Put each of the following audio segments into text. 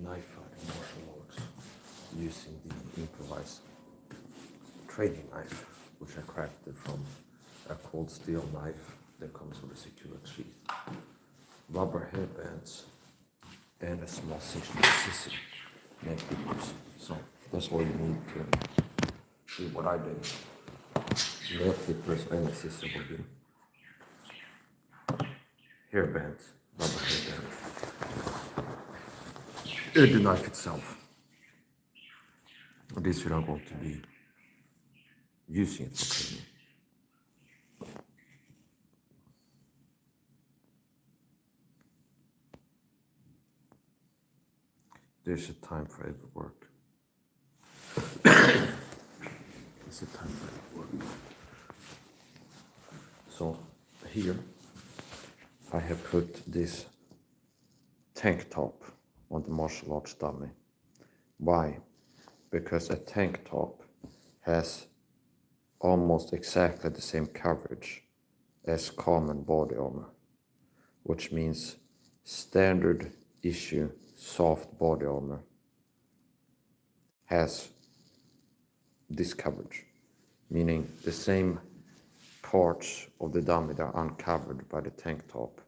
knife fighting martial arts using the improvised training knife, which I crafted from a cold steel knife that comes with a secure sheath, rubber headbands, and a small 6-inch scissor neck beaters. So that's all you need to do what I did. Neck clippers and a scissor will do. Hairbands, rubber hairband. The knife itself. This we are going to be using it for training. There's a time for every work. There's a time for every work. So here I have put this tank top on the martial arts dummy. Why? Because a tank top has almost exactly the same coverage as common body armor, which means standard issue soft body armor has this coverage, meaning the same parts of the dummy that are uncovered by the tank top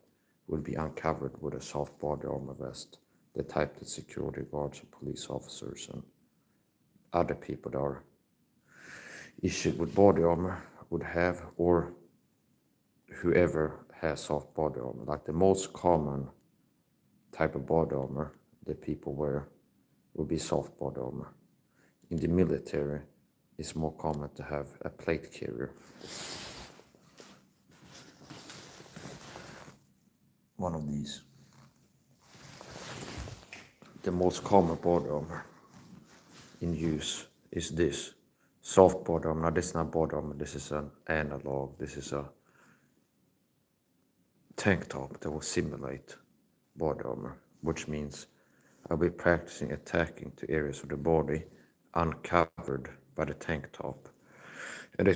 will be uncovered with a soft body armor vest, the type that security guards and police officers and other people that are issued with body armor would have, or whoever has soft body armor. Like the most common type of body armor that people wear will be soft body armor. In the military, it's more common to have a plate carrier. One of these. The most common body armor in use is this soft body armor. Now this is not body armor, this is an analog. This is a tank top that will simulate body armor, which means I'll be practicing attacking to areas of the body uncovered by the tank top. And the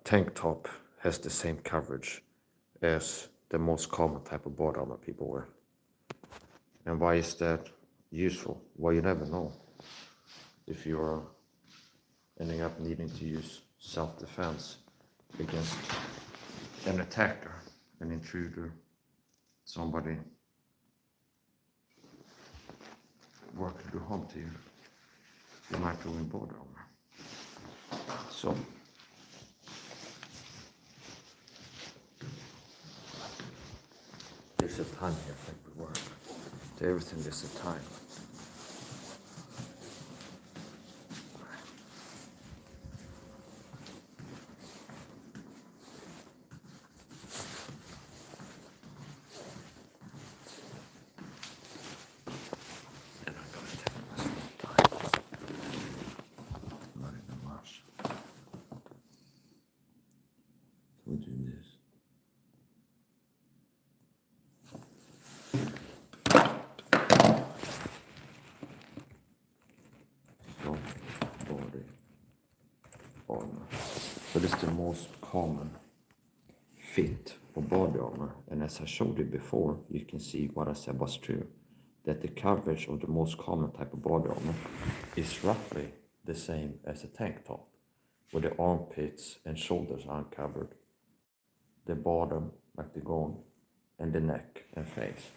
tank top has the same coverage as the most common type of body armor people wear. And why is that useful? Well, you never know if you're ending up needing to use self-defense against an attacker, an intruder, somebody working to do harm to you. You might go in body armor. So there's a time here for every work. To everything there's a time. And I'm gonna take myself time. I'm not in a rush. So we do this. Body armor. So this is the most common fit for body armor, and as I showed you before, you can see what I said was true, that the coverage of the most common type of body armor is roughly the same as a tank top, where the armpits and shoulders are uncovered, the bottom, like the gown, and the neck and face.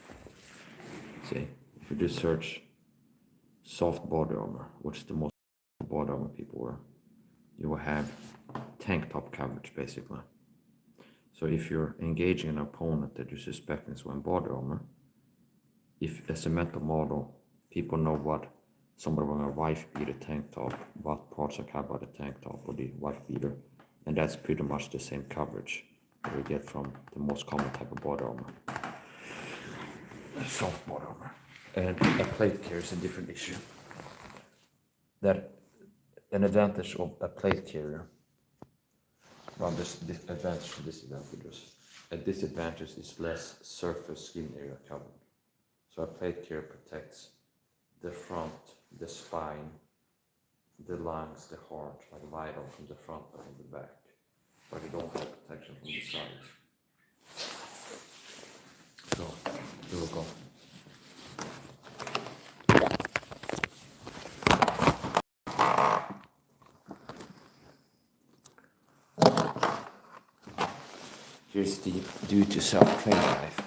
See, if you just search soft body armor, which is the most body armor people wear, you will have tank top coverage basically. So if you're engaging an opponent that you're suspecting is wearing body armor, if as a mental model, people know what somebody wearing a wife beater tank top, what parts are covered by the tank top or the wife beater, and that's pretty much the same coverage that we get from the most common type of body armor, soft body armor. And a plate carrier is a different issue. That an advantage of a plate carrier, well, this advantage and disadvantages. A disadvantage is less surface skin area covered. So a plate carrier protects the front, the spine, the lungs, the heart, like vital from the front and from the back, but you don't have protection from the sides. So here we go. Here's the do-it-yourself training knife,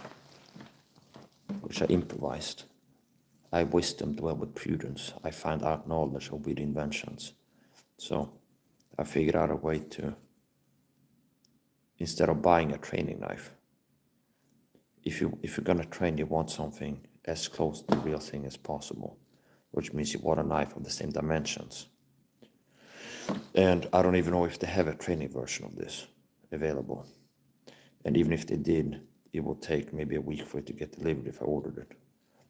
which I improvised. I wisdom dwell with prudence. I find out knowledge of witty inventions. So I figured out a way to, instead of buying a training knife, if you're gonna train, you want something as close to the real thing as possible, which means you want a knife of the same dimensions. And I don't even know if they have a training version of this available. And even if they did, it will take maybe a week for it to get delivered if I ordered it.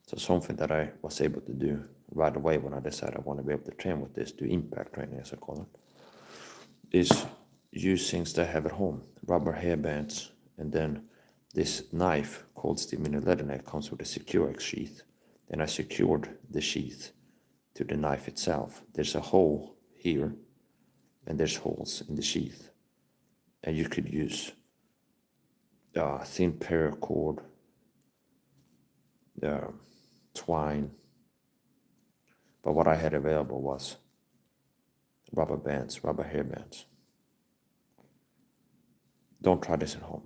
So something that I was able to do right away when I decided I want to be able to train with this, do impact training as I call it, is use things that I have at home, rubber hairbands, and then this knife called steel mini leather neck comes with a Secure-X sheath. And I secured the sheath to the knife itself. There's a hole here, and there's holes in the sheath. And you could use thin paracord, twine, but what I had available was rubber bands, rubber hair bands. Don't try this at home.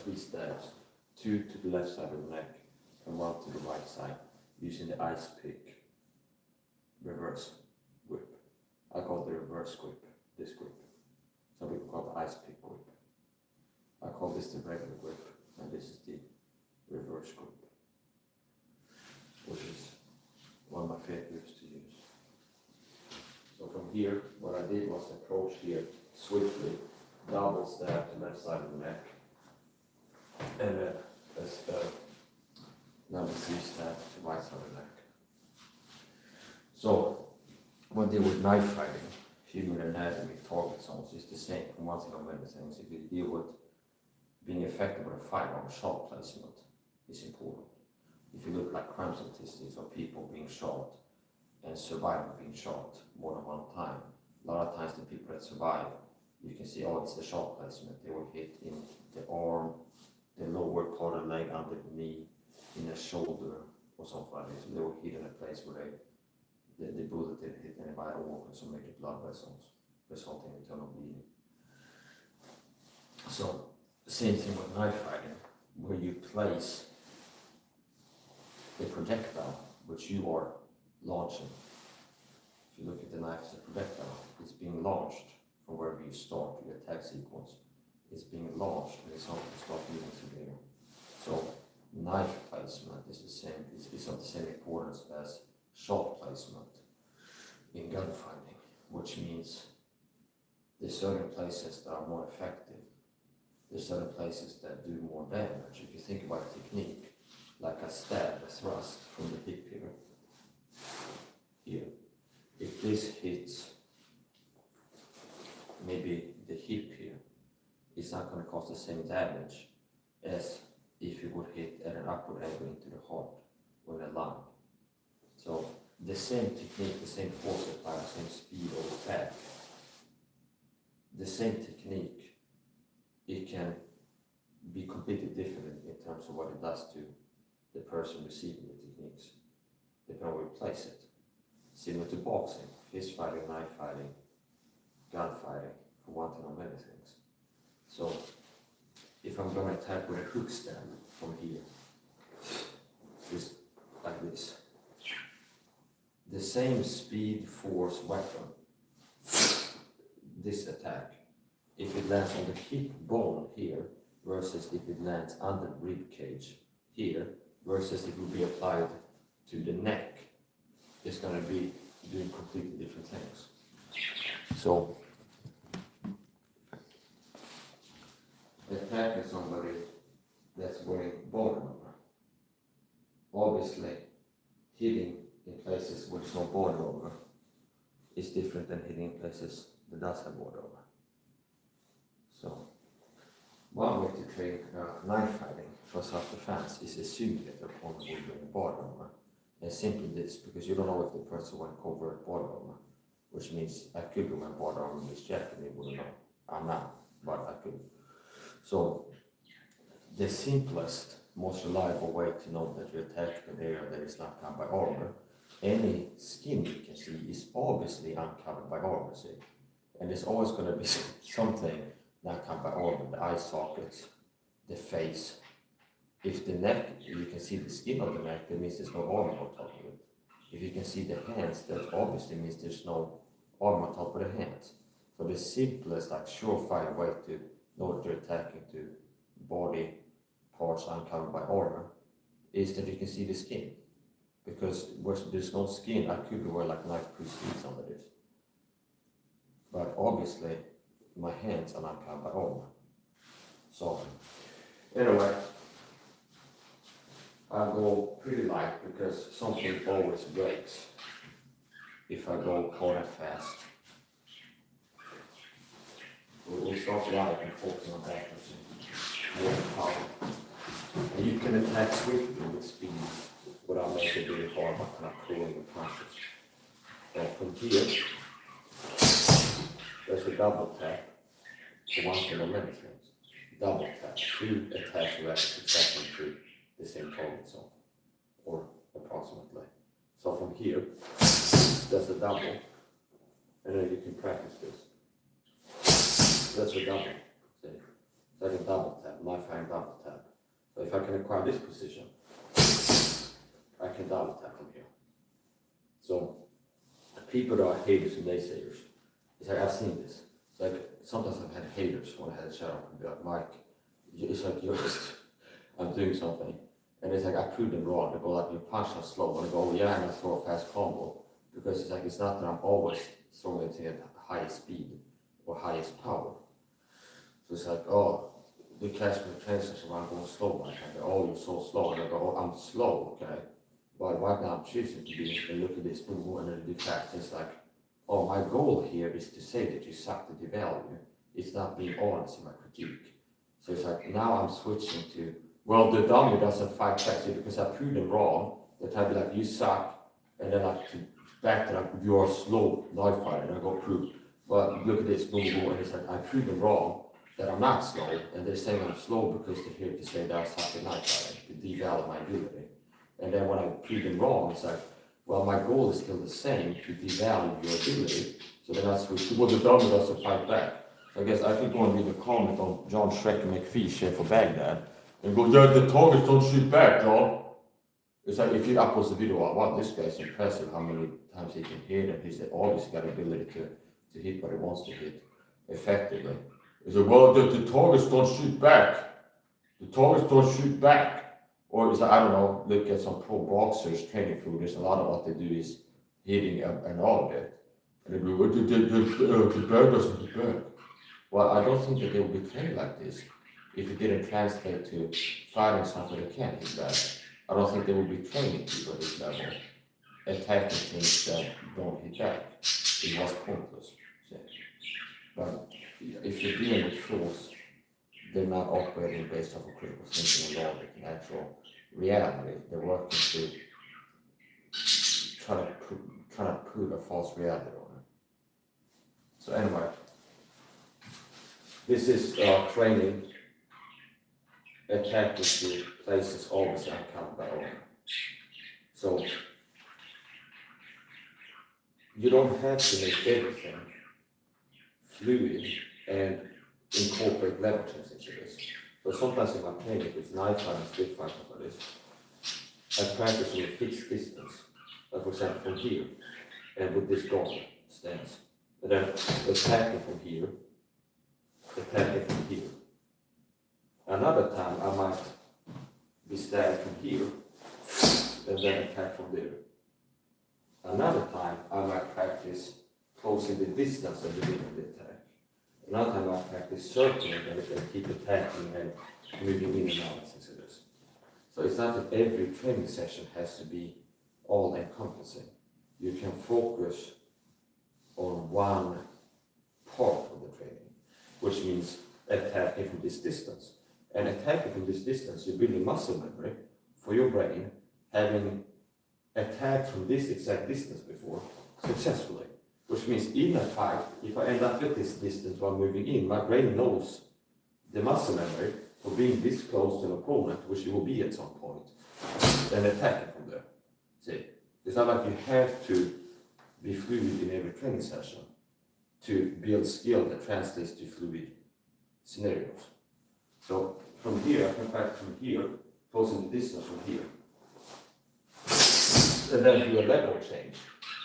Three stabs, 2 to the left side of the neck and 1 to the right side, using the ice pick reverse whip. I call it the reverse grip, this grip. Some people call it the ice pick grip. I call this the regular grip, and this is the reverse grip, which is one of my favorite grips to use. So from here, what I did was approach here swiftly, double stab to left side of the neck, and that's number 3 stab to right side of the neck. So, when they with knife fighting, human anatomy, target zones, is the same. And one thing on many things, if you deal with being effective with a firearm, shot placement is important. If you look like crime statistics of people being shot and surviving being shot more than one time, a lot of times the people that survive, you can see, oh, it's the shot placement. They were hit in the arm, the lower part of the leg, under the knee, in the shoulder, or something like this. So they were hit in a place where the bullet didn't hit any vital organs or major blood vessels, resulting in internal bleeding. So, same thing with knife fighting, where you place the projectile, which you are launching. If you look at the knife as a projectile, it's being launched from wherever you start your attack sequence. It's being launched and it's something to start moving through the air. So knife placement is the same, it's of the same importance as shot placement in gunfighting, which means there's certain places that are more effective. There's certain places that do more damage. If you think about technique, like a stab, a thrust from the hip here. If this hits maybe the hip here, it's not going to cause the same damage as if you would hit at an upward angle into the heart or the lung. So the same technique, the same force applied, the same speed of attack, the same technique, it can be completely different in terms of what it does to the person receiving the techniques, depending on where you place it. Similar to boxing, fist fighting, knife fighting, gunfighting, for one thing on many things. So, if I'm going to attack with a hook stab from here, just like this, the same speed, force, weapon, this attack, if it lands on the hip bone here, versus if it lands under the rib cage here, versus it will be applied to the neck, it's going to be doing completely different things. So, attacking somebody that's wearing body armor. Obviously, hitting in places where there's no body armor is different than hitting in places that does have body armor. So, one way to train knife fighting for self-defense is assuming that the opponent will bring body armor. And simply this, because you don't know if the person will covert body armor, which means I could be wearing body armor in this jacket and you wouldn't know. I'm not, but I could. So, the simplest, most reliable way to know that you're attacking an area that is not covered by armor, any skin you can see is obviously uncovered by armor, see? And there's always going to be something not covered by armor, the eye sockets, the face. If the neck, you can see the skin of the neck, that means there's no armor on top of it. If you can see the hands, that obviously means there's no armor on top of the hands. So the simplest, like surefire way to know that you're attacking to body parts uncovered by armor is that you can see the skin. Because where there's no skin, I could wear like knife-proof sleeves under this. But obviously, my hands are not covered by armor. So, anyway, I go pretty light because something always breaks if I go hard and fast. We'll start light and focus on accuracy, more power. And you can attack swiftly with speed without making it really hard by kind of pulling the punches. And from here, there's a double tap. So one thing or many things. Double tap to attach the reference exactly to the same target zone, or approximately. So from here, that's a double, and then you can practice this. That's a double. See? So I can double tap, knife hand double tap. So if I can acquire this position, I can double tap from here. So people that are haters and naysayers, it's like I've seen this. It's like sometimes I've had haters when I had a shadow and be like, Mike, it's like you're just, I'm doing something. And it's like I proved them wrong. They go like, you punch so slow. And I go, oh, yeah, and I throw a fast combo. Because it's like, it's not that I'm always throwing it at the highest speed or highest power. So it's like, oh, they catch me in the train station when I'm going slow. Like, I go, oh, you're so slow. And I go, oh, I'm slow, okay. But right now I'm choosing to be, and look at this, boom, boom, and then do fast. It's like, oh, my goal here is to say that you suck to devalue. It's not being honest in my critique. So it's like, now I'm switching to, well, the dummy doesn't fight back because I proved them wrong. That I'd be like, you suck, and then like to back that up, you are slow knife fighter, and I go prove. But look at this, boom, boom, and it's like, I proved them wrong, that I'm not slow, and they're saying I'm slow because they're here to say that I suck at knife fighting, to devalue my ability. And then when I prove them wrong, it's like, well, my goal is still the same, to devalue your ability. So then I switch to, well, the dummy doesn't fight back. So I guess I could go and leave a comment on John Shrek and McPhee, Chef for Baghdad, and go, yeah, the targets don't shoot back, John. It's like, if you upload the video, wow, this guy's impressive, how many times he can hit, and he's obviously got the ability to hit what he wants to hit effectively. It's like, well, the targets don't shoot back. The targets don't shoot back. Or it's like, I don't know, look at some pro boxers training footage, a lot of what they do is hitting an object. And they go, well, the bird doesn't hit back. Well, I don't think that they would be trained like this if it didn't translate to fighting something that can't hit back. I don't think they would be training people at this level, attacking things that don't hit back. It was pointless. But if you're dealing with fools, they're not operating based off of critical thinking and logic and actual reality. They're working to try to prove a false reality on it. So anyway, this is training attacking to places always uncovered by armor. So you don't have to make everything fluid and incorporate leverages into this. So sometimes in my training, if it's knife fighting, stick fighting for this, I practice with a fixed distance. Like for example from here, and with this guard stance. And then attacking from here, attacking from here. Another time I might be stabbed from here, and then attack from there. Another time I might practice closing the distance at the beginning of the attack. Another time I practice circling and keep attacking and moving in and out as it is. So it's not that every training session has to be all encompassing. You can focus on one part of the training, which means attacking from this distance. And attacking from this distance, you're building muscle memory for your brain, having attacked from this exact distance before successfully. Which means in a fight, if I end up at this distance while moving in, my brain knows the muscle memory for being this close to an opponent, which you will be at some point, and attacking from there. See, it's not like you have to be fluid in every training session to build skill that translates to fluid scenarios. So from here, I can practice from here, closing the distance from here. And then do a level change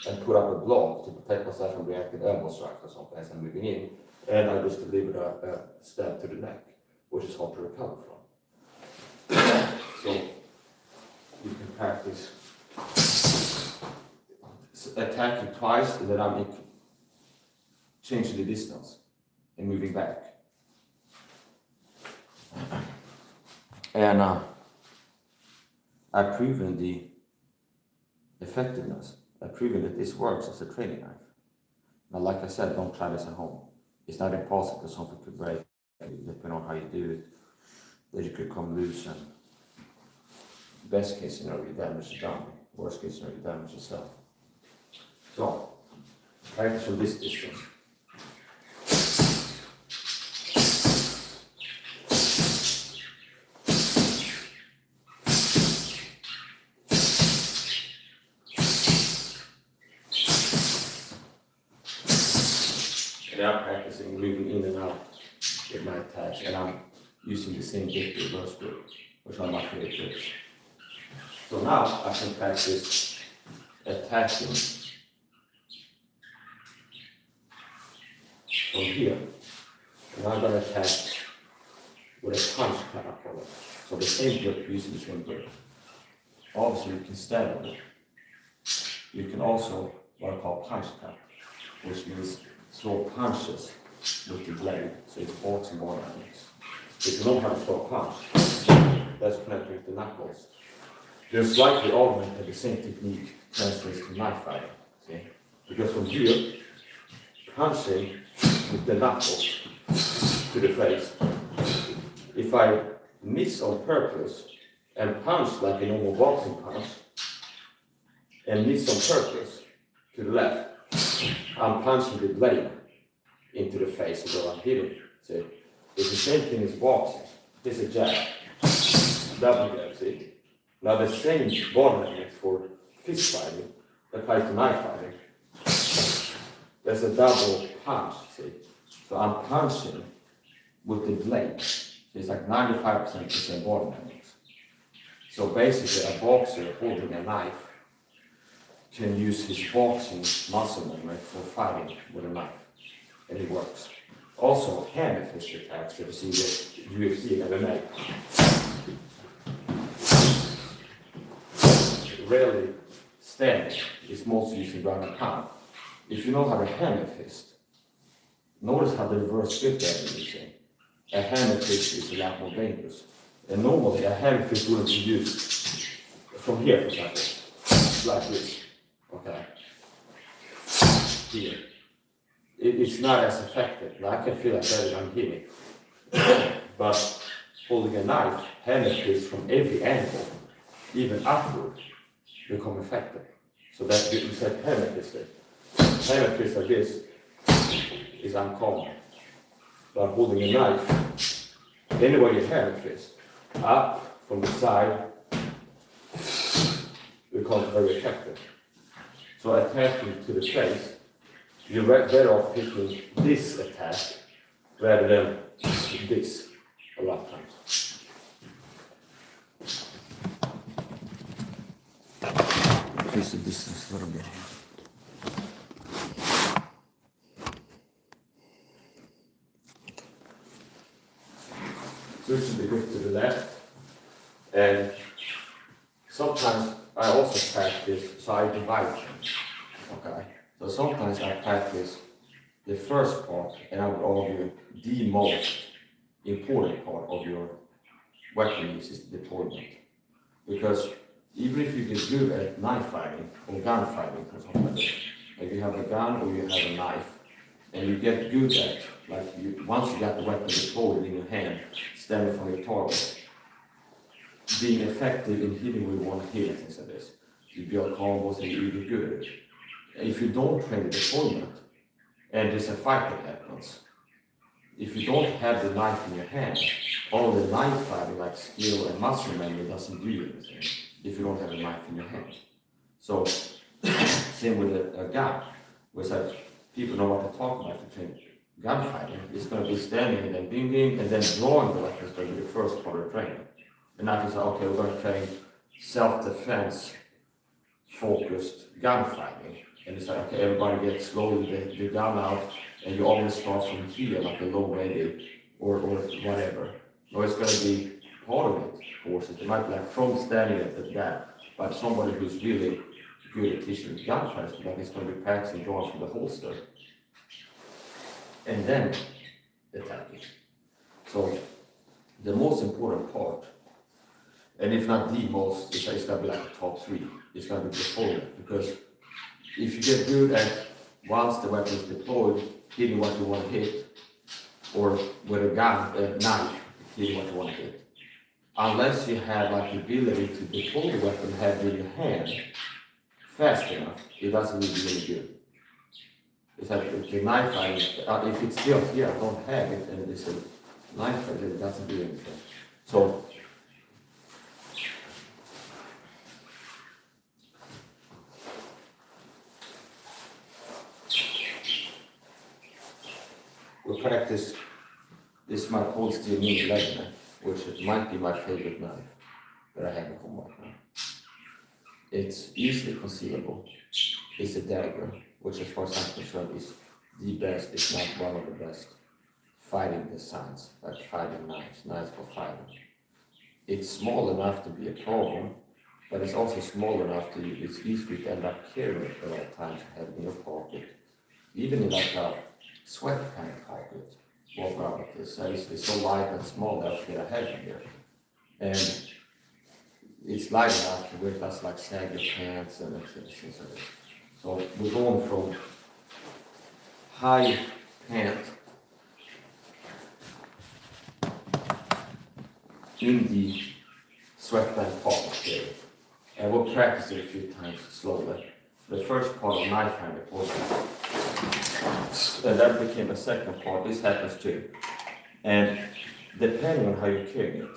and put up a block to protect myself from reactive elbow strikes or something as I'm moving in. And I just delivered a stab to the neck, which is hard to recover from. So you can practice attacking twice and then I'm changing the distance and moving back. And I've proven the effectiveness. I've proven that this works as a training knife. Now, like I said, don't try this at home. It's not impossible, something could break, depending on how you do it, that you could come loose and best case scenario, you damage the dummy. Worst case scenario, you damage yourself. So, practice from this distance. And I'm practicing moving in and out with my attach, and I'm using the same grip reverse grip, which are my favorite grips. So now I can practice attacking from here. And I'm going to attack with a punch kind of color. So the same grip using the same grip. Obviously you can stand on it. You can also what I call punch tap, which means throw punches with the blade. So it's boxing more dynamics. If you know how to throw a punch, that's connected with the knuckles. They're slightly augmented, the same technique translates to knife fighting. See? Because from here, punching with the knuckles to the face. If I miss on purpose and punch like a normal boxing punch, and miss on purpose to the left, I'm punching the blade into the face of what I'm hitting. See? It's the same thing as boxing. This is a jab. Double jab, see? Now the same body dynamics for fist fighting applies to knife fighting. There's a double punch, see? So I'm punching with the blade. So it's like 95% the same body dynamics. So basically a boxer holding a knife can use his boxing muscle memory for fighting with a knife. And it works. Also, hammer fist attacks that you see with UFC and MMA. Rarely standing, it's mostly using ground and pound. If you know how to hammer fist, notice how the reverse grip that you're using. A hammer fist is a lot more dangerous. And normally a hammer fist wouldn't be used from here, for example, like this. Okay. Here. It's not as effective. Now, I can feel like that when I'm hitting. But holding a knife, hammer fist from every angle, even upward, become effective. So that you said hammer fist. Hammer fist like this is uncommon. But holding a knife, anyway you hammer fist, up from the side, becomes very effective. So attacking to the face, you're better off picking this attack rather than this a lot of times. Increase the distance a little bit. Switch the grip to the left, and sometimes I also practice, so I divide them. Okay, so sometimes I practice the first part, and I would argue the most important part of your weapon use is the deployment. Because even if you get good at knife fighting or gun fighting or something like that, like you have a gun or you have a knife, and you get good at, once you got the weapon deployed in your hand, standing from your target, being effective in hitting where you want to hit and things like this. You build combos and you're really good at it. If you don't train the deployment, and there's a fight that happens, if you don't have the knife in your hand, all the knife fighting like skill and muscle memory doesn't do anything if you don't have a knife in your hand. So, same with a gun, where it's like people know what to talk about to train gunfighting. It's going to be standing and then binging and then drawing the weapon is going to be the first part of training. And now it's like, okay, we're going to train self-defense focused gunfighting. And it's like, okay, everybody gets slowly the gun out, and you always start from here, like a low ready, or whatever. No, it's going to be part of it, of course. It might be like from standing at that, but somebody who's really good at teaching gunfighters, like it's going to be practicing drawing from the holster. And then attacking. So the most important part, and if not the most, it's going to be like the top three. It's going to be deployment, because if you get good at, once the weapon is deployed, hitting what you want to hit, or with a gun, a knife, hitting what you want to hit, unless you have like the ability to deploy the weapon, have it in your hand fast enough, it doesn't really be really good. It's like the knife fighting, if it's still here, I don't have it, and it's a knife fight, it doesn't do anything. So, we practice this my cold steel mini leg knife, which it might be my favorite knife that I have at home right now. It's easily concealable. It's a dagger, which as far as I'm concerned is the best, if not one of the best, fighting designs, like fighting knives for fighting. It's small enough to be a problem, but it's also small enough to, it's easy to end up carrying it at all times, have it in your pocket, even in like a sweatpant pocket, walk around with this. It's so light and small that I have it here. And it's light enough to where it doesn't like sag your pants and things like this. So we're going from high pant in the sweatband pocket here. And we'll practice it a few times slowly. The first part of knife handling was, and that became a second part. This happens too. And depending on how you carry it,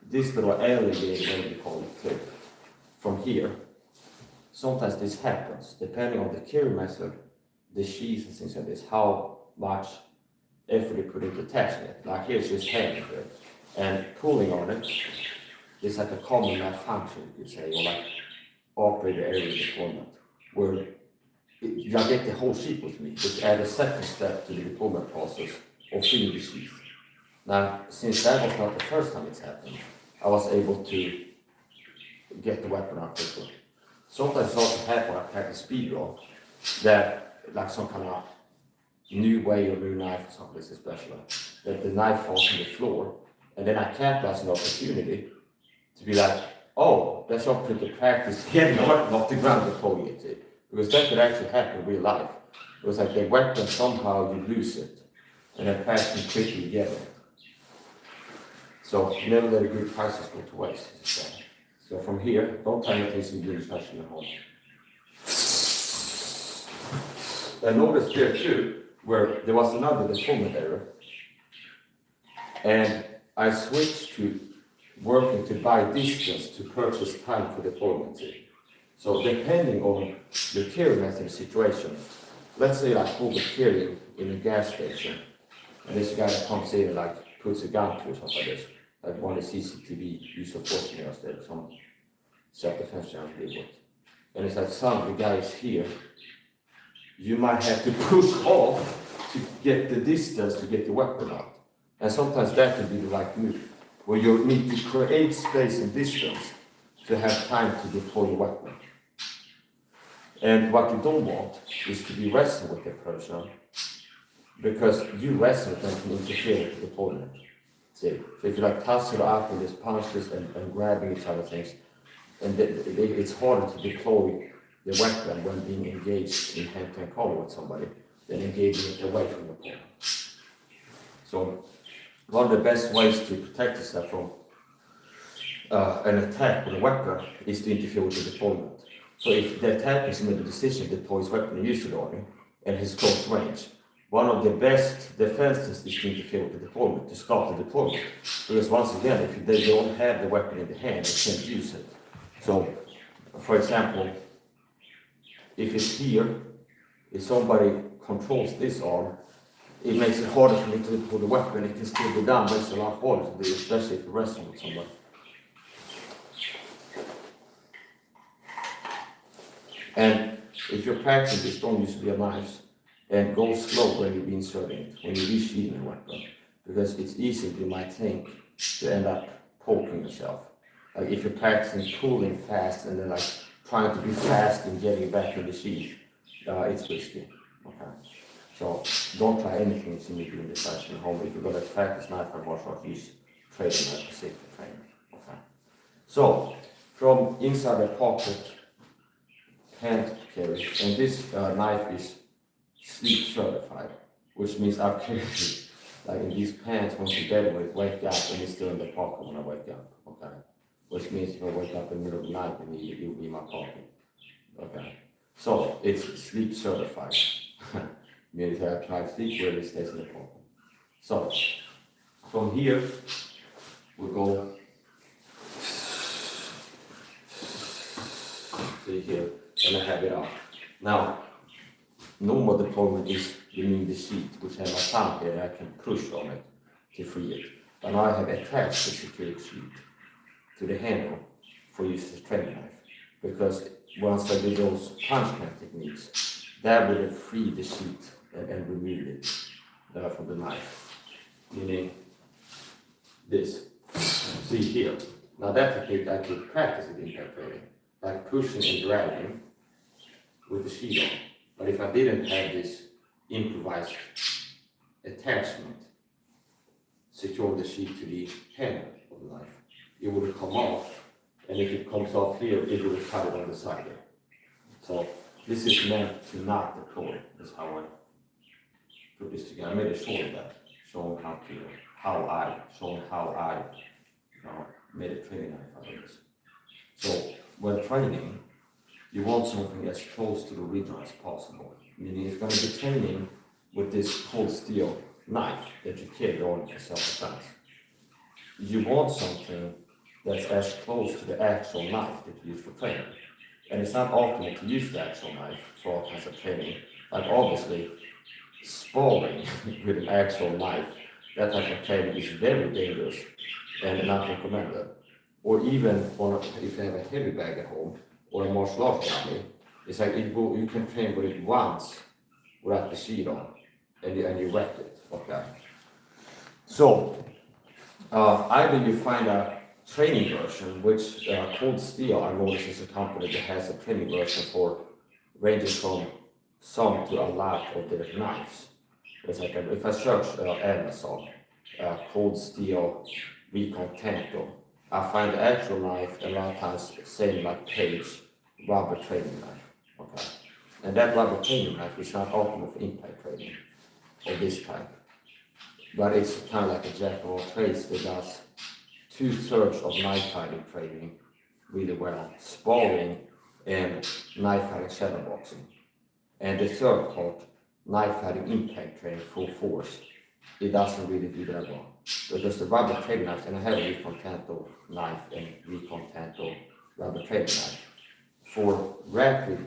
this little alligator, what we call it, clip, from here, sometimes this happens, depending on the carry method, the sheath and things like this, how much effort you put into attaching it. Like here, it's just hanging here. And pulling on it is like a common malfunction, you could say, or like operator area deployment, where you get the whole sheath with me, which add a second step to the deployment process of filling the sheath. Now, since that was not the first time it's happened, I was able to get the weapon out quickly. Sometimes it's also happen when I practice speed draw, that like some kind of new way or new knife or something especially, that the knife falls on the floor, and then I capitalize an opportunity to be like, oh, that's your opportunity to practice getting the weapon off the ground before you hit it. Because that could actually happen in real life. It was like the weapon, somehow you lose it, and then practicing quickly getting it. So never let a good practice go to waste. So from here, don't try to take some good, especially at home. I noticed there too, where there was another deployment error, and I switched to working to buy distance to purchase time for deployment. So depending on the carry method situation, let's say like over carrying in a gas station, and this guy that comes in and like puts a gun to or something like this, like one of the CCTV use of force mirrors there, some self-defense channels deal with. And it's like some of the guys here, you might have to push off to get the distance to get the weapon out. And sometimes that can be the right move, where you need to create space and distance to have time to deploy your weapon. And what you don't want is to be wrestling with the person because you wrestle then can interfere with the opponent. See, so if you like tussle up and just punches and grabbing each other things, and it's harder to deploy the weapon when being engaged in hand-to-hand combat with somebody than engaging it away from the opponent. So one of the best ways to protect yourself from an attack with a weapon is to interfere with the deployment. So if the attacker has made a decision to deploy his weapon and use it on you, and his close range, one of the best defenses is to interfere with the deployment, to stop the deployment. Because once again, if they don't have the weapon in the hand, they can't use it. So, for example, if it's here, if somebody controls this arm, it makes it harder for me to pull the weapon. It can still be done, but it's a lot harder to do, especially if you're wrestling with somebody. And if you're practicing this, don't use real knives. And go slow when you're inserting it, when you're resheathing a weapon. Because it's easy, you might think, to end up poking yourself. Like if you're practicing pulling fast and then like trying to be fast in getting back in the sheath, it's risky. Okay. So don't try anything you need to do in the session at home. If you're going to practice knife and martial arts, use training knife for safety training. Okay. So from inside the pocket, hand carry, and this knife is sleep certified, which means I've carried it like in these pants when to bed with, wake up, and it's still in the pocket when I wake up. Okay. Which means if I wake up in the middle of the night, then you'll be in my pocket. Okay. So it's sleep certified. Means I try to sleep where it stays in the pocket. So from here we go see here, and I have it up. Now normal deployment is you need the sheet, which has my thumb here, and I can push on it to free it. But now I have attached the security sheet to the handle for use as a training knife. Because once I do those punch hand techniques, that will free the sheet and remove it from the knife. Meaning this. See here. Now that technique I could practice it in impact training, like pushing and dragging with the sheet on. But if I didn't have this improvised attachment, secure the sheet to the handle of the knife, it would come off, and if it comes off here, it would cut it on the side there. So this is meant to not deploy. That's how I put this together. I made a short of that, showing how I made a training knife out of this. So when training, you want something as close to the original as possible. Meaning it's going to be training with this cold steel knife that you carry on for self-defense. You want something that's as close to the actual knife that you use for training. And it's not optimal to use the actual knife for all kinds of training. Like obviously, sparring with an actual knife, that type of training is very dangerous and not recommended. Or even if you have a heavy bag at home, or a martial arts family, it's like you can train with it once without the sheet on, and you wreck it. Okay. So either you find a training version, which Cold Steel, I noticed, is a company that has a training version for ranges from some to a lot of their knives. It's like if I search Amazon, Cold Steel Recon Tanto, I find the actual knife a lot of times same like page, rubber training knife. Okay. And that rubber training knife is not optimal for impact training of this type. But it's kind of like a jack of all trades that does 2/3 of knife fighting training really well, sparring and knife fighting shadow boxing. And the third part, knife fighting impact training full force, it doesn't really do that well. Because the rubber training knives, and I have a Recon Tanto knife and Recon Tanto rubber training knife, for rapid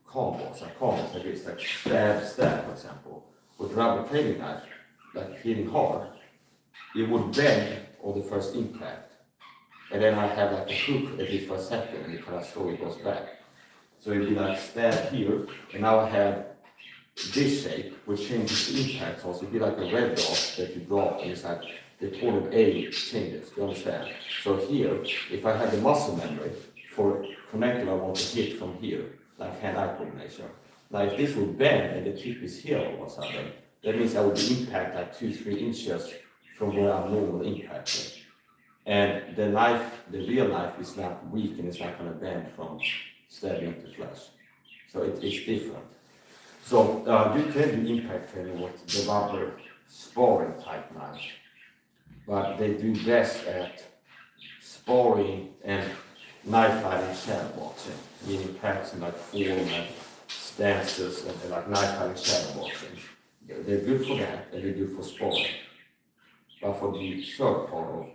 combos, like this, like stab, for example, with rubber training knife, like hitting hard, it would bend on the first impact. And then I have like a hook at least for a second, and it kind of slowly goes back. So it'd be like stab here, and now I have this shape, which changes the impact also. It'd be like a red dot that you drop, and it's like the point of A changes, you understand? So here, if I have the muscle memory for connecting, I want to hit from here, like hand-eye coordination. Now if this would bend and the tip is here all of a sudden, that means I would impact like 2-3 inches from where I'm normally impacting. And the real knife is not weak and it's not going to bend from stabbing to flesh. So it's different. So you can do impact training with the rubber sparring type knife, but they do best at sparring and knife fighting shadow boxing, meaning practicing like form and stances and like knife fighting shadow boxing. They're good for that and they're good for sparring. But for the third part of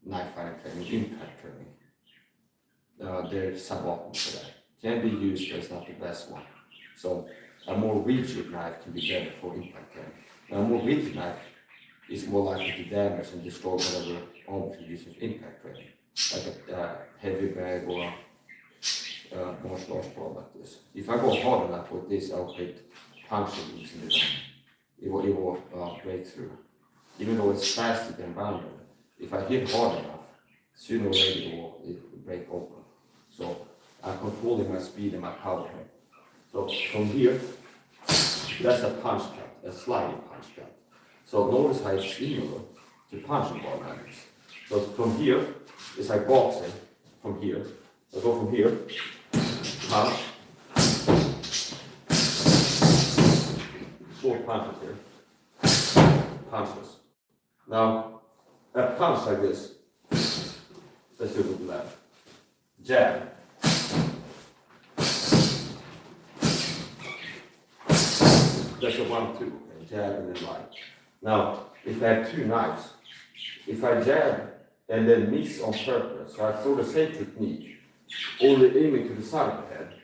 knife fighting training, impact training, they're suboptimal for that. Can be used, but it's not the best one. So a more rigid knife can be better for impact training. Now, a more rigid knife is more likely to damage and destroy whatever object you use for impact training, like a heavy bag or a martial arts ball like this. If I go hard enough with this, I'll hit punching moves in the gun. It will break through. Even though it's faster than rounded, if I hit hard enough, sooner or later it will break open. So I'm controlling my speed and my power here. So from here, that's a punch cut, a sliding punch cut. So notice how it's similar to punching ball knives. So from here, it's like boxing. From here, I go from here, punch, short punches here, punches. Now, a punch like this, let's do it with the left. Jab. That's a 1-2, okay? Jab and then right. Now, if I have two knives, if I jab and then miss on purpose, so I throw the same technique, only aiming to the side of the head,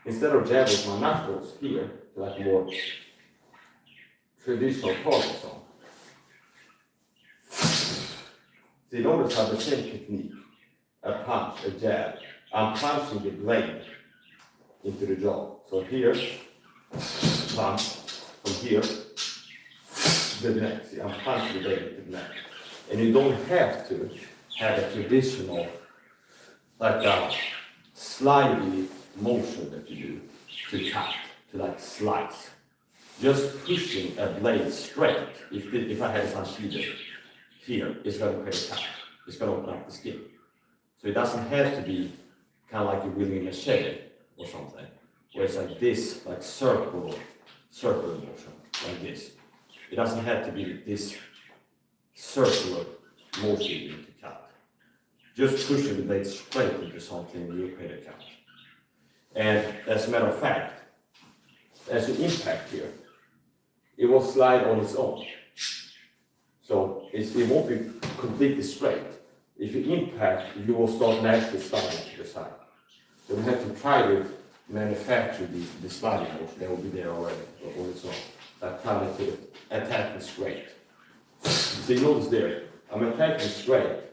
instead of jabbing with my knuckles here, like more traditional target zone. So you notice how the same technique, a punch, a jab, I'm punching the blade into the jaw. So here, punch, from here, the neck. See, I'm punching the blade into the neck. And you don't have to have a traditional, like a slidey motion that you do to cut, to like slice. Just pushing a blade straight, if I had some sheathing here, it's going to create a cut. It's going to open up the skin. So it doesn't have to be kind of like you're wielding a machete or something, where it's like this, like circular motion, like this. It doesn't have to be this circular motion you need to cut. Just pushing the blade straight into something, you'll create a cut. And as a matter of fact, as you impact here, it will slide on its own. So it won't be completely straight. If you impact, you will start naturally sliding to the side. So we have to try to manufacture the sliding motion that will be there already on its own. That kind of attacking straight. So you notice there, I'm attacking straight.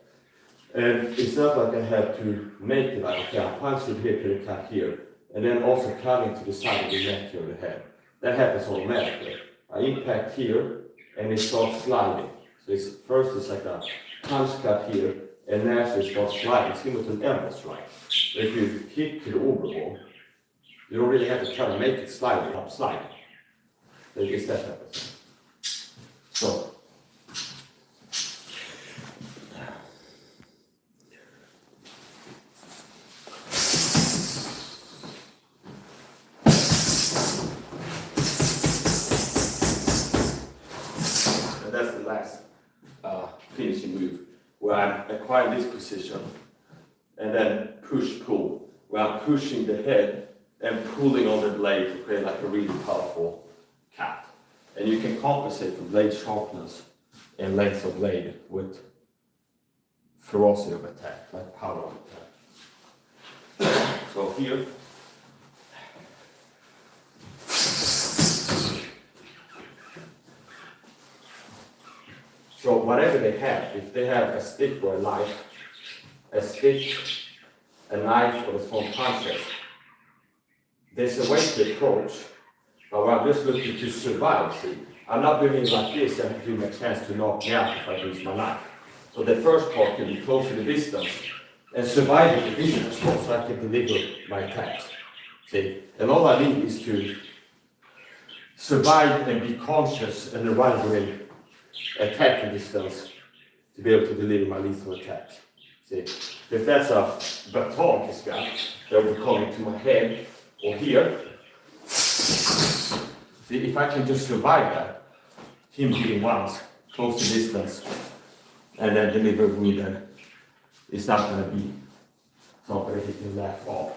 And it's not like I have to make it like, okay, I'm punching here to the cut here, and then also cutting to the side of the neck or the head. That happens automatically. I impact here, and it starts sliding. So it's like a punch cut here, and naturally it starts sliding, similar to an elbow strike. But if you hit to the overall, you don't really have to try to make it slide, up sliding. So it gets that type of thing. So, and that's the last finishing move, where I'm acquiring this position and then push-pull, where I'm pushing the head and pulling on the blade to create like a really powerful cut. And you can compensate for blade sharpness and length of blade with ferocity of attack, like power of attack. So here, so whatever they have, if they have a stick or a knife, a stick, a knife, or the small punches, there's a way to approach, but I'm just looking to survive. See, I'm not doing it like this and giving a chance to knock me out if I use my knife. So the first part can be close to the distance and survive the distance so I can deliver my attacks. See, and all I need is to survive and be conscious and arrive within attacking distance to be able to deliver my lethal attack. See, if that's a baton he's got, that will be coming to my head or here. See, if I can just survive that, him hitting once, close to distance, and then deliver wound, then it's not going to be something that he can laugh off.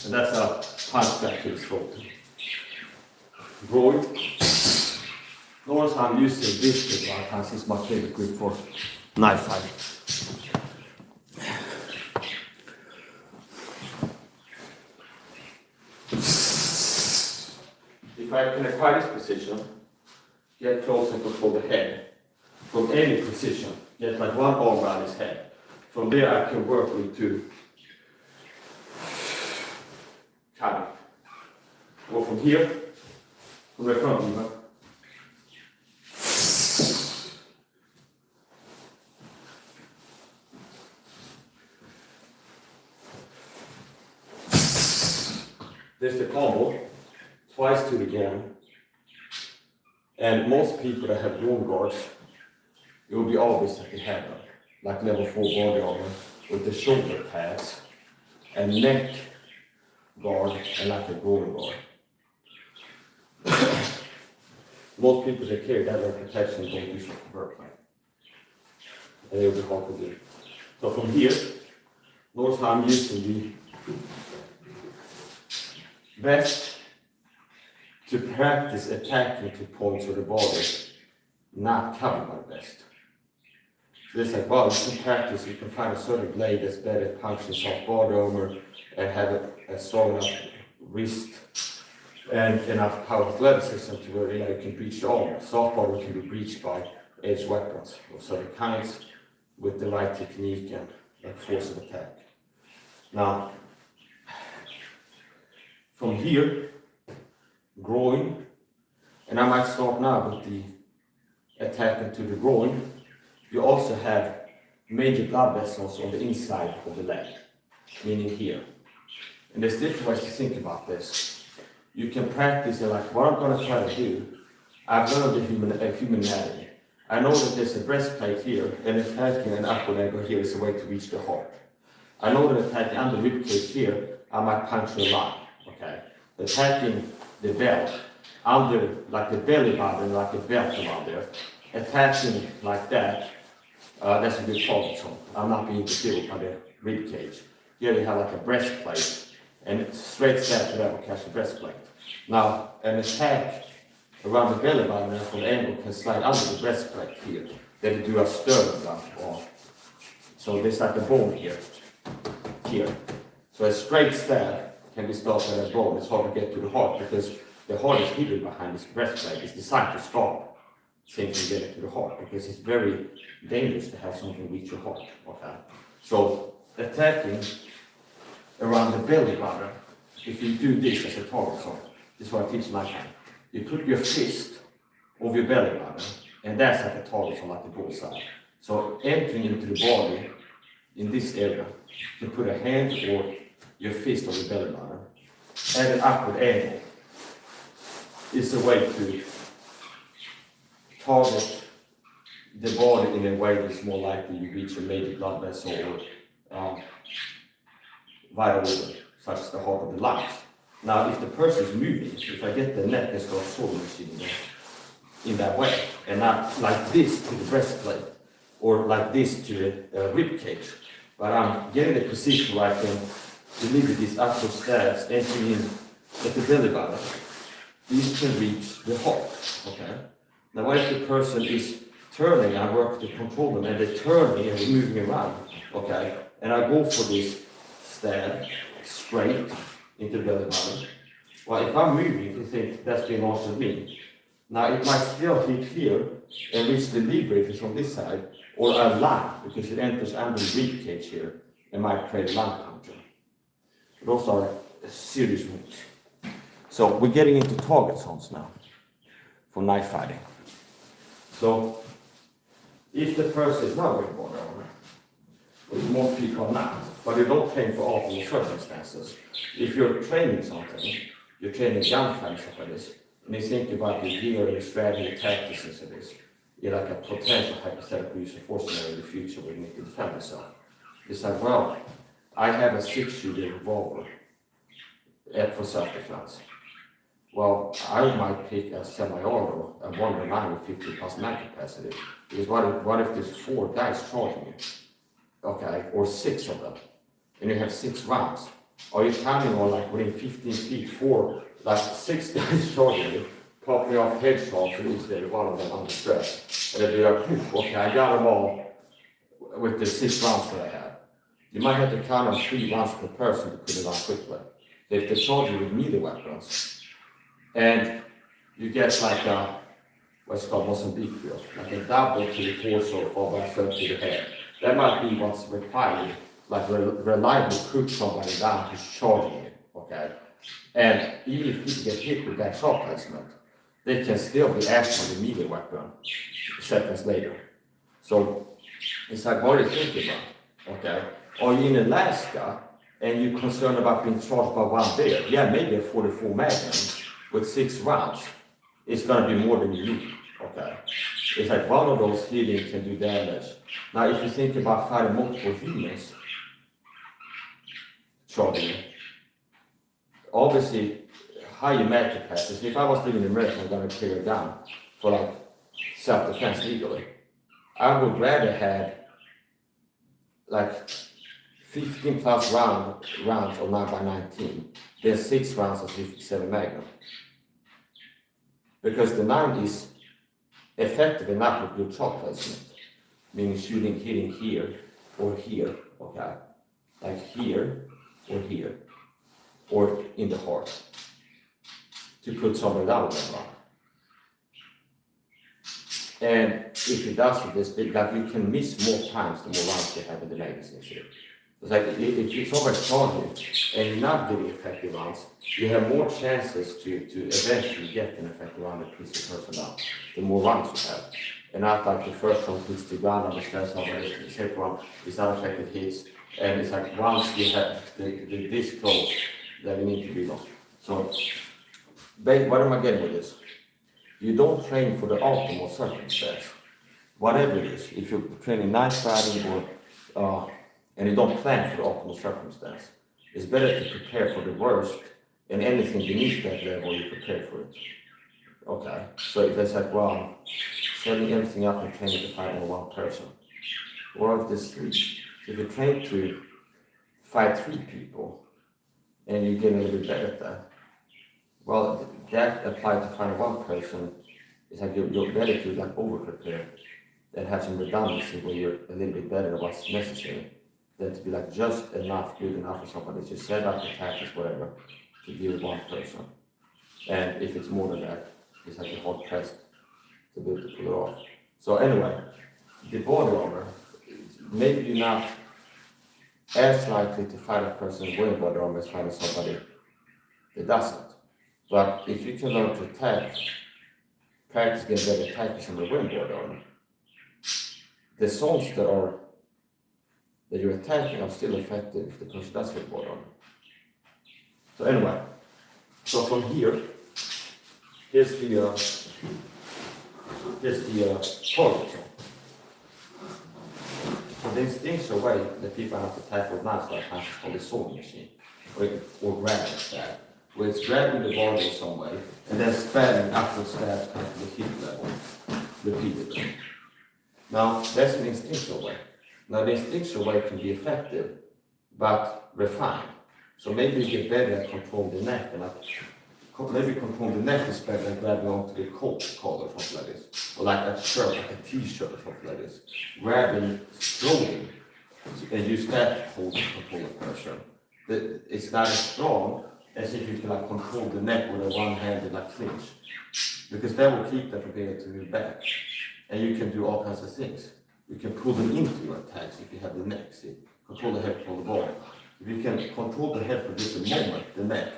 And that's a punch back to the throat. Groin. Notice how I'm using this grip a lot of times. It's my favorite grip for knife fighting. If I can acquire this position, get close and control the head. From any position, get like one arm around his head. From there I can work with two. Cut it. Go from here, from the front even. There's the combo, twice to the groin. And most people that have groin guards, it will be obvious that they have them, like level 4 body armor with the shoulder pads and neck guard and like a groin guard. Most people that carry that level protection don't use it for work. And it will be hard to do. So from here, notice how I'm using the vest to practice attacking to points of the body, not covered by vest. So it's like, well, you can practice, you can find a certain blade that's better at punching soft body armor and have a strong enough wrist and enough power level system to where you can breach the armor. Soft body can be breached by edged weapons of certain kinds with the right technique and like force of attack. Now, from here, groin, and I might start now with the attack into the groin. You also have major blood vessels on the inside of the leg, meaning here. And there's different ways to think about this. You can practice it like, what I'm going to try to do, I've learned the human anatomy. I know that there's a breastplate here, and attacking an upward angle here is a way to reach the heart. I know that attacking under the ribcage here, I might puncture a line. Okay, attacking the belt under like the belly button, like the belt around there, attaching like that, that's a good target zone. I'm not being interfered by the rib cage. Here you have like a breastplate, and it's straight stab to that will catch the breastplate. Now, an attack around the belly button from the angle can slide under the breastplate here. Then you do a sternum down on. So there's like a bone here. So a straight stab can be stopped at a bone. It's hard to get to the heart because the heart is hidden behind this breastplate. It's designed to stop things from getting to the heart because it's very dangerous to have something reach your heart. Okay? So attacking around the belly button, if you do this as a target zone, this is what I teach in my hand. You put your fist over your belly button, and that's like a target zone, like the bullseye. So entering into the body in this area, you put a hand or your fist on the belly button at an upward angle. Is a way to target the body in a way that's more likely you reach a major blood vessel or vital organ, such as the heart or the lungs. Now, if the person is moving, if I get the neck and start sewing machine in that way, and not like this to the breastplate or like this to the rib cage, but I'm getting a position where I can deliver these upward stabs entering in at the belly button. These can reach the heart. Okay. Now, what if the person is turning? I work to control them, and they're turning and moving around. Okay. And I go for this stab straight into the belly button. Well, if I'm moving, you think that's being launched at me. Now, it might still hit here and reach the liver if it's on this side, or a lung because it enters under the rib cage here and might create a lung puncture. Those are serious moves. So we're getting into target zones now for knife fighting. So if the person is not with body armor, which most people are not, but you don't train for optimal circumstances. If you're training something, you're training gunfights for this, and you think about the gear and the strategy and tactics into this, you're like a potential hypothetical use of force scenario in the future where you need to defend yourself. It's like, well, I have a 6-shooter revolver for self-defense. Well, I might pick a semi-auto, a 109 with 50 plus mag capacity, because what if there's 4 guys charging you? Okay, or 6 of them, and you have 6 rounds. Are you counting on like within 15 feet, 6 guys charging you, popping off headshots, and each day one of them under stress, and they'll be like, okay, I got them all with the 6 rounds that I have. You might have to count on 3 rounds per person to put it on quickly. So if they charge you with melee weapons, and you get like a, what's called Mozambique drill, like a double to the torso or by third to the head. That might be what's required, like reliable cook somebody down who's charging you, okay? And even if people get hit with that shot placement, they can still be after the melee weapon seconds later. So it's like, what are you thinking about, okay? Are you in Alaska and you're concerned about being charged by one bear? Yeah, maybe a 44 Magnum with 6 rounds is gonna be more than you need, okay? It's like one of those hitting can do damage. Now, if you think about fighting multiple humans charging, obviously higher mag capacity. If I was living in America, I'm gonna carry a gun for like self-defense legally. I would rather have like 15 plus rounds of 9x19 than 6 rounds of 57 Magnum. Because the 9 is effective enough with good shot placement, meaning shooting, hitting here or here, okay? Like here or here, or in the heart, to put somebody down with that round. And if it does with this, that you can miss more times the more rounds you have in the magazine. It's like if somebody's charging and you're not getting effective rounds, you have more chances to eventually get an effective round that puts the person down, the more rounds you have. And not like the first one hits the ground, understand somebody, the second one is not effective hits, and it's like once you have this close, then you need to be long. So, what am I getting with this? You don't train for the optimal circumstance, whatever it is. If you're training night fighting or and you don't plan for the optimal circumstance, it's better to prepare for the worst, and anything beneath that level, you prepare for it. Okay, so if it's like, well, setting everything up and training to fight only one person, or if there's 3, if you train to fight 3 people, and you get a little bit better at that, well, that applies to find one person. It's like you're better to like over-prepare and have some redundancy where you're a little bit better at what's necessary than to be like just enough, good enough for somebody to set up the tactics, whatever, to deal with one person. And if it's more than that, it's like a hard pressed to be able to pull it off. So anyway, the body armor, maybe you're not as likely to fight a person wearing body armor as fighting somebody that doesn't. But if you can learn to attack, practice getting better attackers on the wearing body armor, the zones that you're attacking are still effective if the person does get body armor. So anyway, so from here, here's the target zone. So the instinctual way that people have to tackle knives like knives is called a sewing machine, or grabbing stab, where it's grabbing the body in some way and then stabbing after stabs at the hip level repeatedly. Now that's an instinctual way. Now the instinctual way can be effective, but refined. So maybe you get better at controlling the neck, and maybe controlling the neck is better than grabbing onto the coat collar or something like this, or like a shirt, like a t-shirt or something like this. Grabbing slowly, and use that to hold and control the person. It's not as strong as if you can like control the neck with a one-handed like clinch, because that will keep them from being able to move back. And you can do all kinds of things. You can pull them into your attacks if you have the neck. See, control the head, control the body. If you can control the head for just a moment, the neck,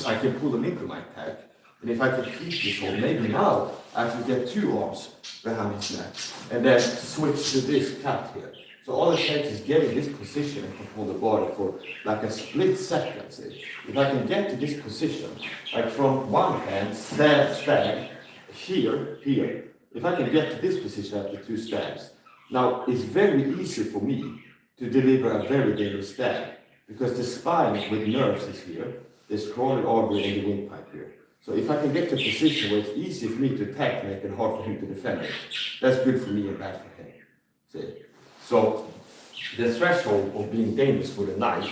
I can pull them into my attack, And if I can keep this hold, maybe now I have to get 2 arms behind his neck and then switch to this cut here. So all it takes is getting this position and control the body for like a split second. See? If I can get to this position, like from one hand, stab, here, here. If I can get to this position after 2 stabs, now it's very easy for me to deliver a very dangerous stab because the spine with nerves is here, there's carotid artery and the windpipe here. So if I can get to a position where it's easy for me to attack, make it hard for him to defend it, that's good for me and bad for him. See? So the threshold of being dangerous with a knife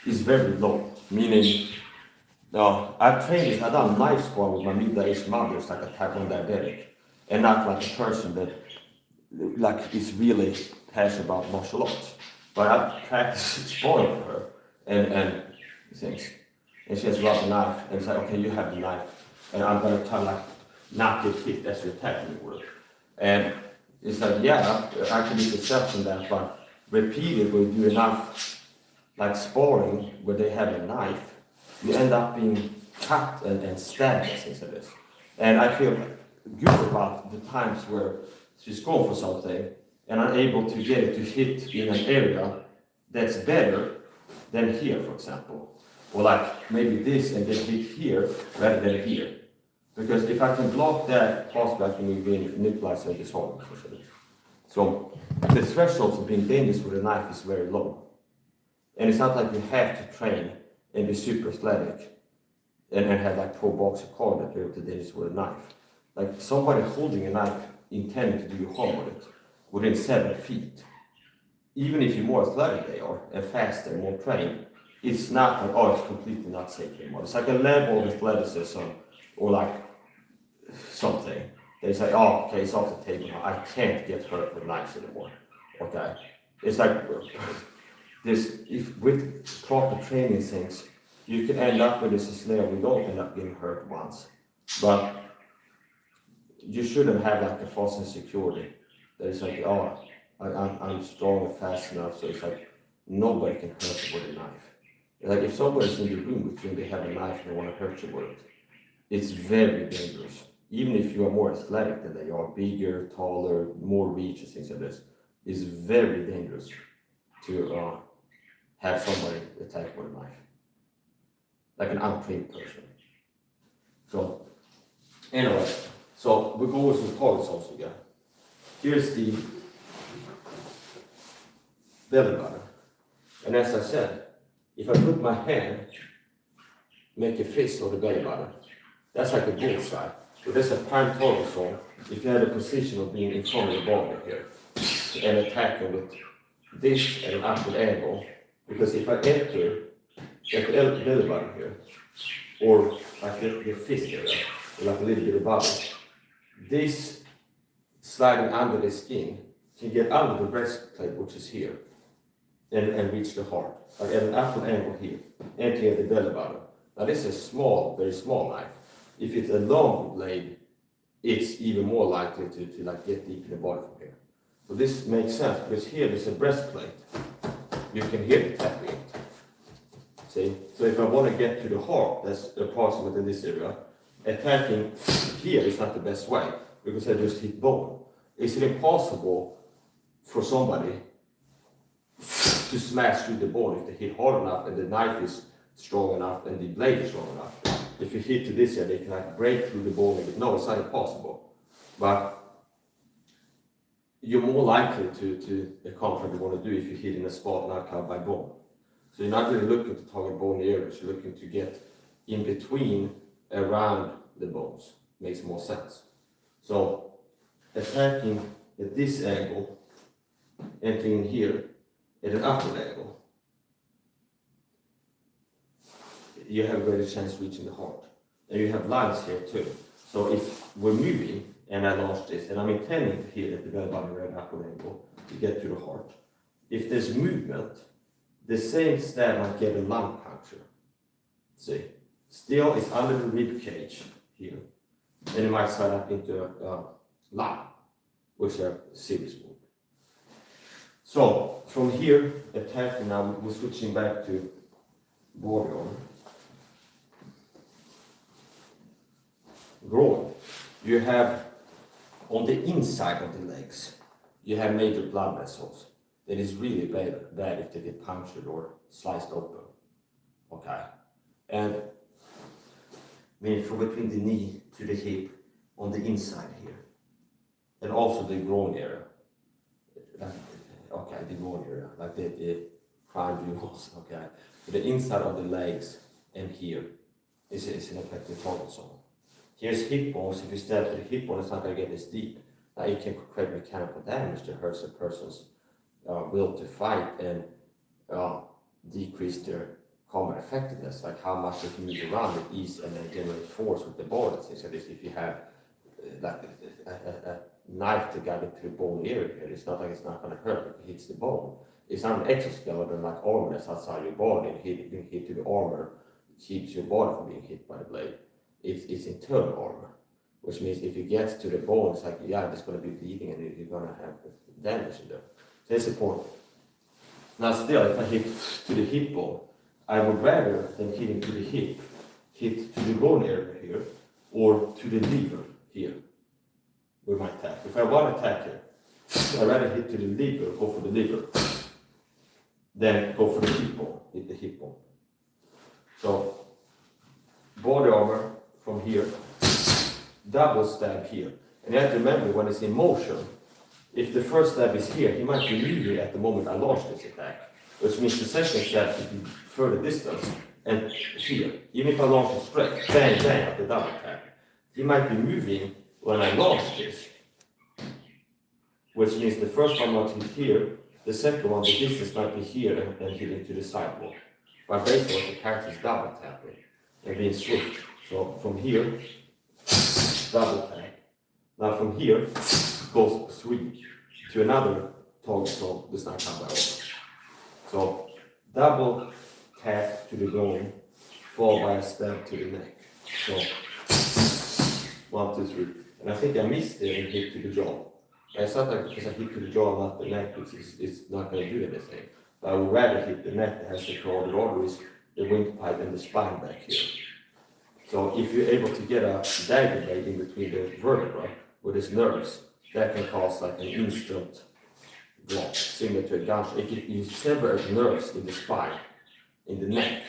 is very low, meaning I've trained this, I've done knife sparring with my middle-aged mothers like a type 1 diabetic, and not like a person that like is really passionate about martial arts. But I've practiced sparring with her and things. And she has brought a knife and it's like, okay, you have the knife, and I'm gonna try like not get hit as you're attacking me with it. And it's like, yeah, I can be successful in that, but repeated when you do enough like sparring where they have a knife, you end up being cut and stabbed and things like this. And I feel good about the times where she's going for something and I'm able to get it to hit in an area that's better than here, for example. Or like maybe this and then hit here rather than here. Because if I can block that, possibly I can be neutralized and disarmed. So the threshold for being dangerous with a knife is very low. And it's not like you have to train and be super athletic and have like pro boxer core that you're able to dangerous with a knife. Like somebody holding a knife intending to do you harm with it within 7 feet. Even if you're more athletic they are, and faster, and more trained, it's not like, oh, it's completely not safe anymore. It's like a level of athleticism or like something. They say, oh, okay, it's off the table now. I can't get hurt with knives anymore. Okay? It's like this, if with proper training things, you can end up with this scenario, we don't end up getting hurt once. But you shouldn't have like a false insecurity. That it's like, oh, I'm strong and fast enough, so it's like nobody can hurt you with a knife. Like if somebody's in the room with you and they have a knife and they want to hurt you with it, it's very dangerous. Even if you are more athletic than they are, bigger, taller, more reach and things like this, it's very dangerous to have somebody attack with a knife. Like an untrained person. So, anyway, so we go over some targets also again. Here's the belly button. And as I said, if I put my hand, make a fist on the belly button, that's like a bullseye. So that's a prime target zone if you had a position of being in front of the body here and attacking with this at an upward angle. Because if I enter at the belly button here, or like the fist area, or like a little bit above it, this sliding under the skin can get under the breastplate, which is here, and reach the heart. Like at an upward angle here, entering at the belly button. Now this is a small, very small knife. If it's a long blade, it's even more likely to like get deep in the body from here. So this makes sense because here there's a breastplate. You can hear the tapping. See? So if I want to get to the heart, that's approximately in this area, attacking here is not the best way because I just hit bone. Is it impossible for somebody to smash through the bone if they hit hard enough and the knife is strong enough and the blade is strong enough? If you hit to this area, they can like break through the bone. No, it's not impossible. But you're more likely to accomplish what you want to do if you hit in a spot not covered by bone. So you're not really looking to target bony areas, you're looking to get in between, around the bones. Makes more sense. So attacking at this angle, entering here at an upward angle, you have a greater chance of reaching the heart. And you have lines here too. So if we're moving, and I launch this, and I'm intending to hit at the belly button at an upward angle to get to the heart. If there's movement, the same stab might get a lung puncture. See? Still, it's under the rib cage here. And it might slide up into a lung, which is a serious wound. So, from here, attacking now, we're switching back to body armor. groin, you have on the inside of the legs, you have major blood vessels. That is really bad if they get punctured or sliced open. Okay, and meaning from between the knee to the hip on the inside here, and also the groin area. Okay, the groin area, like the crown jewels. Okay, so the inside of the legs and here is an affected target zone. Here's hip bones. If you stab to the hip bone, it's not going to get as deep. Now you can create mechanical damage that hurts a person's will to fight and decrease their combat effectiveness, like how much they can move around with ease and then generate force with the ball. Things like this. If you have like a knife to guide it to the bone area here, it's not like it's not going to hurt if it hits the bone. It's not an exoskeleton like armor that's outside your body, and being hit to the armor keeps your body from being hit by the blade. It's internal armor, which means if it gets to the bone, it's like, yeah, there's going to be bleeding and you're going to have damage in there. So it's important. Now still, if I hit to the hip bone, I would rather than hitting to the hip, hit to the bone area here, or to the liver here, with my attack. If I want to attack here, I'd rather hit to the liver, go for the liver, than go for the hip bone, hit the hip bone. So, body armor from here, double stab here. And you have to remember, when it's in motion, if the first stab is here, he might be moving at the moment I launch this attack, which means the second stab should be further distance, and here. Even if I launch it straight, bang, bang, at the double tap, he might be moving when I launch this, which means the first one might hit here, the second one, the distance might be here and hitting to the sidewalk. But basically, the character is double tapping and being swift. So from here, double tap. Now from here, goes sweep to another target, so this not come by over. So double tap to the groin, followed by a stab to the neck. So 1, 2, 3. And I think I missed it and hit to the jaw. And it's not like because I hit to the jaw, not the neck, it's not going to do anything. But I would rather hit the neck that has the carotid arteries, the windpipe, and the spine back here. So if you're able to get a dagger blade in between the vertebra with its nerves, that can cause like an instant block, similar to a gunshot. If you sever nerves in the spine, in the neck,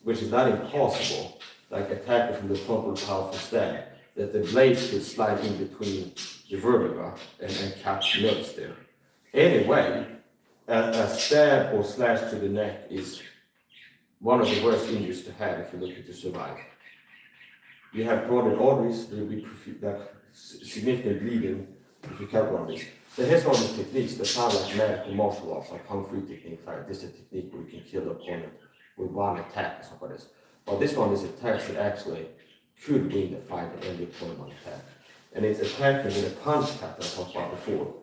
which is not impossible, like attacking from the front with a powerful stab, that the blade could slide in between the vertebra and catch nerves there. Anyway, a stab or slash to the neck is one of the worst injuries to have if you're looking to survive. You have carotid arteries, there will be significant bleeding if you cut one of these. So here's one of the techniques that sound like medical martial arts, like Kung Fu technique, like this is a technique where you can kill the opponent with one attack or something like this. But this one is attacks that actually could win the fight and end the opponent on attack. And it's attacking with a punch cut that I talked about before.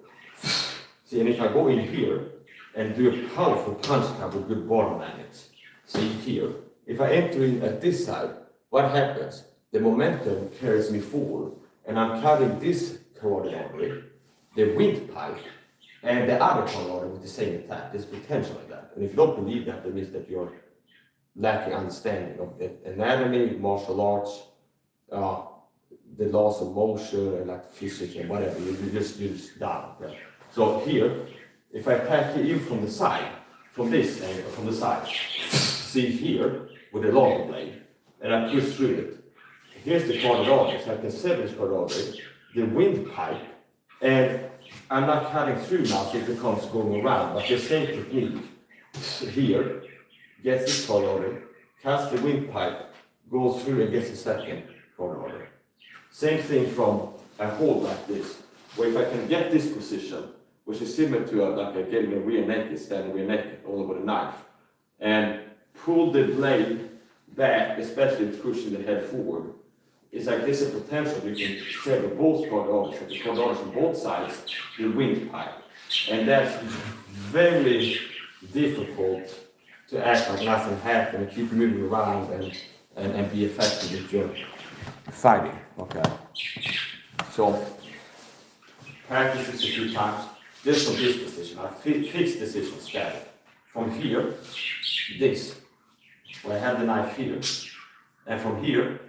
See, and if I go in here and do a powerful punch cut with good bottom dynamics, see here, if I enter in at this side, what happens? The momentum carries me forward, and I'm cutting this carotid artery, the windpipe, and the other carotid artery with the same attack. There's potential like that. And if you don't believe that, that means that you're lacking understanding of the anatomy, martial arts, the laws of motion, and like physics and whatever. You're just done. Okay? So here, if I attack you from the side, from this angle, from the side, see here with a longer blade, and I push through it. Here's the carotid artery, so I can sever this carotid artery, the windpipe, and I'm not cutting through now, so it becomes going around. But the same technique here gets this carotid artery, cuts the windpipe, goes through and gets the second carotid artery. Same thing from a hold like this, where if I can get this position, which is similar to getting a rear naked, standing rear naked, only with a knife, and pull the blade back, especially pushing the head forward. It's like there's a potential you can sever both carotid arteries, so the carotid arteries on both sides, the windpipe. And that's very difficult to act like nothing happened and keep moving around and be effective with your fighting. Okay. So practice this a few times. Just from this position, I fixed position stab. From here, this, where I have the knife here, and from here,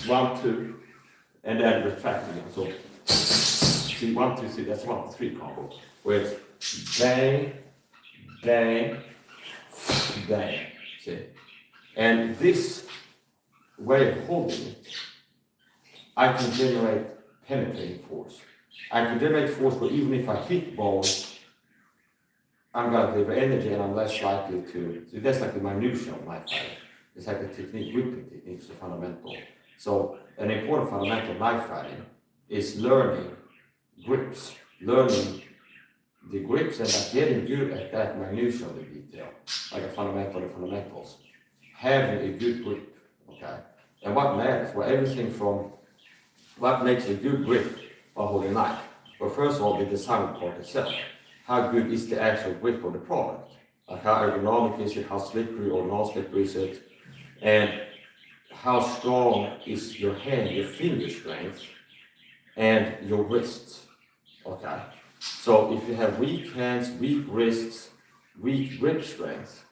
1, 2, and then retract again. So see, 1, 2, 3, that's 1, 3 combo, where it's bang, bang, bang, see? And this way of holding it, I can generate penetrating force. I can generate force where even if I hit balls, I'm going to deliver energy and I'm less likely to. So that's like the minutiae of knife fighting. It's like the technique, whipping technique is the fundamental. So an important fundamental of knife fighting is learning grips, learning the grips and like getting good at that minutiae of the detail, like a fundamental of fundamentals. Having a good grip, okay? And what matters? Well, everything from what makes a good grip while holding a knife. Well, first of all, the design part itself. How good is the actual grip of the product? Like how ergonomic is it? How slippery or non-slippery is it? And how strong is your hand, your finger strength, and your wrists? Okay. So if you have weak hands, weak wrists, weak grip strength,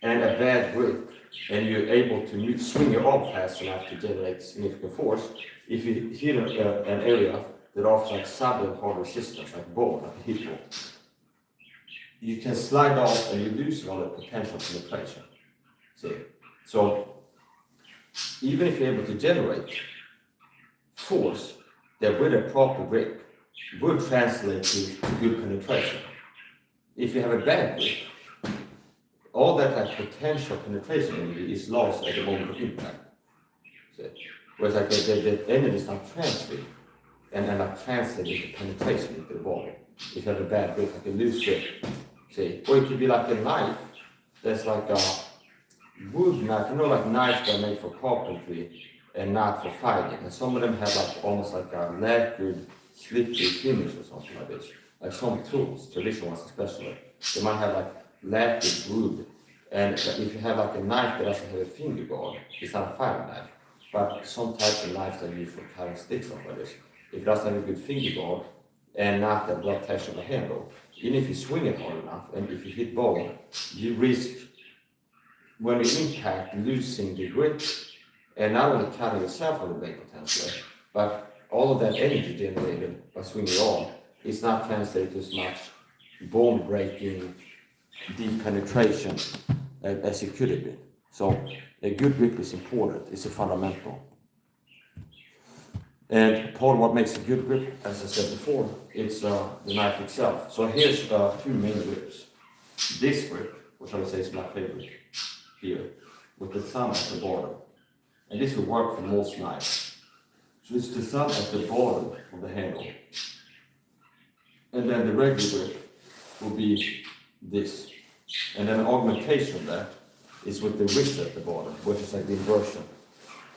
and a bad grip, and you're able to swing your arm fast enough to generate significant force, if you hit an area that offers like sudden hard resistance, like bone, like a hip ball, you can slide off and you lose all the potential penetration. See? So even if you're able to generate force that with a proper grip would translate to good penetration. If you have a bad grip, all that like potential penetration energy is lost at the moment of impact. See? Whereas like the energy is not transferred and like translated to penetration into the body. If you have a bad grip, like a loose grip, see? Or it could be like a knife that's like a wood knife, you know, like knives that are made for carpentry and not for fighting. And some of them have like almost like a lacquered, slippery finish or something like this. Like some tools, traditional ones especially, they might have like lacquered wood. And if you have like a knife that doesn't have a finger guard, it's not a fighting knife. But some types of knives that are used for cutting sticks or like this, if it doesn't have a good finger guard and not the blood touch on the handle, even if you swing it hard enough and if you hit bone, you risk when you impact losing the grip and not only cutting yourself on the blade potentially, but all of that energy generated by swinging your arm is not translated to as much bone breaking, deep penetration as it could have been. So a good grip is important, it's a fundamental. And part of what makes a good grip, as I said before, it's the knife itself. So here's 2 main grips. This grip, which I would say is my favorite, here, with the thumb at the bottom. And this will work for most knives. So it's the thumb at the bottom of the handle. And then the regular grip will be this. And then an augmentation of that is with the wrist at the bottom, which is like the inversion,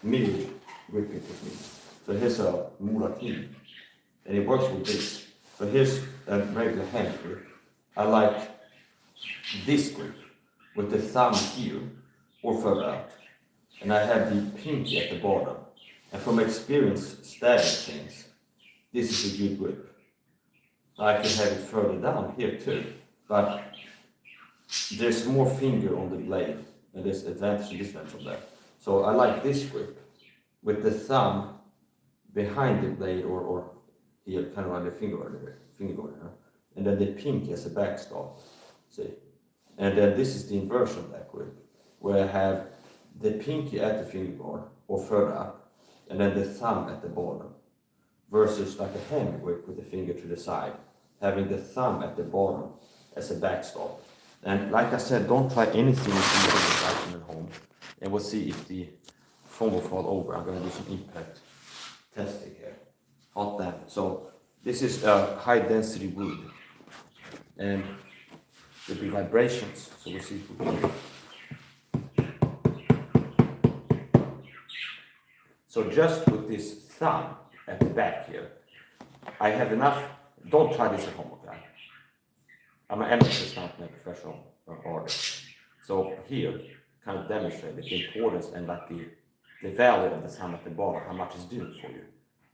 mirrored gripping technique. So here's a Muratini, and it works with this. So here's a regular hand grip. I like this grip with the thumb here or further out. And I have the pinky at the bottom. And from experience stabbing things, this is a good grip. I can have it further down here too, but there's more finger on the blade, and there's advantage and disadvantage of that. So I like this grip with the thumb behind the blade or here, kind of like the finger guard, and then the pinky as a backstop. See? And then this is the inversion of that grip, where I have the pinky at the finger guard or further up, and then the thumb at the bottom, versus like a hand grip with the finger to the side, having the thumb at the bottom as a backstop. And like I said, don't try anything at home, and we'll see if the foam will fall over. I'm going to do some impact testing here. Hot damp. So this is high density wood, and there'll be vibrations. So we'll see if we can. So just with this thumb at the back here, I have enough. Don't try this at home, okay? I'm an amateur stuntman, professional artist. So here, kind of demonstrate the importance and like the value of the thumb at the bottom, how much it's doing for you.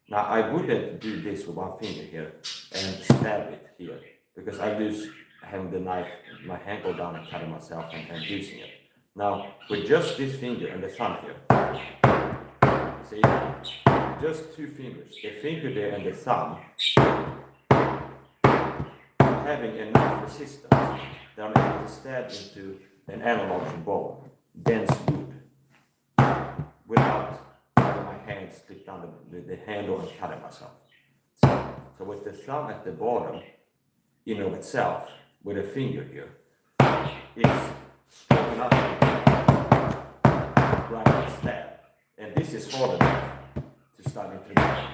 Now, I wouldn't do this with one finger here and stab it here, because I lose having the knife, my hand go down and cut it myself and losing it. Now, with just this finger and the thumb here, see, just two fingers, the finger there and the thumb, having enough resistance that I'm able to stab into an analog bowl, dense wood, without having my hand stick down the handle and cutting myself. So with the thumb at the bottom, in of itself, with a finger here, it's strong enough to right stab. And this is hard enough to stab into the bone.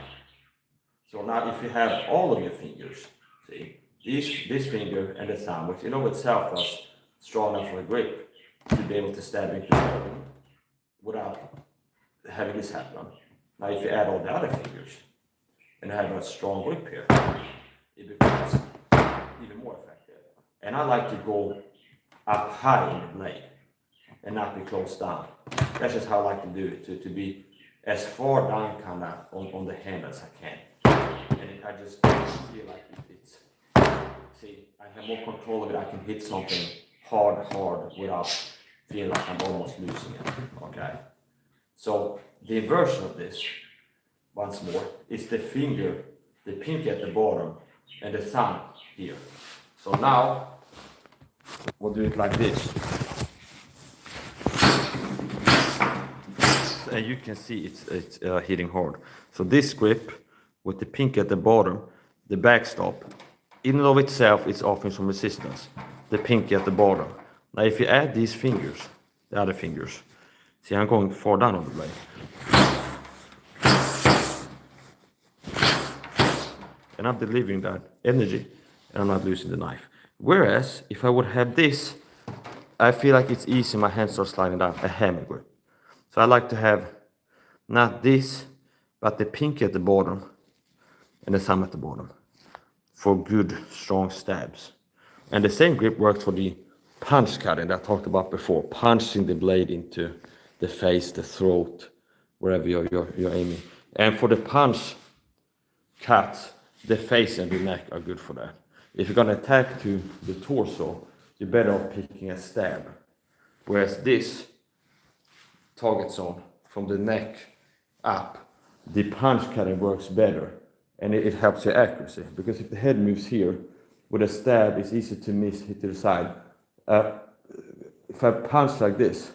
So now if you have all of your fingers, see, this finger and the thumb, which in of itself was strong enough for a grip to be able to stab into the bone without having this happen. Now if you add all the other fingers and have a strong grip here, it becomes even more effective. And I like to go up high in the blade and not be close down. That's just how I like to do it, to be as far down kind of on the hand as I can. And I just feel like it's, see, I have more control of it. I can hit something hard without feeling like I'm almost losing it, okay? So the inversion of this, once more, is the finger, the pinky at the bottom, and the thumb here. So now, we'll do it like this. And you can see it's hitting hard. So this grip, with the pinky at the bottom, the backstop, in and of itself, it's offering some resistance. The pinky at the bottom. Now if you add these fingers, the other fingers, see I'm going far down on the blade. And I'm delivering that energy, and I'm not losing the knife. Whereas, if I would have this, I feel like it's easy, my hands start sliding down, a hammer grip. So I like to have, not this, but the pinky at the bottom, and the thumb at the bottom, for good, strong stabs. And the same grip works for the punch cutting that I talked about before, punching the blade into the face, the throat, wherever you're aiming. And for the punch cuts, the face and the neck are good for that. If you're going to attack to the torso, you're better off picking a stab. Whereas this target zone, from the neck up, the punch cutting works better, and it helps your accuracy. Because if the head moves here, with a stab, it's easy to miss, hit to the side. If I punch like this,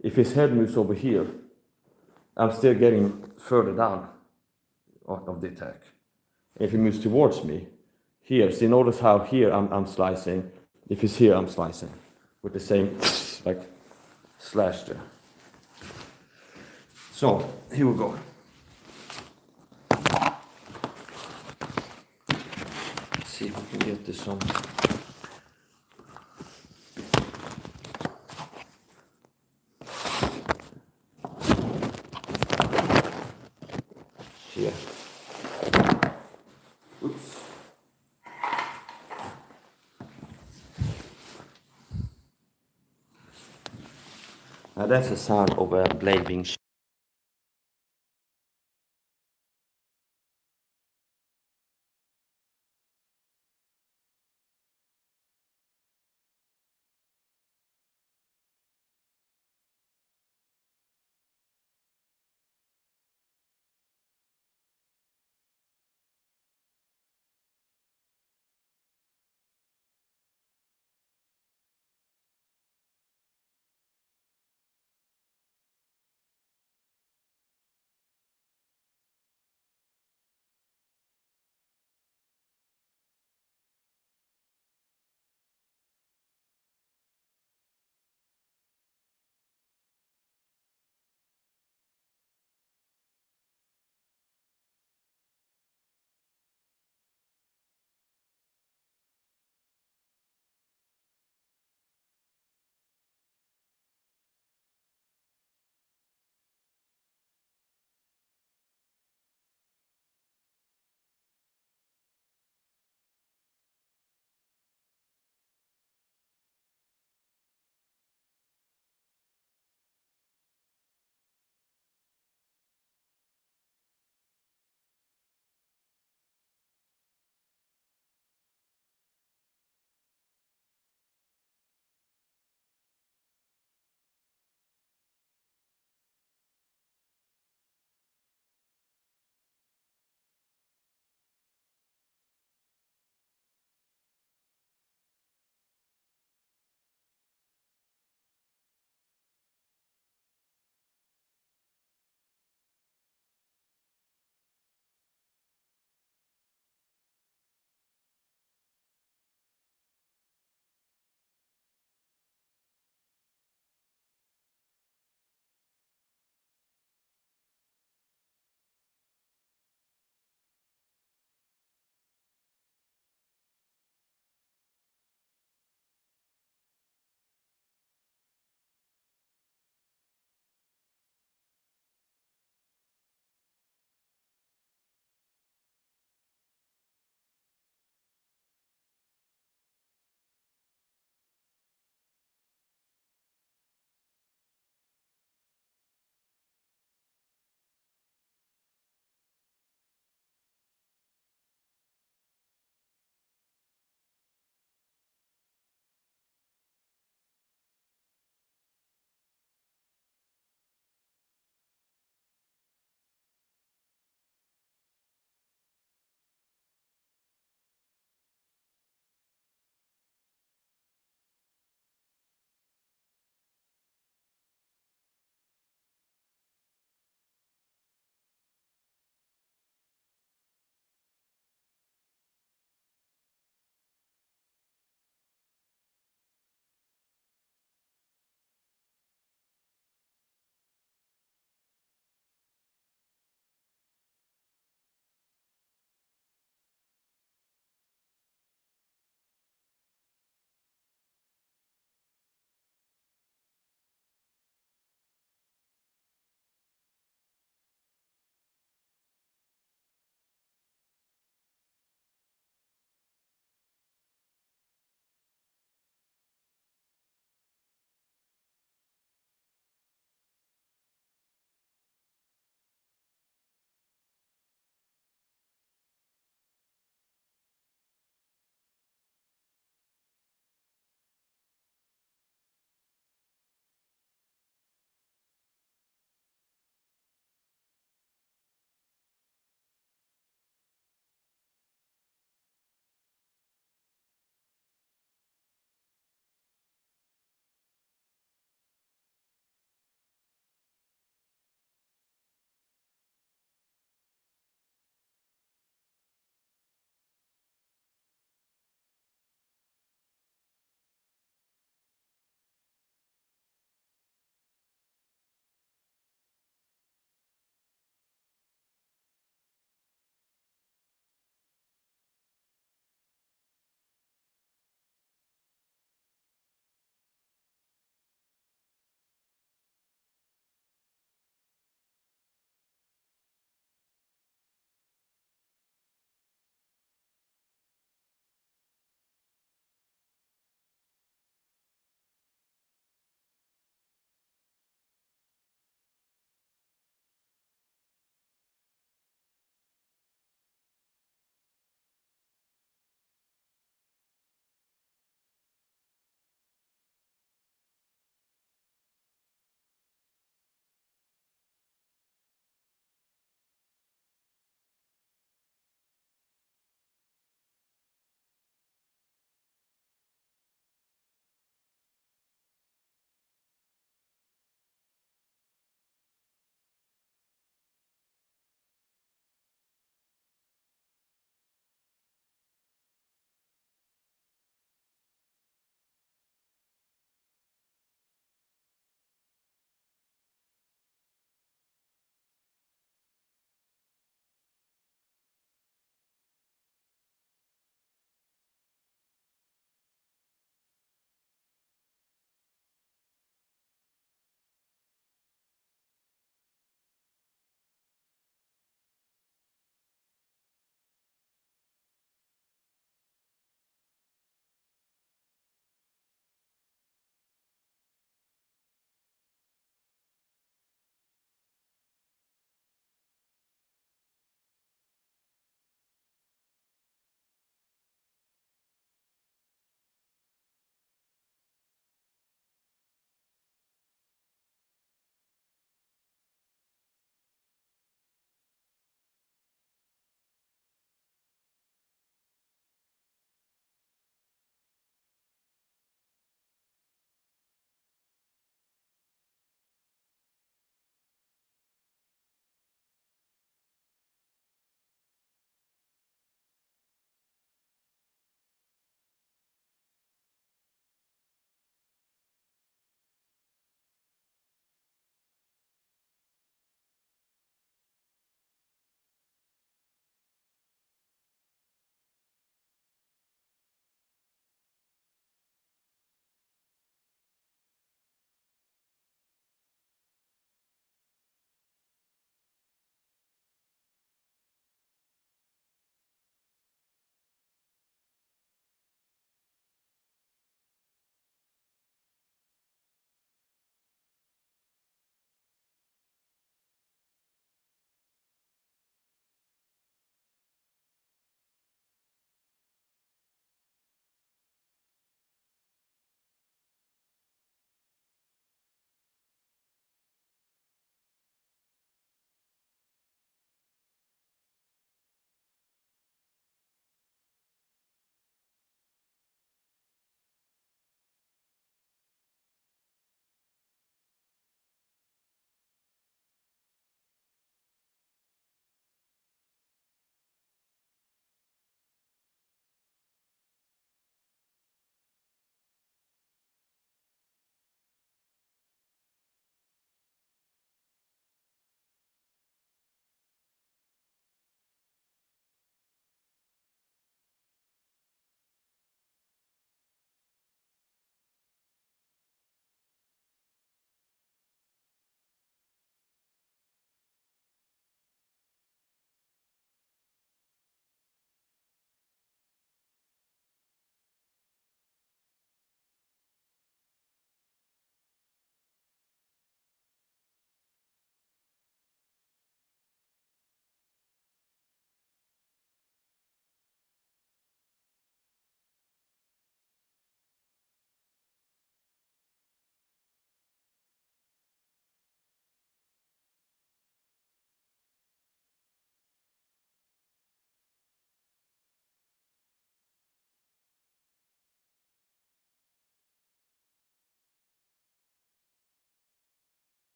if his head moves over here, I'm still getting further down of the attack. If he moves towards me, here, see, notice how here I'm slicing. If he's here, I'm slicing with the same, like, slash there. So, here we go. Let's see if we can get this on. Here. Oops. Now that's the sound of a blade being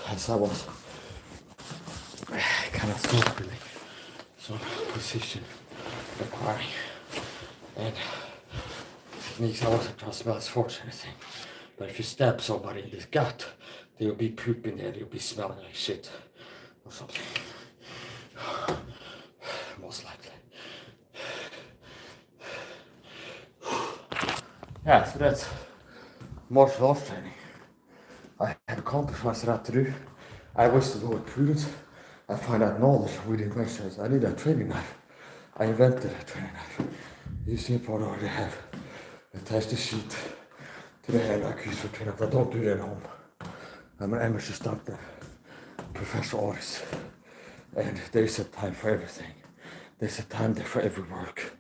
As I was kind of smoking some position requiring and techniques I wasn't trying to smell as force or anything. But if you stab somebody in the gut, there'll be poop in there, they'll be smelling like shit or something. Most likely. Yeah, so that's martial arts training. I have accomplished what I set out to do. I wish to go with prudence. I find out knowledge with inventions. I need a training knife. I invented a training knife. You see part already have attached the sheet to the hand I use for training. But I don't do that at home. I'm an amateur stuntman, professional artist. And there's a time for everything. There's a time there for every work.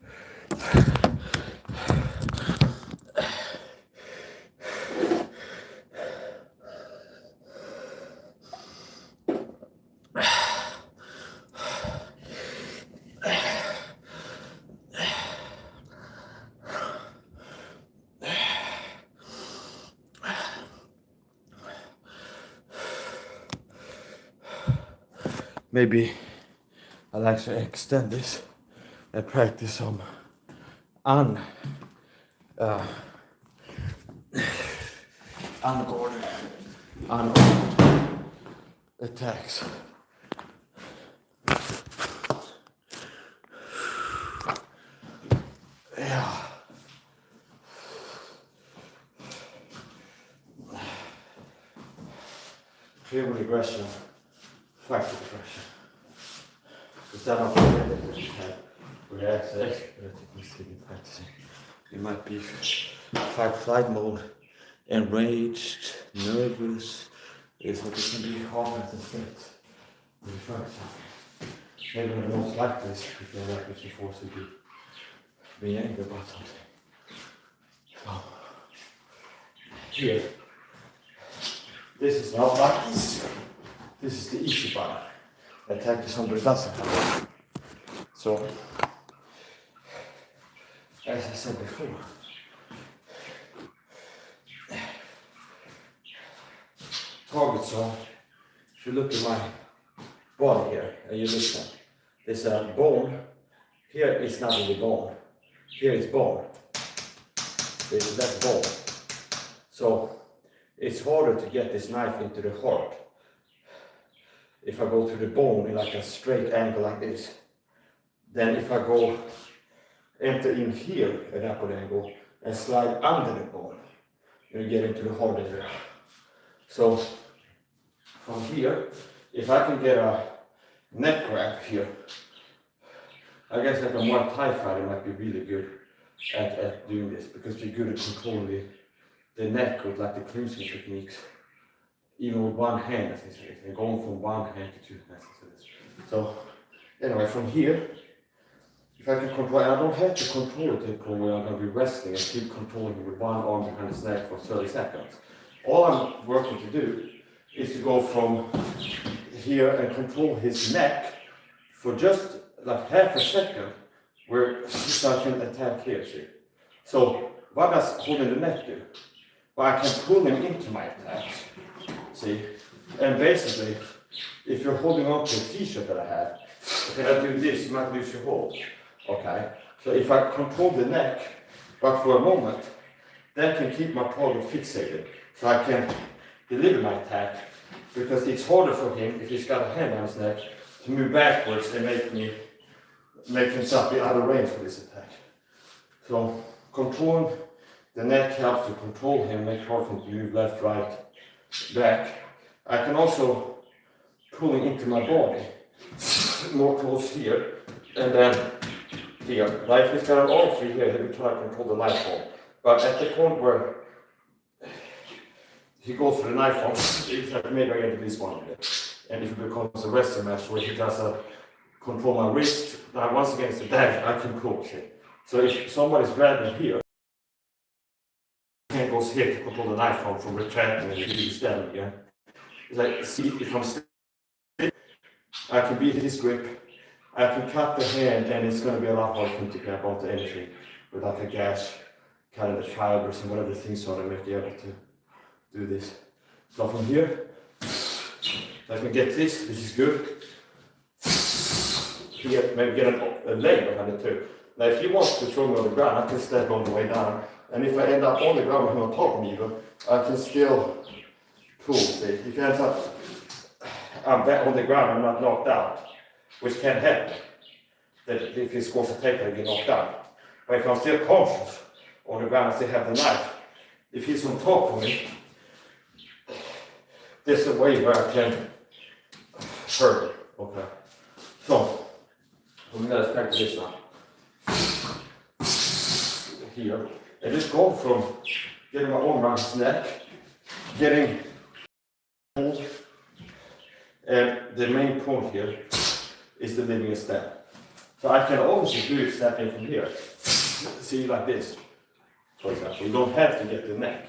Maybe I'll actually extend this and practice some unguarded attacks. Yeah. Clear with aggression, fight with aggression. Is that not that you have react to practicing? You might be fight flight mode, enraged, nervous. Is what it can be harder than threat. Maybe the most likely is if you're like if you're forced to be angry about something. So here, this is not like this. This is the easy part. Attack somebody doesn't have. So, as I said before, target zone. If you look at my body here and you listen, there's a bone. Here it's not really bone. Here it's bone. There's less bone. So it's harder to get this knife into the heart if I go through the bone in like a straight angle like this. Then if I go enter in here at an upward angle and slide under the bone, you get into the heart area. So from here, if I can get a neck grab here, I guess like a Muay Thai fighter might be really good at doing this because you're good at controlling the neck with like the clinching techniques, even with one hand, as I say, and going from one hand to two hands. So anyway, from here, if I can control, I don't have to control it to the point where I'm going to be wrestling and keep controlling it with one arm behind his neck for 30 seconds. All I'm working to do is to go from here and control his neck for just like half a second, where so I can attack here, see. So what does holding the neck do? Well, I can pull him into my attacks, see. And basically, if you're holding on to a t-shirt that I have, if I do this, you might lose your hold. Okay, so if I control the neck, but for a moment, that can keep my target fixated, so I can deliver my attack, because it's harder for him, if he's got a hand on his neck, to move backwards and make himself be out of range for this attack. So controlling the neck helps to control him, make it hard for him to move left, right, back. I can also pull him into my body, more close here, and then here. Like if he's got an arm free here, he will try to control the knife form. But at the point where he goes for the knife form, it's like maybe I get this one here. And if it becomes a wrestling match where he does control my wrist, now once again it's a dagger, I can pull it. So if somebody's grabbing here, hand goes here to control the knife form from retracting and he standing again. It's like, see, if I'm still, I can beat his grip. I can cut the hand and it's going to be a lot harder for him to grab onto anything with like a gash kind of the fibers and whatever things are that make you able to do this. So from here, I can get this is good. Here, maybe get a leg behind it too. Now if you want to throw me on the ground, I can step on the way down. And if I end up on the ground with him on top of me even, I can still pull, see. If you end up, I'm back on the ground, I'm not knocked out, which can happen. That if he scores a takedown, I get knocked out. But if I'm still conscious on the ground, I still have the knife. If he's on top of me, there's a way where I can hurt him. Okay. So, we're going to practice this now. Here. And just go from getting my arm around his neck, getting pulled. And the main point here is the leaving a step. So I can obviously do it stepping from here. See, like this, for example. You don't have to get the neck.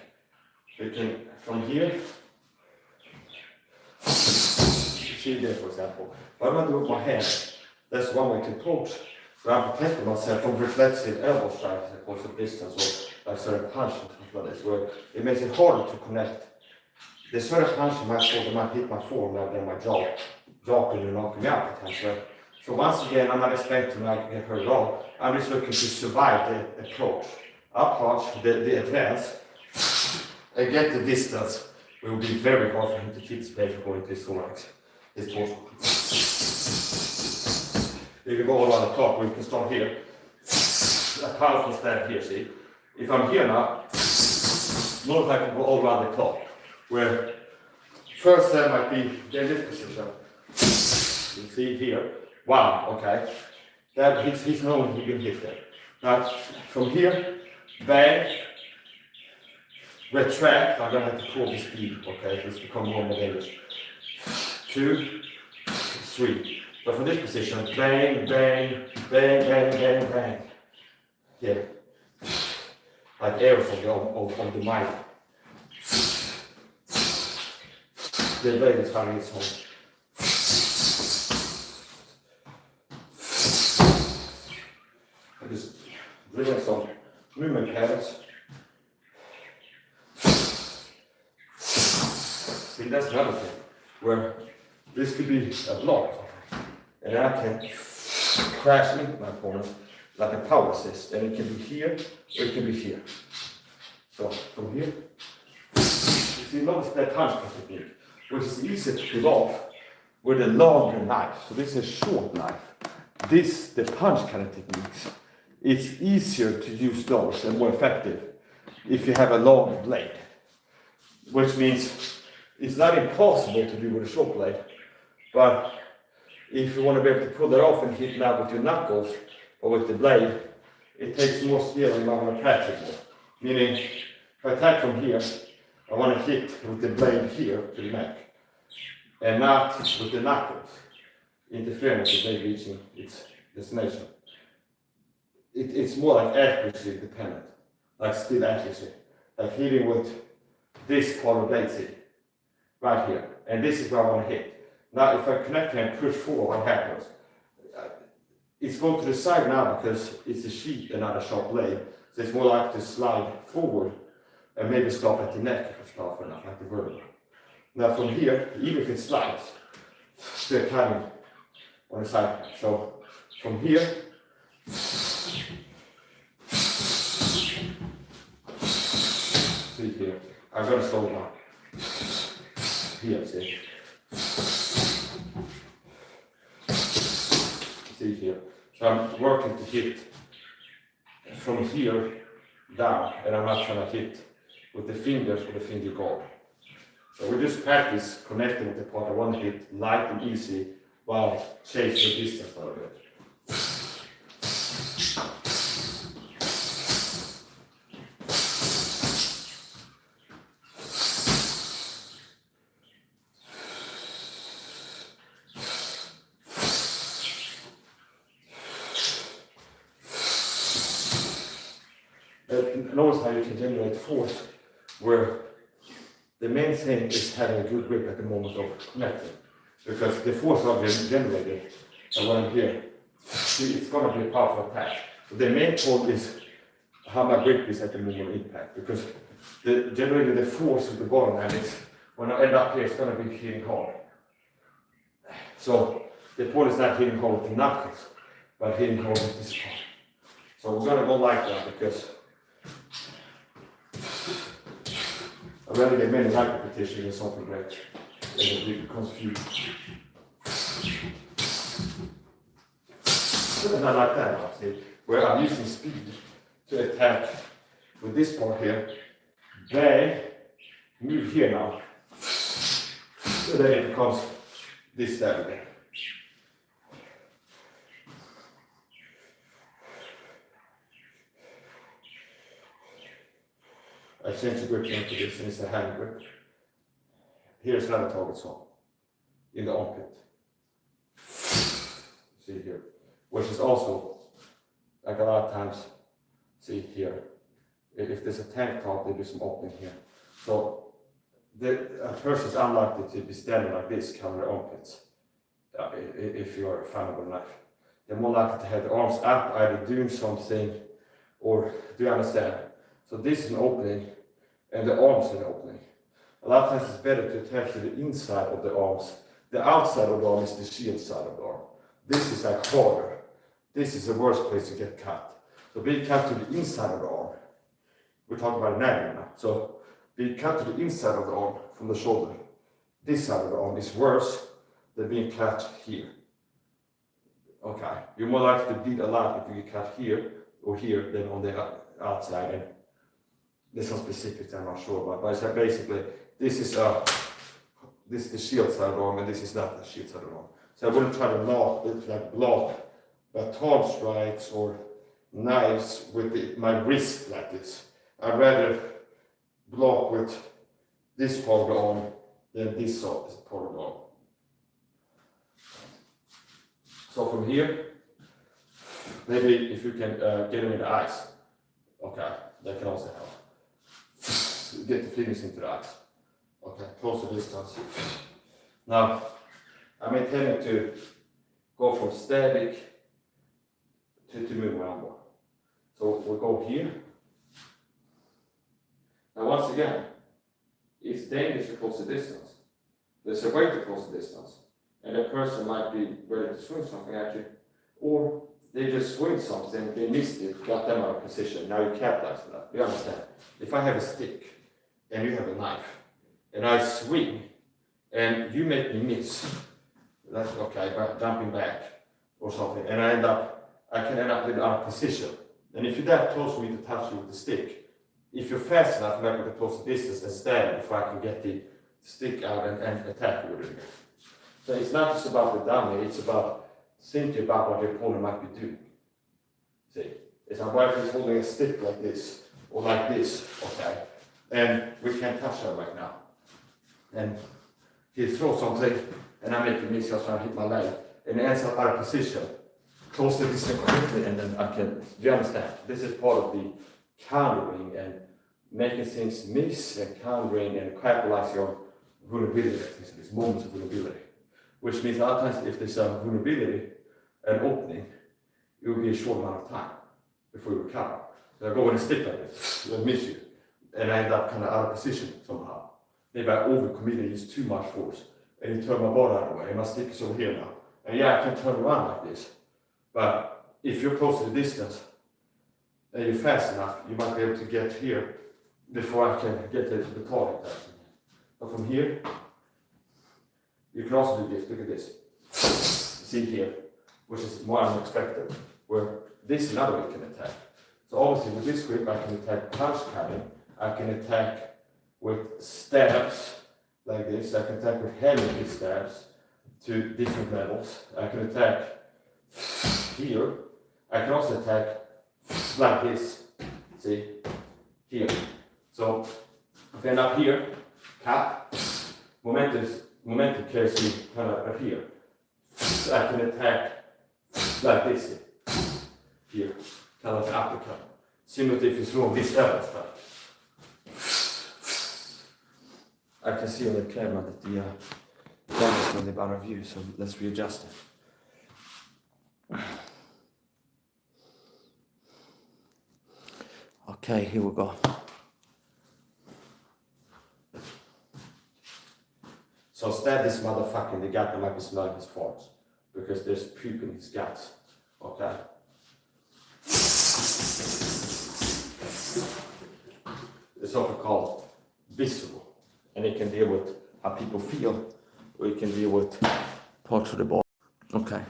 You can, from here, see there, for example. What I do with my hand, that's one way to approach. Where I'm protecting myself from reflexive elbow strikes across the distance, or like certain punches and stuff like this, where it makes it harder to connect. There's certain punches that might hit my forearm than my jaw. Jaw can knock me out potentially. So once again, I'm not expecting to get hurt at all. I'm just looking to survive the approach. Approach, the advance, and get the distance. It will be very hard for him to keep space going to his thorax, his torso. If you go around the clock, we can start here. A powerful stand here, see? If I'm here now, notice I can go all around the clock. Where first stand might be in this position. You see here. Wow, okay. That he's known he can hit there. Now, from here, bang, retract. I'm going to have to pull the speed, okay? It's become more dangerous. 2, 3. But from this position, bang, bang, bang, bang, bang, bang. Here. Like air from the mic. The blade is having its own. I'm just bringing some movement patterns. See, that's another thing, where this could be a block. And I can crash into my opponent like a power assist. And it can be here, or it can be here. So, from here, you see, notice that punch technique, which is easy to pull off with a longer knife. So this is a short knife. The punch kind of techniques, it's easier to use those and more effective if you have a long blade. Which means it's not impossible to do with a short blade, but if you want to be able to pull that off and hit now with your knuckles or with the blade, it takes more skill and you might want to practice more. Meaning, if I attack from here, I want to hit with the blade here to the neck, and not with the knuckles, interfering with the blade reaching its destination. It's more like accuracy dependent, like still accuracy, like hitting with this part of the blade, see, right here, and this is where I want to hit. Now, if I connect here and push forward, what happens? It's going to the side now because it's a sheet and not a sharp blade. So it's more likely to slide forward and maybe stop at the neck if it's powerful enough, like the vertical. Now, from here, even if it slides, still climbing on the side. So, from here, see here, I'm going to slow down. Here, see. See here. So I'm working to hit from here down, and I'm not trying to hit with the fingers or the finger guard. So we just practice connecting with the part I want to hit light and easy while changing the distance a little bit. Notice how you can generate force where the main thing is having a good grip at the moment of connecting, because the force of being generated and when I'm here, it's going to be a powerful attack. So the main point is how my grip is at the moment of impact, because generally the force with the bottom hand is, when I end up here, it's going to be hitting hard. So the point is not hitting hard with the knuckles, but hitting hard with this part. So we're going to go like that, because I'd rather get many like repetition than something great. And it becomes few. Not like that, now, see, where I'm using speed to attack with this part here. They move here now. So then it becomes this stab again. I change the grip into this, and it's a hand grip. Here's another target song in the armpit. See here, which is also, like a lot of times, see here, if there's a tank top, there'll be some opening here. So a person is unlikely to be standing like this, covering their armpits, if you're a fan of a knife. They're more likely to have the arms up, either doing something, or, do you understand? So this is an opening, and the arms are an opening. A lot of times it's better to attach to the inside of the arms. The outside of the arm is the shield side of the arm. This is like harder. This is the worst place to get cut. So be cut to the inside of the arm. We're talking about anatomy now. So be cut to the inside of the arm from the shoulder. This side of the arm is worse than being cut here. Okay, you're more likely to bleed a lot if you get cut here or here than on the outside. And there's some specifics I'm not sure about, but it's like basically this is the shield side of the arm, and this is not the shield side of the arm. So I wouldn't try to block baton strikes or knives with my wrist like this. I'd rather block with this part of the arm than this part of the arm. So from here, maybe if you can get them in the eyes. Okay, that can also help. Get the fingers into the eyes. Okay, close the distance. Now, I'm intending to go from static to move around more. So we'll go here. Now once again, it's dangerous to close the distance. There's a way to close the distance. And a person might be ready to swing something at you, or they just swing something, they missed it, got them out of position. Now you capitalize on that. You understand? If I have a stick and you have a knife, and I swing, and you make me miss, that's okay, by jumping back or something, and I can end up with out of position. And if you're that close for me to touch you with the stick, if you're fast enough, I'm able to close the distance and stab before I can get the stick out and attack you with it again. So it's not just about the dummy, it's about thinking about what the opponent might be doing. See, it's my wife is holding a stick like this, or like this, okay? And we can't touch her right now. And he throws something, and I make a miss, I was trying to hit my leg, and it ends up out of position. Close the distance quickly, and then I can, do you understand? This is part of the countering and making things miss and countering and capitalizing on vulnerability, these moments of vulnerability. Which means a lot of times if there's a vulnerability, an opening, it will be a short amount of time before you recover. So I go with a stick like this, I miss you, and I end up kind of out of position somehow. Maybe I overcommitted, use too much force, and you turn my body out of the way, and my stick is over here now. And yeah, I can turn around like this, but if you're close to the distance, and you're fast enough, you might be able to get here before I can get the target. But from here, you can also do this, look at this. See here, which is more unexpected, where this is another way you can attack. So obviously with this grip, I can attack punch cutting, I can attack with stabs like this, I can attack with heavy stabs to different levels. I can attack here, I can also attack like this, see, here. So if I end up here, cut, momentum carries me kind of up here. I can attack like this here, kind of an uppercut. Similar to if you throw this level stuff. I can see on the camera that the camera is really out of view, so let's readjust it. Okay, here we go. So stab this motherfucker in the gut, and might be smelling his farts. Because there's poop in his guts. Okay? It's often called visceral. And it can deal with how people feel, or it can deal with Parts of the body. Okay.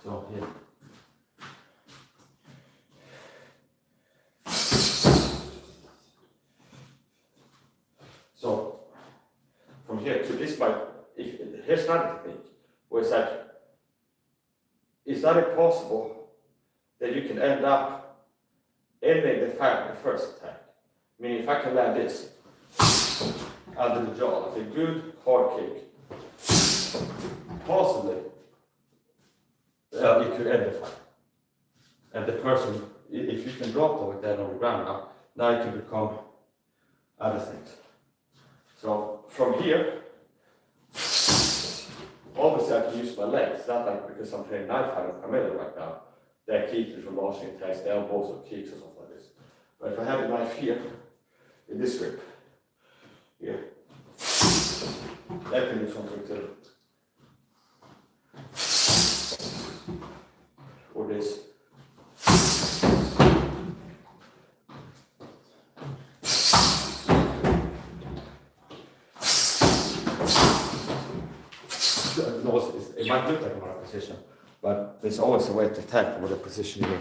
so here. So from here to this part, here's another technique where it's like, is that it possible that you can end up ending the first attack? Meaning if I can land this under the jaw, like a good hard kick, possibly you could end the fight. And the person, if you can drop them like that on the ground now you can become other things. So from here, obviously I can use my legs. It's not like because I'm playing knife fighting primarily right now. Their kick is from launching attacks, their elbows or kicks or something like this. But if I have a knife here, in this grip, here, that can do something too. Or this. It might look like I'm out of position, but there's always a way to attack with a position here.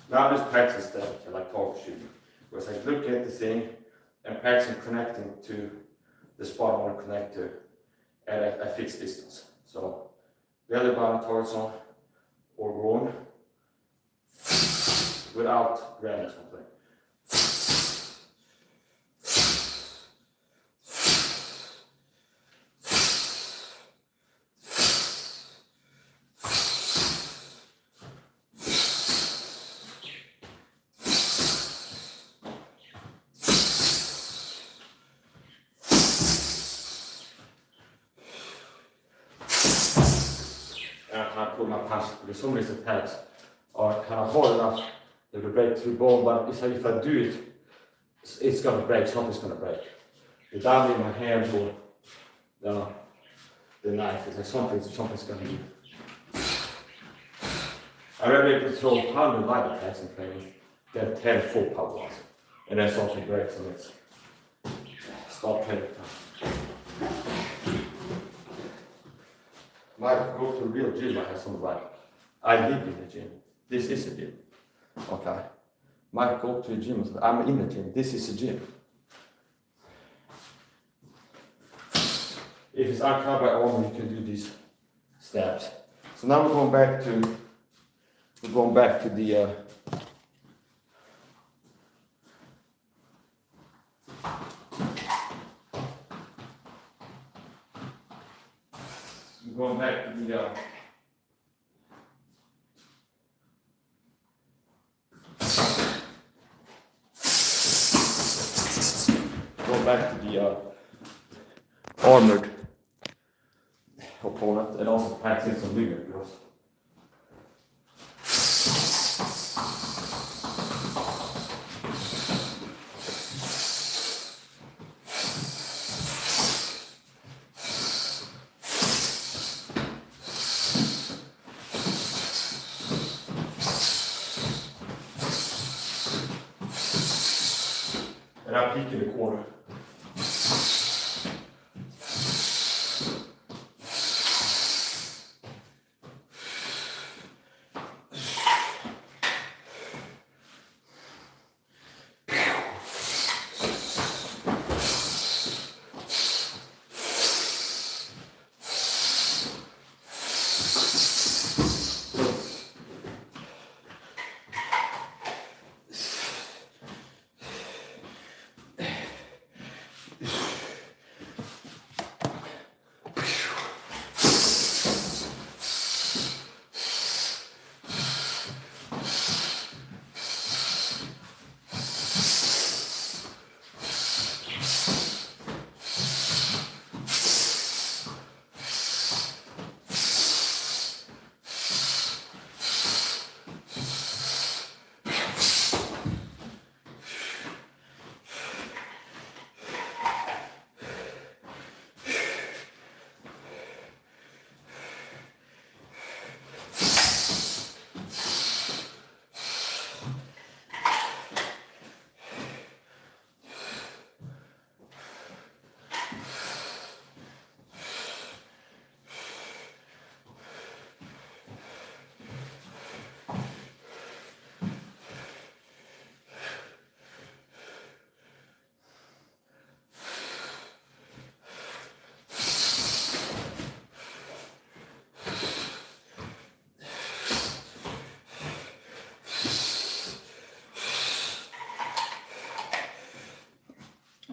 Now I'm just practice that, like target shooting. Where it's like look at the thing and practicing connecting to the spot I want to connect to at a fixed distance. So belly button, torso, or groin without grabbing something. And I can't pull my punch because some of these attacks are kind of hard enough that will break through bone, but it's like if I do it, it's gonna break, something's gonna break. The down in my hand or the knife, it's like something's gonna do. I'd rather be able to throw 100 light attacks in training than 10 full power ones. And then something breaks and it's stop training time. Might go to a real gym, I have some right. I live in the gym. This is a gym. Okay. Might go to a gym, I'm in the gym. This is a gym. If it's uncovered by arm, you can do these steps. So now we're going back to the going back to the Armored. opponent and also practicing some movement drills. And I peek in the corner.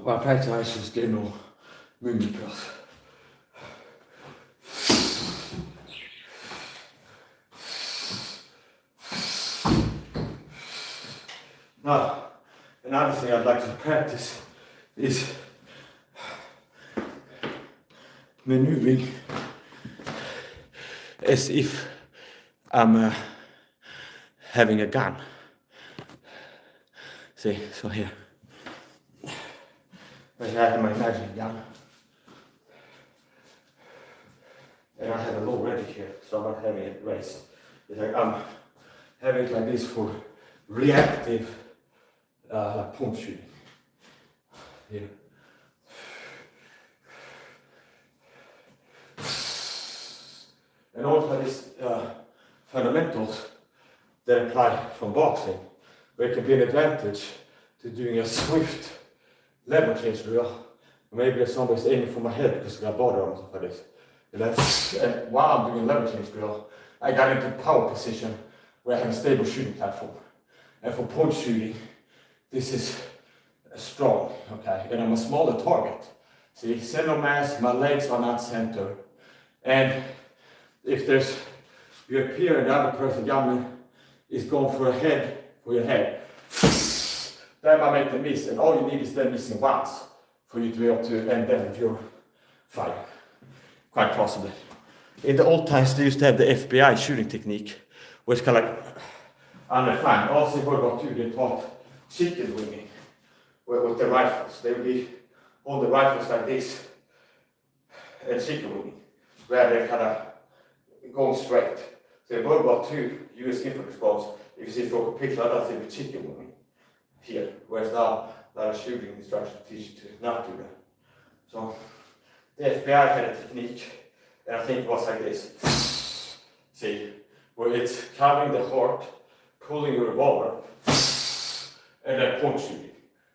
Bara practice det är nog mungippras. Now, another thing I'd like to practice is maneuvering as if I'm having a gun. See, so here. I have my magic gun. And I have a low ready here, so I'm not having it raised. It's like I'm having it like this for reactive like point shooting. Here. And also these fundamentals that apply from boxing, where it can be an advantage to doing a swift level change drill. Maybe there's somebody's aiming for my head because I got body armor for this. And while I'm doing a level change drill, I got into power position where I have a stable shooting platform. And for point shooting, this is strong, okay? And I'm a smaller target. See, center of mass, my legs are not center. And if you appear and the other person, gunman, is going for your head, that might make them miss. And all you need is them missing once for you to be able to end them with your fire. Quite possibly. In the old times, they used to have the FBI shooting technique, which kind of like undefined. Also, in World War II, they taught chicken winging with the rifles. They would be hold the rifles like this and chicken winging, where they're kind of going straight. So in World War II, US infantry squads, if you see it from a picture, I don't think chicken winging here, whereas now a shooting instruction teach you to not do that. So the FBI had a technique, and I think it was like this. See, where it's covering the heart, pulling your revolver, and then point shooting.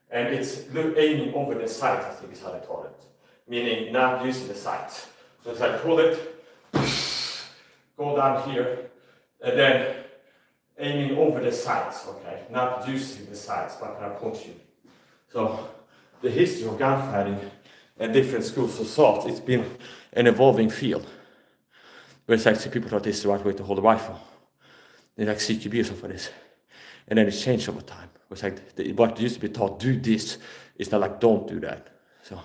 And it's aiming over the sight, I think is how they taught it. Meaning not using the sights. So it's like pull it, go down here, and then aiming over the sights, okay? Not using the sights, but kind of point shooting. So the history of gunfighting and different schools of thought, it's been an evolving field. Where it's actually people thought this is the right way to hold a rifle. They like CQB or something for this. And then it's changed over time. It's like what used to be taught, do this, it's not like don't do that. So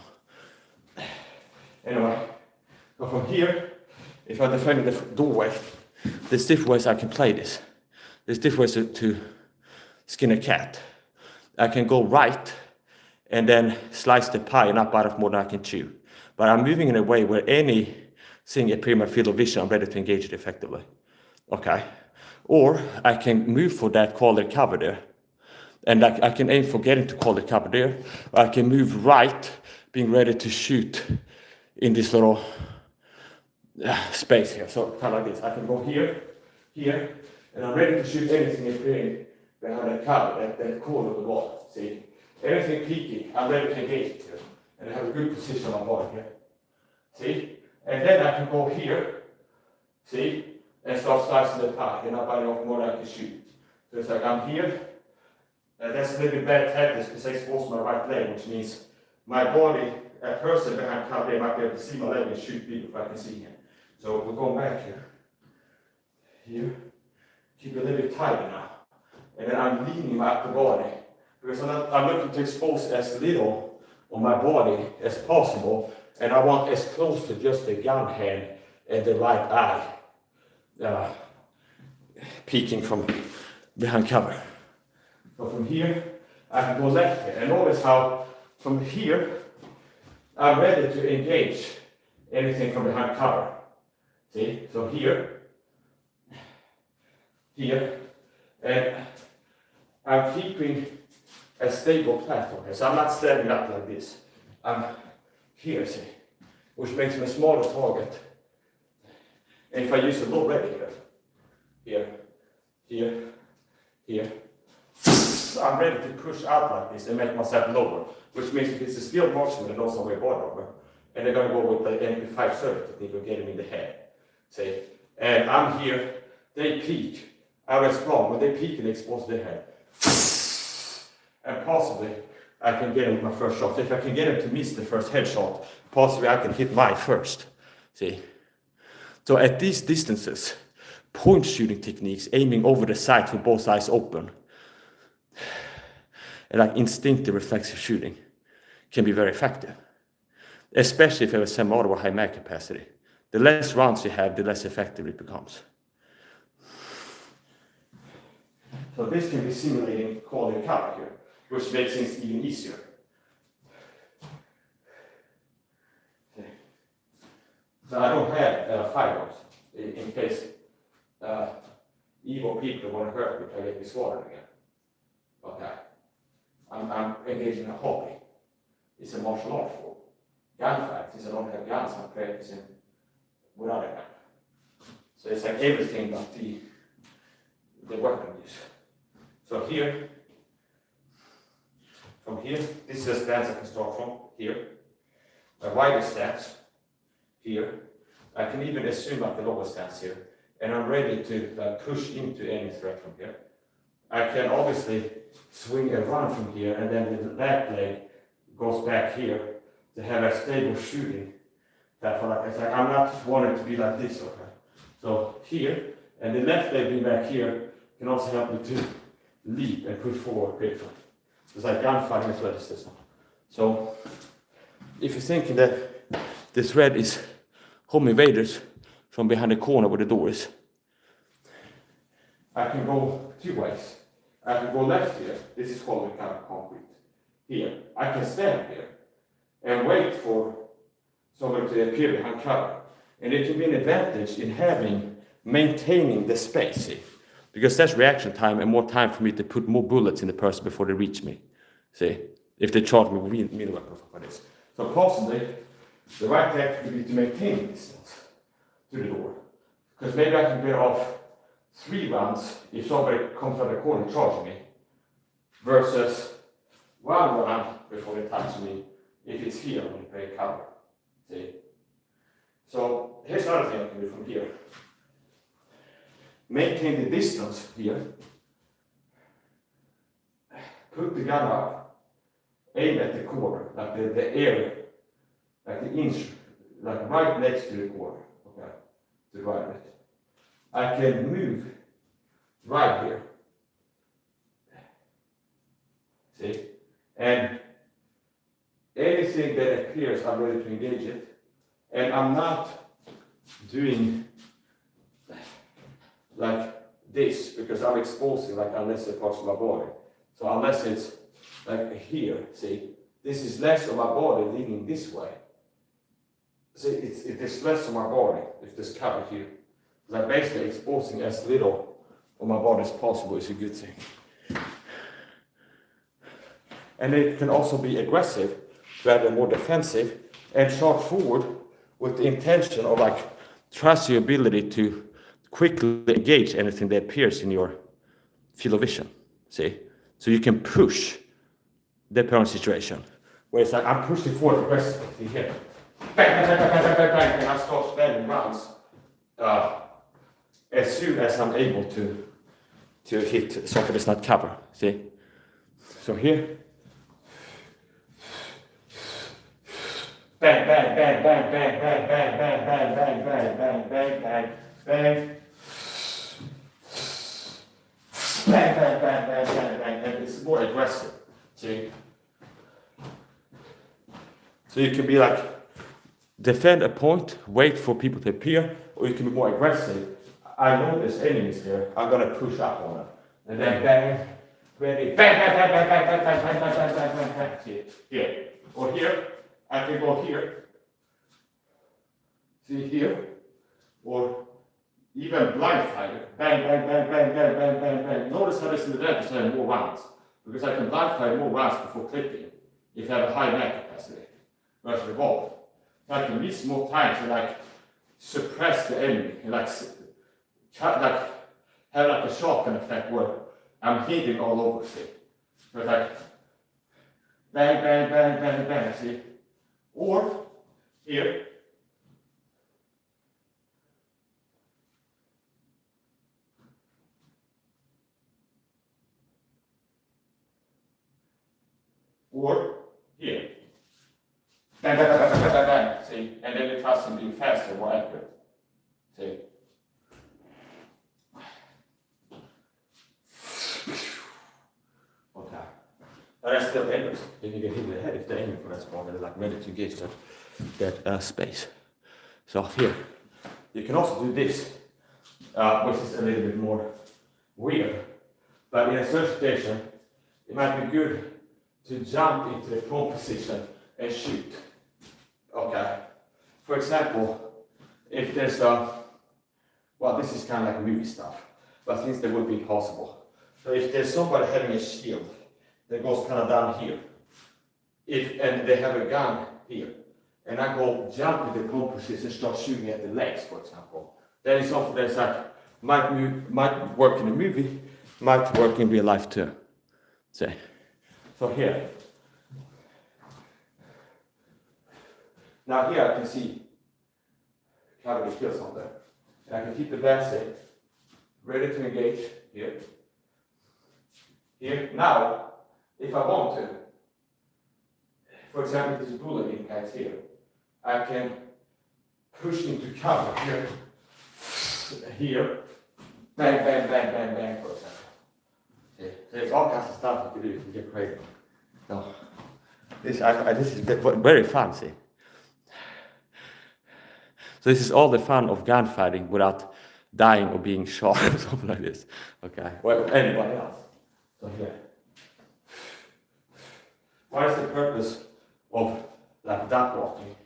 anyway, so from here, if I'm defending the doorway, there's different ways I can play this. There's different ways to skin a cat. I can go right and then slice the pie and not bite off more than I can chew. But I'm moving in a way where anything appears in my field of vision, I'm ready to engage it effectively. Okay? Or I can move for that quality cover there. And I can aim for getting to quality cover there. Or I can move right, being ready to shoot in this little space here. So kind of like this. I can go here, and I'm ready to shoot anything appearing behind that cover, that corner of the wall. See? Anything peaky, I'm ready to engage it here. And I have a good position on my body here. See? And then I can go here, see? And start slicing the pie, and I'm biting off more than I can shoot. So it's like I'm here, and that's a little bit bad tactics because I expose my right leg, which means my body, a person behind cover, they might be able to see my leg and shoot me if I can see him. So we're going back here. Here. Keep it a little bit tighter now. And then I'm leaning up the body. Because I'm looking to expose as little of my body as possible. And I want as close to just the gun hand and the right eye peeking from behind cover. So from here, I can go left here. And notice how from here, I'm ready to engage anything from behind cover. See? So here, and I'm keeping a stable platform here. So I'm not standing up like this. I'm here, see? Which makes me a smaller target. And if I use a low ready here, I'm ready to push out like this and make myself lower. Which means if it's a skilled marksman that knows how to wear body armor, and they're going to go with the MP5 survey technique and get him in the head. See? And I'm here, they peek. I respond. When they peek and expose their head. And possibly I can get him with my first shot. So if I can get him to miss the first headshot, possibly I can hit my first. See? So at these distances, point shooting techniques, aiming over the sight with both eyes open, and like instinctive reflexive shooting, can be very effective. Especially if you have a semi-auto or high mag capacity. The less rounds you have, the less effective it becomes. So this can be simulating quality cover here, which makes things even easier. Okay. So I don't have firearms in case evil people want to hurt me if I get this water again. Okay. I'm engaged in a hobby. It's a martial art form. Gunfight, since I don't have guns, I'm practicing without a gun. So it's like everything but the weapon use. So here, from here, this is a stance I can start from here. My wider stance here. I can even assume like the lower stance here. And I'm ready to push into any threat from here. I can obviously swing and run from here, and then that leg goes back here to have a stable shooting. I'm not wanting to be like this, okay? So here, and the left leg being back here can also help me to leap and push forward quickly. It's like gunfighting as well as this one. So if you're thinking that the thread is home invaders from behind the corner where the door is, I can go two ways. I can go left here. This is called the kind of concrete. Here, I can stand here and wait for somebody to appear behind cover. And it can be an advantage in maintaining the space, see? Because that's reaction time and more time for me to put more bullets in the person before they reach me, see? If they charge me with middle weapons like this. So possibly, the right tactic would be to maintain the distance to the door. Because maybe I can get off 3 rounds if somebody comes out of the corner charging me, versus 1 round before they touch me if it's here when they play cover. See? So here's another thing I can do from here. Maintain the distance here. Put the gun up. Aim at the corner, like the area, like the inch, like right next to the corner. Okay, to the right of it. I can move right here. See? And anything that appears, I'm ready to engage it. And I'm not doing like this because I'm exposing like unnecessary parts of my body. So unless it's like here, see, this is less of my body leaning this way. See, it is less of my body if this cover here. Like basically exposing as little of my body as possible is a good thing. And it can also be aggressive rather than more defensive and charge forward with the intention of like trust your ability to quickly engage anything that appears in your field of vision. See? So you can push the parent situation. Where it's like I'm pushing forward aggressively here. Bang, bang, bang, bang, bang, bang, bang, and I start spending rounds as soon as I'm able to hit something that's not cover. See? So here. Bang, bang, bang, bang, bang, bang, bang, bang, bang, bang, bang, bang, bang, bang, bang. Bang, bang, bang, bang, bang, bang, and it's more aggressive. See? So you can be like, defend a point, wait for people to appear, or you can be more aggressive. I know there's enemies here, I'm gonna push up on them. And then bang, ready, bang, bang, bang, bang, bang, bang, bang, bang, bang, bang, bang, bang, see? Here. Or here, I can go here. See here? Or even blind fire. Bang, bang, bang, bang, bang, bang, bang, bang. Notice how this is the advantage having more rounds. Because I can blind fire more rounds before clicking if I have a high mag capacity versus revolve. So I can miss more times and like suppress the enemy and like have like a shotgun effect where I'm hitting all over, see? So it's like bang, bang, bang, bang, bang, see? Or here. or here. Bang, bang, bang, bang, bang, bang, bang. See? And then it has to be faster, more accurate. See? Okay. But that's still dangerous. If you get hit in the head, if they're aiming for that spot, they're like ready to engage that space. So here, you can also do this, which is a little bit more weird. But in a certain situation, it might be good to jump into the prone position and shoot. Okay. For example, if there's well, this is kind of like movie stuff, but things that would be possible. So if there's somebody having a shield that goes kind of down here, and they have a gun here, and I go jump into the prone position and start shooting at the legs, for example, then it's something that's like might work in a movie, might work in real life too. Say. So here. Now here I can see kind of the skills on there. And I can keep the back safe, ready to engage here. Here. Now, if I want to, for example, if this bullet impacts here, I can push into cover here, here, bang, bang, bang, bang, bang, for example. See? So there's all kinds of stuff you can do to get crazy. No. This is very fun, see? So this is all the fun of gunfighting without dying or being shot or something like this. Okay. Well, anybody else? So here. What is the purpose of like duck walking?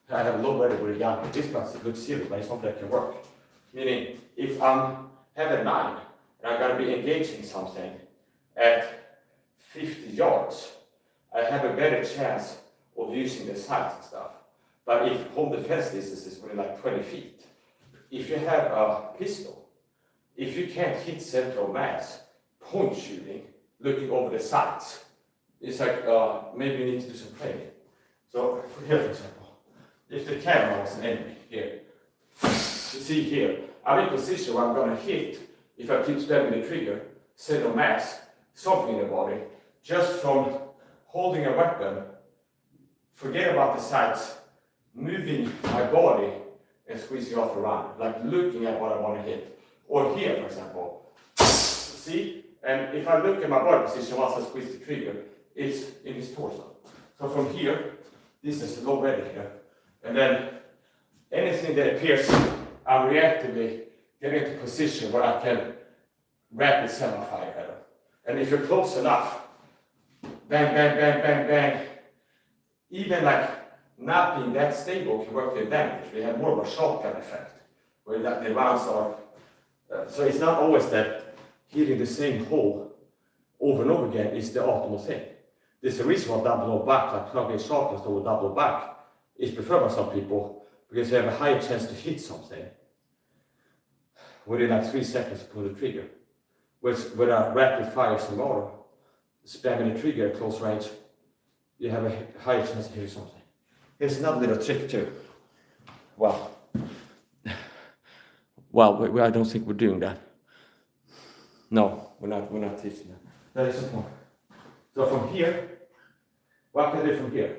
I have a low ready with a gun, but this one's a good serious, but it's something that can work. Meaning, if I have a 9 and I'm going to be engaging something at 50 yards, I have a better chance of using the sights and stuff. But if home defense distance is really like 20 feet, if you have a pistol, if you can't hit central mass, point shooting, looking over the sights, it's like maybe you need to do some training. So here, for example, if the camera was an enemy here, you see here, I'm in position where I'm going to hit, if I keep spamming the trigger, central mass, something in the body, just from holding a weapon, forget about the sights, moving my body and squeezing off around, like looking at what I want to hit. Or here, for example, see? And if I look at my body position once I squeeze the trigger, it's in his torso. So from here, this is low ready here. And then anything that appears, I'm reactively getting into position where I can rapid semi-fire at him. And if you're close enough, bang, bang, bang, bang, bang, even like not being that stable can work to advantage. We have more of a shotgun effect, where that the rounds are. So it's not always that hitting the same hole over and over again is the optimal thing. There's a reason why double back, like plugging shotguns over double back, is preferred by some people because they have a higher chance to hit something within like 3 seconds to pull the trigger. With a rapid fire scenario, spamming the trigger at close range, you have a higher chance to hit something. Here's another little trick too. Well, I don't think we're doing that. No, we're not teaching that. That is the point. So from here, what can I do from here?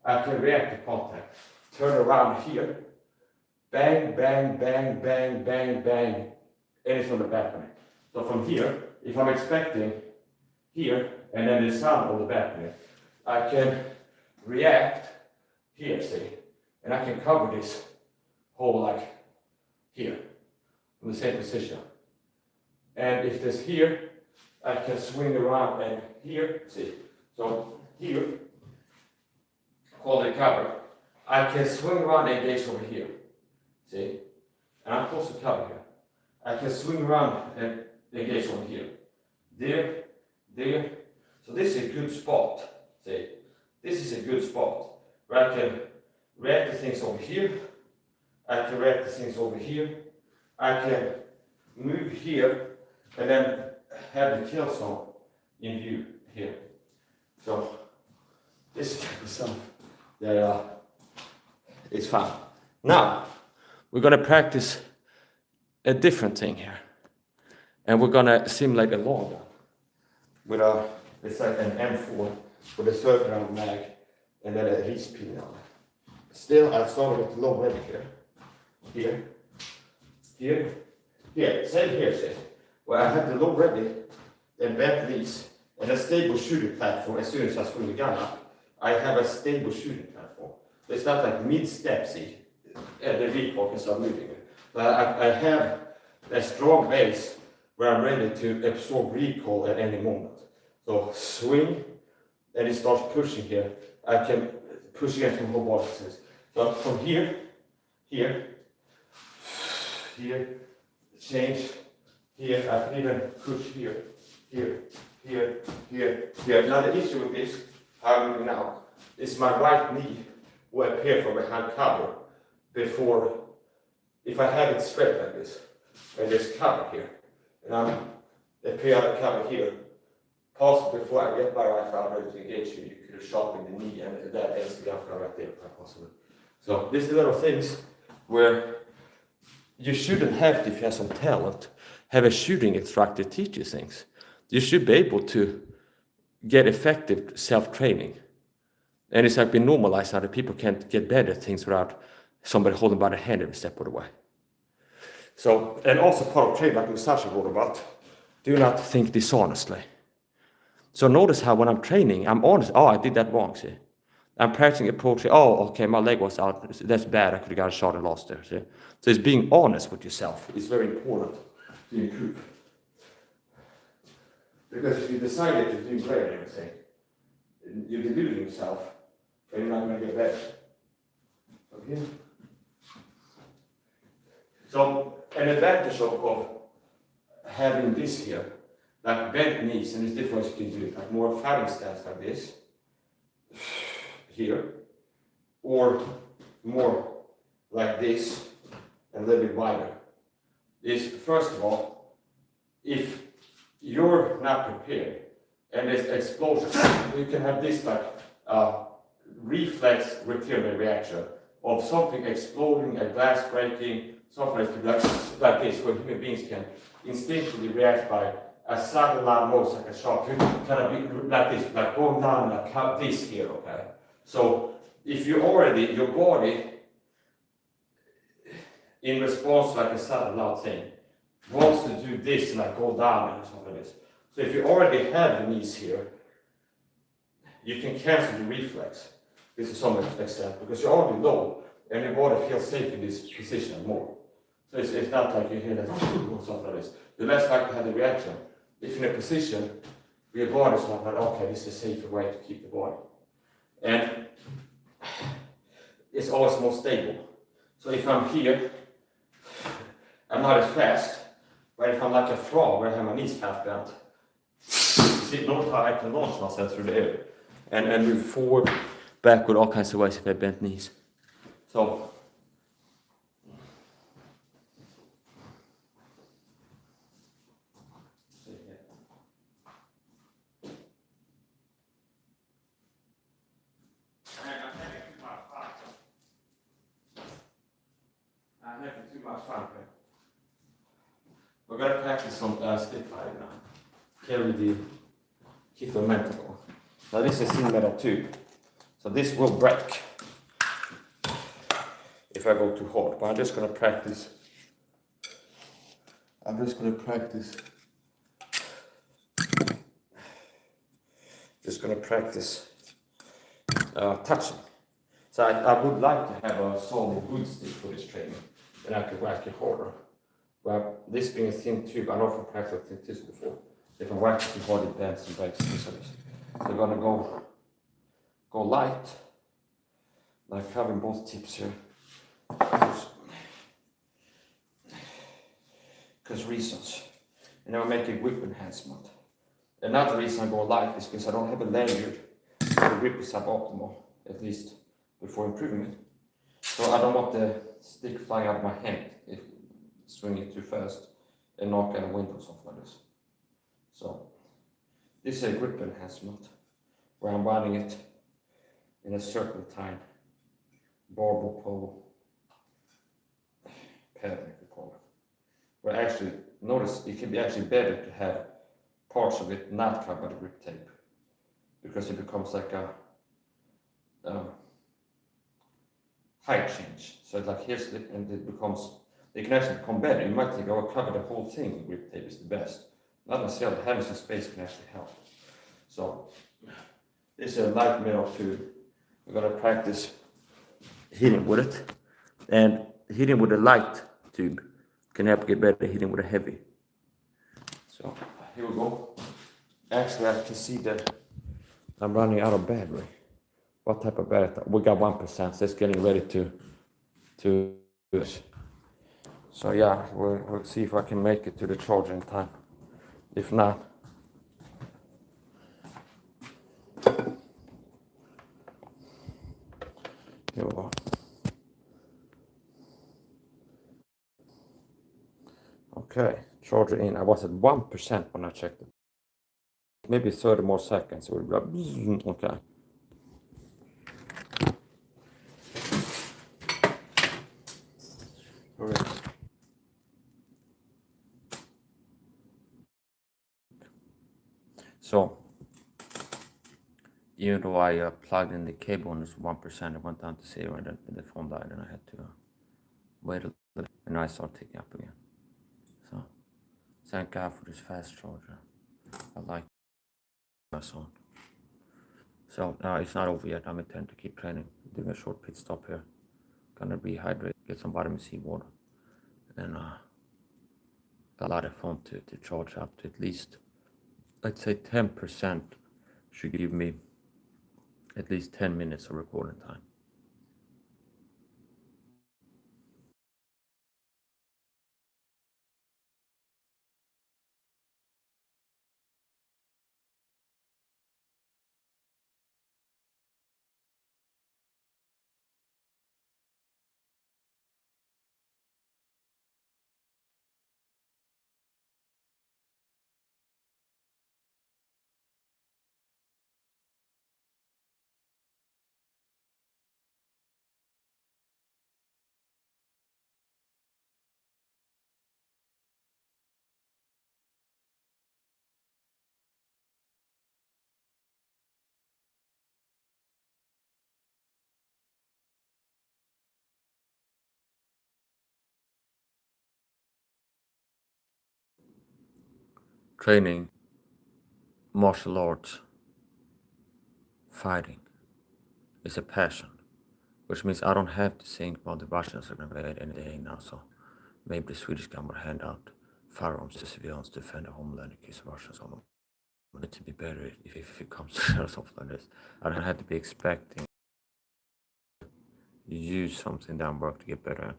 I can react to contact. Turn around here. Bang, bang, bang, bang, bang, bang. And it's on the balcony. So from here, if I'm expecting here, and then the sound on the balcony, I can react here, see? And I can cover this hole like here, in the same position. And if there's here, I can swing around and here, see? So here, hold it cover. I can swing around and engage over here, see? And I'm close to cover here. I can swing around and engage over here. There, there. So this is a good spot, see? This is a good spot where I can react to things over here. I can react to things over here. I can move here and then have the kill zone in view here. So this is kind of stuff that is fun. Now we're going to practice a different thing here, and we're going to simulate a long gun with a It's like an M4 with a third round mag and then a rispinne on it. Still, I started with low ready here, same here, see, where I had the low ready and bent knees and a stable shooting platform. As soon as I swing the gun up, I have a stable shooting platform. It's not like mid-step, see, and the recoil can start moving. But I have a strong base where I'm ready to absorb recoil at any moment. So swing, and it starts pushing here. I can push against my whole body. So from here, change, here, I can even push here. Now the issue with this, how I'm moving now, is my right knee will appear from behind cover before, if I have it straight like this, and there's cover here, and I'm appear out of cover here, possibly before I get my rifle out ready to engage you could have shot me in the knee, and that ends the gun right there, quite possibly. So these are little things where you shouldn't have to, if you have some talent, have a shooting instructor teach you things. You should be able to get effective self-training. And it's like been normalized how that people can't get better at things without somebody holding by the hand every step of the way. So, and also part of training, like Sasha wrote about, do not think dishonestly. So notice how when I'm training, I'm honest. Oh, I did that wrong, see. I'm practicing approach. Oh, okay, my leg was out. That's bad. I could have got a shot and lost there, see. So it's being honest with yourself is very important to improve. Because if you decide that you're doing great at everything, you're deluding yourself, and you're not going to get better. Okay? So, an advantage of having this here, like bent knees, and there's different ways you can do it, like more fighting stance like this, here, or more like this, and a little bit wider, is first of all, if you're not prepared, and there's explosion, you can have this like reflex return reaction of something exploding, a glass breaking, something like this, where human beings can instinctively react by a sudden loud noise, like a shock, kind of be like this, like going down like this here, okay? So if you already, your body, in response to like a sudden loud thing, wants to do this and like go down and something like this. So if you already have the knees here, you can cancel the reflex. This is some extent because you're already low and your body feels safe in this position more. So it's not like you hear that or something like this. You're less likely to have the reaction. If in a position where your body's not like, okay, this is a safer way to keep the body. And it's always more stable. So if I'm here, I'm not as fast, but if I'm like a frog where I have my knees half bent, see, notice how I can launch myself through the air and move forward, backward, all kinds of ways if I bent knees. So, I'm having too much fun. We're going to practice some stick fighting now. Carry the keep the momentum on. Now this is thin metal tube, so this will break if I go too hard. But I'm just going to practice. Touching. So I would like to have a solid wood stick for this training, and I could whack it harder. But this being a thin tube, I know from practice I've thin tubes before. If I whack it too hard, it bends and breaks. So I'm gonna go light, like having both tips here. Because reasons. And I'll make a grip enhancement. Another reason I go light is because I don't have a lanyard. The grip is suboptimal, at least before improving it. So I don't want the stick flying out of my hand if swinging it too fast and knock out a window or something like this. So this is a grip enhancement where I'm running it in a serpentine barbell pole pattern, if you call it. Where actually, notice it can be actually better to have parts of it not covered by the grip tape because it becomes like a height change. So it's like here's the, and it becomes, they can actually become better. You might think, oh, cover the whole thing with grip tape is the best. Not necessarily, having some space can actually help. So this is a light metal tube. We're gonna practice hitting with it. And hitting with a light tube can help get better than hitting with a heavy. So here we go. Actually, I can see that I'm running out of battery. What type of battery? We got 1%, so it's getting ready to do this. So yeah, we'll see if I can make it to the charger in time. If not, here we go. Okay, charger in. I was at 1% when I checked it. Maybe 30 more seconds. It would be like, okay. All right. So, even though I plugged in the cable and it's 1%, it went down to 0 and then the phone died and I had to wait a little, and I started ticking up again. So, thank God for this fast charger. I like my song. So it's not over yet. I'm intending to keep training, doing a short pit stop here. Gonna rehydrate, get some vitamin C water, and allow the phone to charge up to at least, let's say 10%, should give me at least 10 minutes of recording time. Training, martial arts, fighting is a passion, which means I don't have to think about the Russians are gonna invade any day now, so maybe the Swedish government will hand out firearms to civilians to defend the homeland in case Russians are to be better if it comes to something like this. I don't have to be expecting use something that I work to get better at,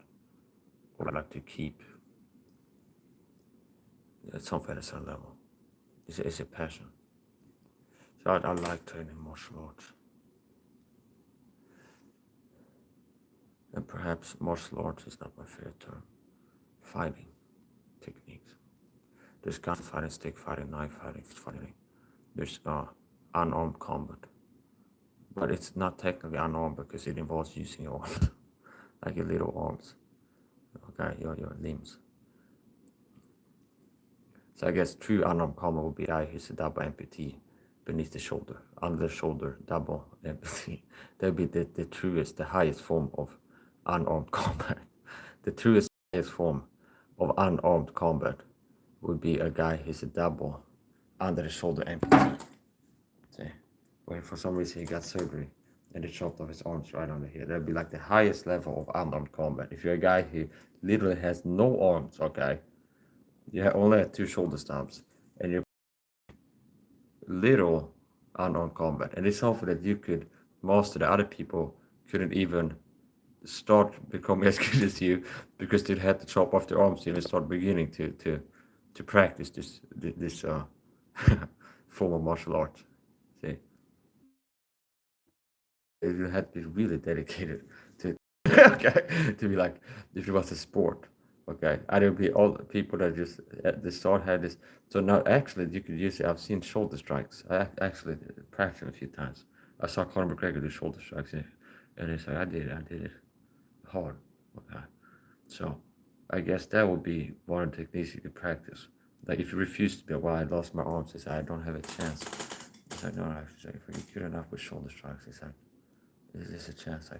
or I like to keep at something at a certain level. It's a passion. So I like training martial arts. And perhaps martial arts is not my favorite term. Fighting techniques. There's gun fighting, stick fighting, knife fighting, fighting. There's unarmed combat. But it's not technically unarmed because it involves using your arms, like your little arms, okay, your limbs. So I guess true unarmed combat would be a guy who's a double amputee beneath the shoulder, under the shoulder, double amputee. That'd be the truest, the highest form of unarmed combat. The truest, highest form of unarmed combat would be a guy who's a double under the shoulder amputee. See, where for some reason he got surgery and they chopped off his arms right under here. That'd be like the highest level of unarmed combat. If you're a guy who literally has no arms, okay, you only have 2 shoulder stumps, and you're little unarmed combat, and it's something that you could master that other people couldn't even start becoming as good as you because they had to chop off their arms and start beginning to practice this form of martial arts. See, you had to be really dedicated to okay, to be like, if it was a sport, okay, either be all the people that just at the start had this. So now actually you could use it. I've seen shoulder strikes. I actually practiced a few times. I saw Conor McGregor do shoulder strikes, and it's like I did it hard. Okay, so I guess that would be one of the techniques you could practice. Like if you refuse to be, well, I lost my arms, I don't have a chance. like, no, actually, if you're good enough with shoulder strikes, it's like, there's a chance I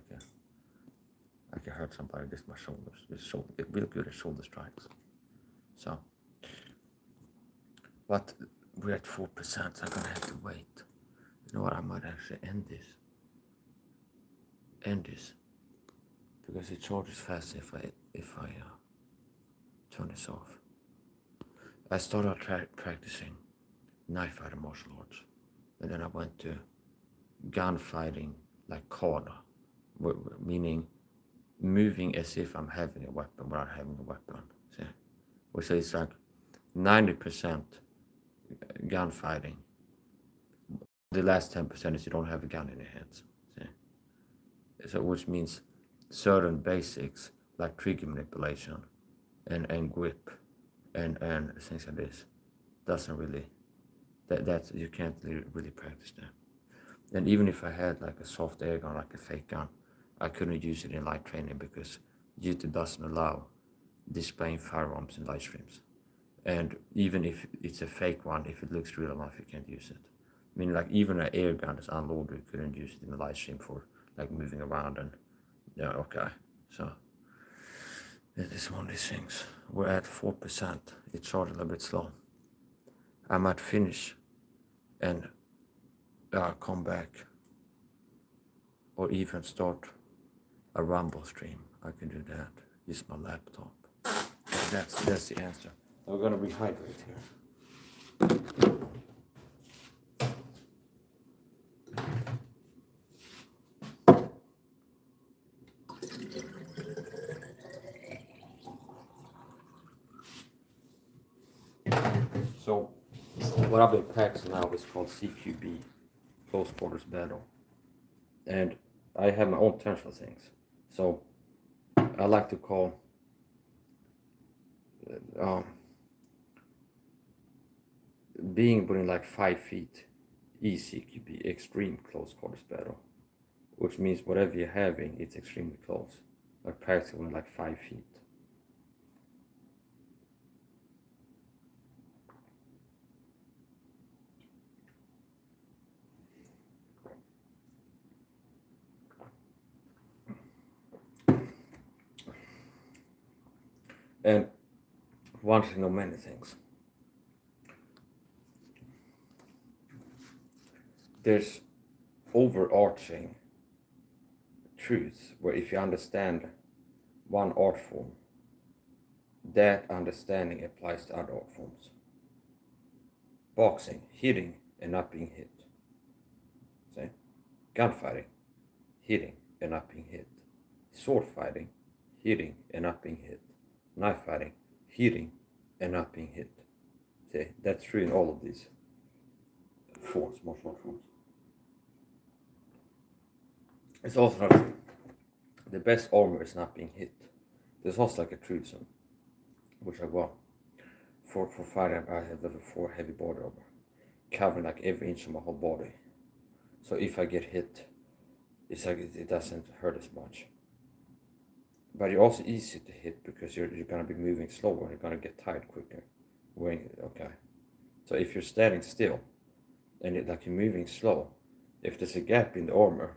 can hurt somebody against my shoulders. Get real good at shoulder strikes. So, but we're at 4%, so I'm gonna have to wait. You know what? I might actually end this, because it charges fast if I turn this off. I started practicing knife fighting martial arts, and then I went to gunfighting like kata, meaning moving as if I'm having a weapon without having a weapon. See? Which is like 90% gunfighting. The last 10% is you don't have a gun in your hands. See? So which means certain basics like trigger manipulation and grip and things like this doesn't really, that you can't really practice that. And even if I had like a soft air gun, like a fake gun, I couldn't use it in live training because YouTube doesn't allow displaying firearms in live streams. And even if it's a fake one, if it looks real enough, you can't use it. I mean, like even an air gun is unloaded, you couldn't use it in the live stream for like moving around and, yeah, okay. So it is one of these things. We're at 4%. It charged a little bit slow. I might finish and come back or even start a Rumble stream. I can do that. Use my laptop. That's the answer. We're gonna rehydrate here. So what I've been practicing now is called CQB, close quarters battle, and I have my own terms for things. So I like to call being within like 5 feet ECQB, extreme close quarters battle, which means whatever you're having, it's extremely close, like practically within like 5 feet. And one thing of many things. There's overarching truth where if you understand one art form, that understanding applies to other art forms. Boxing, hitting and not being hit. See? Gunfighting, hitting and not being hit. Sword fighting, hitting and not being hit. Knife fighting, hitting and not being hit. See, that's true in all of these forms, martial art forms. It's also not true. The best armor is not being hit. There's also like a truism, which I got for fighting. I have level 4 heavy body armor, covering like every inch of my whole body. So if I get hit, it's like it doesn't hurt as much. But you're also easy to hit because you're gonna be moving slower. You're gonna get tired quicker. Okay. So if you're standing still and you're moving slow, if there's a gap in the armor,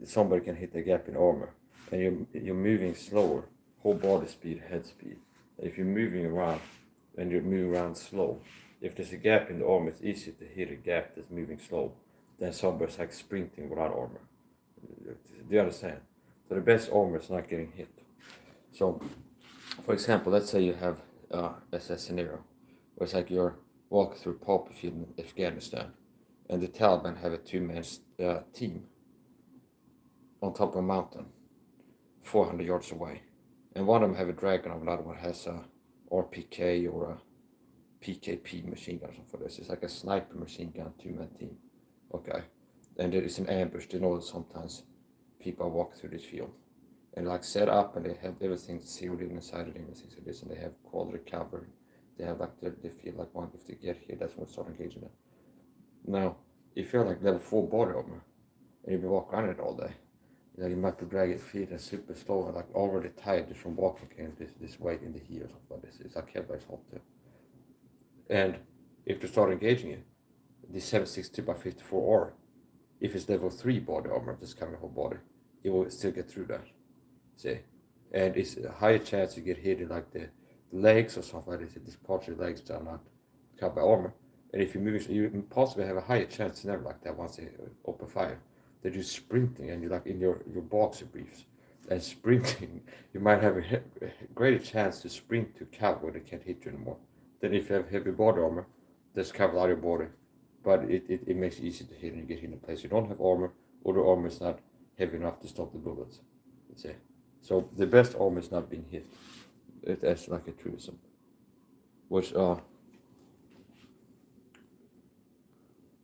somebody can hit the gap in armor, and you're moving slower, whole body speed, head speed. If you're moving around and you're moving around slow, if there's a gap in the armor, it's easier to hit a gap that's moving slow than somebody's like sprinting without armor. Do you understand? So the best armor is not getting hit. So, for example, let's say you have a scenario where it's like you're walking through poppy field in Afghanistan, and the Taliban have a 2-man team on top of a mountain, 400 yards away, and one of them have a dragon, and another one has a RPK or a PKP machine gun or something for this. It's like a sniper machine gun 2-man team. Okay, and there is an ambush. They know that sometimes people walk through this field and like set up, and they have everything sealed inside it and things like this, and they have quality cover. They have like they feel like one if they get here, that's when we start engaging them. Now, if you're like level 4 body armor and you've been walking around it all day, you might be dragging feet and super slow and like already tired just from walking and this weight in the heel or something like this. It's like headlights hot too. And if they start engaging you, the 762 by 54, or if it's level 3 body armor that's covering the whole body, it will still get through that. See? And it's a higher chance you get hit in like the legs or something like this. These parts of your legs that are not covered by armor. And if you're moving, you possibly have a higher chance never like that once they open fire. That you're sprinting and you're like in your boxer briefs. And sprinting, you might have a greater chance to sprint to cover where they can't hit you anymore than if you have heavy body armor that's covered out your body. But it makes it easy to hit and you get hit in a place you don't have armor, or the armor is not heavy enough to stop the bullets. Let's say. So the best armor is not being hit. That's like a truism. Which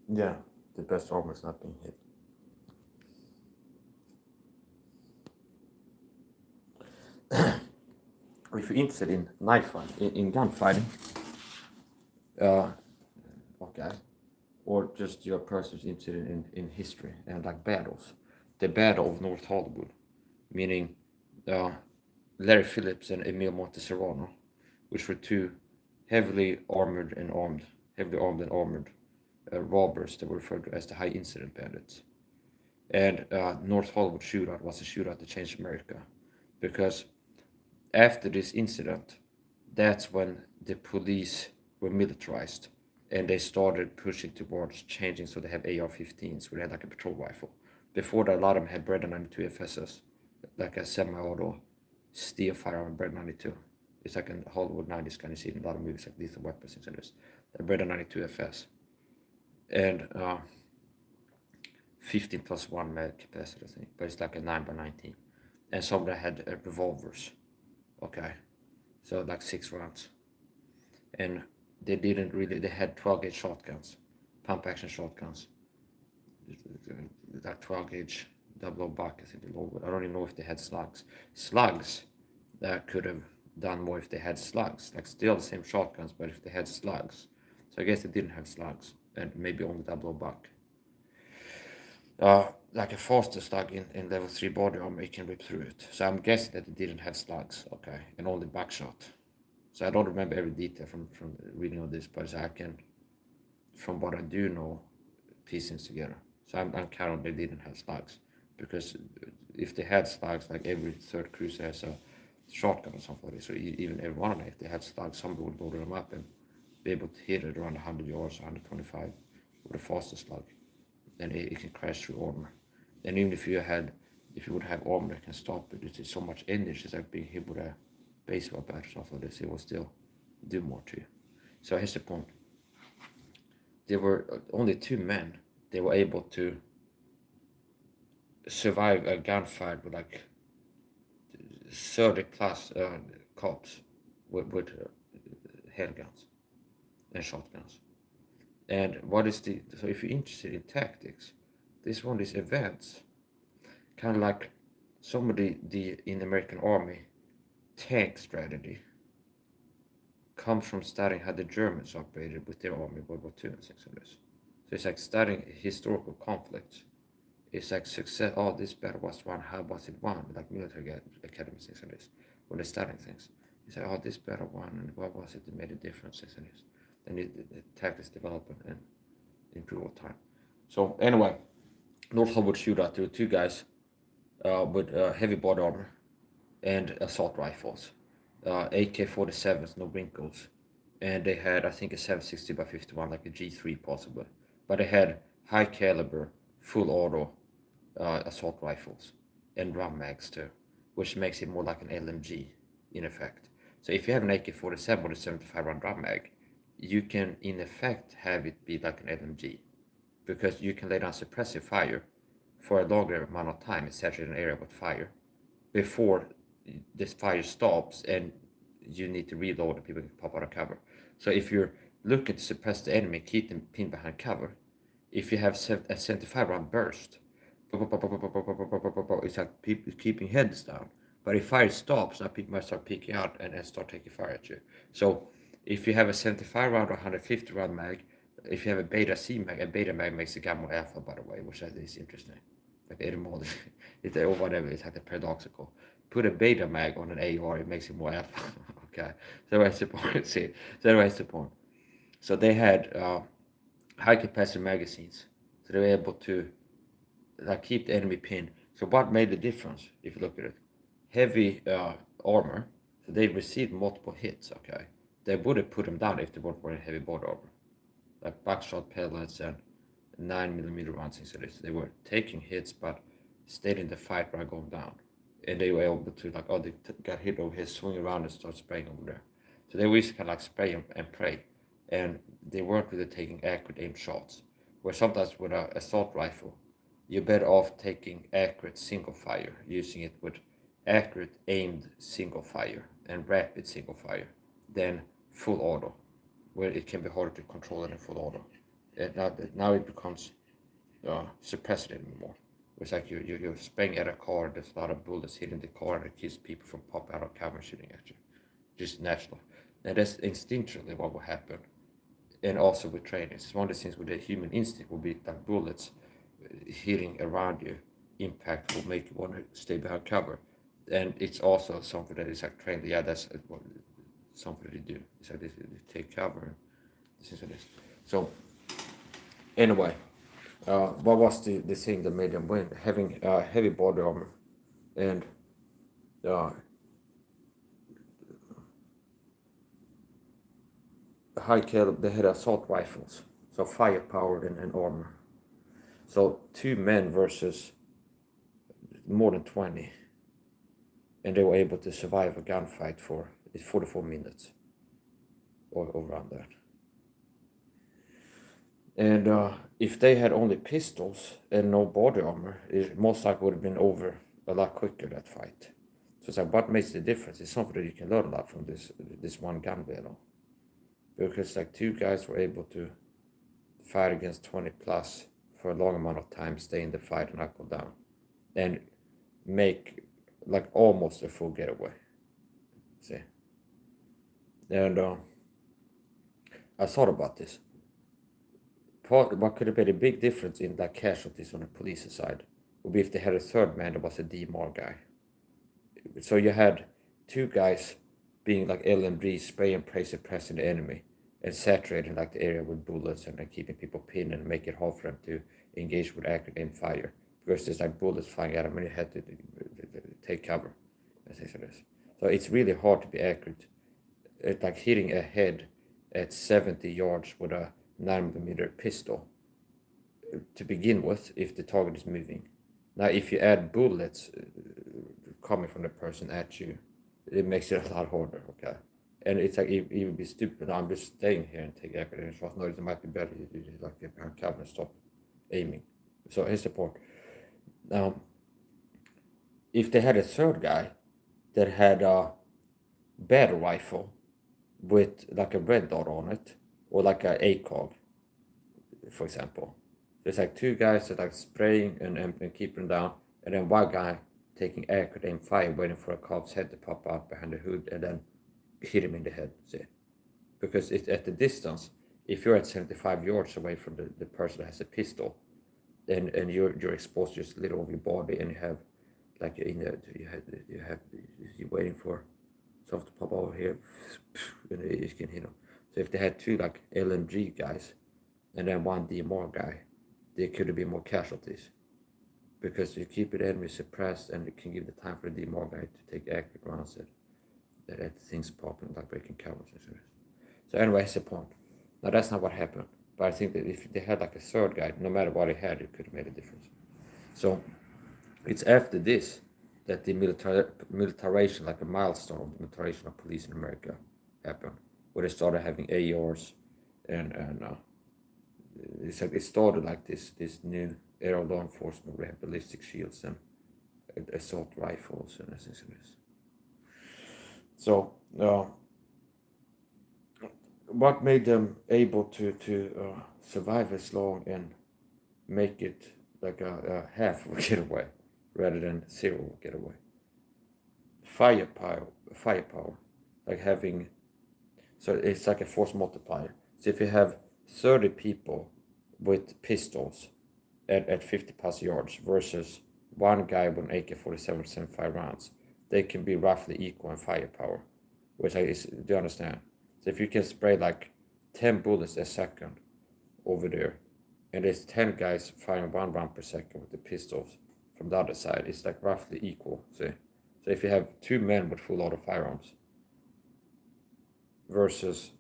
yeah, the best armor is not being hit. If you're interested in knife fighting, in gunfighting, okay, or just your person's interested in history and like battles, the Battle of North Hollywood, meaning Larry Phillips and Emil Monteserrano, which were two heavily armed and armed robbers that were referred to as the High Incident Bandits. And North Hollywood shootout was a shootout that changed America, because after this incident, that's when the police were militarized and they started pushing towards changing so they have AR-15s where they had like a patrol rifle. Before that, a lot of them had Bred 92 FSs, like a semi-auto steel firearm Bred 92. It's like in Hollywood 90s kind of scene, a lot of movies like Lethal Weapon, things like this. The Bred 92 FS. And 15 plus 1 mag capacity, I think, but it's like a 9x19. And some of them had revolvers. Okay, so like 6 rounds, and they had 12 gauge shotguns, pump action shotguns, like 12 gauge double buck, I think I don't even know if they had slugs. That could have done more if they had slugs, like still the same shotguns, but if they had slugs. So I guess they didn't have slugs, and maybe only double buck. Like a faster slug in level 3 body armor, it can rip through it. So I'm guessing that it didn't have slugs, okay, and only buckshot. So I don't remember every detail from reading all this, but I can, from what I do know, piece things together. So I'm counting they didn't have slugs, because if they had slugs, like every third cruiser has a shotgun or something like this, so even every one of them, if they had slugs, somebody would load them up and be able to hit it around 100 yards, 125 with a faster slug. Then it can crash through armor. And even if you would have armor that can stop it, it's so much energy, it's like being hit with a baseball bat or something like this, it will still do more to you. So here's the point. There were only 2 men, they were able to survive a gunfight with like 30 plus cops with handguns and shotguns. And so if you're interested in tactics, this one of these events, kind of like some of the in the American Army tank strategy, comes from studying how the Germans operated with their army in World War II and things like this. So it's like studying historical conflicts. It's like success, this battle was won, how was it won? Like military academies, things like this. When they're studying things, it's like, this battle won, and what was it that made a difference, things like this. Then the tactics develop and improve over time. So anyway, North Hollywood shootout, there were 2 guys with heavy body armor and assault rifles, AK-47s, no wrinkles, and they had, I think, a 760 by 51, like a G3 possibly, but they had high caliber, full auto assault rifles and drum mags too, which makes it more like an LMG in effect. So if you have an AK-47 with a 75 round drum mag, you can in effect have it be like an LMG, because you can lay down suppressive fire for a longer amount of time and saturate an area with fire before this fire stops and you need to reload and people can pop out of cover. So if you're looking to suppress the enemy, keep them pinned behind cover, if you have a 75 round burst, it's like people keeping heads down. But if fire stops, now people might start peeking out and start taking fire at you. So if you have a 75 round or 150 round mag, if you have a beta C mag, a beta mag makes the gun more alpha, by the way, which I think is interesting. Like etymology, or whatever, it's like the paradoxical. Put a beta mag on an AR, it makes it more alpha. Okay, so that's the point. See, so that's the point. So they had high capacity magazines, so they were able to like keep the enemy pinned. So what made the difference? If you look at it, heavy armor, so they received multiple hits. Okay, they would have put them down if they weren't wearing heavy body armor, like buckshot pellets and 9mm rounds into this. They were taking hits, but stayed in the fight while going down, and they were able to like, oh, they got hit over here, swing around and start spraying over there. So they were kind of like spray and pray, and they weren't really taking accurate aim shots. Where sometimes with an assault rifle, you're better off taking accurate single fire, using it with accurate aimed single fire and rapid single fire than full auto, where it can be harder to control it in full auto. And now it becomes suppressed anymore. It's like you're spraying at a car, there's a lot of bullets hitting the car, and it keeps people from popping out of cover and shooting at you. Just natural. And that's instinctually what will happen. And also with training. It's one of the things with the human instinct will be that bullets hitting around you, impact will make you want to stay behind cover. And it's also something that is like trained. Yeah, that's something that they do. It's like they take cover and things like this. So anyway, what was the thing that made them win? Having heavy body armor and high caliber. They had assault rifles, so firepower and armor. So 2 men versus more than 20, and they were able to survive a gunfight for 44 minutes or around that. And if they had only pistols and no body armor, it most likely would have been over a lot quicker, that fight. So it's like, what makes the difference? It's something that you can learn a lot from this one gun battle. Because like 2 guys were able to fight against 20 plus for a long amount of time, stay in the fight and not go down, and make like almost a full getaway. See? And I thought about this. What could have been a big difference in like casualties on the police side would be if they had a third man that was a DMR guy. So you had 2 guys being like LMG, spray and pray suppressing the enemy and saturating like the area with bullets and keeping people pinned and make it hard for them to engage with accurate aim fire because there's like bullets flying at them and you had to take cover and things like this. So it's really hard to be accurate. It's like hitting a head at 70 yards with a 9mm pistol to begin with if the target is moving. Now if you add bullets coming from the person at you, it makes it a lot harder, okay? And it's like it would be stupid. I'm just staying here and take accurate shots. No, it might be better you like get behind cover and stop aiming. So here's the point. If they had a third guy that had a battle rifle with like a red dot on it, or like a ACOG, for example. There's like 2 guys that are spraying and keeping them down, and then one guy taking accurate aim fire, waiting for a cop's head to pop out behind the hood and then hit him in the head. See? Because it's at the distance, if you're at 75 yards away from the person that has a pistol, and you're exposed just a little of your body, and you have like you're waiting for something to pop over here, and you can hit them. So if they had 2 like LMG guys and then 1 DMR guy, there could have been more casualties because you keep the enemy suppressed and it can give the time for the DMR guy to take accurate rounds at things popping, like breaking covers and so. So anyway, that's the point. Now that's not what happened, but I think that if they had like a third guy, no matter what he had, it could have made a difference. So it's after this that the militarization, like a milestone of the militarization of police in America, happened, where they started having ARs and it's like it started like this new era of law enforcement. We have ballistic shields and assault rifles and things like this. So what made them able to survive as long and make it like a half of a getaway rather than 0 getaway? Firepower, like having, so it's like a force multiplier. So if you have 30 people with pistols at 50 plus yards versus 1 guy with an AK-47 75 rounds, they can be roughly equal in firepower, which do you understand? So if you can spray like 10 bullets a second over there, and there's 10 guys firing 1 round per second with the pistols from the other side. It's like roughly equal, see? So if you have 2 men with full auto firearms versus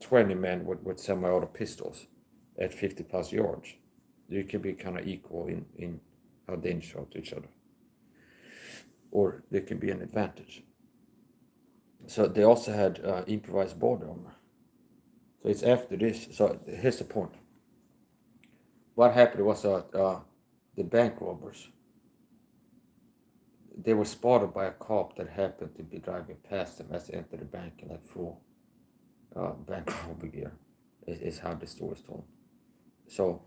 20 men with semi-auto pistols at 50 plus yards, you can be kind of equal in how they show to each other. Or there can be an advantage. So they also had improvised body armor. So it's after this. So here's the point. What happened was the bank robbers, they were spotted by a cop that happened to be driving past them as they entered the bank in like full bank robber gear, is how the story is told. So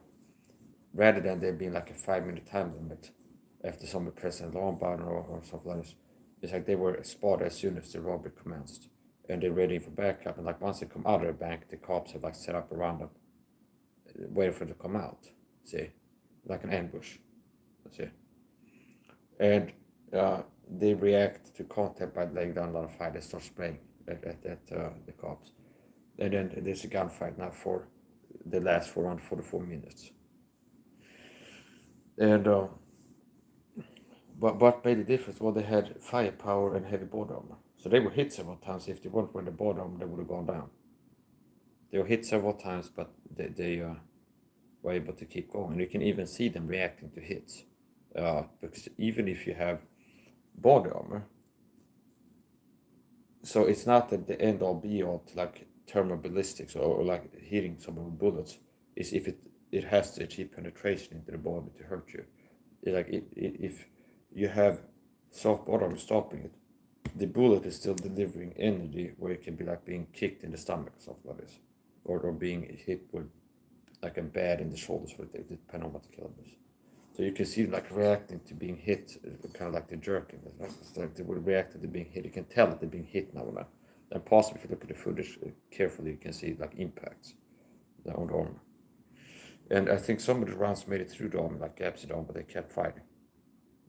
rather than there being like a 5-minute time limit after somebody pressed an alarm button or something like this, it's like they were spotted as soon as the robbery commenced, and they're ready for backup. And like once they come out of the bank, the cops have like set up around them, waiting for them to come out. See, like an ambush. See, and they react to contact by laying down a lot of fire. They start spraying at the cops, and then there's a gunfight now for the last for around 44 minutes. And but what made the difference? Well, they had firepower and heavy body armor, so they were hit several times. If they weren't wearing the body armor, they would have gone down. They were hit several times, but they were able to keep going. You can even see them reacting to hits, because even if you have body armor, so it's not at the end all be all to like thermal ballistics or like hitting someone with bullets. Is if it has to achieve penetration into the body to hurt you. It's like if you have soft body armor stopping it, the bullet is still delivering energy where it can be like being kicked in the stomach or something like this, or being hit with like a bat in the shoulders, for it depending on what the killer is. So you can see like reacting to being hit, kind of like the jerking. It's like they will react to being hit. You can tell that they're being hit now and then. And possibly if you look at the footage carefully, you can see like impacts on the armor. And I think some of the rounds made it through the armor, like gaps in the armor, but they kept fighting,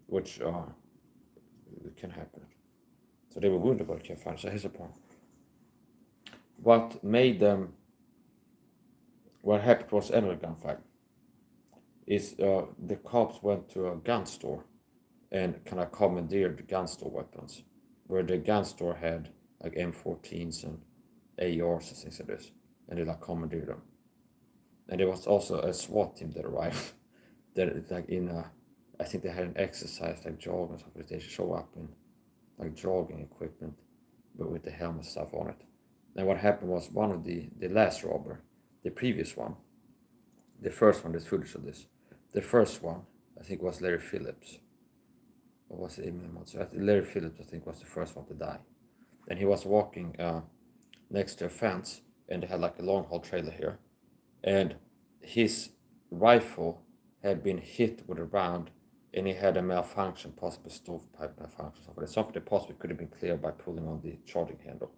which can happen. So they were wounded, but kept fighting. So here's the point. What made them, what happened was another gunfight, is the cops went to a gun store and kind of commandeered gun store weapons, where the gun store had like M14s and ARs and things like this, and they like commandeered them. And there was also a SWAT team that arrived, that like I think they had an exercise like jogging or something. They show up in like jogging equipment, but with the helmet stuff on it. And what happened was one of the last robber, the previous one, the first one, there's footage of this. The first one, I think, was Larry Phillips. Or was it Larry Phillips, I think, was the first one to die. And he was walking next to a fence, and they had like a long haul trailer here. And his rifle had been hit with a round, and he had a malfunction, possibly stovepipe malfunction, something that possibly could have been cleared by pulling on the charging handle.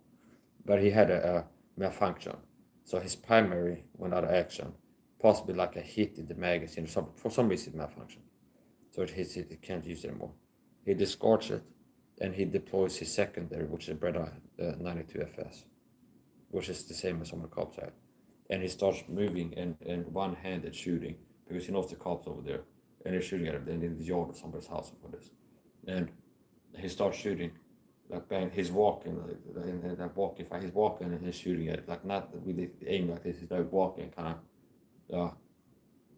But he had a malfunction, so his primary went out of action, possibly like a hit in the magazine or something. For some reason, it malfunctioned, so it can't use it anymore. He discards it, and he deploys his secondary, which is a Breda 92 FS, which is the same as some of the cops had. And he starts moving and one-handed shooting, because he knows the cops over there, and he's shooting at him in the yard of somebody's house for this. And he starts shooting, like bang, he's walking, in that walking fight, he's walking and he's shooting at it, like not really aim like this, he's like walking kind of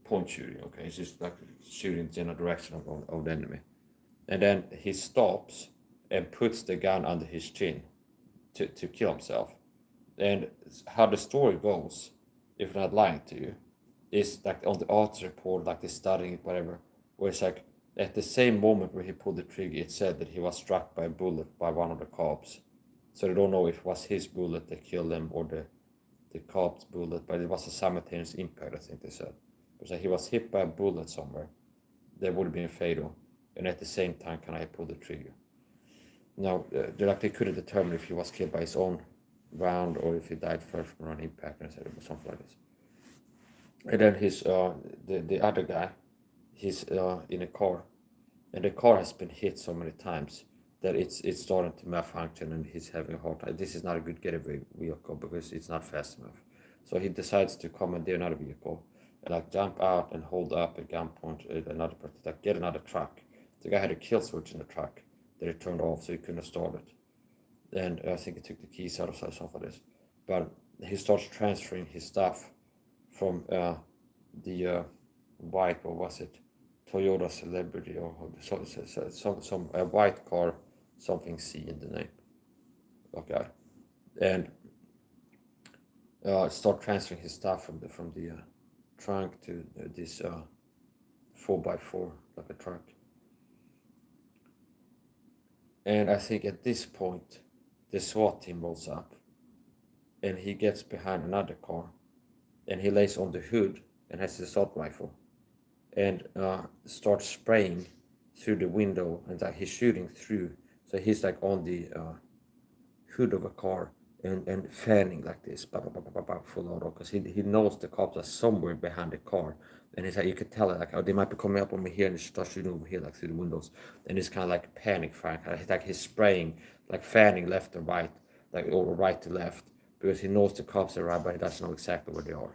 point shooting, okay? He's just like shooting in the direction of the enemy. And then he stops and puts the gun under his chin to kill himself. And how the story goes, if I'm not lying to you, is like on the arts report, like they're studying it, whatever, where it's like at the same moment where he pulled the trigger, it said that he was struck by a bullet by one of the cops. So they don't know if it was his bullet that killed him or the cop's bullet, but it was a simultaneous impact, I think they said. It was like he was hit by a bullet somewhere that would have been fatal, and at the same time, kind of pulled the trigger. Now, they couldn't determine if he was killed by his own round or if he died first from an impact, and something like this. And then his the other guy, he's in a car, and the car has been hit so many times that it's starting to malfunction, and he's having a hard time. This is not a good getaway vehicle because it's not fast enough. So he decides to commandeer another vehicle and like jump out and hold up at gunpoint another person, like get another truck. The guy had a kill switch in the truck that he turned off so he couldn't start it. And I think he took the keys out of stuff like this. But he starts transferring his stuff from the white, what was it? Toyota Celebrity or some a white car, something C in the name. Okay, and start transferring his stuff from the trunk to this 4x4 like a truck. And I think at this point, the SWAT team rolls up, and he gets behind another car, and he lays on the hood and has his assault rifle, and starts spraying through the window, and like he's shooting through. So he's like on the hood of a car and fanning like this, full auto, because he knows the cops are somewhere behind the car, and he's like, you could tell it like, oh, they might be coming up on me here, and he starts shooting over here like through the windows, and it's kind of like panic fire. He's spraying, like fanning left to right, like or right to left, because he knows the cops are right, but he doesn't know exactly where they are.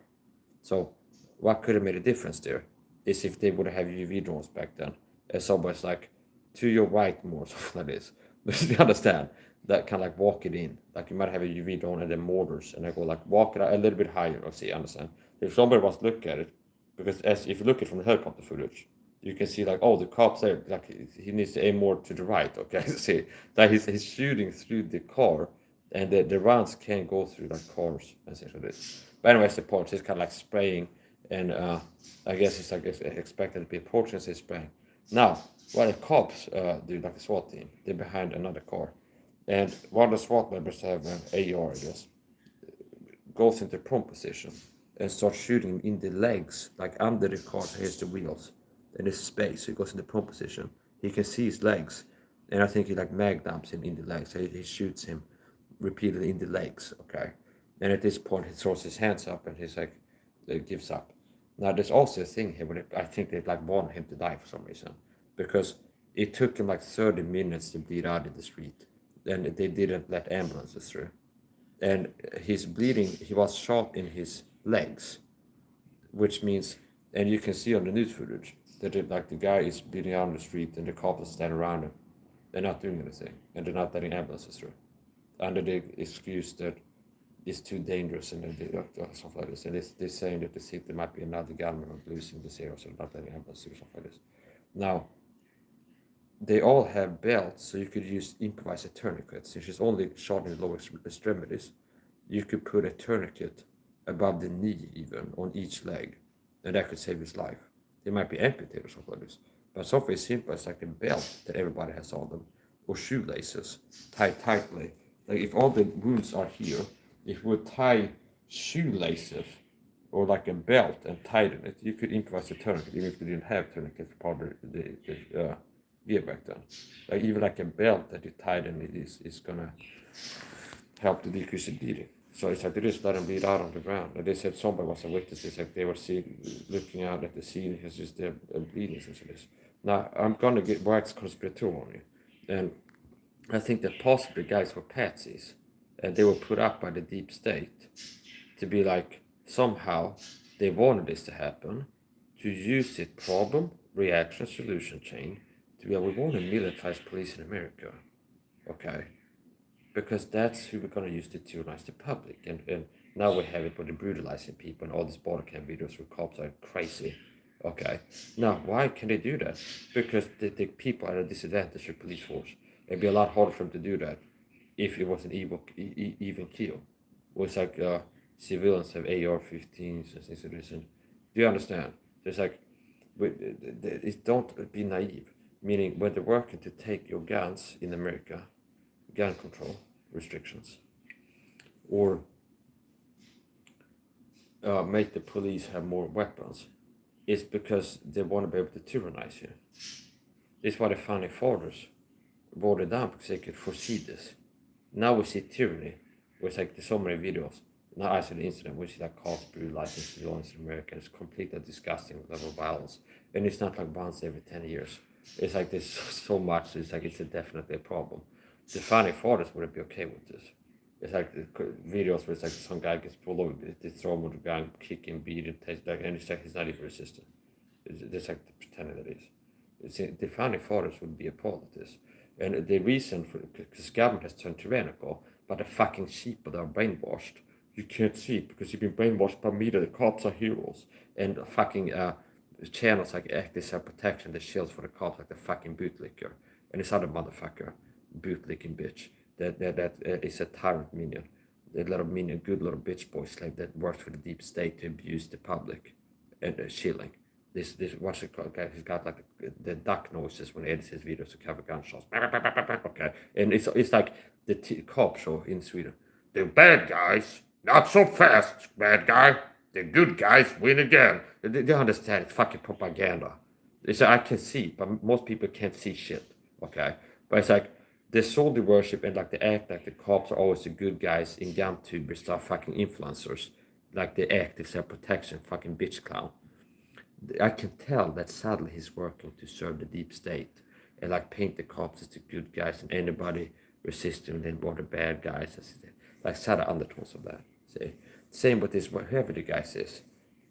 So what could have made a difference there is if they would have UV drones back then, and somebody's like, to your right more, something like this. But you understand? That kind of like walk it in. Like you might have a UV drone and then mortars, and I go like walk it a little bit higher. Or see, understand? If somebody was to look at it, because if you look at it from the helicopter footage, you can see like, oh, the cops there, like he needs to aim more to the right. Okay, see that he's shooting through the car, and the rounds can't go through like cars and things like this. But anyways, the point is kind of like spraying, and I guess it's like expected to be approaching and spraying. Now, what the cops do, like the SWAT team, they're behind another car. And one of the SWAT members have an AR, I guess, goes into prone position and starts shooting in the legs, like under the car, here's the wheels. And there's space, so he goes into prone position. He can see his legs, and I think he like magnums him in the legs. So he shoots him repeatedly in the legs, okay? And at this point, he throws his hands up and he's like, gives up. Now, there's also a thing here where I think they like want him to die for some reason, because it took him like 30 minutes to bleed out in the street, and they didn't let ambulances through. And he's bleeding, he was shot in his legs, which means, and you can see on the news footage, that like the guy is bleeding out on the street and the cops stand around him. They're not doing anything, and they're not letting ambulances through, under the excuse that it's too dangerous and stuff like this. And they're saying that they think there might be another gunman losing this area, so not letting ambulances through, stuff like this. Now, they all have belts, so you could use improvised tourniquets. Since it's only shot in the lower extremities, you could put a tourniquet above the knee, even on each leg, and that could save his life. They might be amputated or something like this, but something simple as like a belt that everybody has on them, or shoelaces tied tightly. Like if all the wounds are here, if we tie shoelaces or like a belt and tighten it, you could improvise a tourniquet, even if you didn't have tourniquets part of the gear back then. Like even like a belt that you tighten it is gonna help to decrease the bleeding. So it's like they just let him bleed out on the ground. And they said somebody was a witness. It's like they were looking out at the scene. It's just the bleeding and so this. Now I'm gonna get wax conspiratorial on you, and I think that possibly guys were patsies, and they were put up by the deep state to be like somehow they wanted this to happen, to use it problem, reaction, solution chain to be like, we want to militarize police in America, okay? Because that's who we're going to use to tyrannize the public. And now we have it where they're brutalizing people and all these body cam videos where cops are crazy. Okay. Now, why can they do that? Because the people are at a disadvantage of police force. It'd be a lot harder for them to do that if it was an even kill. Or it's like civilians have AR-15s and things like this. And do you understand? So it's like, don't be naive. Meaning, when they're working to take your guns in America, gun control restrictions, or make the police have more weapons, it's because they want to be able to tyrannize you. It's why the founding fathers brought it down, because they could foresee this. Now we see tyranny, where it's like there's so many videos. Now I see the incident, we see like cops brutalizing civilians in America. It's completely disgusting level of violence, and it's not like once every 10 years. It's like there's so much. It's like it's definitely a problem. The founding fathers wouldn't be okay with this. It's like videos where it's like some guy gets pulled over, they throw him on the ground, kick him, beat him, taste like, and it's like he's not even resisting. It's like pretending that is. The founding fathers would be appalled at this. And the reason for because government has turned tyrannical, but the fucking sheep that are brainwashed. You can't see it because you've been brainwashed by media. The cops are heroes, and fucking channels like Active Self-Protection, the shields for the cops, like the fucking bootlicker and this other motherfucker, bootlicking bitch. That is a tyrant minion. A little minion, good little bitch boy slave that works for the deep state to abuse the public and shilling. This what's it called? Okay, he's got like the duck noises when he edits his videos to cover gunshots. Okay, and it's like the cop show in Sweden. The bad guys, not so fast, bad guy. The good guys win again. They understand it's fucking propaganda. It's I can see, but most people can't see shit. Okay, but it's like the soldier worship and like the act like the cops are always the good guys in gun tubers stuff, fucking influencers, like the act is their protection, fucking bitch clown. I can tell that sadly he's working to serve the deep state and like paint the cops as the good guys and anybody resisting them or the bad guys as like sad undertones of that. See, same with this whoever the guy is.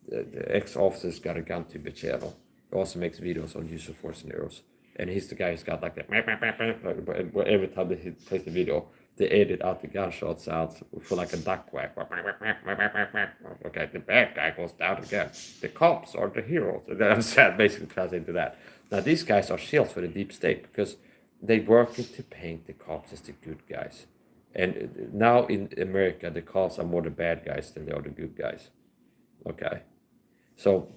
The ex-officer's got a gun to the channel. He also makes videos on use of force and arrows. And he's the guy who's got like that. Every time he plays the video, they edit out the gunshots out for like a duck quack. Okay, the bad guy goes down again. The cops are the heroes. I'm sad, basically translating to that. Now these guys are shields for the deep state because they working to paint the cops as the good guys. And now in America, the cops are more the bad guys than they are the good guys. Okay, so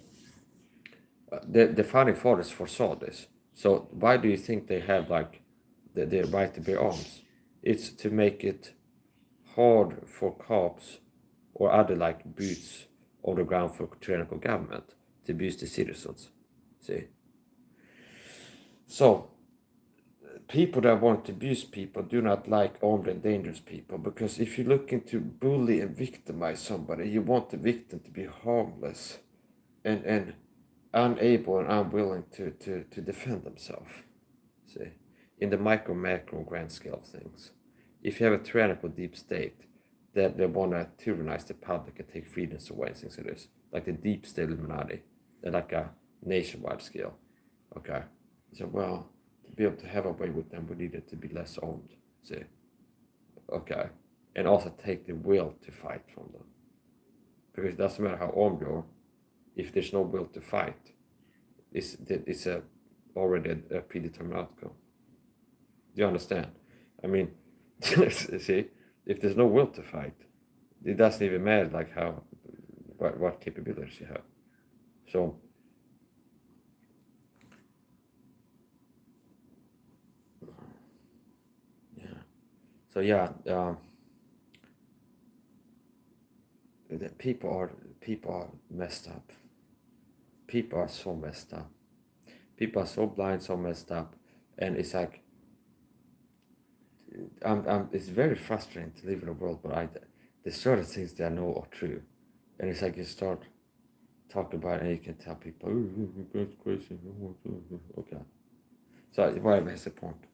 the founding fathers foresaw this. So why do you think they have like the right to bear arms? It's to make it hard for cops or other like boots on the ground for tyrannical government to abuse the citizens. See? So people that want to abuse people do not like armed and dangerous people because if you're looking to bully and victimize somebody, you want the victim to be harmless and unable and unwilling to defend themselves. See, in the micro, macro, grand scale of things, if you have a tyrannical deep state that they want to tyrannize the public and take freedoms away and things like this, like the deep state Illuminati, they're like a nationwide scale. Okay, so well, to be able to have a way with them, we needed to be less armed. See, okay, and also take the will to fight from them, because it doesn't matter how armed you are. If there's no will to fight, it's already a predetermined outcome. Do you understand? I mean, see, if there's no will to fight, it doesn't even matter like what capabilities you have. So people are messed up. People are so messed up. People are so blind, so messed up, and it's like it's very frustrating to live in a world where there's certain things that I know are true, and it's like you start talking about it and you can tell people, oh, that's crazy. Okay, so whatever is the point.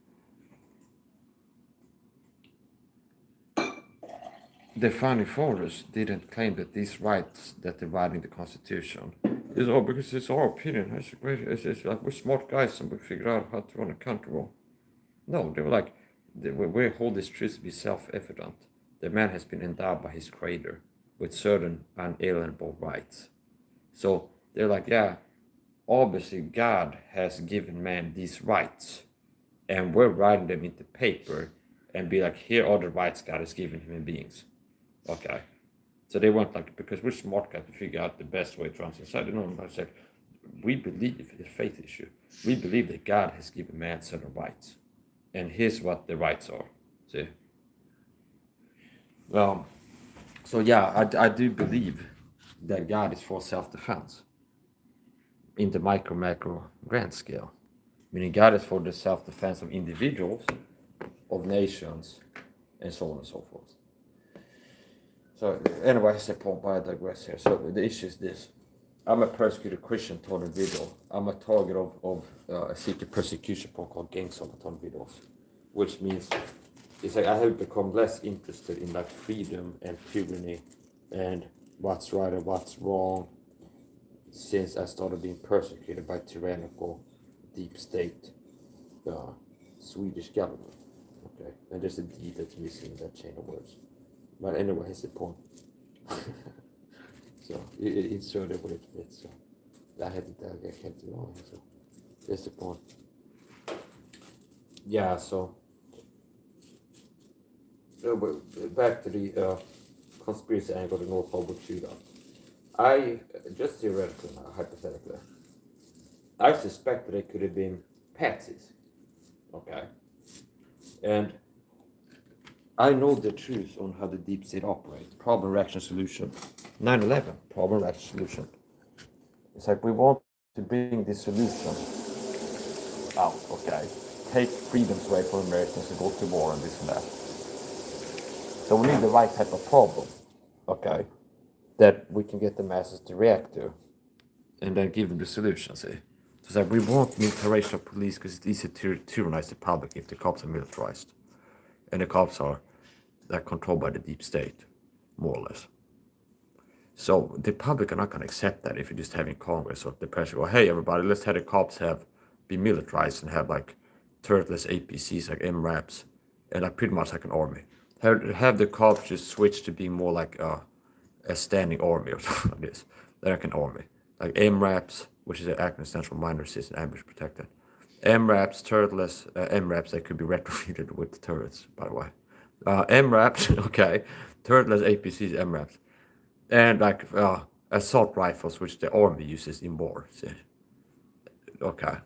The founding fathers didn't claim that these rights that they write in the Constitution is all because it's our opinion. It's like we're smart guys and we figure out how to run a country well. No, they were like, we hold this truth to be self-evident. The man has been endowed by his creator with certain unalienable rights. So they're like, yeah, obviously God has given man these rights, and we're writing them into paper and be like, here are the rights God has given human beings. Okay. So they weren't like, because we're smart guys to figure out the best way to run society. No, I said, we believe it's a faith issue. We believe that God has given man certain rights. And here's what the rights are. See? Well, so yeah, I do believe that God is for self-defense in the micro, macro, grand scale. Meaning God is for the self-defense of individuals, of nations, and so on and so forth. So anyway, that's the point, why I digress here. So the issue is this. I'm a persecuted Christian torn video. I'm a target of a secret persecution program called gang sabotage videos, which means it's like I have become less interested in like freedom and tyranny and what's right and what's wrong since I started being persecuted by tyrannical deep state Swedish government. Okay, and there's a D that's missing in that chain of words. But anyway, here's the point. So it inserted what it fits. So I had to I kept it on. So there's the point. Yeah. So back to the conspiracy angle, the North Pole shootout. I just theoretically now, hypothetically, I suspect that it could have been patsies. Okay, and I know the truth on how the deep state operates. Problem, reaction, solution. 9/11, problem, reaction, solution. It's like we want to bring this solution out, okay? Take freedoms away from Americans to go to war and this and that. So we need the right type of problem, okay? That we can get the masses to react to and then give them the solution, see? So it's like we want militarization of police because it's easy to tyrannize the public if the cops are militarized. And the cops are controlled by the deep state, more or less. So the public are not going to accept that if you're just having Congress or the president go, hey everybody, let's have the cops be militarized and have like turretless APCs like MRAPs and like pretty much like an army. Have the cops just switch to being more like a standing army or something like this, like an army. Like MRAPs, which is an active central minor system, ambush protected. MRAPs, turretless MRAPs that could be retrofitted with the turrets, by the way. MRAPs, okay, turretless APCs, MRAPs, and like assault rifles, which the army uses in war. See? Okay,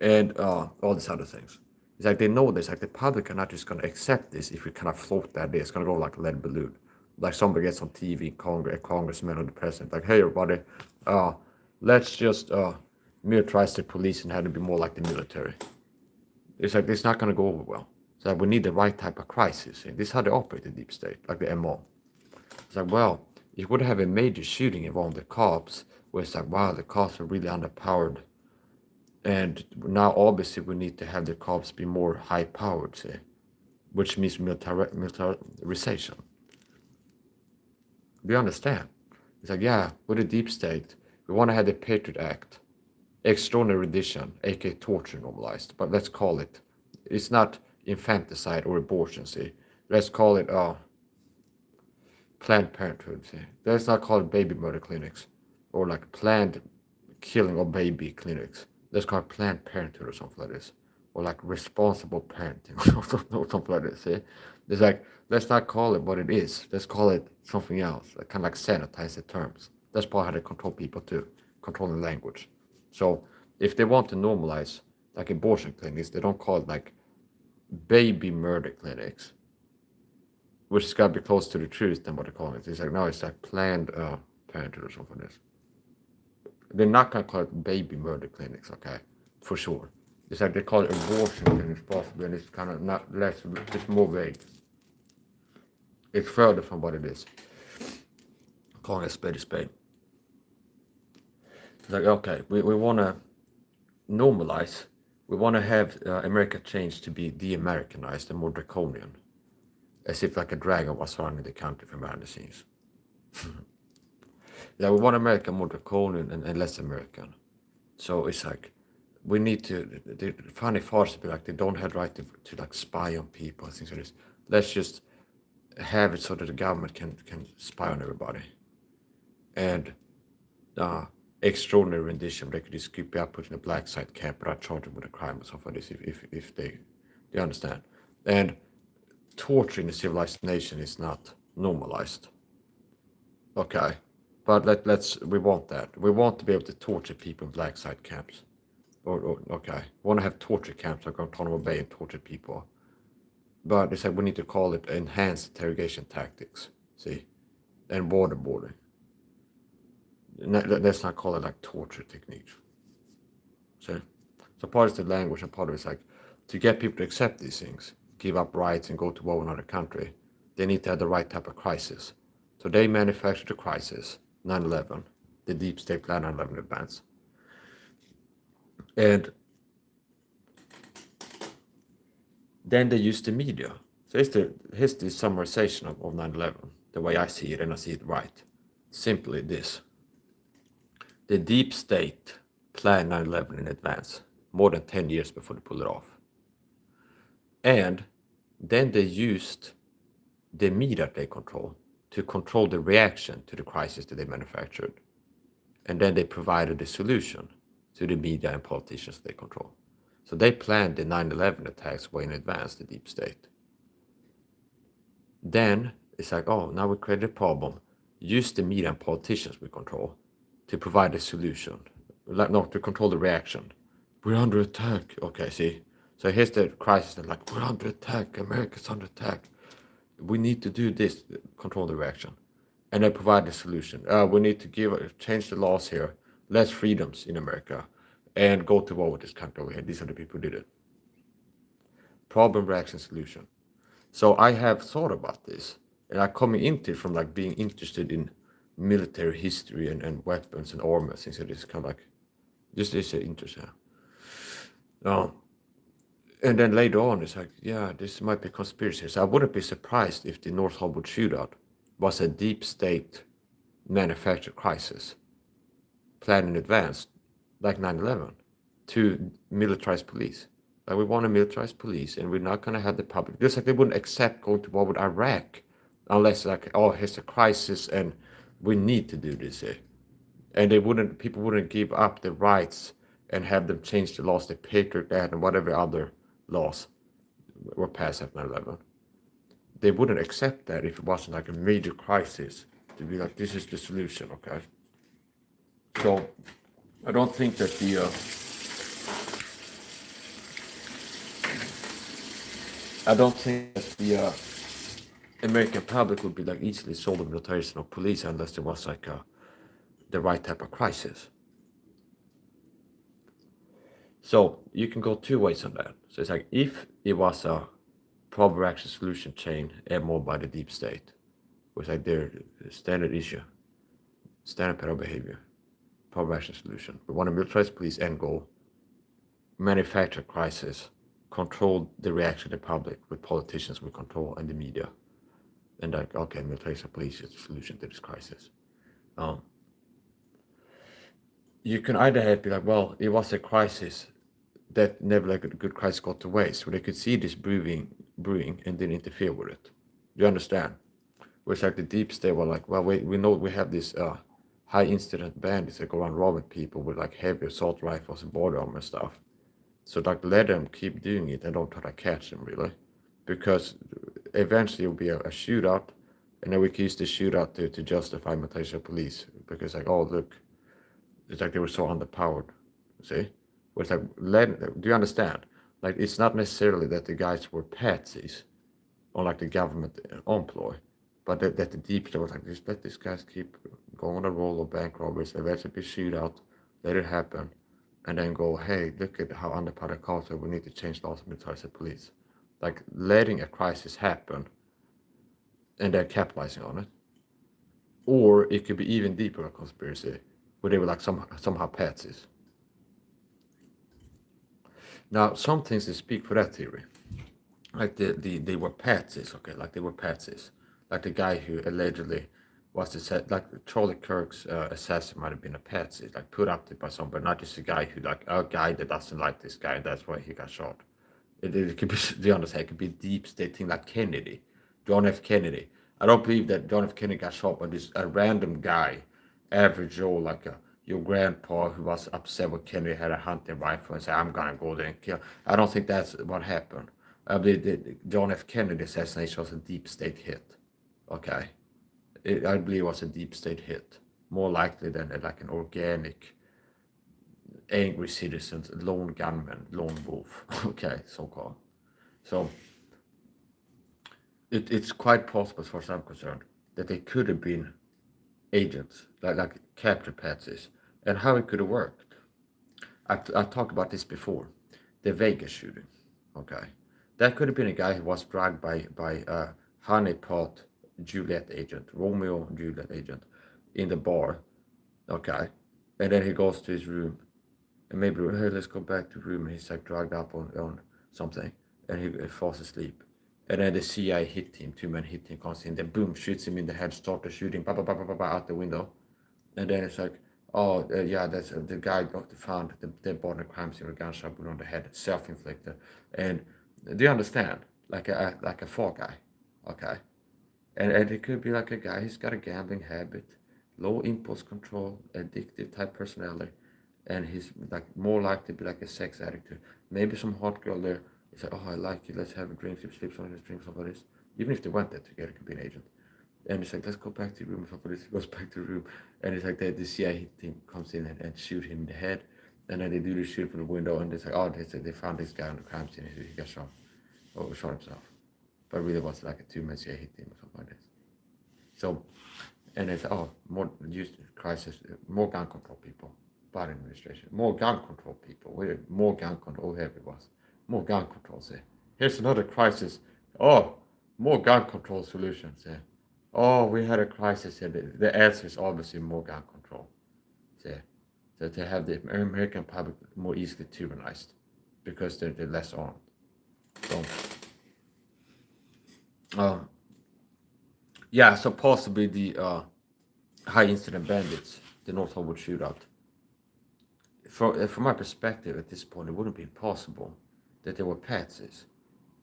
and all these other things. It's like they know this. Like the public are not just gonna accept this if we kind of float that idea. It's gonna go like a lead balloon. Like somebody gets on TV, a congressman or the president, like, hey everybody, let's just militarize the police and have it be more like the military. It's like it's not gonna go over well. It's like we need the right type of crisis. And this is how they operate the deep state, like the MO. It's like, well, you would have a major shooting involving the cops, where it's like, wow, the cops are really underpowered. And now obviously we need to have the cops be more high powered, say, which means militarization. Do you understand? It's like, yeah, with the deep state, we want to have the Patriot Act, extraordinary rendition, aka torture normalized, but let's call it, it's not infanticide or abortion, see. Let's call it Planned Parenthood, see. Let's not call it baby murder clinics or like planned killing of baby clinics. Let's call it Planned Parenthood or something like this. Or like responsible parenting or something like this, see. It's like, let's not call it what it is. Let's call it something else. Like, kind of like sanitize the terms. That's part how they control people too, controlling language. So if they want to normalize like abortion clinics, they don't call it like baby murder clinics, which has got to be close to the truth than what they call it. It's like, no, it's like Planned Parenthood or something like this. They're not going to call it baby murder clinics, okay, for sure. It's like they call it abortion clinics possibly, and it's kind of not less, it's more vague. It's further from what it is. Calling it spade a spade. It's like, okay, we want to normalize, we want to have America change to be de-Americanized and more draconian, as if like a dragon was running the country from behind the scenes. Yeah, we want America more draconian and less American. So it's like, we need to, the funny farce be like, they don't have the right to like spy on people and things like this. Let's just have it so that the government can spy on everybody. And extraordinary rendition, they could just keep you up, put in a black site camp without charging with a crime or something like this, if they understand. And torture in a civilized nation is not normalized. Okay, but we want that. We want to be able to torture people in black site camps. Or okay, we want to have torture camps like Guantanamo Bay and torture people. But they said we need to call it enhanced interrogation tactics, see, and waterboarding. Let's not call it like torture techniques. See? So part is the language and part of it's like, to get people to accept these things, give up rights and go to war in another country, they need to have the right type of crisis. So they manufactured the crisis, 9/11, the deep state plan 9/11 advance. And then they use the media. So here's the summarization of 9/11, the way I see it, and I see it right. Simply this. The deep state planned 9/11 in advance, more than 10 years before they pulled it off. And then they used the media they control the reaction to the crisis that they manufactured. And then they provided the solution to the media and politicians they control. So they planned the 9/11 attacks way in advance, the deep state. Then it's like, oh, now we created a problem. Use the media and politicians we control to provide a solution. Like, no, to control the reaction. We're under attack. Okay, see? So here's the crisis. They're like, we're under attack. America's under attack. We need to do this, control the reaction. And they provide the solution. We need to change the laws here, less freedoms in America, and go to war with this country over here. These are the people who did it. Problem, reaction, solution. So I have thought about this, and I'm coming into it from like being interested in military history and weapons and armor, things like this, kind of like, just is interesting. And then later on, it's like, yeah, this might be conspiracy. So I wouldn't be surprised if the North Hollywood shootout was a deep state manufactured crisis planned in advance, like 9/11, to militarize police. Like, we want to militarize police, and we're not going to have the public. Just like they wouldn't accept going to war with Iraq unless, like, oh, here's a crisis and we need to do this here. And people wouldn't give up the rights and have them change the laws, the Patriot Act and whatever other laws were passed after 9/11. They wouldn't accept that if it wasn't like a major crisis to be like, this is the solution, okay? So I don't think that the American public would be like easily sold to militarization of police unless there was like the right type of crisis. So you can go two ways on that. So it's like, if it was a problem, reaction, solution chain and more by the deep state, was like their standard issue, standard pattern behavior, problem, reaction, solution. We want to militarize police and go manufacture crisis, control the reaction of the public with politicians we control and the media. And like, okay, militarization police is the solution to this crisis. You can either have be like, well, it was a crisis that never like a good crisis got to waste, where they could see this brewing and didn't interfere with it. You understand? Where it's like the deep state were like, well, we know we have this high incident bandits that go around robbing people with like heavy assault rifles and border armor and stuff. So like, let them keep doing it and don't try to catch them really, because eventually it'll be a shootout, and then we can use the shootout to justify military police, because like, oh look, it's like they were so underpowered. See? Where it's like, do you understand? Like, it's not necessarily that the guys were patsies or like the government employee, but that the deep state was like, just let these guys keep going on a roll of bank robberies, eventually be shootout, let it happen, and then go, hey, look at how underpowered culture, we need to change laws and militarize the police. Like, letting a crisis happen and then capitalizing on it. Or it could be even deeper a conspiracy, where they were like somehow patsies. Now, some things that speak for that theory, like they were patsies, okay, like they were patsies. Like the guy who allegedly was like Charlie Kirk's assassin might have been a patsy, like put up by somebody, not just a guy who, like, a guy that doesn't like this guy, and that's why he got shot. It could be, do you understand? It could be a deep state thing like Kennedy, John F. Kennedy. I don't believe that John F. Kennedy got shot by this a random guy, average Joe, like your grandpa who was upset with Kennedy had a hunting rifle and said, I'm gonna go there and kill. I don't think that's what happened. I believe that John F. Kennedy assassination was a deep state hit. Okay, I believe it was a deep state hit, more likely than like an organic, angry citizens, lone gunman, lone wolf. Okay, so called. So it's quite possible, as far as I'm concerned, that they could have been agents, like capture patsies, and how it could have worked. I talked about this before, the Vegas shooting. Okay, that could have been a guy who was dragged by a honeypot Juliet agent, Romeo and Juliet agent, in the bar. Okay, and then he goes to his room, and maybe, hey, let's go back to the room, and he's like dragged up on something, and he falls asleep. And then the CIA hit him, 2 men hit him, comes in, then boom, shoots him in the head, start the shooting, out the window. And then it's like, oh, yeah, that's the guy found the dead body in a crime scene with a gunshot wound on the head, self-inflicted. And do you understand? Like a fall guy, okay? And it could be like a guy who's got a gambling habit, low impulse control, addictive type personality, and he's like more likely to be like a sex addict. Maybe some hot girl there is like, oh, I like you, let's have a drink, sleep on this, drink some of this. Even if they went there together, it could be an agent. And it's like, let's go back to the room. Somebody goes back to the room, and it's like the CIA team comes in and shoot him in the head, and then they do the shoot from the window, and it's like, oh, they found this guy on the crime scene. He got shot, or shot himself, but really was like a 2-man CIA team or something like this. So, and it's more used crisis, more gun control people, Biden administration, more gun control people, more gun control, whoever it was, more gun controls. Here's another crisis. Oh, more gun control solutions. Oh, we had a crisis here. The answer is obviously more gun control. So to have the American public more easily tyrannized because they're less armed. So, yeah, so possibly the high incident bandits, the North Hollywood shootout. From my perspective at this point, it wouldn't be possible that they were patsies.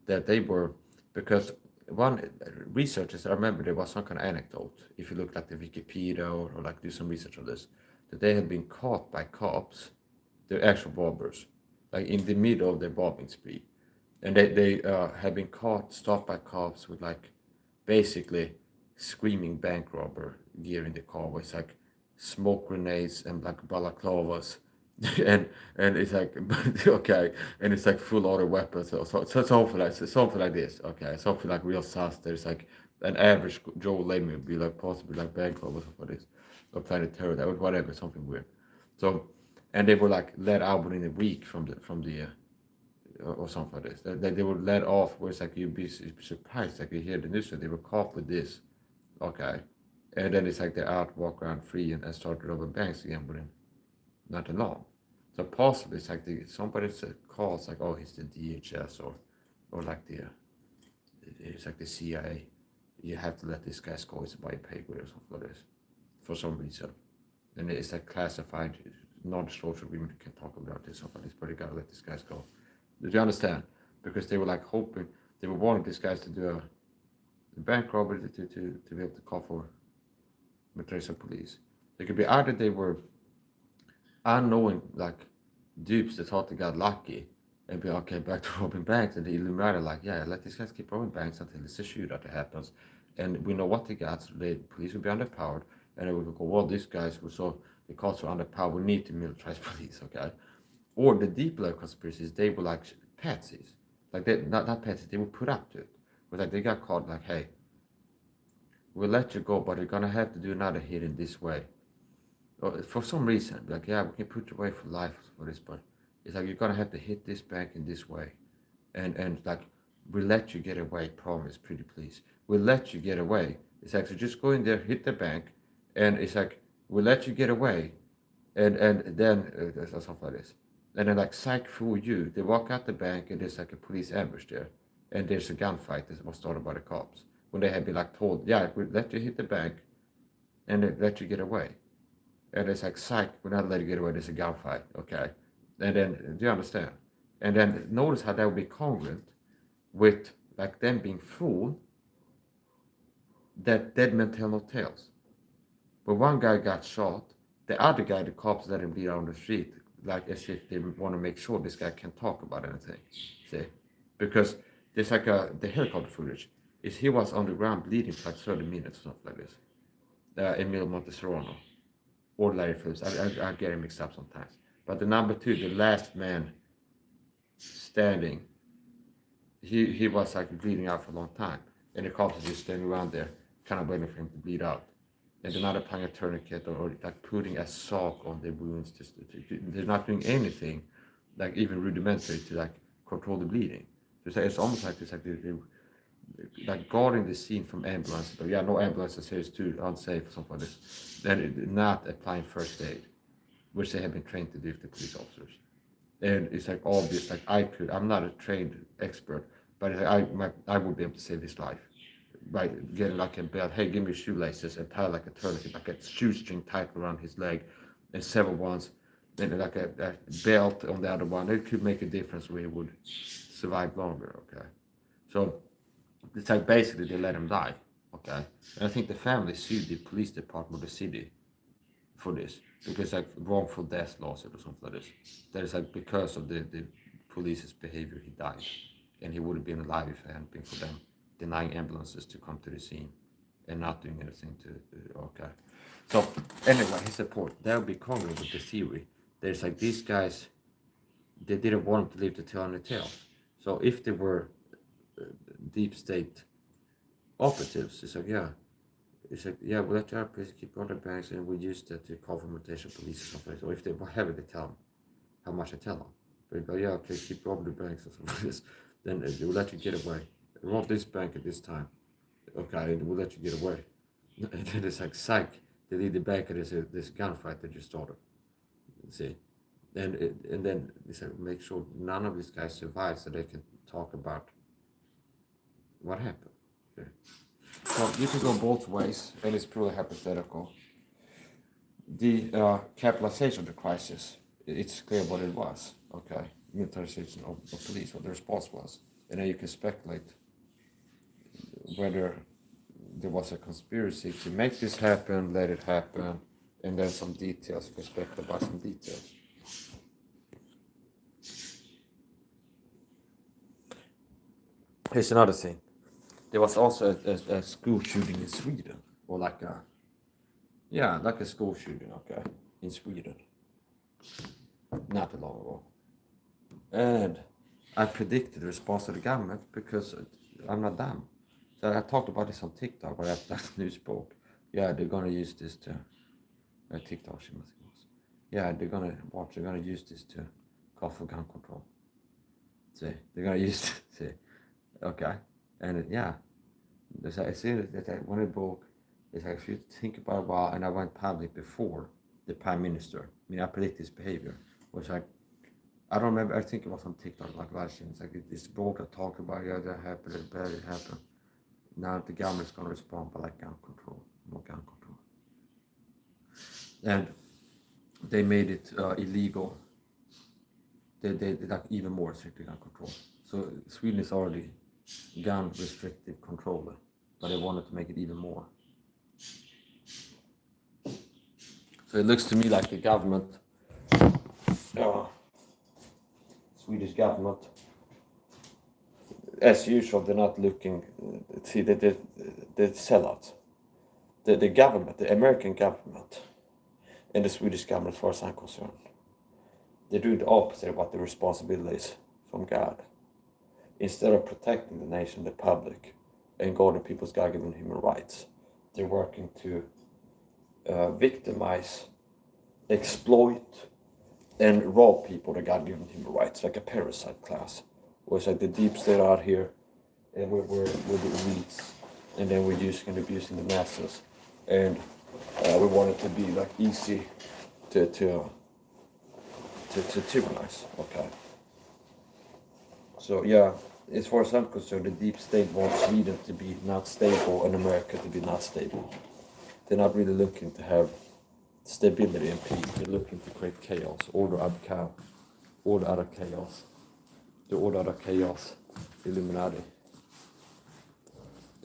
That they were, because one researchers, I remember there was some kind of anecdote, if you look like the Wikipedia or like do some research on this, that they had been caught by cops, the actual robbers, like in the middle of their bombing spree. And they had been caught, stopped by cops with like basically screaming bank robber gear in the car with like smoke grenades and like balaclavas. and it's like okay, and it's like full auto weapons, so something like this, okay, something like real sus. There's like an average Joe layman would be like possibly like bank robbers or something like this, or Planet Terror, that or whatever, something weird. So, and they were like let out within a week from the or something like this. They were let off where it's like you'd be surprised, like you hear the news that they were caught with this, okay, and then it's like they're out, walk around free and start robbing banks again within not long. So possibly it's like somebody calls like, oh, he's the DHS or like it's like the CIA. You have to let this guy go. It's by pay grade or something like this for some reason. And it's like classified, non-disclosure agreement. You can talk about this, something like this, but you gotta let these guys go. Did you understand? Because they were like hoping, they were wanting these guys to do a bank robbery to be able to call for military police. It could be either they were unknowing like dupes that thought they got lucky and be okay back to robbing banks, and the Illuminati like, yeah, let these guys keep robbing banks until it's a shootout that happens, and we know what they got, so the police will be underpowered, and then we will go, well, these guys were so the costs are underpowered, we need to militarize police, okay? Or the deep level conspiracies, they were like patsies, like they not patsies, they were put up to it, but like they got caught like, hey, we'll let you go, but you're gonna have to do another hit in this way. For some reason, like, yeah, we can put you away for life for this, but it's like you're gonna have to hit this bank in this way, and like we'll let you get away, promise, pretty please, we'll let you get away. It's like, so just go in there, hit the bank, and it's like we'll let you get away, and then something like this, and then like psych fool you, they walk out the bank and there's like a police ambush there, and there's a gunfight that was started by the cops when they had been like told, yeah, we'll let you hit the bank, and then let you get away. And it's like, psych, we're not letting you get away, there's a gunfight, okay? And then, do you understand? And then notice how that would be congruent with like them being fooled that dead men tell no tales. But one guy got shot, the other guy, the cops let him bleed out on the street, like as if they want to make sure this guy can't talk about anything, see? Because there's like the helicopter footage, is he was on the ground bleeding for like 30 minutes or something like this. Emilio Monteserrano. Or Larry Phillips, I get him mixed up sometimes. But the number 2, the last man standing, he was like bleeding out for a long time. And the cops are just standing around there, kind of waiting for him to bleed out. And they're not applying a tourniquet or like putting a sock on the wounds. They're not doing anything, like even rudimentary to like control the bleeding. So it's almost like it's like they're like guarding the scene from ambulance, but yeah, no ambulances here, it's too unsafe or something like this. Then not applying first aid, which they have been trained to do for the police officers. And it's like obvious, like I'm not a trained expert, but I would be able to save his life by getting like a belt. Hey, give me shoelaces and tie like a tourniquet, like a shoestring tight around his leg, and several ones, and like a belt on the other one. It could make a difference where he would survive longer. Okay, so it's like basically they let him die. Okay, and I think the family sued the police department of the city for this because like wrongful death lawsuit or something like this. That is like because of the police's behavior he died, and he would have been alive if it hadn't been for them denying ambulances to come to the scene and not doing anything to okay. So anyway, his support that would be congruent with the theory. There's like these guys, they didn't want him to live to tell any tales. So if they were deep state operatives, it's like yeah. It's like, yeah, we'll let our police keep on the banks and we use that to call for mutation police or something. So if they have it, they tell them how much I tell them. But they go, yeah, okay, keep robbing the banks or something like this. Then they will let you get away. Rob this bank at this time. Okay, we'll let you get away. And then it's like, psych, they leave the bank and there's this gunfight that just started. See? And then they said, make sure none of these guys survive so they can talk about what happened. Okay. So you can go both ways, and it's purely hypothetical. The capitalization of the crisis, it's clear what it was, okay? Militarization of police, what the response was. And then you can speculate whether there was a conspiracy to make this happen, let it happen, and then some details, you can speculate about some details. Here's another thing. There was also a school shooting in Sweden, or like a school shooting, okay, in Sweden, not too long ago. And I predicted the response of the government because I'm not dumb. So I talked about this on TikTok, but that news broke. Yeah, they're gonna use this to TikTok. She must was. Yeah, they're gonna use this to call for gun control. See, they're gonna use see, okay. And yeah, I see that when it broke, it's like if you think about it a while, and I went public before the prime minister. I mean, I predict his behavior. Was like, I don't remember. I think it was on TikTok, like last year. It's like this broke. I talked about yeah, that happened, it's bad, it happened. Now the government's gonna respond by like gun control, more gun control, and they made it illegal. They like even more stricter gun control. So Sweden is already gun restrictive controller, but they wanted to make it even more. So it looks to me like the government, Swedish government, as usual, they're not looking. See, they sellouts. The government, the American government, and the Swedish government, as far as I'm concerned, they're doing the opposite of what the responsibility is from God. Instead of protecting the nation, the public, and guarding people's God-given human rights, they're working to victimize, exploit, and rob people of God-given human rights, like a parasite class. Where it's like the deep state out here, and we're the elites, and then we're using and abusing the masses, and we want it to be like easy to tyrannize. Okay. So yeah, as far as I'm concerned, the deep state wants Sweden to be not stable and America to be not stable. They're not really looking to have stability and peace. They're looking to create chaos, order out of chaos. The order out of chaos, Illuminati.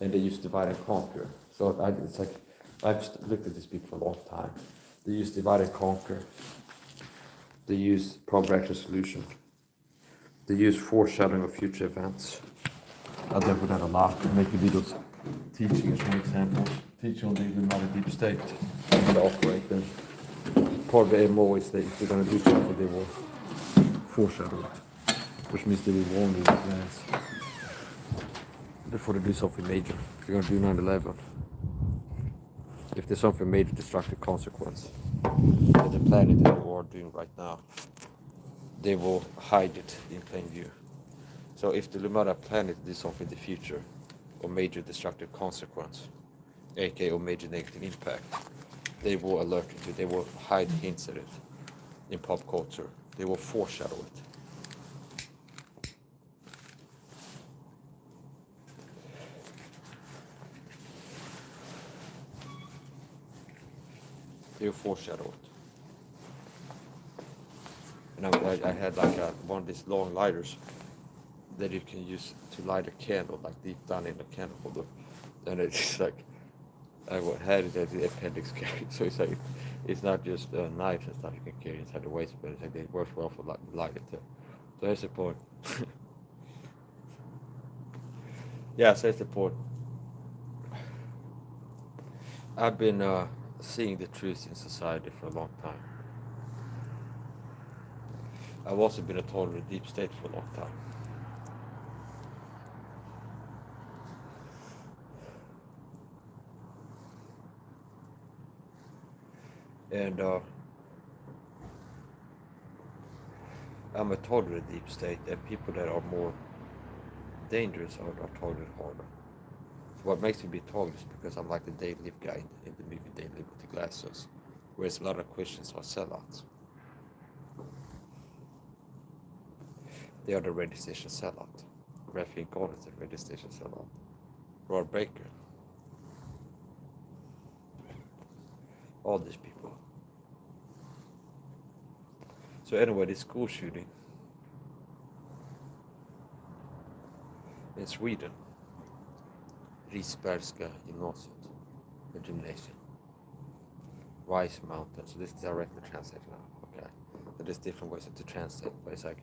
And they use divide and conquer. So it's like, I've looked at these people for a long time. They use divide and conquer. They use problem resolution. They use foreshadowing of future events. I've dealt with that a lot. I'm making videos teaching as one example. Teaching on the Illuminati deep state. How they operate. And part of the MO is that if they're going to do something, they will foreshadow it. Which means they will warn you in advance before they do something major. If they're going to do 9/11. If there's something major destructive consequence that the planet and the world are doing right now, they will hide it in plain view. So if the Illuminati planet did something in the future, or major destructive consequence, aka or major negative impact, they will alert you to it. They will hide hints at it in pop culture They will foreshadow it. They will foreshadow it. And I had like one of these long lighters that you can use to light a candle, like deep down in the candle holder. And it's like, I had it as the appendix carry. So it's like, it's not just knives and stuff you can carry inside the waist, but it's like it works well for lighter too. So that's the point. Yeah, so that's the point. I've been seeing the truth in society for a long time. I've also been a total deep state for a long time. And I'm a total deep state, and people that are more dangerous are tolerant harder. So what makes me be tolerant is because I'm like the They Live guy in the movie They Live with the glasses, whereas a lot of Christians are sellouts. They are the radio station sellout. Raphael Gordon is the radio station sellout. Rod Baker. All these people. So anyway, this school shooting in Sweden, Risbergska gymnasiet, the gymnasium, Rice Mountain. So this is directly translated now, okay? So there's different ways to translate, but it's like,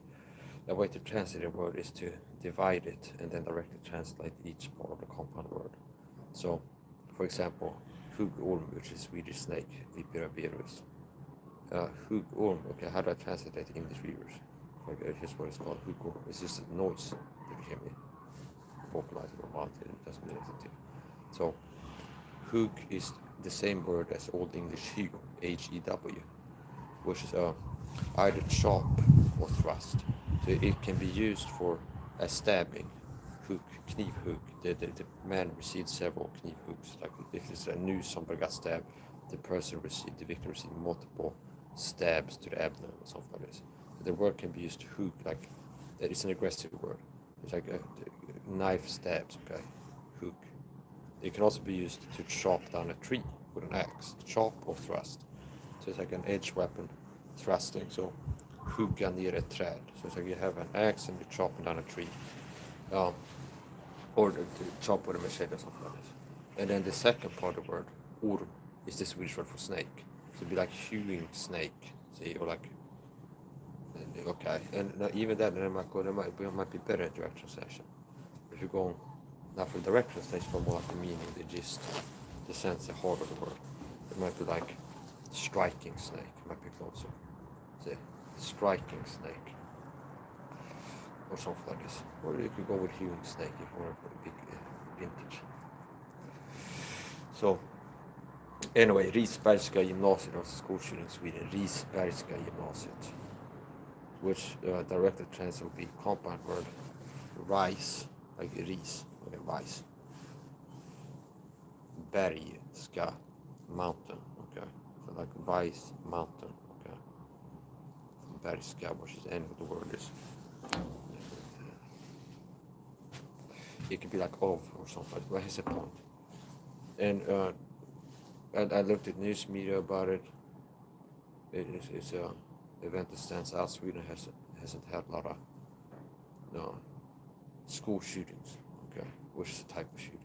the way to translate a word is to divide it and then directly translate each part of the compound word. So, for example, huggorm, which is Swedish snake, Vipera virus. Huggorm, okay, how do I translate that to English viewers? Okay, here's what it's called, huggorm. It's just a noise that you hear me vocalizing about it. It doesn't mean anything to you. So, hugg is the same word as Old English hew, H-E-W, which is either chop or thrust. So it can be used for a stabbing, hook, kniv hook. The man received several kniv hooks. Like if it's a news somebody got stabbed, the victim received multiple stabs to the abdomen or something like this. So the word can be used to hook, like it's an aggressive word. It's like a knife stabs, okay, hook. It can also be used to chop down a tree with an axe, chop or thrust. So it's like an edge weapon, thrusting. So hugga ner ett träd. So it's like you have an axe and you're chopping down a tree. Or to chop with a machete or something like this. And then the second part of the word, orm, is the Swedish word for snake. So it'd be like hewing snake. See, or like, okay. And even that, there might be better in direct translation. If you go not for direct translation, but more like the meaning, the gist, the sense, the heart of the word. It might be like striking snake. It might be closer. See, striking snake. Or something like this. Or you could go with hewing snake if you want to put a big vintage. So, anyway, Risbergska gymnasiet was a school shooting in Sweden. Risbergska gymnasiet. Which directly translates would be compound word rice, like ris, okay, rice. Bergska mountain, okay. So like rice mountain, okay. Bergska, which is the end of the word is. It could be like of or something. What is the point? And I looked at news media about it. It's a event that stands out. Sweden hasn't had a lot of school shootings, okay, which is a type of shooting.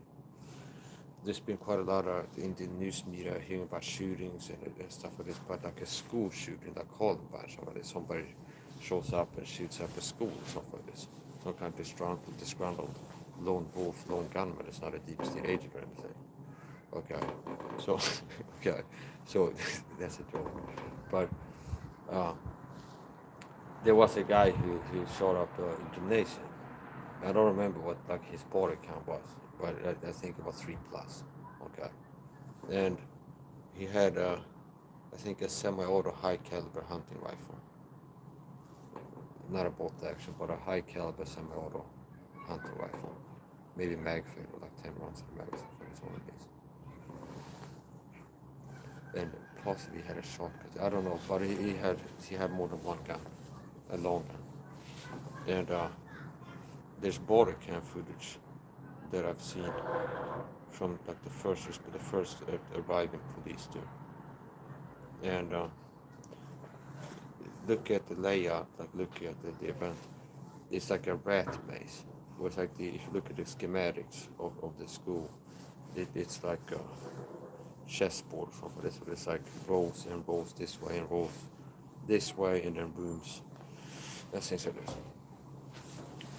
There's been quite a lot of in the news media hearing about shootings and stuff like this, but like a school shooting, like Columbine, somebody shows up and shoots up a school or something like this. Some kind of disgruntled lone wolf, lone gunman. It's not a deep state agent or anything. Okay, so okay, so that's a joke. But there was a guy who shot up a gymnasium. I don't remember what like his body count was, but I think it was 3+. Okay, and he had I think a semi-auto high caliber hunting rifle. Not a bolt action, but a high caliber semi-auto hunting rifle. Maybe mag filled with like 10 rounds in the magazine for his own days. And possibly had a shotgun. I don't know, but he had more than one gun. a long gun. And there's border cam footage that I've seen from like the first arriving police there. And look at the layout, like look at the event. It's like a rat maze. Where it's like if you look at the schematics of the school, it's like a chessboard from this. It's like rows and rows this way and rows this way, and then rooms. That's things like this.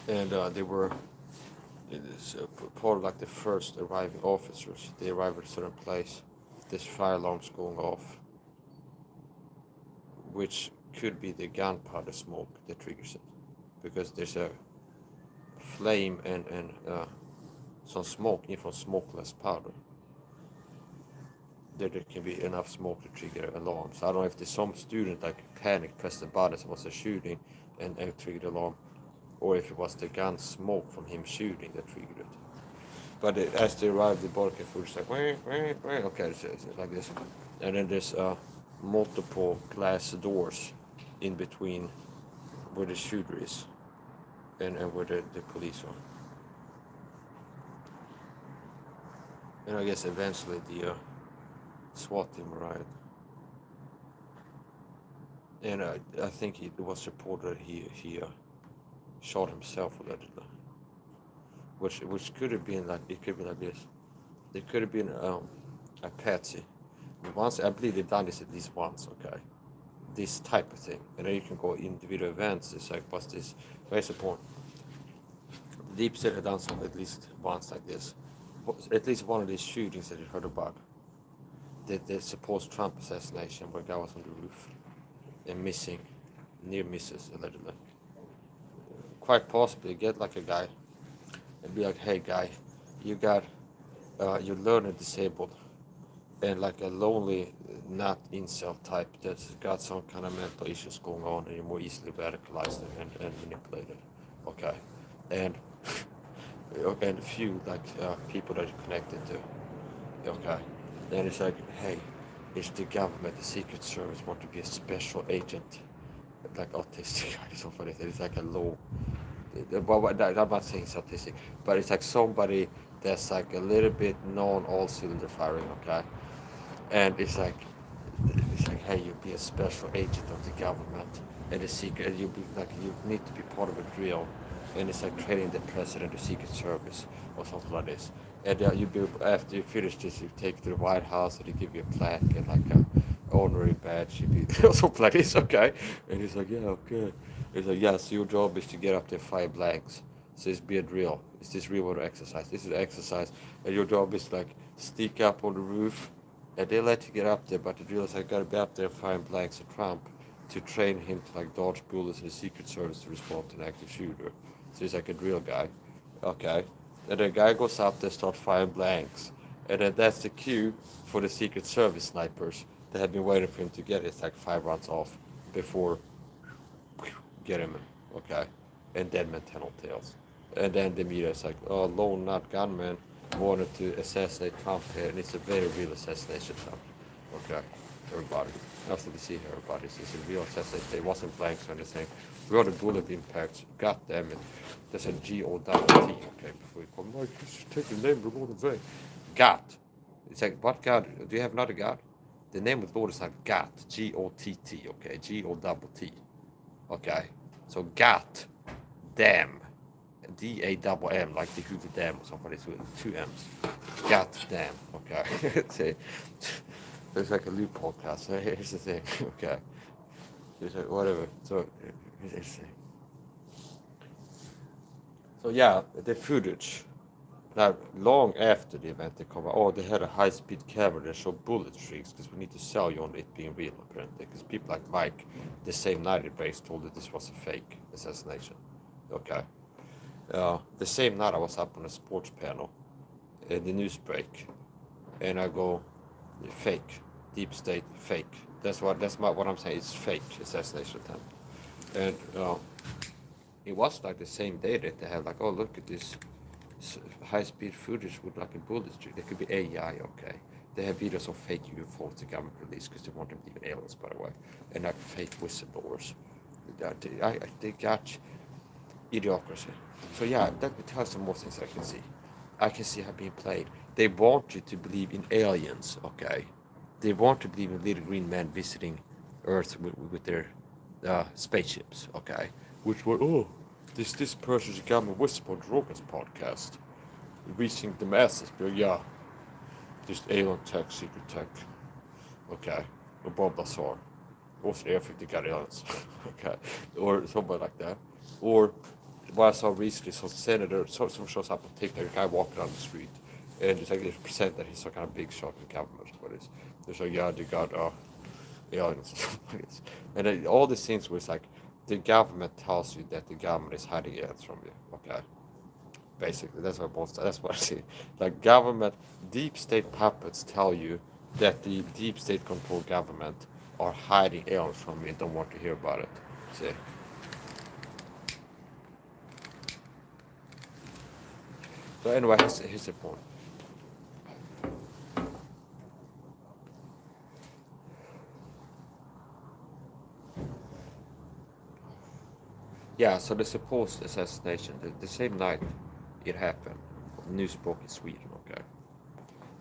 And they were part of like the first arriving officers. They arrive at a certain place. This fire alarm's going off, which could be the gunpowder smoke that triggers it, because there's a flame and some smoke in from smokeless powder. There can be enough smoke to trigger alarms. I don't know if there's some student like panicked, pressed the buttons, was a shooting, and triggered alarm, or if it was the gun smoke from him shooting that triggered it. But as they arrived, the body footage like okay, it's like this, and then there's multiple glass doors in between where the shooter is and where the police are. And I guess eventually the SWAT team arrived. And I think it was reported he shot himself allegedly. Which could have been like, it could be like this. There could have been a patsy. Once, I believe they've done this at least once, okay? This type of thing. And then you can go individual events. It's like, what's this? Where's the point? Deep State had done something at least once like this. At least one of these shootings that you heard about. The supposed Trump assassination where a guy was on the roof and missing, near misses allegedly. Quite possibly get like a guy and be like, hey guy, you got, you're learning disabled and like a lonely, not incel type that's got some kind of mental issues going on, and you're more easily radicalized and manipulated, okay? And a few like people that you're connected to, okay? Then it's like, hey, it's the government, the Secret Service want to be a special agent, like autistic or something like that. It's like a low, well, I'm not saying it's autistic, but it's like somebody that's like a little bit non all cylinder firing, okay? And it's like, hey, you be a special agent of the government and the secret, and you be like, you need to be part of a drill, and it's like training the president, the Secret Service, or something like this. And you be, after you finish this, you take to the White House and they give you a plaque and like a honorary badge, you be something like this, okay? And he's like, yeah, okay. He's like, yeah, so your job is to get up there 5 blanks. So it's be a drill. It's this real world exercise. This is exercise, and your job is like stick up on the roof. And they let you get up there, but the drill is like gotta be up there 5 blanks of Trump to train him to like dodge bullets in the Secret Service to respond to an active shooter. So he's like a drill guy, okay? And the guy goes up there, start firing blanks, and then that's the cue for the Secret Service snipers that have been waiting for him to get it like 5 rounds off before get him, okay? And dead man 10 on tails. And then the media is like, oh, lone not gunman wanted to assassinate Trump here, and it's a very real assassination attempt. Okay, everybody. After the see everybody, it's a real assassination. It wasn't blanks or anything. We got the bullet impacts. God damn it. There's a G-O-T, okay, before you call Mike, just take the name, we're going away. God. It's like, what God? Do you have another God? The name of the Lord is like God, G-O-T-T, okay, G-O-T-T. Okay, so God, damn. D-A-M-M, like the Hoover Dam or something, it's with 2 M's. God damn, okay. See, there's like a loop podcast. So here's the thing, okay. It's like, whatever. So here's the thing. So yeah, the footage. Now, long after the event, they come out, oh, they had a high-speed camera that showed bullet streaks because we need to sell you on it being real, apparently. Because people like Mike, the same night at base, told that this was a fake assassination. Okay. The same night I was up on a sports panel in the news break, and I go, fake, deep state, fake. What I'm saying. It's fake assassination attempt, and it was like the same day that they have like, oh, look at this high-speed footage with like a bullet streak. It could be AI, okay. They have videos of fake UFOs the government released because they want them to be aliens, by the way, and like fake whistleblowers They got idiocracy. So yeah, that tells some more things that I can see. I can see how being played. They want you to believe in aliens, okay? They want to believe in little green men visiting Earth with their spaceships, okay? Which were, oh, this person's government whisper Rogan's podcast, reaching the masses. But yeah, this alien tech, secret tech, okay? Or Bob Lazar. Also, the Africa got aliens, okay? Or somebody like that. Or what I saw recently, some senator, some shows up on TikTok, a guy walking on the street, and it's like they present that he's some kind of big shot in the government. What is? They're like, yeah, they got aliens. And then all these things was like, the government tells you that the government is hiding aliens from you. Okay, basically, that's what most. That's what I see. Like government, deep state puppets tell you that the deep state controlled government are hiding aliens from you and don't want to hear about it. See. So anyway, here's the point. Yeah, so the supposed assassination, the same night it happened, news broke in Sweden, okay?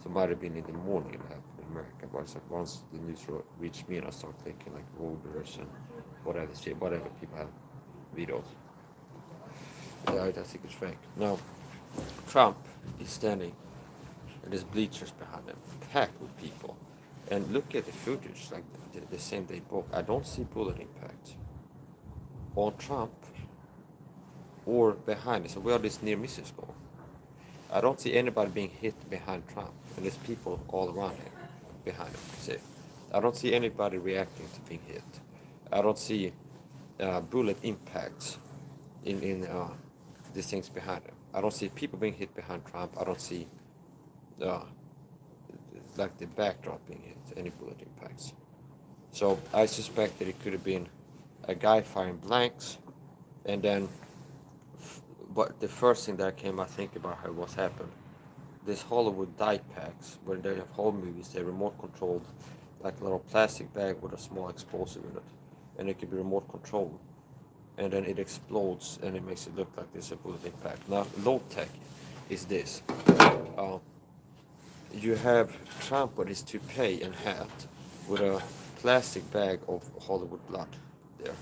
So it might have been in the morning it happened in America, but it's like once the news reached me and I started clicking like Reuters and whatever people have videos. Yeah, I think it's fake. Now, Trump is standing and there's bleachers behind him, packed with people. And look at the footage, like the same day broke. I don't see bullet impacts on Trump or behind it. So where these near misses go? I don't see anybody being hit behind Trump, and there's people all around him, behind him. See, I don't see anybody reacting to being hit. I don't see bullet impacts in these things behind him. I don't see people being hit behind Trump. I don't see like the backdrop being hit, any bullet impacts. So I suspect that it could have been a guy firing blanks, and then but the first thing that came I think about how what's happened, this Hollywood dye packs, where they have home movies, they're remote controlled, like a little plastic bag with a small explosive in it, and it can be remote controlled, and then it explodes and it makes it look like there's a bullet impact. Now low tech is this. You have Trump with his toupee and hat with a plastic bag of Hollywood blood there.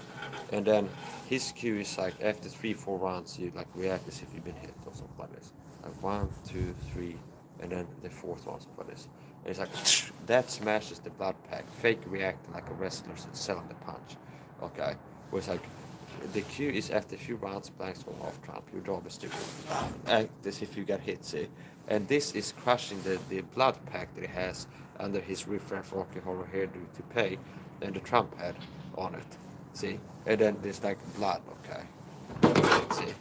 And then his cue is like after 3-4 rounds you like react as if you've been hit or something like this. Like 1, 2, 3, and then the fourth one something like this. And it's like that smashes the blood pack, fake reacting like a wrestler selling the punch. Okay. Where it's like the cue is after a few rounds blanks go off Trump, your job is to act as if you got hit, see? And this is crushing the blood pack that he has under his riff-raff Rocky Horror hairdo toupee and the Trump head on it, see? And then there's like blood, okay? See?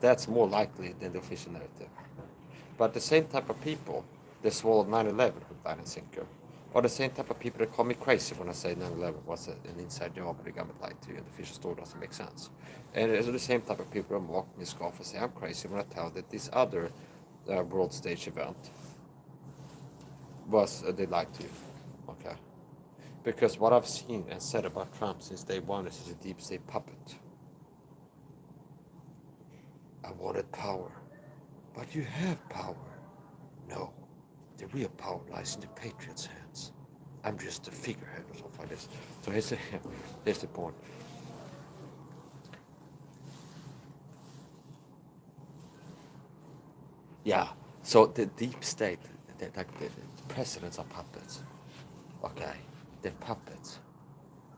That's more likely than the official narrative. But the same type of people that swallowed 9/11 hook, line, and sinker, or the same type of people that call me crazy when I say 9/11 was an inside job and the government lied to you and the official story doesn't make sense. And it's the same type of people that mock me, scoff, and say I'm crazy when I tell that this other world stage event was they lied to you. Okay. Because what I've seen and said about Trump since day one is he's a deep state puppet. I wanted power. But you have power. No. The real power lies in the Patriots' hands. I'm just a figurehead or something like this. So here's the point. Yeah. So the deep state, the presidents are puppets. Okay. They're puppets.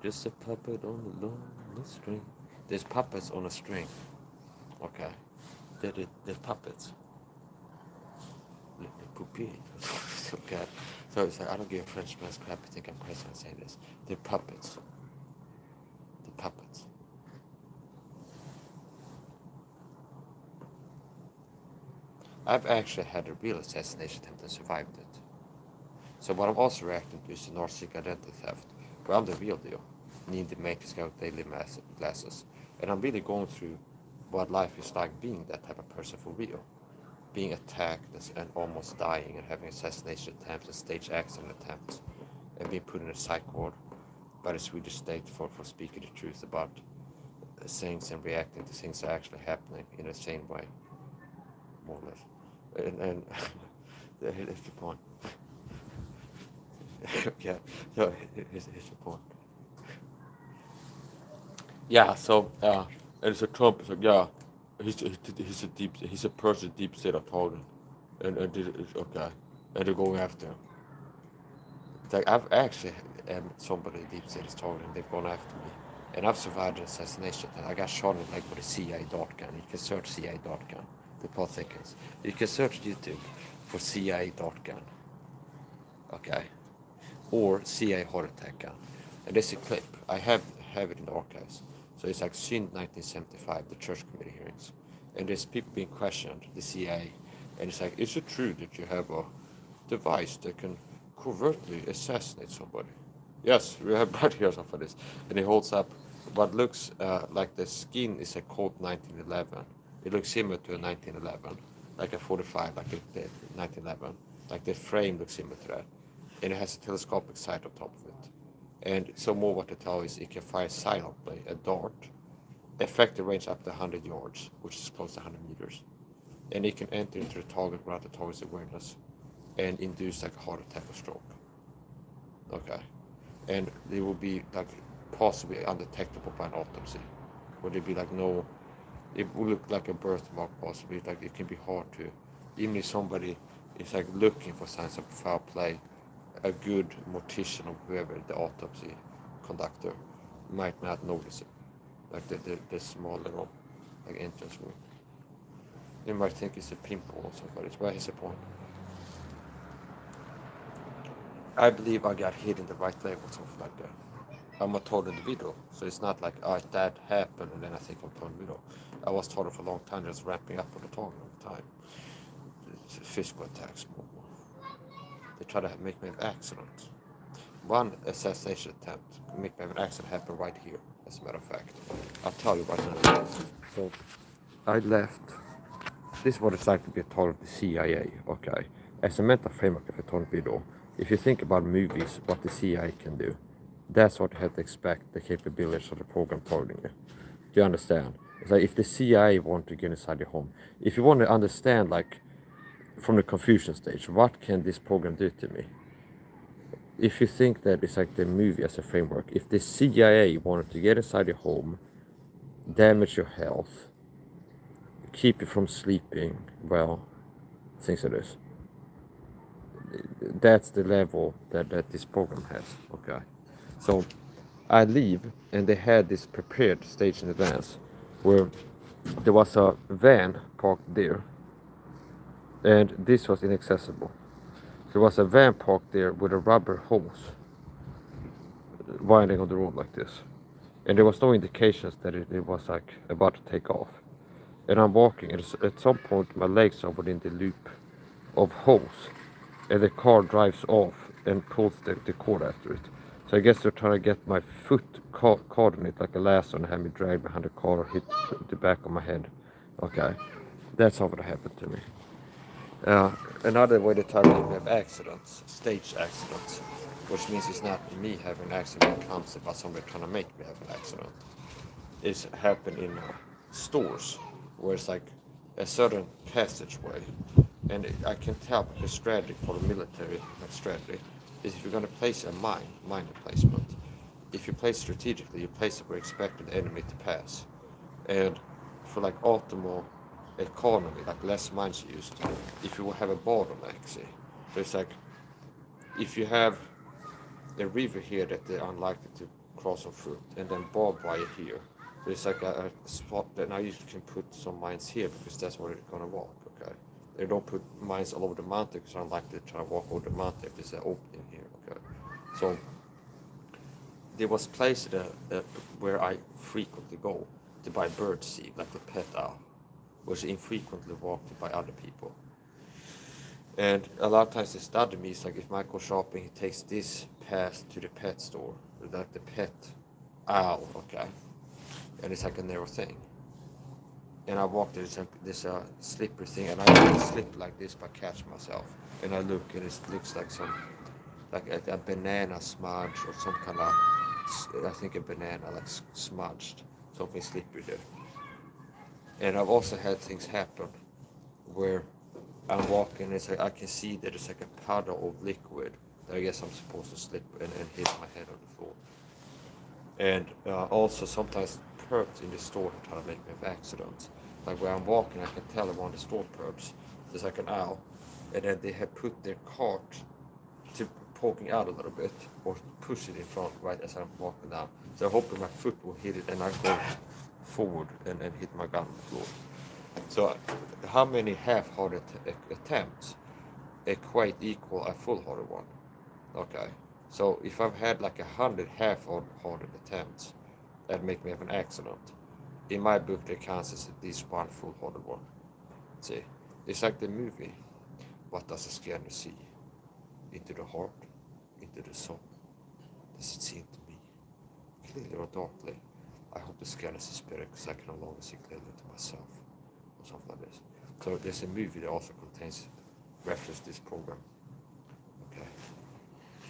Just a puppet on the lonely string. There's puppets on a string. Okay. They're puppets. Okay. So it's like, I don't give a French man's crap. I think I'm crazy when I say this. They're puppets. The puppets. I've actually had a real assassination attempt and survived it. So what I'm also reacting to is the narcissistic identity theft, where I'm the real deal. Need the matrix guy with daily glasses. And I'm really going through what life is like being that type of person for real. Being attacked and almost dying and having assassination attempts and stage accident attempts and being put in a psych ward, by the Swedish state for speaking the truth about things and reacting to things that are actually happening in the same way, more or less. And here's the point. Yeah, so here's the point. Yeah, so and so Trump is like, yeah, he's a person deep state authority, and this is okay, and they're going after him. It's like I've actually am somebody deep state authority, and they've gone after me, and I've survived an assassination. And I got shot in the leg with a CIA dart gun. You can search CIA dart gun. The plot thickens. You can search YouTube for CIA dart gun. Okay, or CIA heart attack gun, and there's a clip. I have it in the archives. So it's like since 1975, the church committee hearings. And there's people being questioned, the CIA. And it's like, is it true that you have a device that can covertly assassinate somebody? Yes, we have right here for this. And he holds up what looks like the skin is a Colt 1911. It looks similar to a 1911, like a 45, like a 1911. Like the frame looks similar to that. And it has a telescopic sight on top of it. And so more what they tell is it can fire silently a dart, effective range up to 100 yards, which is close to 100 meters. And it can enter into the target without the target's awareness and induce like a heart attack or stroke. Okay. And it will be like possibly undetectable by an autopsy. Would it be like no, it will look like a birthmark possibly, like it can be hard to, even if somebody is like looking for signs of foul play, a good mortician or whoever, the autopsy conductor, might not notice it. Like the small little like entrance wound. They might think it's a pimple or something, but it's what is the point? I believe I got hit in the right leg or something like that. I'm a total individual, so it's not like that happened and then I think I'm total individual. I was total for a long time, just ramping up on the target all the time. It's physical attacks more. They try to make me have accidents. One assassination attempt make me have an accident happen right here, as a matter of fact. I'll tell you right now. So I left. This is what it's like to be a target of the CIA, okay? As a mental framework of a target video, if you think about movies, what the CIA can do, that's what you have to expect the capabilities of the program targeting you. Do you understand? It's like if the CIA want to get inside your home, if you want to understand like from the confusion stage, what can this program do to me? If you think that it's like the movie as a framework, if the CIA wanted to get inside your home, damage your health, keep you from sleeping well, things like this, that's the level that this program has, okay? So I leave, and they had this prepared stage in advance, where there was a van parked there, and this was inaccessible. There was a van parked there with a rubber hose winding on the road like this. And there was no indications that it was like about to take off. And I'm walking, and at some point my legs are within the loop of hose, and the car drives off and pulls the cord after it. So I guess they're trying to get my foot caught in it like a lasso and have me drag behind the car or hit the back of my head. Okay, that's how it happened to me. Another way to try to make me have accidents, stage accidents, which means it's not me having an accident, it comes about somebody trying to make me have an accident, is happen in stores where it's like a certain passageway. And I can tell because strategy for the military, not strategy, is if you're going to place a mine placement, if you place strategically, you place it where you expect the enemy to pass. And for like optimal economy, like less mines used, if you will have a bottleneck, see. So it's like, if you have a river here that they're unlikely to cross on foot, and then barbed wire here, there's like a spot that now you can put some mines here because that's where they're gonna walk, okay? They don't put mines all over the mountain because they're unlikely to try to walk over the mountain if there's an opening here, okay? So there was places where I frequently go to buy birdseed, like the pet owl, which is infrequently walked by other people. And a lot of times they study me, it's like if Mike goes shopping, he takes this path to the pet store, like the pet owl, okay? And it's like a narrow thing. And I walk there, this slippery thing, and I slip like this but catch myself. And I look, and it looks like some, like a banana smudge or some kind of I think a banana like smudged, something slippery there. And I've also had things happen where I'm walking, it's like I can see that there's like a puddle of liquid that I guess I'm supposed to slip and hit my head on the floor. And also sometimes perps in the store try to make me have accidents. Like where I'm walking, I can tell one of the store perps, there's like an aisle, and then they have put their cart to poking out a little bit or push it in front right as I'm walking down. So I'm hoping my foot will hit it and I go forward and hit my gun on the floor. So how many half-hearted attempts equate equal a full-hearted one? Okay. So if I've had like 100 half-hearted attempts that make me have an accident, in my book there counts as at least one full-hearted one. See, it's like the movie, what does a scanner see? Into the heart, into the soul. Does it see into me? Clearly or darkly? I hope the scanner sees better because I can no longer see clearly into myself. Or something like this. So there's a movie that also contains reference to this program. Okay.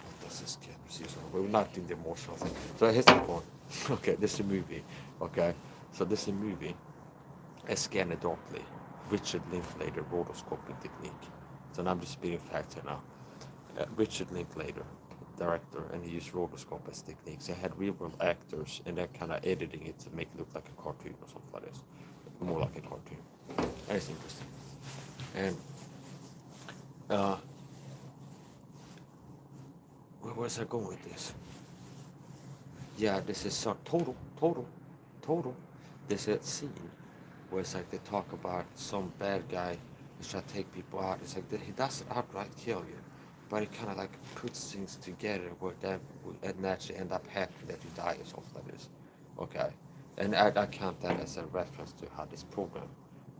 What does the scanner see? So we're not in the emotional thing. So here's the point. Okay, this is a movie. Okay. So this is a movie. A scanner darkly. Richard Linklater rotoscoping technique. So now I'm just speaking facts here now. Richard Linklater, director, and he used rotoscope as techniques. He had real world actors and they're kind of editing it to make it look like a cartoon or something like this. More like a cartoon. And it's interesting. And where was I going with this? Yeah, this is so total. There's a scene where it's like they talk about some bad guy who's trying to take people out. It's like he doesn't outright kill you, but he kind of like puts things together where that would naturally end up happening that you die or something like this. Okay, and I count that as a reference to how this program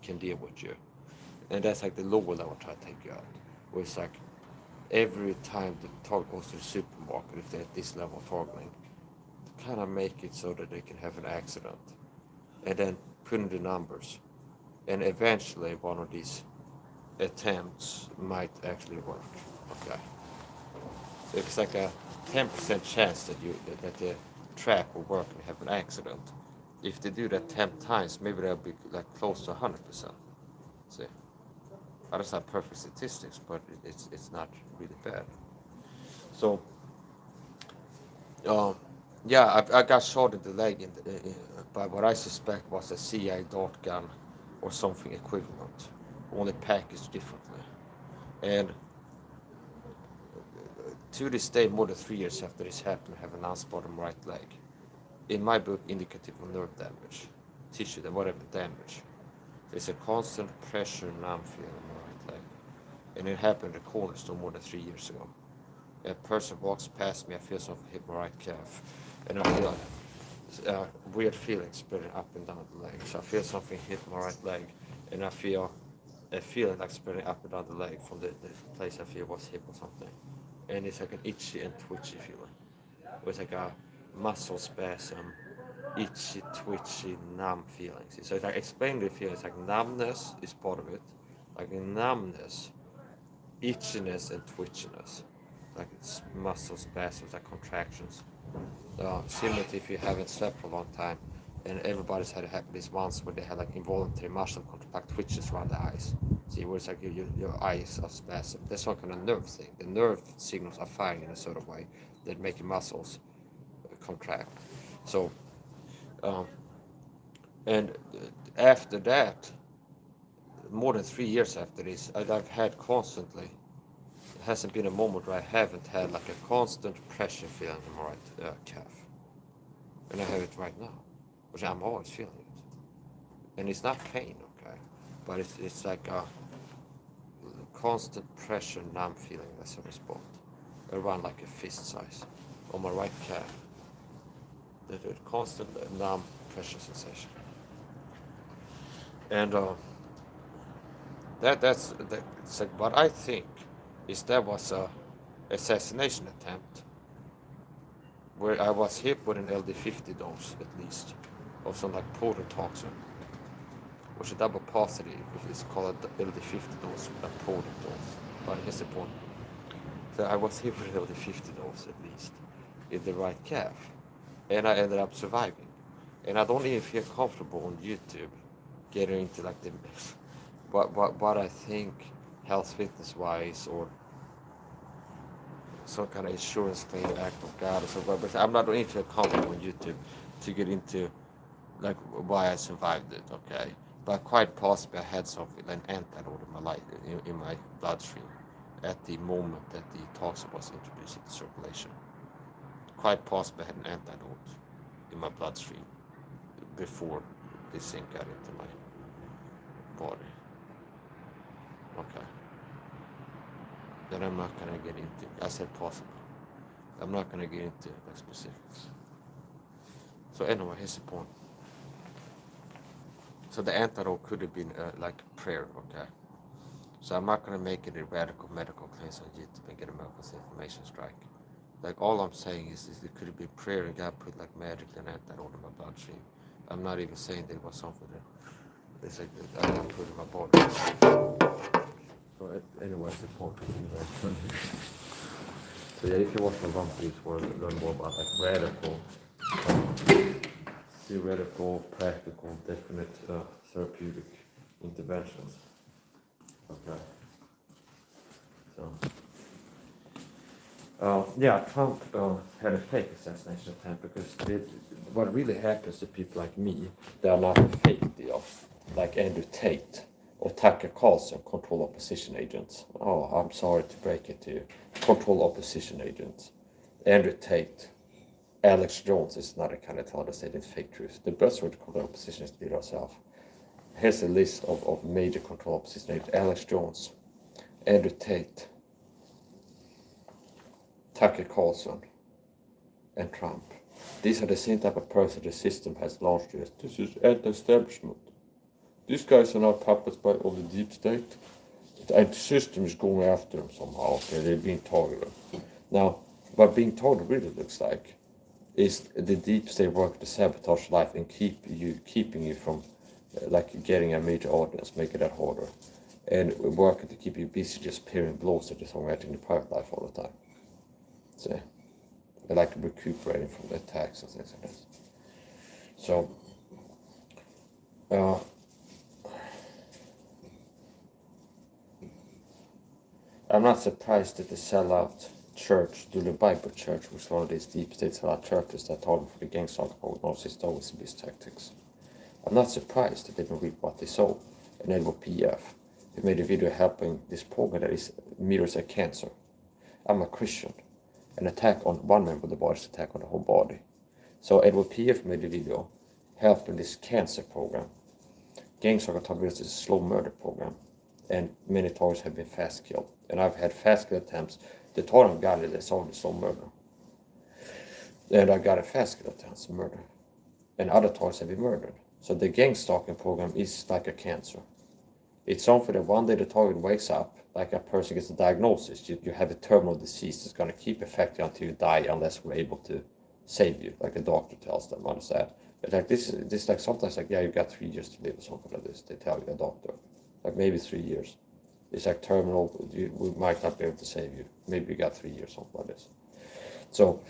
can deal with you, and that's like the lower level try to take you out, where it's like every time the target goes to the supermarket, if they're at this level of targeting, kind of make it so that they can have an accident, and then put in the numbers, and eventually one of these attempts might actually work. Okay, so it's like a 10% chance that the trap will work and have an accident. If they do that 10 times, maybe they'll be like close to 100%. See, that's not perfect statistics, but it's not really bad. So, yeah, I got shot in the leg by what I suspect was a CIA dart gun or something equivalent, only packaged differently. And to this day, more than 3 years after this happened, I have an unspotted right leg. In my book, indicative of nerve damage, tissue, whatever damage. There's a constant pressure, numb feeling in my right leg. And it happened at the corner store more than 3 years ago. A person walks past me, I feel something hit my right calf. And I feel weird feeling spreading up and down the leg. So I feel something hit my right leg, and I feel a feeling like spreading up and down the leg from the place I feel was hip or something. And it's like an itchy and twitchy feeling. It's like a muscle spasm, itchy, twitchy, numb feelings. So it's like explaining the feeling. It's like numbness is part of it. Like numbness, itchiness, and twitchiness. Like it's muscle spasms, like contractions. Similar to if you haven't slept for a long time, and everybody's had this once where they had like involuntary muscle contract twitches around the eyes. See, where it's like your eyes are spasm. That's some kind of nerve thing. The nerve signals are firing in a certain way that make your muscles contract. So, and after that, more than 3 years after this, I've had constantly. It hasn't been a moment where I haven't had like a constant pressure feeling in my right calf, and I have it right now, which I'm always feeling it, and it's not pain, okay, but it's like a constant pressure, numb feeling in a certain spot, around like a fist size, on my right calf. The constant numb pressure sensation, and that's like what I think is that was a assassination attempt where I was hit with an LD50 dose at least of some like prototoxin, which is double positive if it's called LD50 dose, a potent dose. But here's the point. So I was hit with an LD50 dose at least in the right calf. and I ended up surviving. And I don't even feel comfortable on YouTube getting into like the what I think health fitness wise or some kind of insurance claim act of God or something. But I'm not even feel comfortable on YouTube to get into like why I survived it. Okay, but quite possibly I had something like an antidote in my life in my bloodstream at the moment that the toxin was introduced into circulation. Quite possibly I had an antidote in my bloodstream before this thing got into my body. Okay. Then I'm not gonna get into. I said possible. I'm not gonna get into the specifics. So anyway, here's the point. So the antidote could have been like prayer, okay? So I'm not gonna make any radical medical claims on YouTube and get a medical information strike. Like all I'm saying is it could have been prayer and God put like magically an antidote in my bloodstream. I'm not even saying that it was something that it's like I got put in my body. So anyway, it's the point. So yeah, if you watch my one piece for learn more about like radical, theoretical, practical, definite therapeutic interventions. Okay. So yeah, Trump had a fake assassination attempt because what really happens to people like me, they are not a fake deal, like Andrew Tate or Tucker Carlson, control opposition agents. Oh, I'm sorry to break it to you. Control opposition agents. Andrew Tate, Alex Jones is not a kind of tell us they did fake truth. The best way to control opposition is to do it yourself. Here's a list of major control opposition agents. Alex Jones, Andrew Tate, Tucker Carlson, and Trump. These are the same type of person the system has launched as. This is anti-establishment. These guys are not puppets by all the deep state. The system is going after them somehow. Okay, they're being targeted. Now, what being targeted really looks like is the deep state work to sabotage life and keeping you from like getting a major audience, making that harder, and working to keep you busy just peering blows at the songwriting in the private life all the time. So, I like recuperating from the attacks and things like this. So, I'm not surprised that the sellout church, the Bible Church, which is one of these deep state sellout churches that told for the gang song prognosis, always these tactics. I'm not surprised that they don't read what they saw. And Edward PF, who made a video helping this program that is mirrors a cancer. I'm a Christian. An attack on one member of the body is an attack on the whole body. So Edward PF made a video helping this cancer program. Gang song targets is a slow murder program. And many targets have been fast killed. And I've had fast kill attempts. The target got it, they saw the slow murder. And I got a fast kill attempt, murder. And other targets have been murdered. So the gang stalking program is like a cancer. It's something that one day the target wakes up, like a person gets a diagnosis, you have a terminal disease that's going to keep affecting you until you die unless we're able to save you, like a doctor tells them, understand? But like this like sometimes like, yeah, you got 3 years to live or something like this, they tell you, a doctor. Like maybe 3 years. It's like terminal, we might not be able to save you. Maybe you got 3 years, something like this. So,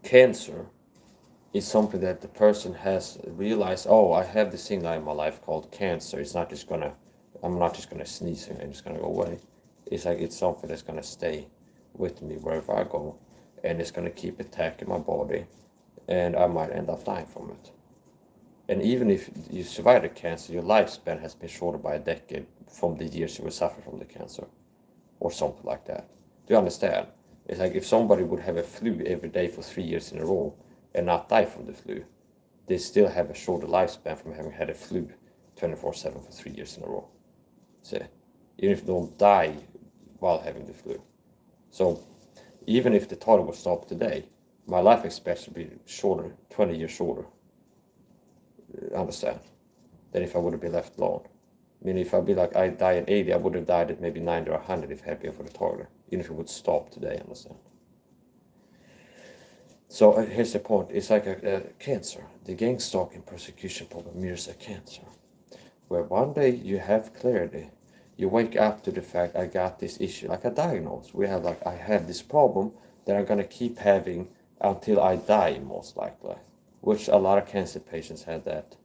cancer is something that the person has realized, oh, I have this thing in my life called cancer. It's not just gonna, I'm not just gonna sneeze and it's gonna go away. It's like, it's something that's gonna stay with me wherever I go. And it's gonna keep attacking my body. And I might end up dying from it. And even if you survive the cancer, your lifespan has been shortened by a decade from the years you will suffer from the cancer. Or something like that. Do you understand? It's like if somebody would have a flu every day for 3 years in a row and not die from the flu, they still have a shorter lifespan from having had a flu 24/7 for 3 years in a row. See? Even if they don't die while having the flu. So even if the toilet was stopped today, my life expectancy would be shorter, 20 years shorter. Understand? Than if I would have been left alone. I mean, if I'd be like, I die at 80, I would have died at maybe 90 or 100 if I had been for the toilet. Even if it would stop today, understand? So here's the point. It's like a cancer. The gang stalking persecution program mirrors a cancer. Where one day you have clarity. You wake up to the fact, I got this issue. Like a diagnosis. We have like, I have this problem that I'm going to keep having until I die, most likely, which a lot of cancer patients had that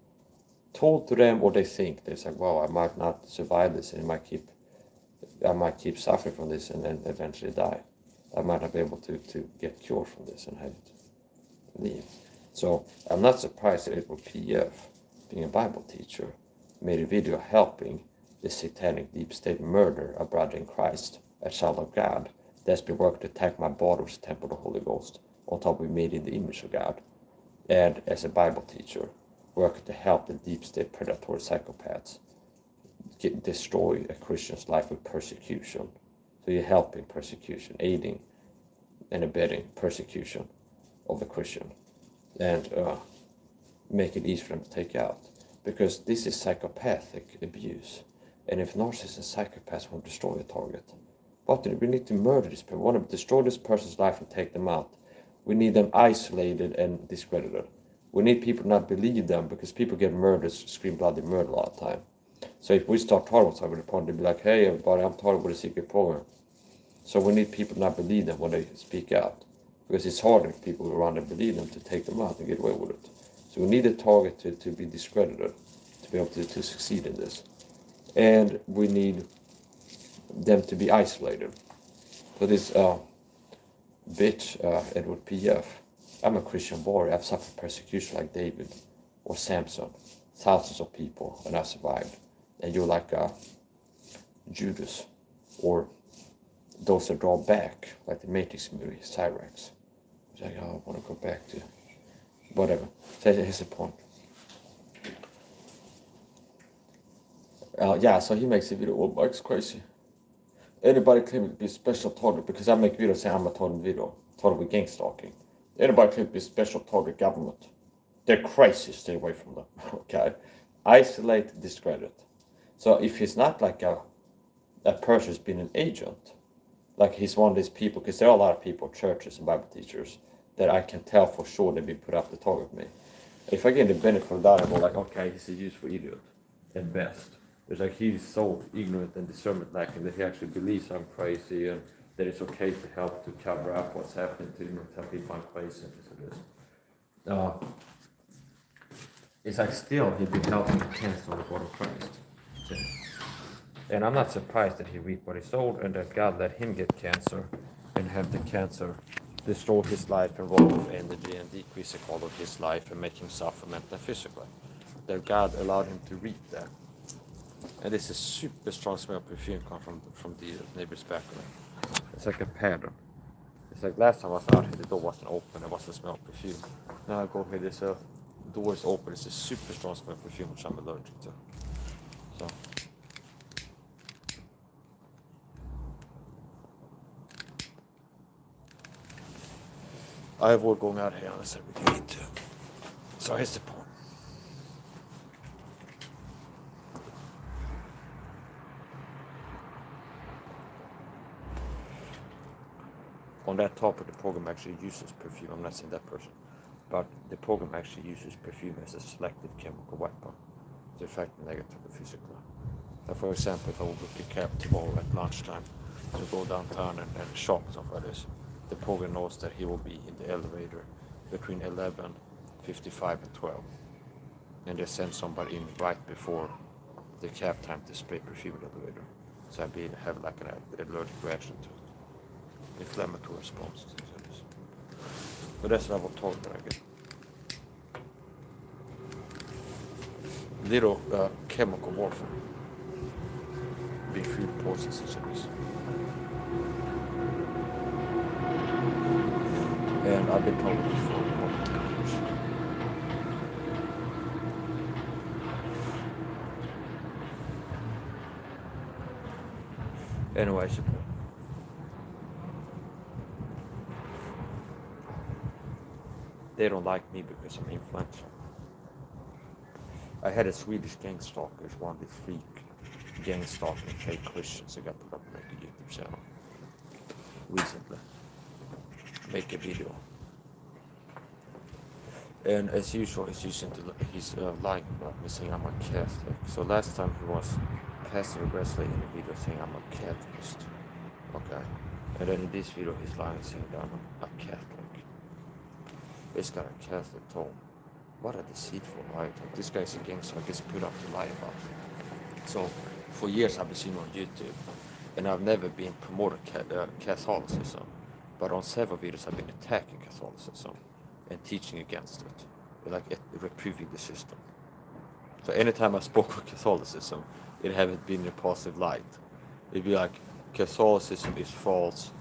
told to them, or they think they're like, wow, I might not survive this, and I might keep suffering from this and then eventually die. I might not be able to get cured from this and have it leave. So I'm not surprised that Edward P.F., being a Bible teacher, made a video helping the satanic deep state murder a brother in Christ, a child of God, that's been working to attack my body, which is the temple of the Holy Ghost, on top of made in the image of God. And as a Bible teacher, working to help the deep state predatory psychopaths destroy a Christian's life with persecution. So you're helping persecution, aiding and abetting persecution of a Christian, and make it easy for them to take out. Because this is psychopathic abuse. And if narcissists and psychopaths want to destroy a target, but we need to murder this person. We want to destroy this person's life and take them out. We need them isolated and discredited. We need people to not believe them, because people get murdered, scream bloody murder a lot of time. So if we start talking with somebody, they'll be like, hey everybody, I'm talking with a secret program. So we need people to not believe them when they speak out, because it's harder for people around them believe them to take them out and get away with it. So we need a target to be discredited, to be able to succeed in this. And we need them to be isolated. So this bitch, Edward P.F., I'm a Christian boy. I've suffered persecution like David or Samson, thousands of people, and I survived. And you're like Judas, or those that draw back, like the Matrix movie, Cyrax. It's like, oh, I want to go back to whatever. So here's the point. Yeah, so he makes a video. Well, Mike's crazy. Anybody claiming to be a special target, because I make videos saying I'm a target video, target with gang stalking. Anybody claiming to be a special target government, they're crazy. Stay away from them. Okay, isolate, discredit. So if he's not like a person who's been an agent, like he's one of these people, because there are a lot of people, churches and Bible teachers, that I can tell for sure they've been put up to target me. If I get the benefit of that, I'm like, okay, he's a useful idiot at best. It's like he's so ignorant and discernment lacking that he actually believes I'm crazy, and that it's okay to help to cover up what's happening to him and tell people I'm crazy and this and this. It's like still he'd be helping cancel the body of Christ. And I'm not surprised that he reaped what he sowed, and that God let him get cancer and have the cancer destroy his life and rob of energy and decrease the quality of his life and make him suffer mentally and physically. That God allowed him to reap that. And this is super strong smell of perfume coming from the neighbor's balcony. It's like a pattern. It's like last time I was out here, the door wasn't open, there wasn't smell of perfume. Now I go here, there's a door is open, it's a super strong smell of perfume, which I'm allergic to. So. I avoid going out here unless I really need to. So here's the point. On that topic, the program actually uses perfume. I'm not saying that person, but the program actually uses perfume as a selective chemical weapon to affect negatively physically. So for example, if I would book a cab tomorrow at lunchtime to go downtown and shop and stuff like this, the program knows that he will be in the elevator between 11:55 and 12. And they send somebody in right before the cab time to spray perfume in the elevator. So I have like an allergic reaction to it. Inflammatory response. But that's what I will talk about again. Little chemical warfare. Big food poisons and things. And I've been told this for more than 10 years. Anyways, they don't like me because I'm influential. I had a Swedish gang stalker, one of the freak gang stalking fake Christians that got put up on a YouTube channel recently. Make a video. And as usual, he's lying about me, saying I'm a Catholic. So last time he was passive aggressively in the video saying I'm a Catholist. Okay. And then in this video he's lying saying that I'm a Catholic. it's got a Catholic tone. What a deceitful, right? Like, this guy's a gangster, I gets put up to lie about it. So for years I've been seeing on YouTube, and I've never been promoting Catholicism, but on several videos I've been attacking Catholicism and teaching against it, like reproving the system. So anytime I spoke of Catholicism, it haven't been in a positive light. It'd be like, Catholicism is false.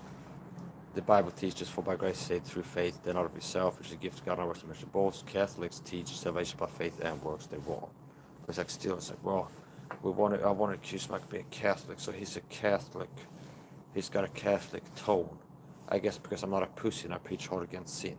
The Bible teaches, for by grace saved through faith, then not of yourself, which is a gift of God, not works to measure both. Catholics teach salvation by faith and works. They're wrong. It's like, still, it's like, well, I want to accuse him of being Catholic, so he's a Catholic. He's got a Catholic tone. I guess because I'm not a pussy and I preach hard against sin.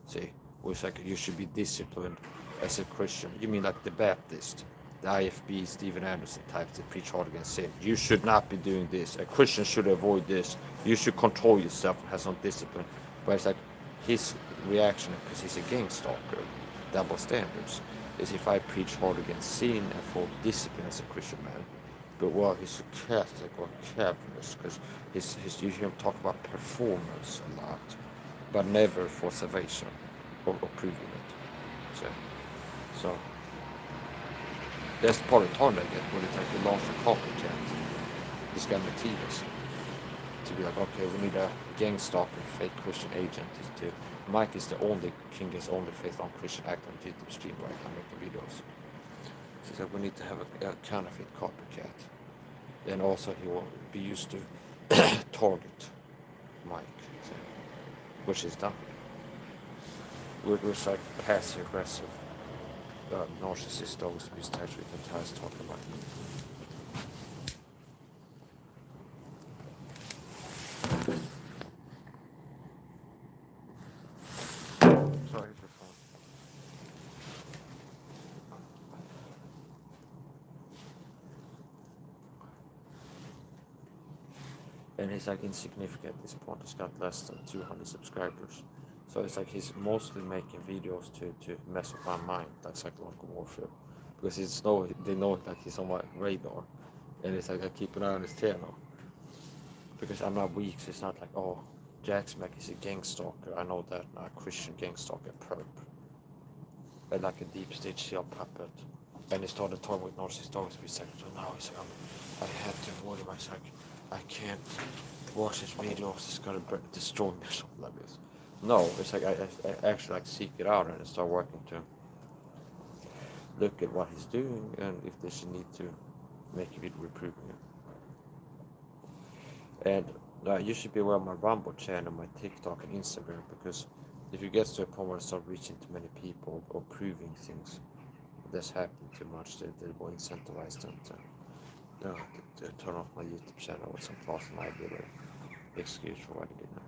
See, it's like, you should be disciplined as a Christian. You mean like the Baptist, the IFB, Stephen Anderson types that preach hard against sin. You should not be doing this. A Christian should avoid this. You should control yourself and have some discipline. But it's like, his reaction, because he's a gang stalker, double standards, is if I preach hard against sin and for discipline as a Christian man, but well, he's a Catholic or Calvinist, because you hear him talk about performance a lot, but never for salvation or proving it. So that's part of the time I get when it's like the launch of copycat. This guy Matthias, to be like, okay, we need a gang stalker, fake Christian agent. Mike is the only King's only faith on Christian actor on YouTube stream right now making videos. So he said we need to have a counterfeit copycat. And also he will be used to target Mike, so, which is done. We're like passive aggressive narcissist dogs who's actually fantastic talking about me. Sorry for phone. And he's like insignificant at this point. He's got less than 200 subscribers. So it's like he's mostly making videos to mess with my mind, like psychological warfare. Because they know that he's on my radar. And it's like I keep an eye on his channel. Because I'm not weak, so it's not like, oh, Jack's Mac is a gang stalker. I know that, not a Christian gang stalker, perp. But like a deep state shell puppet. And he started talking with narcissist dogs for a second. So now he's like, I had to avoid him. I was like, I can't watch his videos. It's gonna destroy me or something like this. No, it's like I actually like seek it out and start working to look at what he's doing and if there's a need to make a video reproving it. And you should be aware of my Rumble channel, my TikTok and Instagram, because if you get to a point where I start reaching too many people or proving things that's happening too much, they will incentivize them to turn off my YouTube channel with some plausible liability excuse for what I did now.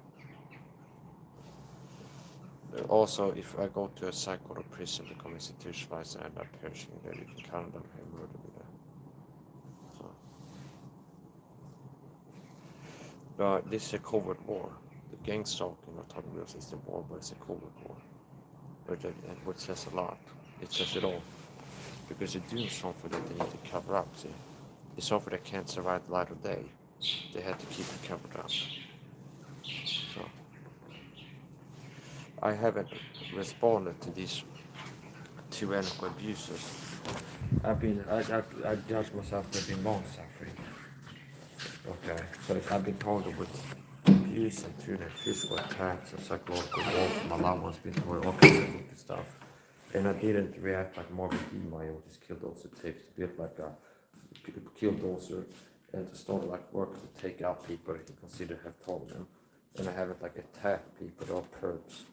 Also, if I go to a psych or a prison, become institutionalized and end up perishing there, you can count on him murder me there. So. This is a covert war. The gang stalking, not talking about it's the war, but it's a covert war. Which says a lot. It says it all. Because they're doing something that they need to cover up, see? It's something that can't survive the light of day. They had to keep it covered up. So. I haven't responded to these tyrannical abuses. I judge myself to be long suffering. Okay, so I've been targeted with abuse and through physical attacks and psychological warfare. My loved one's been targeted all kinds of stuff. And I didn't react like Marvin Demaio with his Killdozer tapes to build like a Killdozer and to start like working to take out people that you consider have targeted them. And I haven't like attacked people or perps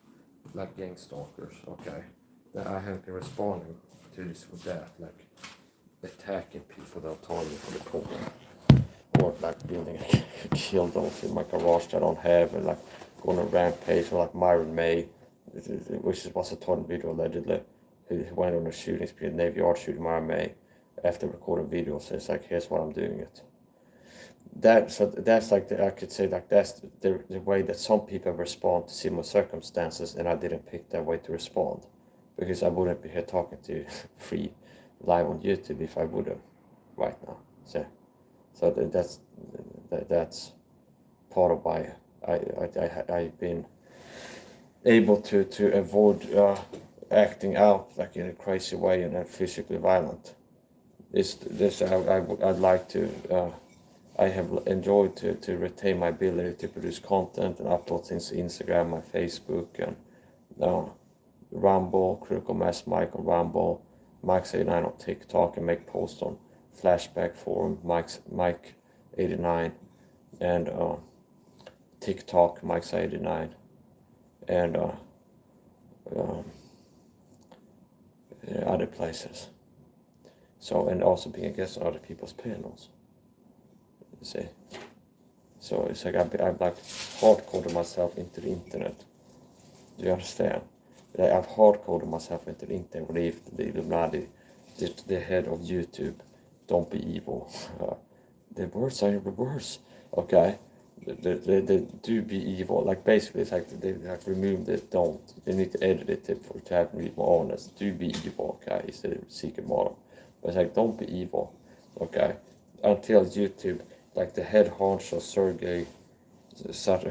like gang stalkers, okay? That I haven't been responding to this with that, like attacking people that are targeted for the program. Or like building a Killdozer in my garage that I don't have, and like going on a rampage or like Myron May, which was a torn video allegedly. He went on a shooting spree, Navy Yard shooting Myron May after recording videos. So it's like, here's what I'm doing it. That's like I could say like that's the way that some people respond to similar circumstances, and I didn't pick that way to respond because I wouldn't be here talking to you free live on YouTube if I would have right now. So that's part of why I've been able to avoid acting out like in a crazy way and physically violent. I'd like to. I have enjoyed to retain my ability to produce content and upload things to Instagram, my Facebook, and Rumble, Critical Mass Mike on Rumble, Mike's89 on TikTok, and make posts on Flashback Forum, Mike89, and TikTok, Mike's89, and other places. So, and also being a guest on other people's panels. You see. So it's like I've like hard-coded myself into the internet. Do you understand? I've hard-coded myself into the internet. Believe the Illuminati, the head of YouTube, don't be evil. The words are the words. Okay. They do be evil. Like basically, it's like they like remove the don't. They need to edit it to have me more honest. Do be evil. Okay, it's the secret model. But it's like don't be evil. Okay, until YouTube, like the head honcho Sergey,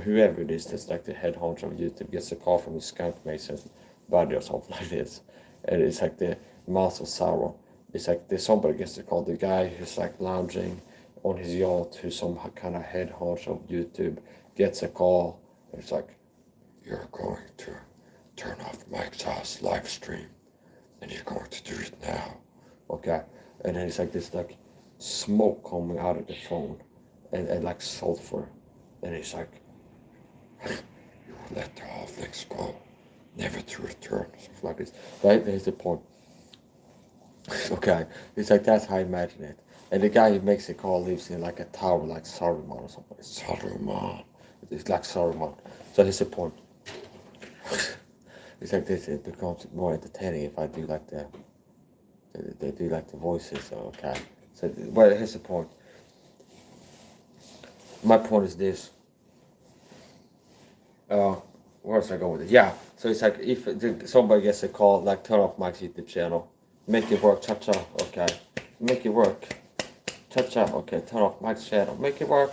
whoever it is, that's like the head honcho of YouTube, gets a call from his skunk mason's buddy or something like this, and it's like the mouth of sorrow. It's like somebody gets a call. The guy who's like lounging on his yacht, who's some kind of head honcho of YouTube, gets a call. And it's like, you're going to turn off Mike's house live stream, and you're going to do it now. Okay, and then it's like this like smoke coming out of the phone, and like sulfur, and it's like, you will let the halflings go, never to return, something like this. Right, there's the point. Okay, it's like that's how I imagine it. And the guy who makes the call lives in like a tower like Saruman or something. Saruman. It's like Saruman. So here's the point. It's like this, it becomes more entertaining if I do like they do like the voices, okay. So well, here's the point. My point is this. Where else I go with it? Yeah. So it's like if somebody gets a call, like turn off Mike's YouTube channel. Make it work, cha-cha, okay. Make it work. Cha-cha, okay, turn off Mike's channel. Make it work.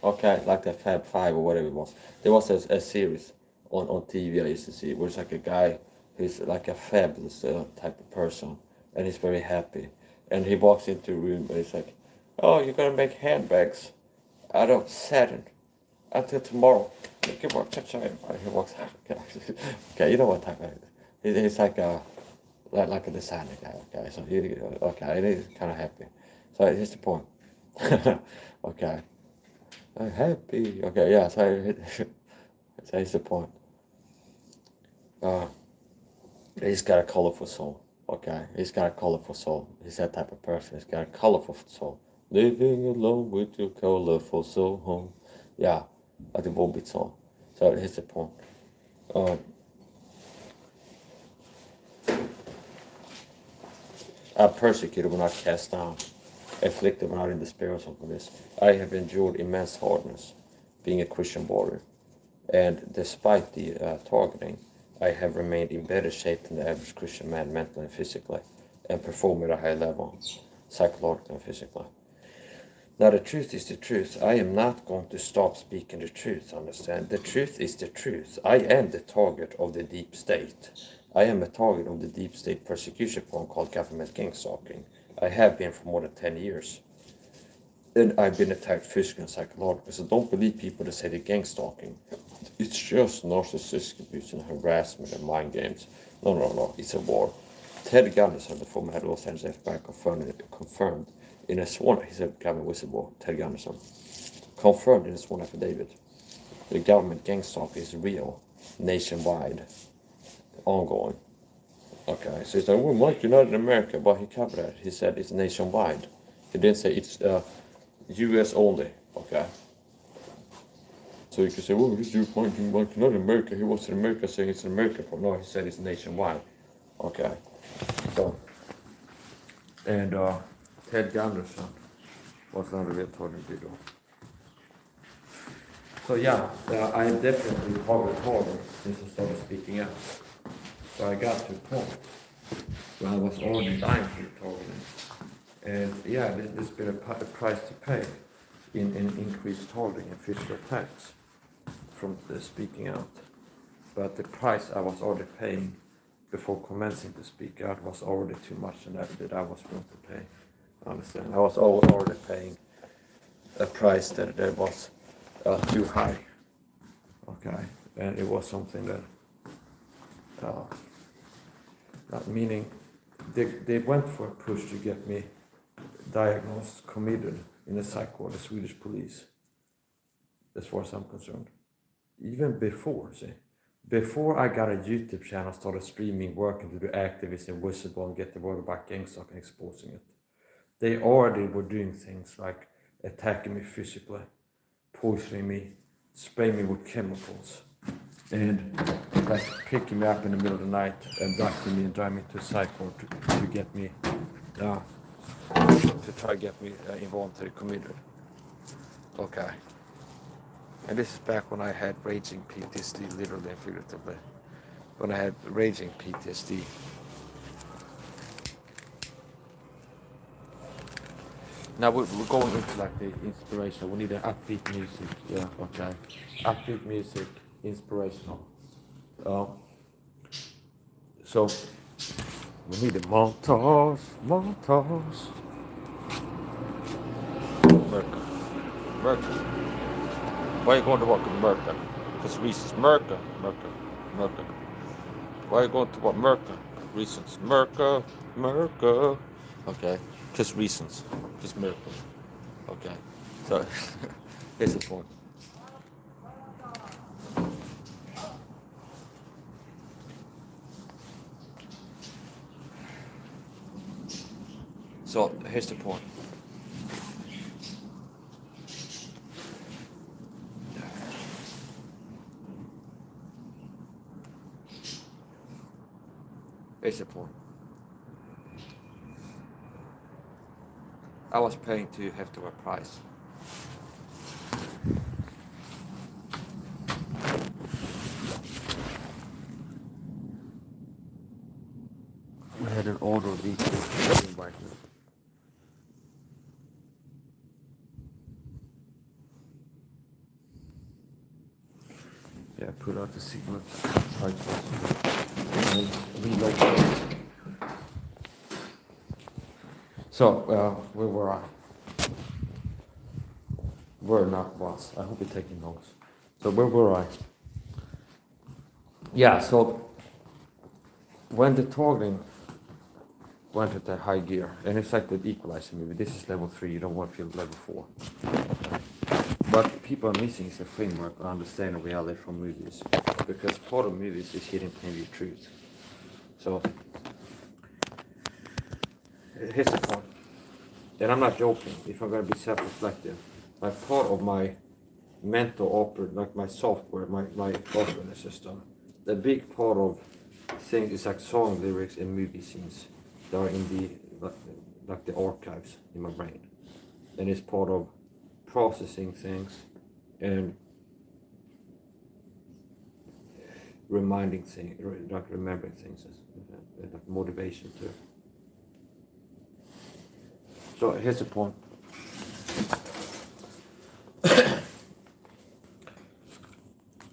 Okay, like the Fab Five or whatever it was. There was a series on TV I used to see, where it's like a guy who's like a fabulous type of person, and he's very happy. And he walks into a room and he's like, oh, you're gonna make handbags out of satin until tomorrow. Make it work, cha-cha. He walks out. Okay, you know what type of he's like a designer guy, okay, so okay, and he's kind of happy. So here's the point. Okay, I'm happy. Okay, yeah. So here's the point. He's got a colorful soul. Okay, he's got a colorful soul. He's that type of person. He's got a colorful soul. Living alone with your colorful soul. Yeah, like the Volbeat song. So here's the point. Persecuted when not cast down, afflicted when not in despair or something like this. I have endured immense hardness, being a Christian warrior, and despite the targeting, I have remained in better shape than the average Christian man mentally and physically, and perform at a high level, psychologically and physically. Now the truth is the truth. I am not going to stop speaking the truth, understand? The truth is the truth. I am the target of the deep state. I am a target of the deep state persecution form called government gang stalking. I have been for more than 10 years. And I've been attacked physically and psychologically. So don't believe people that say they're gang stalking. It's just narcissistic abuse and harassment and mind games. No. It's a war. Ted Gunderson, the former head of Los Angeles FBI, confirmed in a sworn, he's a government whistleblower, Ted Gunderson, confirmed in a sworn affidavit, the government gang stalking is real, nationwide, ongoing. Okay, so he's like, well, Mike, you're not in America, but he covered that. He said it's nationwide. He didn't say it's U.S. only, okay? So you can say, well, this is Mike, not in America. He was in America saying it's in America. No, he said it's nationwide. Okay. So, and Ted Gunderson was not a real target video. So yeah, I definitely harder since I started speaking out. So I got to a point where I was already dying for the targeting. And yeah, there's been a price to pay in increased targeting and physical attacks from the speaking out. but the price I was already paying before commencing to speak out was already too much than that I was going to pay. Understand? I was already paying a price that was too high. Okay, and it was something that, meaning they went for a push to get me diagnosed, committed in a psych ward, the Swedish police, as far as I'm concerned. Even before I got a YouTube channel, started streaming, working to do activism, and whistleblower, and get the word about gangstock and exposing it. They already were doing things like attacking me physically, poisoning me, spraying me with chemicals, and like picking me up in the middle of the night, abducting me and driving me to a psych ward to get me, to try to get me involuntary committed. Okay. And this is back when I had raging PTSD, literally and figuratively. When I had raging PTSD. Now we're going into like the inspiration. We need an upbeat music. Yeah, okay. Upbeat music, inspirational. So we need a montage. Merca. Why are you going to work in Merca? Because reasons. Merca. Why are you going to work Merca? Reasons. Merca. Okay. Just reasons. Just Merca. Okay. So here's the point. So here's the point. Here's the point. I was paying to have to a price. We had an order of each right now. Yeah, put out the signal. Relocate. So, where were I? Where not was. I hope you're taking notes. So, where were I? Yeah, so when the toggling went at the high gear, and it's like the equalizer movie, this is level 3, you don't want to feel level 4. But people are missing is the framework or understanding reality from movies. Because part of movies is hidden plain view truth. So, here's the point. And I'm not joking, if I'm going to be self-reflective. Like part of my mental like my software, my operating system, the big part of things is like song lyrics and movie scenes that are in the, like the archives in my brain. And it's part of processing things and remembering things, like motivation too. So here's the point.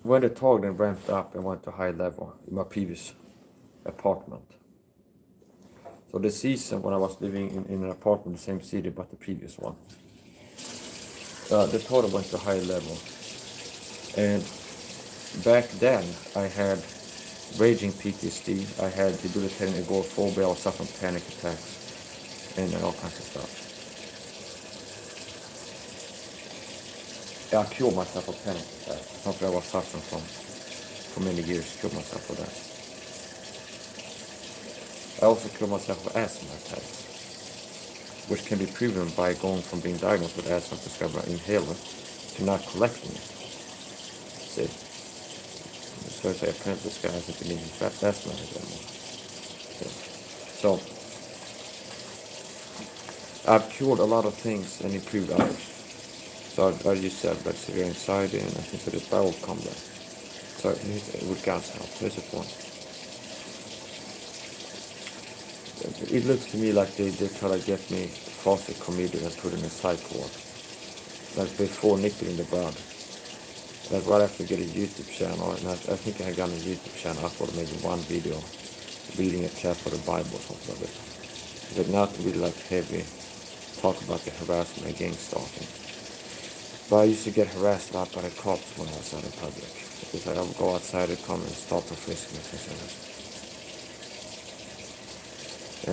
When the toggling ramped up and went to high level in my previous apartment. So the season when I was living in an apartment in the same city but the previous one. The total went to high level. And back then I had raging PTSD, I had debilitating agoraphobia, I was suffering panic attacks. And all kinds of stuff. I cured myself of panic attacks. Something I was suffering from for many years. Cured myself of that. I also cured myself of asthma attacks, which can be proven by going from being diagnosed with asthma prescribed by inhaler to not collecting it. See, so I say apparently this guy hasn't been eating asthma anymore. So. I've cured a lot of things and improved others. So I just said like severe anxiety and I think that it's bowel combat. So with God's help, here's the point. It looks to me like they try to get me falsely committed and put in a psych ward. Like before nickel in the bud. That's right after getting a YouTube channel, and I think I got a YouTube channel. I thought maybe one video reading a chapter of the Bible or something like that. But not really like heavy talk about the harassment and gang stalking. But I used to get harassed a lot by the cops when I was out in public. Because I would go outside and come and stop and frisk me and so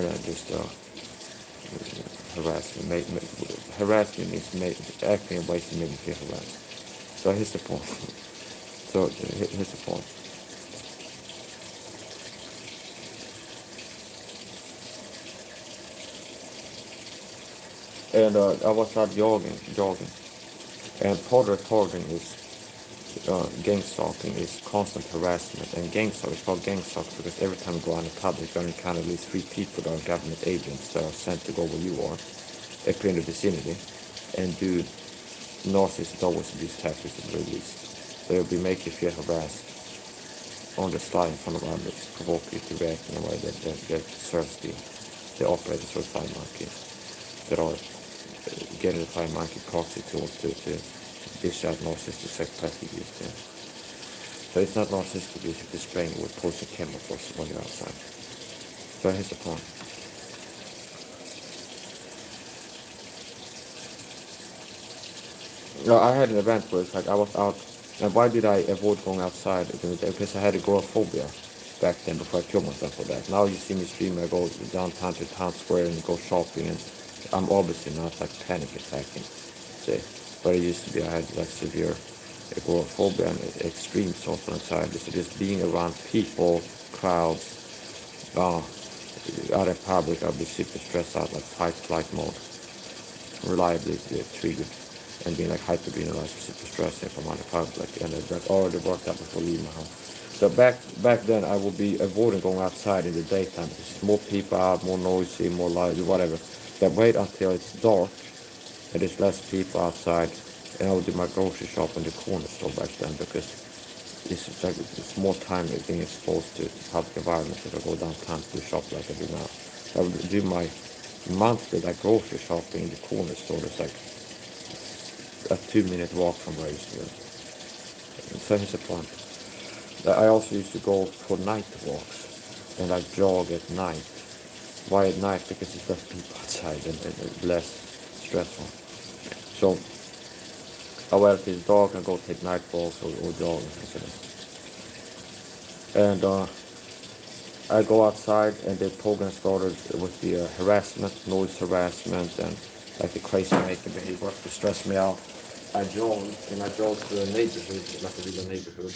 on. And I just harassment means acting in ways to make me feel harassed. So here's the point. Here's the point. And I was out jogging, and part of targeting is gang stalking is constant harassment, and gang stalk is called gang stalk because every time you go out in public, you're going to encounter at least 3 people that are government agents that are sent to go where you are, up in the vicinity, and do narcissist always abuse tactics at the very least. They'll be making you feel harassed on the slide in front of others, provoke you to react in a way that serves the operators or fire monkeys that are getting the fire monkey proxy tools to dish out narcissistic psychopathic abuse. Yeah. So it's not narcissistic abuse if you're spraying with poison chemicals when you're outside. So here's the point. No, I had an event where it's like I was out, and why did I avoid going outside during the day? Because I had agoraphobia back then before I killed myself for that. Now you see me stream, I go downtown to town square and go shopping, and I'm obviously not like panic attacking. See, but it used to be I had like severe agoraphobia and extreme social anxiety. So just being around people, crowds, out in public, I'll be super stressed out, like fight-flight mode, reliably triggered, and being like hyper-adrenalized, super stressed if I'm out in public, and that already worked out before leaving my home. So back then, I would be avoiding going outside in the daytime because there's more people out, more noisy, more lively, whatever. Then wait until it's dark and there's less people outside, and I would do my grocery shop in the corner store back then because it's more time being exposed to public environments if I go downtown to shop like I do now. I would do my monthly like grocery shopping in the corner store. It's like a 2-minute walk from where I used to live. So here's the point. I also used to go for night walks and like jog at night. Why at night? Because it's less people outside and less stressful. So well, if it's dark, I go take night walks or jog. And I go outside, and the program started with the harassment, noise harassment, and like the crazy making behavior to stress me out. I jogged to a neighborhood, like a little neighborhood.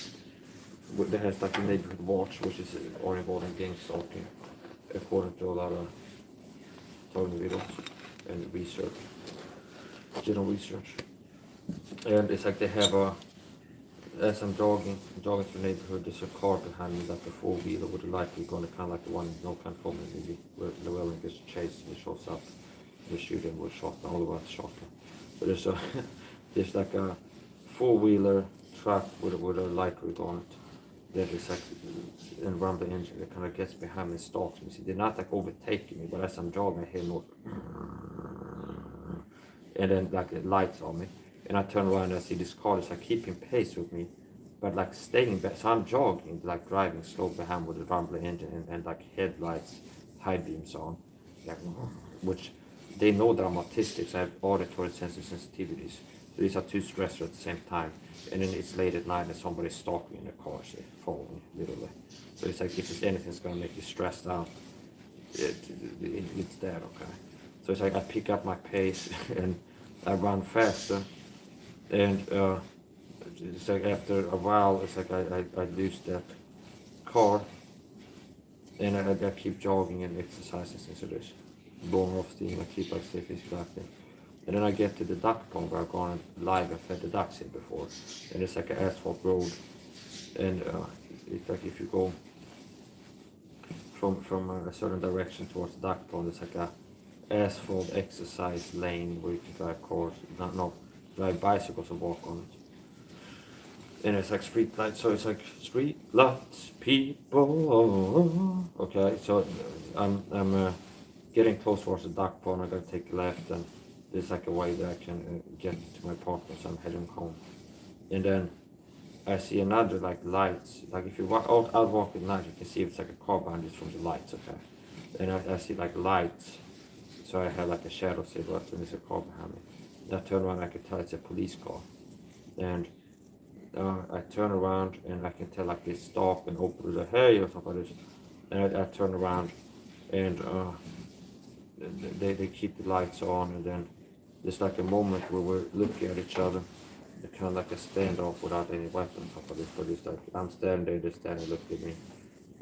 That has like a neighborhood watch, which is all involved in gang stalking, according to a lot of talking videos and research, general research. And it's like they have as I'm jogging through the neighborhood, there's a car behind me, like a 4-wheeler with a light going, kind of like the one in No Country movie, where Llewellyn gets chased and he shows up, they shoot him with a shotgun, all the way with a shotgun. So there's like a 4-wheeler truck with a light rig on it. That is like and rumble engine that kind of gets behind me and stalks me. See, they're not like overtaking me, but as I'm jogging, I hear noise, and then like it lights on me, and I turn around and I see this car is like keeping pace with me, but like staying back. So I'm jogging, like driving slow behind with a rumble engine and like headlights, high beams on, like, which they know that I'm autistic, so I have auditory sensitivities. So these are 2 stressors at the same time. And then it's late at night and somebody's stalking in the car, so following literally. So it's like if there's anything that's gonna make you stressed out, it's that, okay? So it's like I pick up my pace and I run faster, and it's like after a while, it's like I lose that car, and I keep jogging and exercising since it is blowing off steam. I keep like safe physically active. And then I get to the duck pond where I've gone live and fed the ducks here before. And it's like an asphalt road. And it's like if you go from a certain direction towards the duck pond, it's like a asphalt exercise lane where you can drive cars, drive bicycles and walk on it. And it's like street lights, so it's like street lights, people. Okay, so I'm getting close towards the duck pond. I gotta take a left, and there's like a way that I can get to my partner, so I'm heading home. And then I see another like lights. Like if you walk out walk at night, you can see it's like a car behind you from the lights. Okay, and I see like lights. So I have like a shadow silhouette and there's a car behind me. And I turn around, I can tell it's a police car. And I turn around and I can tell like they stop and open the hey or something like this. And I turn around and they keep the lights on, and then there's like a moment where we're looking at each other. It's kind of like a standoff without any weapons or something like this, but it's like I'm standing there, they're standing looking at me.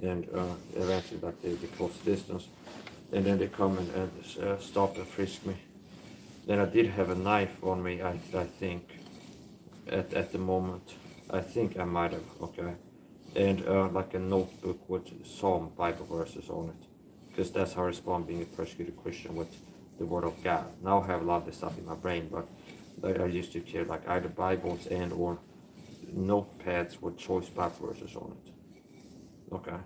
And eventually like they cross the distance. And then they come and stop and frisk me. Then I did have a knife on me, I think, at the moment. I think I might have, okay. And like a notebook with some Bible verses on it. Because that's how I respond being a persecuted Christian, with the Word of God. Now I have a lot of this stuff in my brain, but I used to carry like either Bibles and or notepads with choice Bible verses on it. Okay.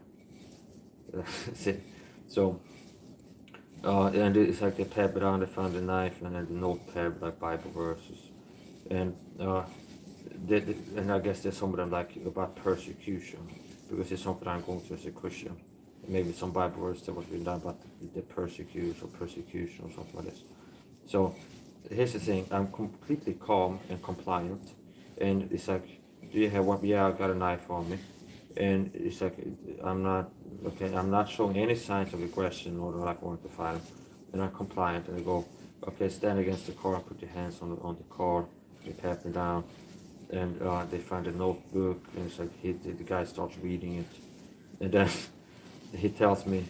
See? So, and it's like they pat it on, they found the knife, and then the notepad like Bible verses. And and I guess there's some of them like about persecution, because it's something I'm going through as a Christian. Maybe some Bible verse that was written down about the persecution or something like this. So here's the thing, I'm completely calm and compliant, and it's like, do you have one? Yeah, I got a knife on me. And it's like, I'm not showing any signs of aggression or like wanting to fight him. And I'm compliant, and I go, okay, stand against the car, put your hands on the car, they pat me down, and they find a notebook, and it's like the guy starts reading it, and then he tells me,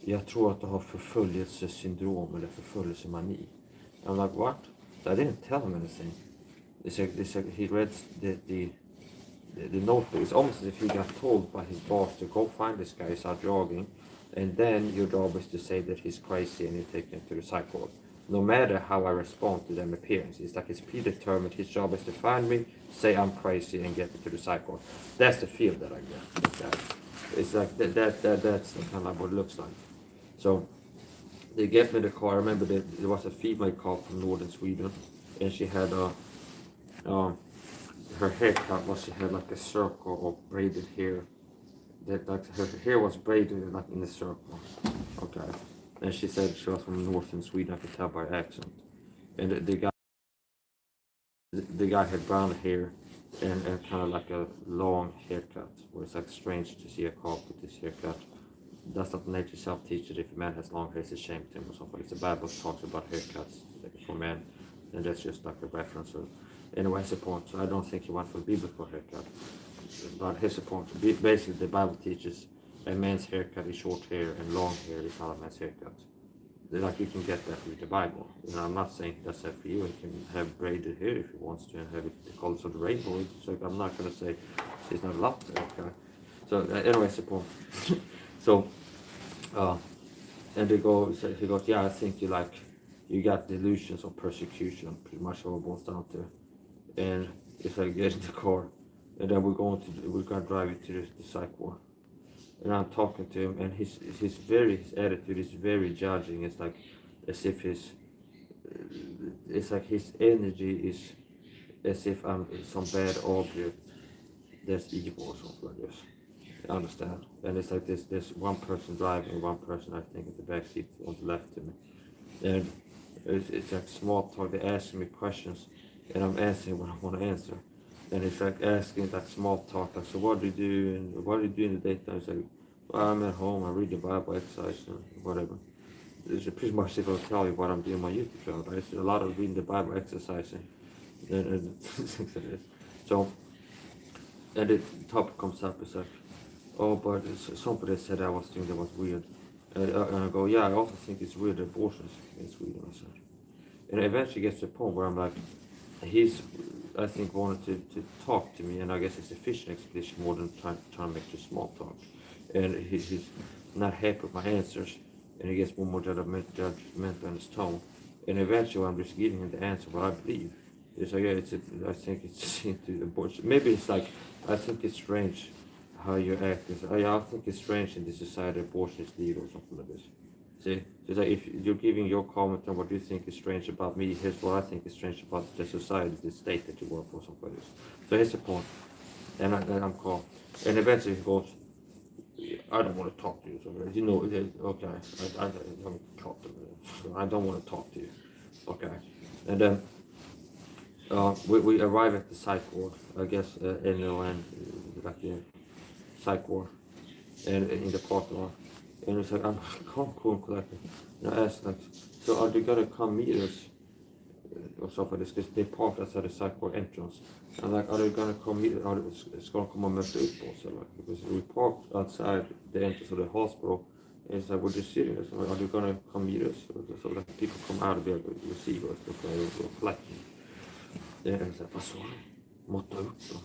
jag tror att du har förföljelsesyndrom eller förföljelsemani. I'm like, what? So I didn't tell him anything. It's like he read the notebook. It's almost as if he got told by his boss to go find this guy, start jogging, and then your job is to say that he's crazy and you take him to the psych ward. No matter how I respond to them appearance, it's like it's predetermined. His job is to find me, say I'm crazy, and get me to the psych ward. That's the feel that I get. Okay. It's like that's kind of what it looks like. So they get me the car. I remember that there was a female cop from northern Sweden, and she had her haircut was, she had like a circle of braided hair. That like her hair was braided like in a circle. Okay. And she said she was from northern Sweden, I could tell by her accent. And the guy had brown hair and kind of like a long haircut, where it's like strange to see a cop with this haircut. That's not nature self-teach that if a man has long hair, it's a shame to him or something. It's a Bible talks about haircuts for men, and that's just like a reference. So anyway, his point. So I don't think he went for a biblical haircut, but his point. Basically, the Bible teaches a man's haircut is short hair and long hair is not a man's haircut. Like you can get that with the Bible. You know, I'm not saying that's that for you. You can have braided hair if he wants to and have it the colors of the rainbow. It's like, I'm not going to say it's not allowed to. Okay. So anyway, it's the point. So, and he goes, yeah, I think you got delusions of persecution, pretty much all it boils down to. And if I get in the car, and then we're going to drive you to the psych ward. And I'm talking to him, and his attitude is very judging. It's like as if it's like his energy is as if I'm some bad object that's evil or something like this. I understand. And it's like there's one person driving and one person, I think, at the back seat on the left to me. And it's like small talk. They're asking me questions, and I'm answering what I want to answer. And it's like asking that small talk, like, so what do you do? And what do you do in the daytime? It's like, well, I'm at home, I read the Bible, exercise, and whatever. It's pretty much if I'll tell you what I'm doing on my YouTube channel, right? It's a lot of reading the Bible, exercising, and things like this. So, and the topic comes up, it's like, oh, but somebody said I was doing that was weird. And I go, yeah, I also think it's weird that abortions in Sweden, I said. And it eventually gets to a point where I'm like, he's, I think, wanted to talk to me, and I guess it's a fishing expedition more than trying to make just small talk. And he's not happy with my answers, and he gets more judgmental in his tone. And eventually I'm just giving him the answer what I believe. It's like, yeah, I think it's into abortion. Maybe it's like, I think it's strange how you act. I think it's strange in this society abortion is legal or something like this. See? So it's like if you're giving your comment on what you think is strange about me, here's what I think is strange about the society, the state that you work for, something like this. So here's the point, and I'm calm. And eventually he goes, I don't want to talk to you. So you know, okay, I don't want to talk to you. Okay, and then we arrive at the psych ward, I guess, NON, like the psych ward, and in the parking lot. And it's like, I'm calm, cool, and collected. And I asked, like, so are they gonna come meet us or stuff like this? Because they parked outside the psych ward entrance. And like, are they gonna come meet us? Are they gonna come and möta upp oss? Like, because we parked outside the entrance of the hospital. And it's like, we're just sitting there. So like, are they gonna come meet us? So like, people come out of there to receive us, to collect me. And I said, vad sa du? Måtta upp dem?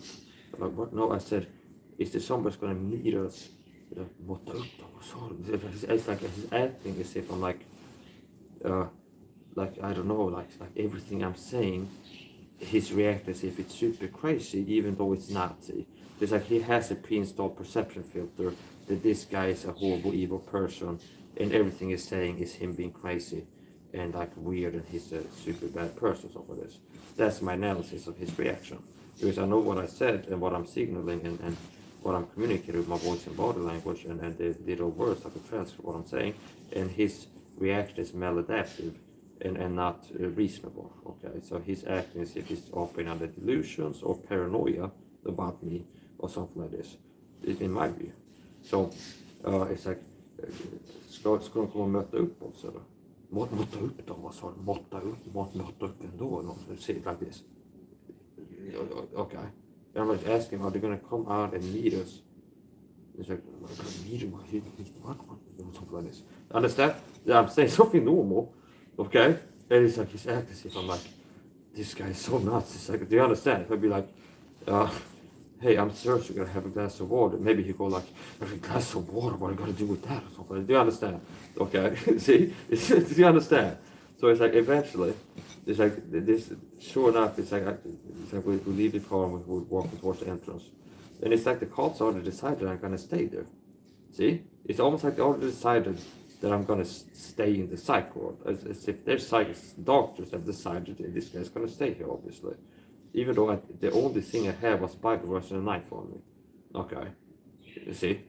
Like, what? No, I said, is there somebody's gonna meet us? Måtta upp dem? Vad sa du? It's like he's acting as if I'm like I don't know, like everything I'm saying, he's reacting as if it's super crazy, even though it's not. See, it's like he has a pre-installed perception filter that this guy is a horrible, evil person, and everything he's saying is him being crazy and like weird, and he's a super bad person. So for this, that's my analysis of his reaction, because I know what I said and what I'm signaling and what I'm communicating with my voice and body language and the little words I can transfer what I'm saying, and his reaction is maladaptive and not reasonable. Okay, so he's acting as if he's operating under delusions or paranoia about me or something like this, in my view. So it's like, ska de komma och möta upp oss eller? Måtta upp dem, vad sa du? Måtta upp ändå, någon say it like this. Okay. And I'm like asking him, are they gonna come out and meet us? It's like, meet him, something like this. Understand? Yeah, I'm saying something normal, okay? And it's like he's acting as if I'm like, this guy is so nuts. It's like, do you understand? If I'd be like, hey, I'm thirsty, gonna have a glass of water. Maybe he go like, a glass of water, what are you gonna do with that? Or something. Do you understand? Okay, see? Do you understand? So it's like eventually, it's like this. Sure enough, it's like we leave the car and we're walking towards the entrance, and it's like the car's already decided I'm gonna stay there. See, it's almost like they already decided that I'm gonna stay in the psych ward, as if their doctors have decided that this guy's gonna stay here, obviously. Even though the only thing I had was Bible verse and a knife on me. Okay, you see.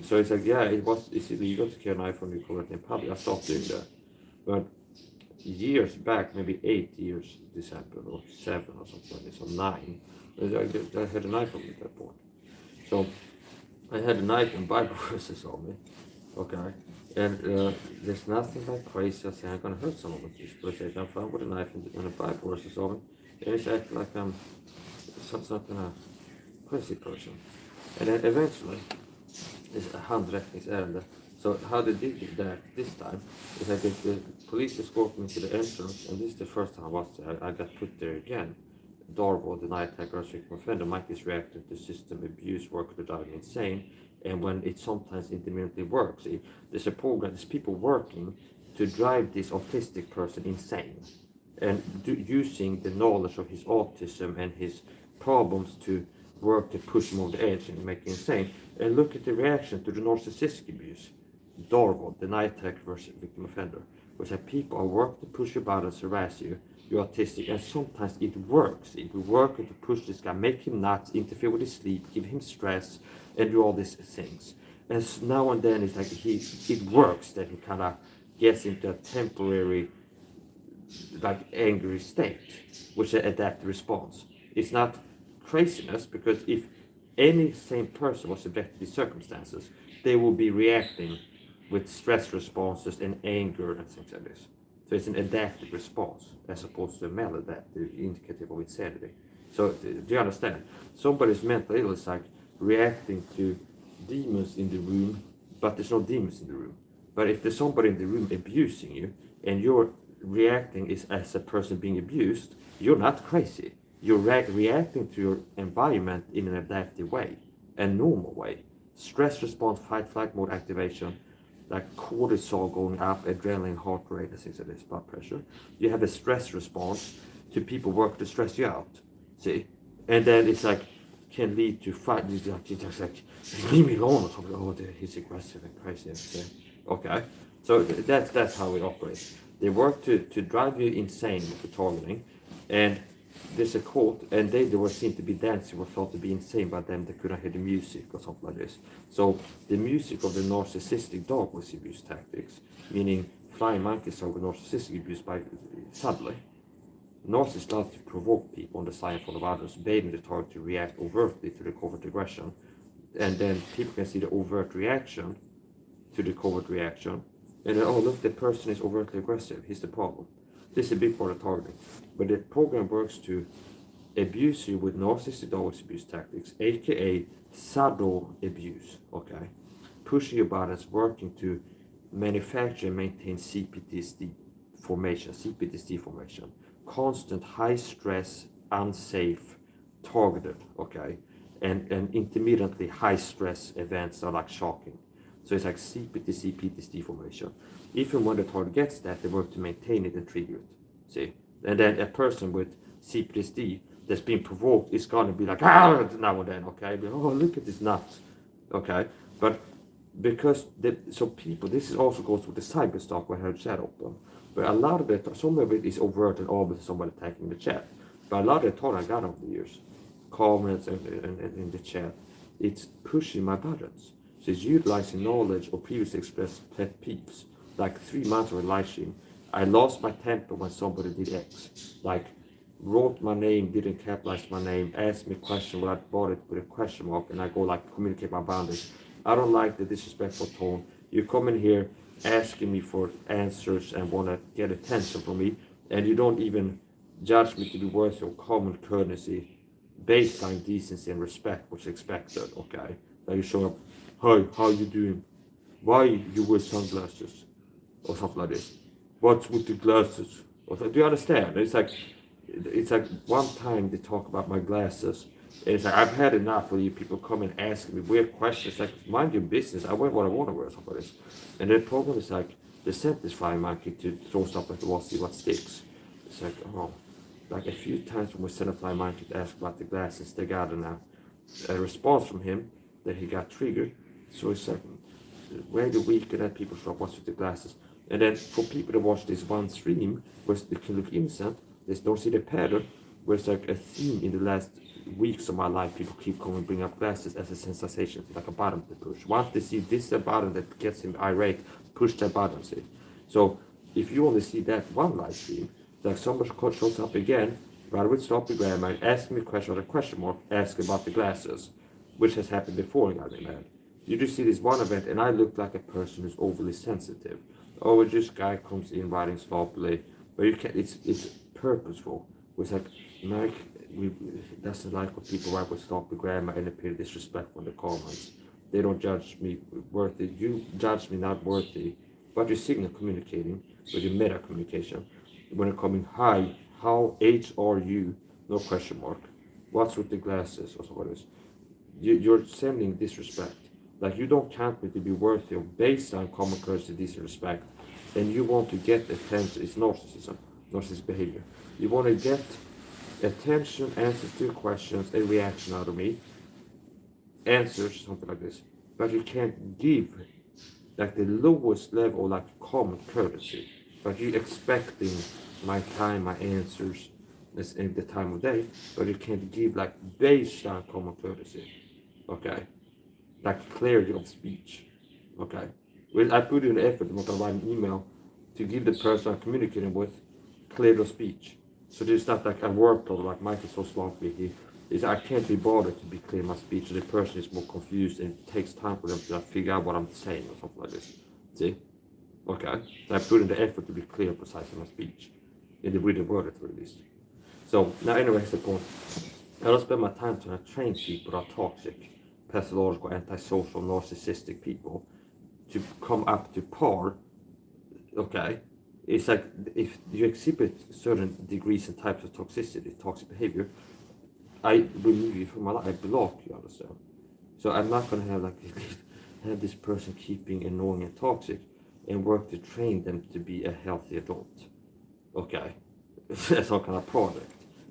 So it's like, yeah, it's illegal to carry a knife when you collect in public. I stopped doing that, but years back, maybe 8 years this happened, or 7 or something like this, or 9. I had a knife on me at that point. So I had a knife and Bible verses on me, okay? And there's nothing like crazy I say I'm gonna hurt someone with this, but I'm found with a knife and a Bible verses on me, and it's acting like I'm some kind of crazy person. And then eventually, it's a handräckningsärende. So how they did that this time is that the police escorted me to the entrance, and this is the first time I was there. I got put there again. Darvo, the night attacker, victim offender, Mike is reacting to system abuse, work to drive me insane, and when it sometimes intermittently works. See, there's a program, there's people working to drive this autistic person insane, and using the knowledge of his autism and his problems to work to push him over the edge and make him insane. And look at the reaction to the narcissistic abuse. Darvo, the night attacker versus victim offender, which that people are working to push you about and harass you. You're autistic, and sometimes it works. It will work to push this guy, make him nuts, interfere with his sleep, give him stress, and do all these things. And now and then it's like it works that he kind of gets into a temporary, like angry state, which is an adaptive response. It's not craziness, because if any same person was subjected to these circumstances, they will be reacting with stress responses and anger and things like this. So it's an adaptive response as opposed to a maladaptive, indicative of insanity. So do you understand? Somebody's mental illness like reacting to demons in the room, but there's no demons in the room. But if there's somebody in the room abusing you, and you're reacting is as a person being abused, you're not crazy. You're reacting to your environment in an adaptive way, a normal way. Stress response, fight, flight mode activation, like cortisol going up, adrenaline, heart rate, and things like this, blood pressure. You have a stress response to people work to stress you out, see? And then it's like, can lead to fight, it's just like leave me alone or something. Oh, he's aggressive and crazy, okay? So that's how it operates. They work to drive you insane with the targeting, and there's a quote, and they were seen to be dancing, were thought to be insane by them. They couldn't hear the music or something like this. So the music of the narcissistic dog was abuse tactics, meaning flying monkeys are narcissistic abuse by subtly. Narcissists love to provoke people on the side in front of others, baiting the target to react overtly to the covert aggression, and then people can see the overt reaction to the covert reaction, and then, oh look, the person is overtly aggressive, he's the problem. This is a big part of targeting. But the program works to abuse you with narcissistic dog abuse tactics, aka subtle abuse, okay? Pushing your buttons, working to manufacture and maintain CPTSD formation. Constant high stress, unsafe, targeted, okay? And intermittently high stress events are like shocking. So it's like CPTC, PTSD formation. Even when the target gets that, they work to maintain it and trigger it. See? And then a person with CPTSD that's being provoked is gonna be like, now and then, okay? Oh, look at this nuts, okay? But because, people, this also goes with the cyber stuff where I had chat open. But a lot of it, some of it is overt and obvious somebody attacking the chat. But a lot of the talk I got over the years, comments and in the chat, it's pushing my buttons. So it's utilizing knowledge or previously expressed pet peeves. Like 3 months of a live stream, I lost my temper when somebody did X. Like, wrote my name, didn't capitalize my name, asked me a question where I bought it with a question mark, and I go like, communicate my boundaries. I don't like the disrespectful tone. You come in here asking me for answers and want to get attention from me, and you don't even judge me to be worthy of common courtesy, baseline decency and respect, which is expected, okay? Like you show up, hi, how you doing? Why you wear sunglasses? Or something like this. What's with the glasses? Or do you understand? It's like one time they talk about my glasses. It's like, I've had enough of you people come and asking me weird questions. Like, mind your business. I wear what I want to wear, something like this. And the problem is like, they sent this flying monkey to throw stuff at the wall, see what sticks. It's like, oh, like a few times when we sent a flying monkey to ask about the glasses, they got a response from him that he got triggered. So it's like, where the week and then people start what's with the glasses. And then for people to watch this one stream where they can look innocent, they don't see the pattern, where it's like a theme in the last weeks of my life, people keep coming and bring up glasses as a sensation, like a button to push. Once they see this is a button that gets him irate, push that button, see. So if you only see that one live stream, it's like somebody shows up again, rather with stop the grammar, ask me a question or a question mark, ask about the glasses, which has happened before in Got Me Mad. You just see this one event and I look like a person who's overly sensitive. Oh, this guy comes in writing sloppily, but you can't, it's purposeful. It's like, Mike doesn't like when people write with sloppy grammar and appear disrespectful in the comments. They don't judge me worthy. You judge me not worthy, but you're signal communicating with your meta communication. When you're coming, hi, how age are you? No question mark. What's with the glasses or what is? You're sending disrespect. Like you don't count me to be worthy of based on common courtesy, disrespect, and you want to get attention. It's narcissism, narcissistic behavior. You want to get attention, answers to your questions, and reaction out of me. Answers, something like this. But you can't give like the lowest level, like common courtesy. But you're expecting my time, my answers, in the time of day, but you can't give like based on common courtesy. Okay? Like clarity of speech. Okay? Well, I put in effort when I write an email to give the person I'm communicating with clarity of speech. So there's not like a workload like Mike is so sloppy. I can't be bothered to be clear in my speech, so the person is more confused and it takes time for them to figure out what I'm saying or something like this. See? Okay? So I put in the effort to be clear and precise in my speech. In the written word at least. So now anyway, here's the point. I don't spend my time trying to train people that are toxic, pathological, antisocial, narcissistic people to come up to par. Okay? It's like if you exhibit certain degrees and types of toxicity, toxic behavior, I remove you from my life. I block you, understand? So I'm not gonna have have this person keeping annoying and toxic and work to train them to be a healthy adult. Okay? As some kind of product.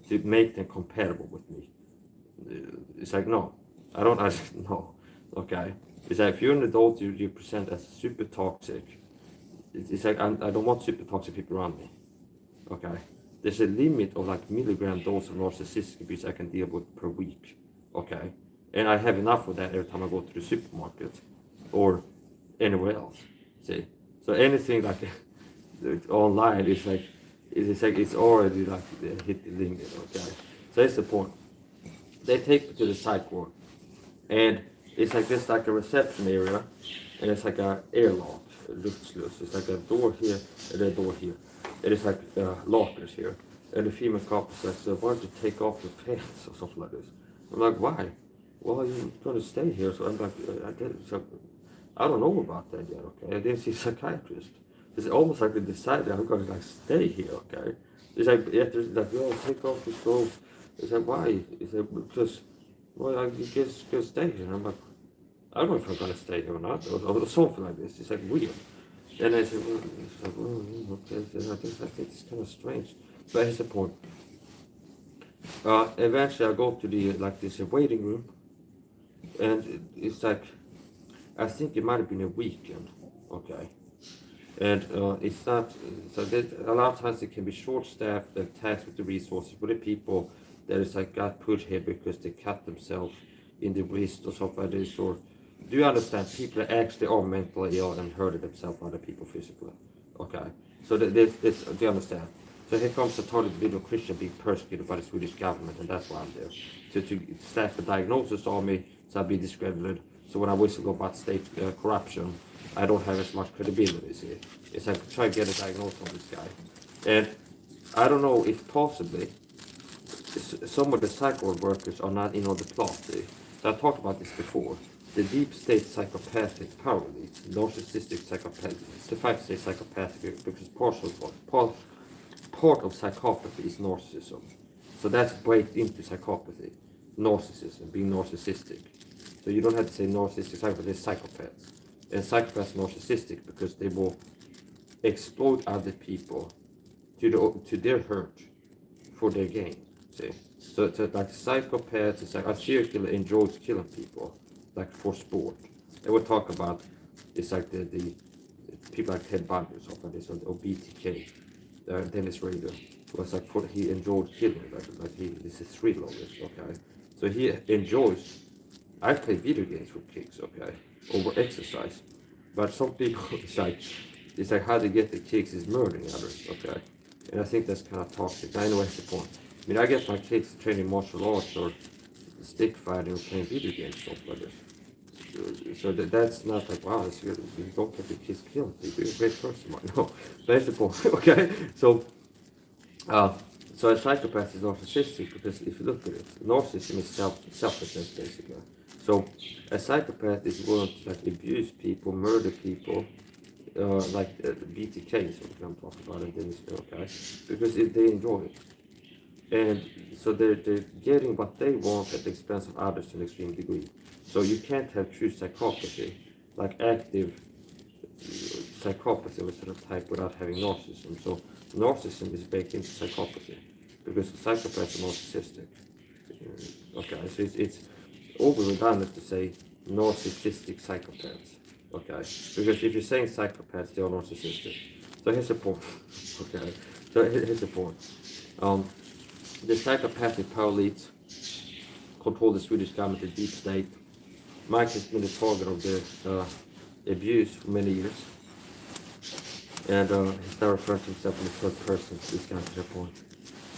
To make them compatible with me. It's like no. No. Okay? It's like if you're an adult you present as super toxic. it's like I don't want super toxic people around me. Okay, there's a limit of like milligram dose of narcissistic abuse I can deal with per week. Okay, and I have enough of that every time I go to the supermarket or anywhere else. See, so anything like online is like it's already like hit the limit. Okay, so that's the point. They take me to the psych ward, and it's like this like a reception area, and it's like a airlock, luftsluss. It's like a door here and a door here. And it's like lockers here. And the female cop is like, so why don't you take off your pants or something like this? I'm like, why? Well, you're gonna stay here. So I'm like, I don't know about that yet. Okay, I didn't see a psychiatrist. It's almost like they decided I'm gonna like stay here. Okay, it's like after it's like, oh, take off your clothes. It's like, why? It's like, because, well, I guess gonna stay here. And I'm like, I don't know if I'm gonna stay here or not, or something like this. It's like weird. And I said, well, it's like, oh, okay. I think it's kind of strange. But here's the point. Eventually, I go to the like this waiting room, and it's like, I think it might have been a weekend. Okay. And it's not, so a lot of times it can be short-staffed and taxed with the resources for the people that is like got put here because they cut themselves in the wrist or something like this. Or do you understand? People that actually are mentally ill and hurting themselves by other people physically. Okay, so this, do you understand? So here comes a totally individual Christian being persecuted by the Swedish government, and that's why I'm there. To staff a diagnosis on me, so I'll be discredited. So when I whistle about state corruption, I don't have as much credibility, see. It's like try to get a diagnosis on this guy. And I don't know if possibly some of the psych ward workers are not in on the plot, see. So I talked about this before. The deep state psychopathic power elites, narcissistic psychopathic, it's the fact to say psychopathic because part of psychopathy is narcissism. So that's baked into psychopathy, narcissism, being narcissistic. So you don't have to say narcissistic psychopaths, they're psychopaths. And psychopaths are narcissistic because they will exploit other people to their hurt for their gain. See? So like psychopaths, it's like a serial killer enjoys killing people, like for sport. And we'll talk about it's like the people like Ted Bundy or something like this, or BTK, Dennis Rader, was like he enjoyed killing, like this is thrill of it, okay? So he enjoys. I play video games for kicks, okay, over exercise, but some people it's like how they get the kicks is murdering others, okay, and I think that's kind of toxic. I know that's the point. I mean, I get my kicks training martial arts or stick fighting or playing video games, stuff like this. So that's not like, wow, you don't get the kids killed. You're a great person, no, that's the point, okay. So a psychopath is narcissistic because if you look at it, narcissism is selflessness basically. So a psychopath is willing to like abuse people, murder people, like BTK is what I'm talking about, and Dennis, okay, because they enjoy it, and so they're getting what they want at the expense of others to an extreme degree. So you can't have true psychopathy, like active psychopathy of a certain type, without having narcissism. So narcissism is baked into psychopathy because psychopaths are narcissistic. Okay, so it's over redundant to say narcissistic psychopaths. Okay, because if you're saying psychopaths, they are narcissistic. So here's the point. Okay, so here's the point. The psychopathic power elites control the Swedish government, the deep state. Mike has been the target of their abuse for many years, and he's now referring to himself in the third person. This guy's to the point.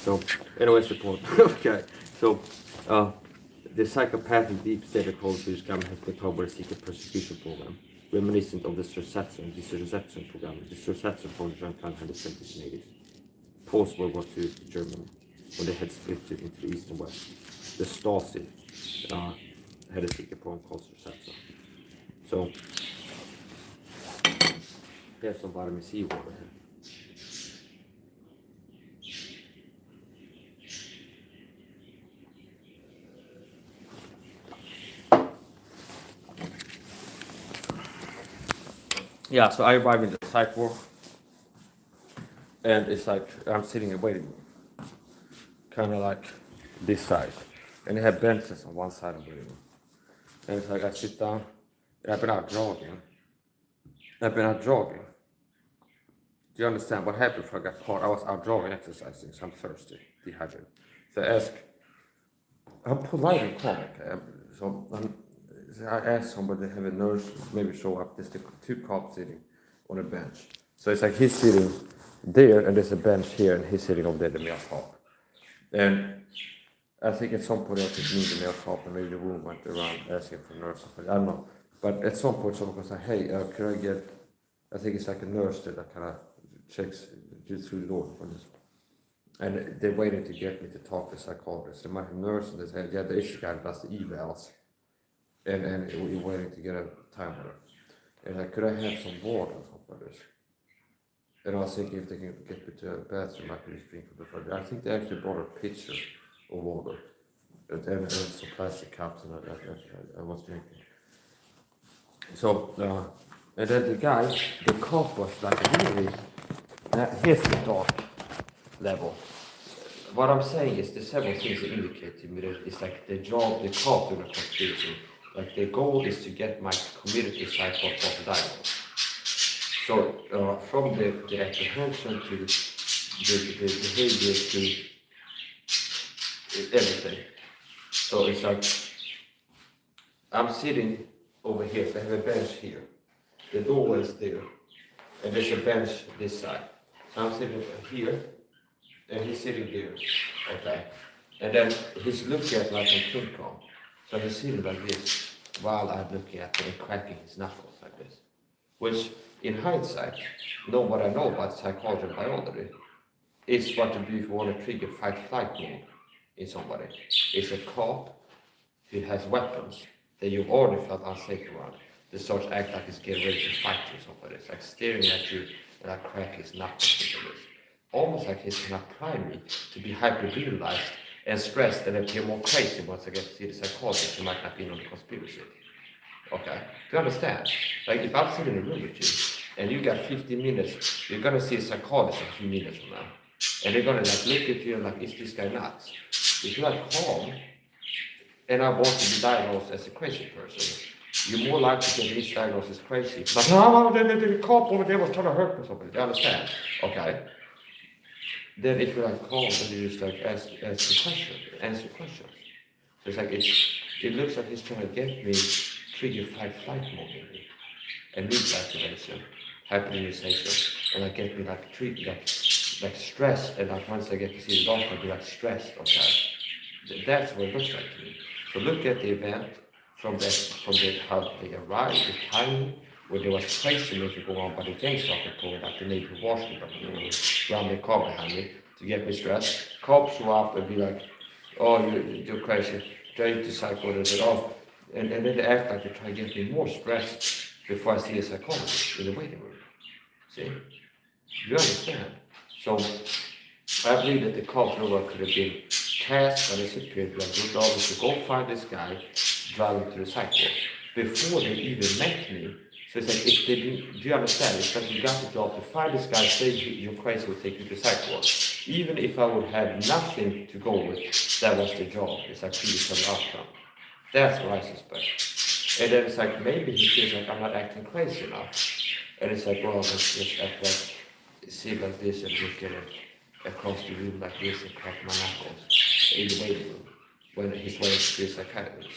So, anyways, the point. Okay, so the psychopathic deep state control the Swedish government has been told by a secret persecution program, reminiscent of the Sursatzen program. The Sursatzen program began in the 70s and 80s, post World War II Germany, when they had split into the east and west. The Stasi had a secret program called Sursatzen. So, here's some vitamin C water here. Yeah, so I arrive in the psych ward, and it's like I'm sitting in a waiting room, kind of like this size, and they have benches on one side of the waiting room, and it's like I sit down, and I've been out jogging, Do you understand what happened if I got caught? I was out drawing exercising, so I'm thirsty, dehydrated. So I'm polite and calm, okay? So I asked somebody to have a nurse maybe show up. There's the two cops sitting on a bench. So it's like he's sitting there, and there's a bench here, and he's sitting over there, the male cop. And I think at some point I could meet the male cop, and maybe the woman went around asking for a nurse. I don't know. But at some point someone was like, hey, could I get, I think it's like a nurse that kind of checks through the door for this. And they waited to get me to talk to the psychologist. They might have nurse, and they said, yeah, the issue guy does the evals. And we're waiting to get a time with her. And like, could I have some water or something like this? And I was thinking if they can get me to a bathroom, I could just drink from the fridge. I think they actually brought a pitcher of water. And some plastic cups, and I was drinking. So, and then the cop was like really, here's the dark level. What I'm saying is the several things that indicate to me that it's like the job, the cop in the conspiracy, like the goal is to get my community cycle of dialogue. So from the apprehension to the behavior to everything. So it's like I'm sitting over here, so I have a bench here. The doorway is there, and there's a bench this side. So I'm sitting here, and he's sitting there, okay? And then he's looking at like a King Kong. So he's sitting like this, while I'm looking at him and cracking his knuckles like this. Which, in hindsight, know what I know about psychology and biology, is what to do if you want to trigger fight-flight mode in somebody. It's a cop who has weapons that you've already felt unsafe around. They start to act like he's getting ready to fight you or somebody. It's like staring at you and like crack his knuckles into this. Almost like he's gonna prime me to be hyper-visualized and stressed and appear more crazy once I get to see the psychologist who might not be in on the conspiracy. Okay? Do you understand? Like if I'm sitting in a room with you and you got 15 minutes, you're gonna see a psychologist in a few minutes from now. And they're gonna like look at you and like, is this guy nuts? If you're like calm and I want to be diagnosed as a crazy person, you're more likely to get misdiagnosed as crazy. Like, oh, the cop over there was trying to hurt me or something. Do you understand? Okay. Then if you're like calm, then you just like answer questions. So it's like it looks like he's trying to get me trigger fight-flight mode in me. And mood activation, hypervisualization, and like get me like like stressed, and like once I get to see the doctor, I'll be like stressed, okay. That's what it looks like to me. So look at the event from how they arrived, the timing, where there was crazy music going on by the gang stalker pulling like the neighbor Washington, around the car behind me to get me stressed. Cops show up and be like, oh, you're crazy, try to psychologist at all. And then they act like they try to get me more stressed before I see a psychologist in the waiting room. See? You understand? So I believe that the cops could have been tasked by the superior level to go find this guy driving to the psych ward before they even met me. So it's like, if they didn't, do you understand? It's like you got the job to find this guy, say you're crazy, will take you to psych ward. Even if I would have nothing to go with, that was the job. It's like predetermined outcome. That's what I suspect. And then it's like, maybe he feels like I'm not acting crazy enough. And it's like, well, let's just act like, sit like this and look at it across the room like this and crack my knuckles in the waiting room when he's waiting to be a psychiatrist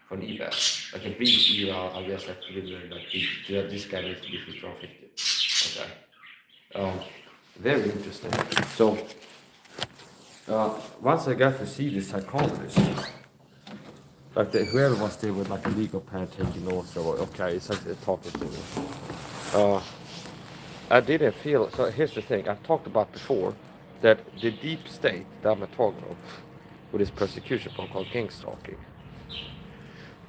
for an eval. Like a brief eval, I guess, like preliminary, like this guy needs to be 50 or 50. Okay. Very interesting. So, once I got to see the psychologist, like whoever was there with like a legal pad taking notes, so okay, it's like they're talking to me. I didn't feel, so here's the thing, I've talked about before, that the deep state that I'm talking of, with this persecution program called gang stalking,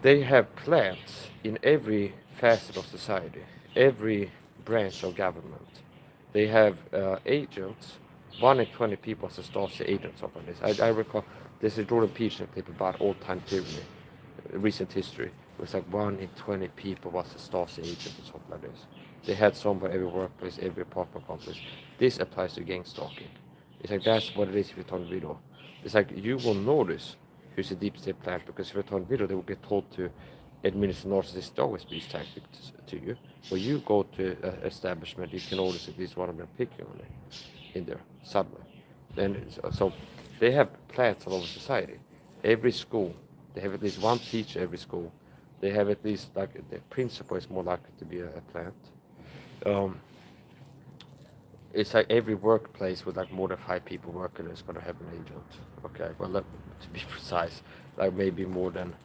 they have plans in every facet of society, every branch of government. They have agents, 1 in 20 people as a Stasi agents of this. I recall, there's a Jordan Peterson clip about old-time tyranny, recent history. It was like 1 in 20 people was a Stasi agent or something like this. They had somebody every workplace, every apartment complex. This applies to gang stalking. It's like that's what it is if you turn video. It's like you will notice who's a deep state plan because if you turn video, they will get told to administer narcissistic always abuse tactics to you. When you go to an establishment, you can notice at least one of them picking on it in there suddenly. Then so they have plants all over society. Every school, they have at least one teacher every school. They have at least like the principal is more likely to be a plant. Um, it's like every workplace with like more than 5 people working is going to have an agent. Okay, well, to be precise, like maybe more than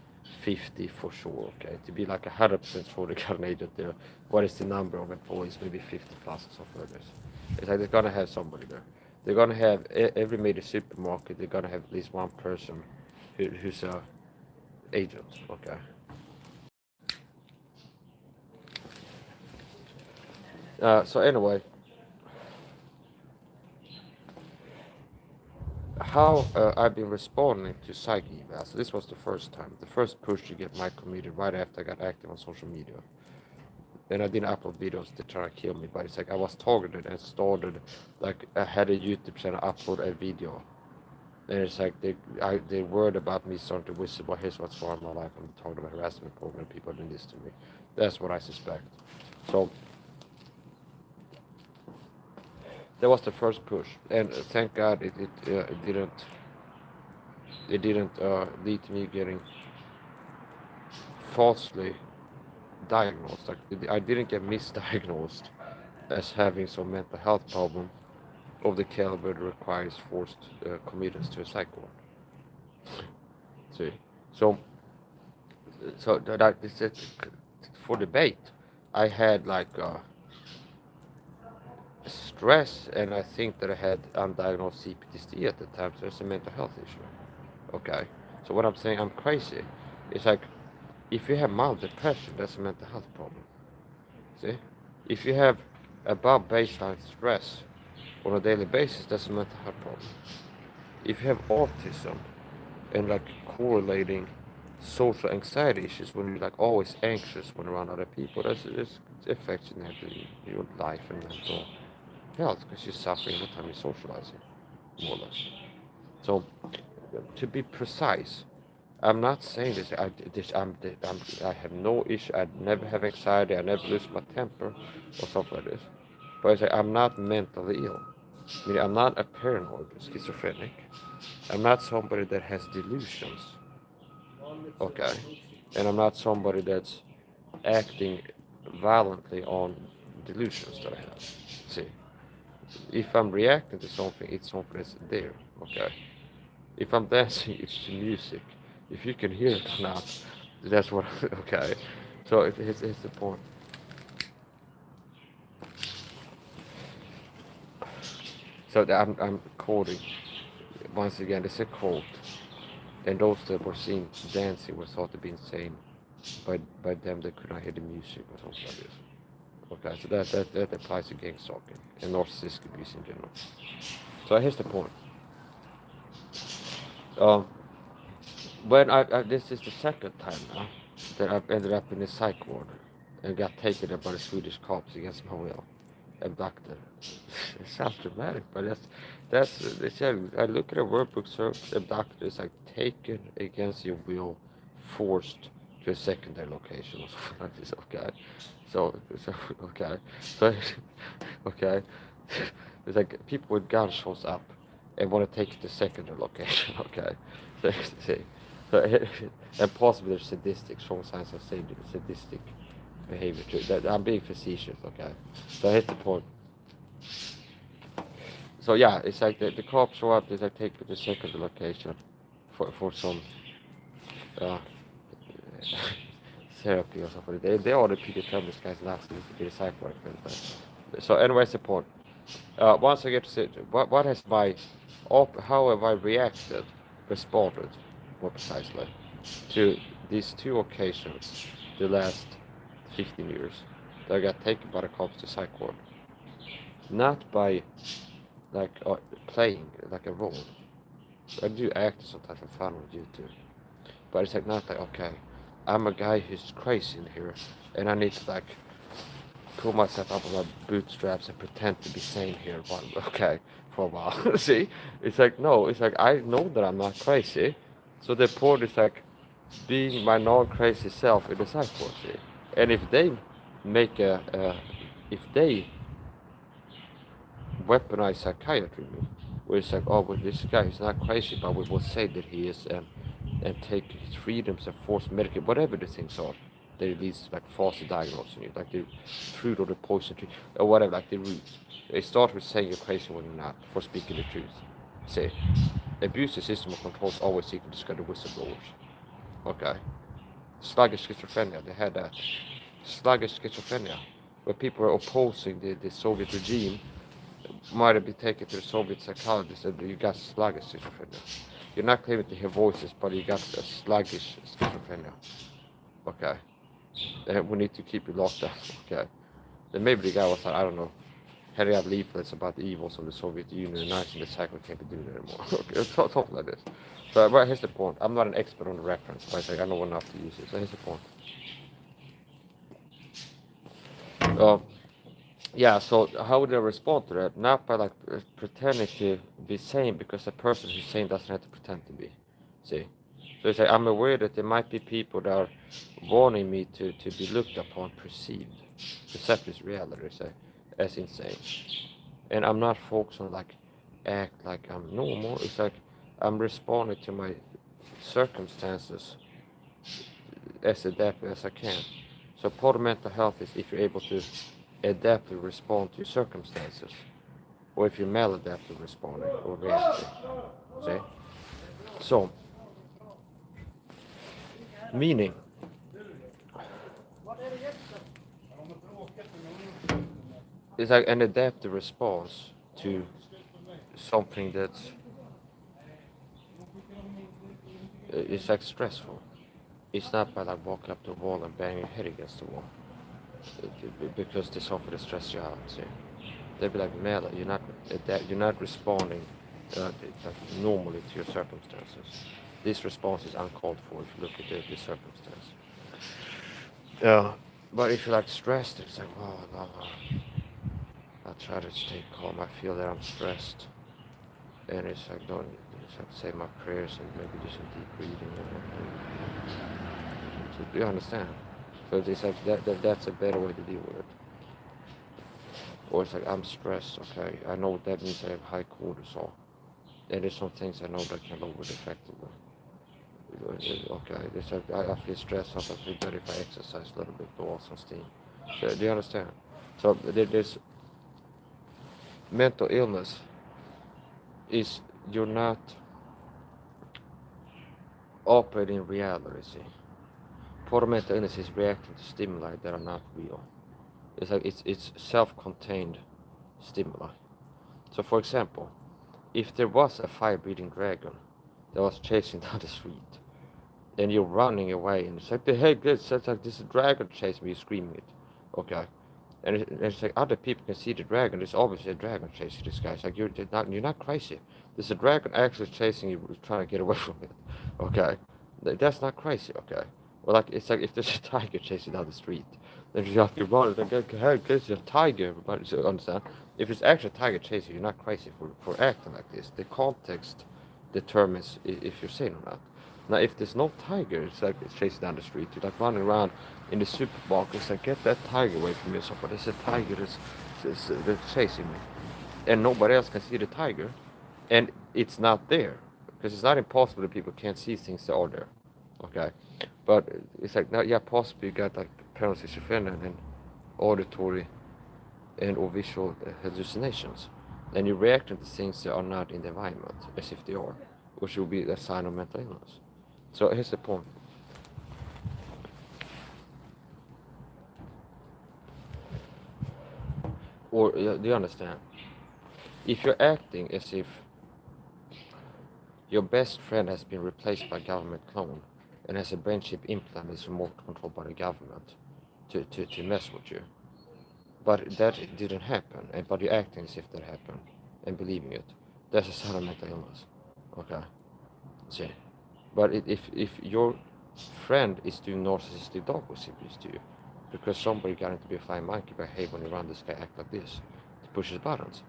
50 for sure. Okay, to be like 100% sure they got an agent there. What is the number of employees? Maybe 50 plus or something like this. It's like they're going to have somebody there. They're going to have every major supermarket. They're going to have at least one person who's a agent. Okay. So anyway, how I've been responding to psych evals. This was the first time, the first push to get my community right after I got active on social media. And I didn't upload videos to try to kill me, but it's like I was targeted and started, like I had a YouTube channel, upload a video. And it's like they worried about me starting to whistle, well, here's what's wrong in my life. I'm talking about harassment program, people doing this to me. That's what I suspect. So that was the first push, and thank God it didn't lead to me getting falsely diagnosed. Like I didn't get misdiagnosed as having some mental health problem of the caliber that requires forced commitments to a psych ward. See, so that is it. For debate, I had like stress, and I think that I had undiagnosed CPTSD at the time, so it's a mental health issue. Okay, so what I'm saying, I'm crazy. It's like if you have mild depression, that's a mental health problem. See, if you have above baseline stress on a daily basis, that's a mental health problem. If you have autism and like correlating social anxiety issues when you're like always anxious when around other people, it affects your life and mental health because you're suffering every time you're socializing, more or less. So, to be precise, I'm not saying this. I have no issue. I never have anxiety. I never lose my temper or something like this. But I say I'm not mentally ill. I mean, I'm not a paranoid schizophrenic. I'm not somebody that has delusions. Okay, and I'm not somebody that's acting violently on delusions that I have. See, if I'm reacting to something, it's something that's there. Okay. If I'm dancing, it's to music. If you can hear it or not, that's what. Okay. So here's the point. So I'm quoting once again. It's a quote, and those that were seen dancing were thought to be insane by them that could not hear the music or something like this. Okay, so that applies to gang stalking and narcissistic abuse in general. So here's the point. When this is the second time now that I've ended up in a psych ward and got taken up by the Swedish cops against my will, abducted. It sounds dramatic, but that's they said. I look at a workbook search, abducted is like taken against your will, forced to a secondary location or something like this. Okay, so okay, so okay, it's like people with guns shows up and want to take it to secondary location. Okay, see. So, and possibly they're sadistic, showing signs of sadistic behavior too. That I'm being facetious, okay? So here's the point. So yeah, it's like the cops show up, they like take you to secondary location for some uh, therapy or something. They already predetermined this guy's last week to be a psych worker. So anyways, the point. Once I get to see what has how have I reacted, responded, more precisely, to these two occasions, the last 15 years, that I got taken by the cops to psych ward. Not by, like, playing, like a role. I do act sometimes for fun on YouTube. But it's like, not like, okay, I'm a guy who's crazy in here, and I need to, like, pull myself up on my bootstraps and pretend to be sane here, for a while. See? It's like, no, it's like, I know that I'm not crazy. So the point is like, being my non-crazy self in the psych ward, see? And if they make if they weaponize psychiatry, where it's like, oh, well, this guy is not crazy, but we will say that he is, and take his freedoms and force medicate, whatever the things are. They're these like false diagnosing you, like the fruit or the poison tree, or whatever, like the root. They start with saying you're crazy when you're not, for speaking the truth. Say, abuse the system of control is always seeking to discover whistleblowers. Okay. Sluggish schizophrenia, they had that. Sluggish schizophrenia, where people were opposing the Soviet regime, might have been taken to the Soviet psychologist and you got sluggish schizophrenia. You're not claiming to hear voices, but you got a sluggish schizophrenia. Okay. And we need to keep you locked up. Okay. Then maybe the guy was like, I don't know, handing out leaflets about the evils of the Soviet Union and announcing the cycle can't be doing it anymore. Okay, something like this. So, but here's the point. I'm not an expert on the reference, but I know enough to use it. So here's the point. Yeah, so how would I respond to that? Not by like pretending to be sane, because the person who's sane doesn't have to pretend to be. See? So it's like, I'm aware that there might be people that are wanting me to be looked upon, perceived. Percept is reality, say, as insane. And I'm not focused on like act like I'm normal. It's like I'm responding to my circumstances as adaptive as I can. So part of mental health is if you're able to adaptively respond to circumstances, or if you're maladaptive responding or reacting. See? So, meaning, it's like an adaptive response to something that's it's like stressful. It's not by like walking up to the wall and banging your head against the wall, because this often stress you out. See? They'd be like, you're not responding normally to your circumstances. This response is uncalled for if you look at the circumstance. But if you're like stressed, it's like, oh, no, I'll try to stay calm. I feel that I'm stressed. And it's like, don't, just have to say my prayers and maybe do some deep breathing. So, do you understand? So it's like that's a better way to deal with it. Or it's like, I'm stressed, okay? I know what that means. I have high cortisol. And there's some things I know that can lower it effectively. Okay, it's like, I feel stressed, sometimes I feel better if I exercise a little bit, blow off some steam. So, do you understand? So there's mental illness is you're not operating in reality, see? Part of mental illness is reacting to stimuli that are not real. It's like it's self-contained stimuli. So for example, if there was a fire-breathing dragon that was chasing down the street, and you're running away, and it's like, hey, it's like this dragon chasing me, you're screaming it, okay? And it's like other people can see the dragon. There's obviously a dragon chasing this guy. It's like you're not crazy. There's a dragon actually chasing you, trying to get away from it, okay? That's not crazy, okay? Well, like it's like if there's a tiger chasing down the street, then you have to run. Like, hey, there's a tiger. Everybody, so understand? If it's actually a tiger chasing you, you're not crazy for acting like this. The context determines if you're sane or not. Now, if there's no tiger, it's like it's chasing down the street. You're like running around in the supermarket. It's like, get that tiger away from me. So, but there's a tiger that's chasing me, and nobody else can see the tiger, and it's not there because it's not impossible that people can't see things that are there. Okay, but it's like, now, yeah, possibly you got like paranoid schizophrenia and auditory and or visual hallucinations, and you're reacting to things that are not in the environment as if they are, which will be a sign of mental illness. So here's the point. Or do you understand? If you're acting as if your best friend has been replaced by a government clone and has a brain chip implant that's remote controlled by the government to mess with you, but that didn't happen, but you're acting as if that happened and believing it, that's a sign of mental illness. Okay? See? But if your friend is doing narcissistic dog abuse to you, because somebody got him to be a flying monkey by, hey, when you run this guy act like this, to push his buttons,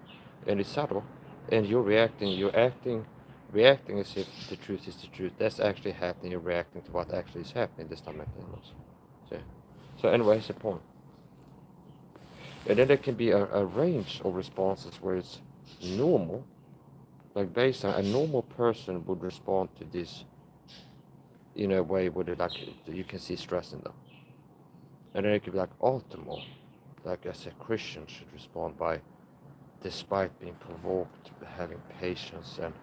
and it's subtle, and you're reacting as if the truth is the truth. That's actually happening. You're reacting to what actually is happening. This time, mental illness. See? So anyway, here's the point. And then there can be a range of responses where it's normal, like based on a normal person would respond to this in a way where they, like you can see stress in them. And then it could be like optimal, like as a Christian should respond by, despite being provoked, having patience and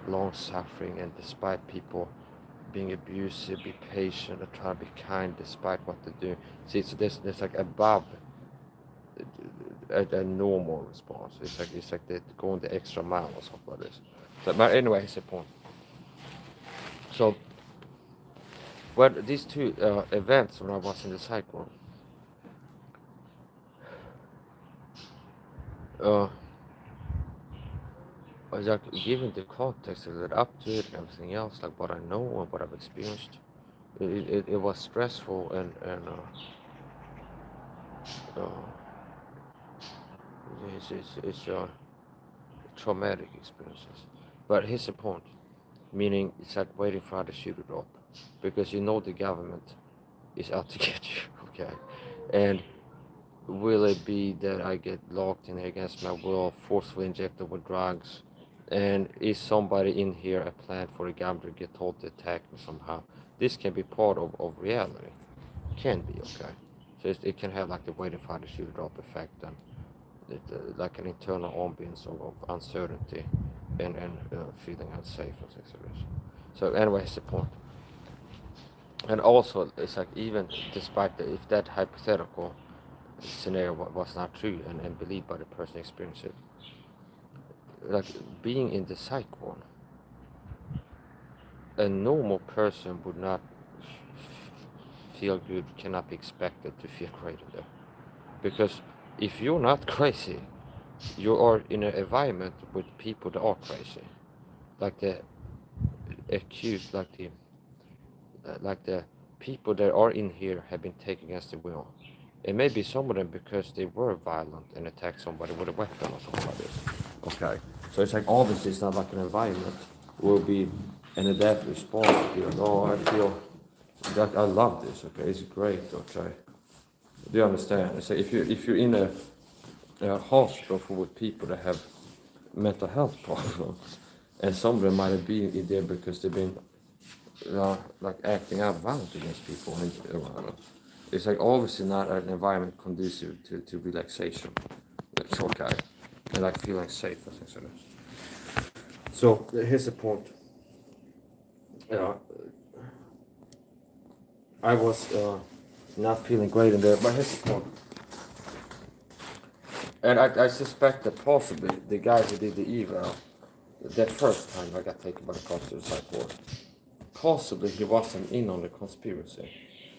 long suffering, and despite people being abusive, be patient and try to be kind despite what they do. See, so there's like above a normal response. It's like they're going the extra mile or something like this. So, but anyway, here's the point. So, well, these two events when I was in the cycle, like given the context that led up to it and everything else, like what I know and what I've experienced, it was stressful and uh, it's traumatic experiences. But here's the point, meaning it's like waiting for the shoe to drop, because you know the government is out to get you, okay? And will it be that I get locked in against my will, forcefully injected with drugs? And is somebody in here a plan for a gambler to get told to attack me somehow? This can be part of reality. Can be, okay? So it can have like the waiting for the shoe to drop effect, and like an internal ambience of uncertainty and feeling unsafe and things like this. So anyway, that's the point. And also, it's like even despite if that hypothetical scenario was not true and believed by the person experiencing it, like being in the psych ward, a normal person would not feel good, cannot be expected to feel great in there. Because if you're not crazy, you are in an environment with people that are crazy, like the accused, like the people that are in here have been taken against their will. It may be some of them because they were violent and attacked somebody with a weapon or something like this. Okay, so it's like obviously it's not like an environment. It will be an adaptive response to be like, oh, I feel that I love this. Okay, it's great. Okay, do you understand? It's like if you're in a hospital full with people that have mental health problems, and some of them might have been in there because they've been like acting out violent against people around them. It's like obviously not an environment conducive to relaxation. It's okay. And like feeling safe and things like that. So here's the point. I was not feeling great in there, but here's the point. And I suspect that possibly the guy who did the eval, that first time I got taken by the cops to the psych ward, possibly he wasn't in on the conspiracy.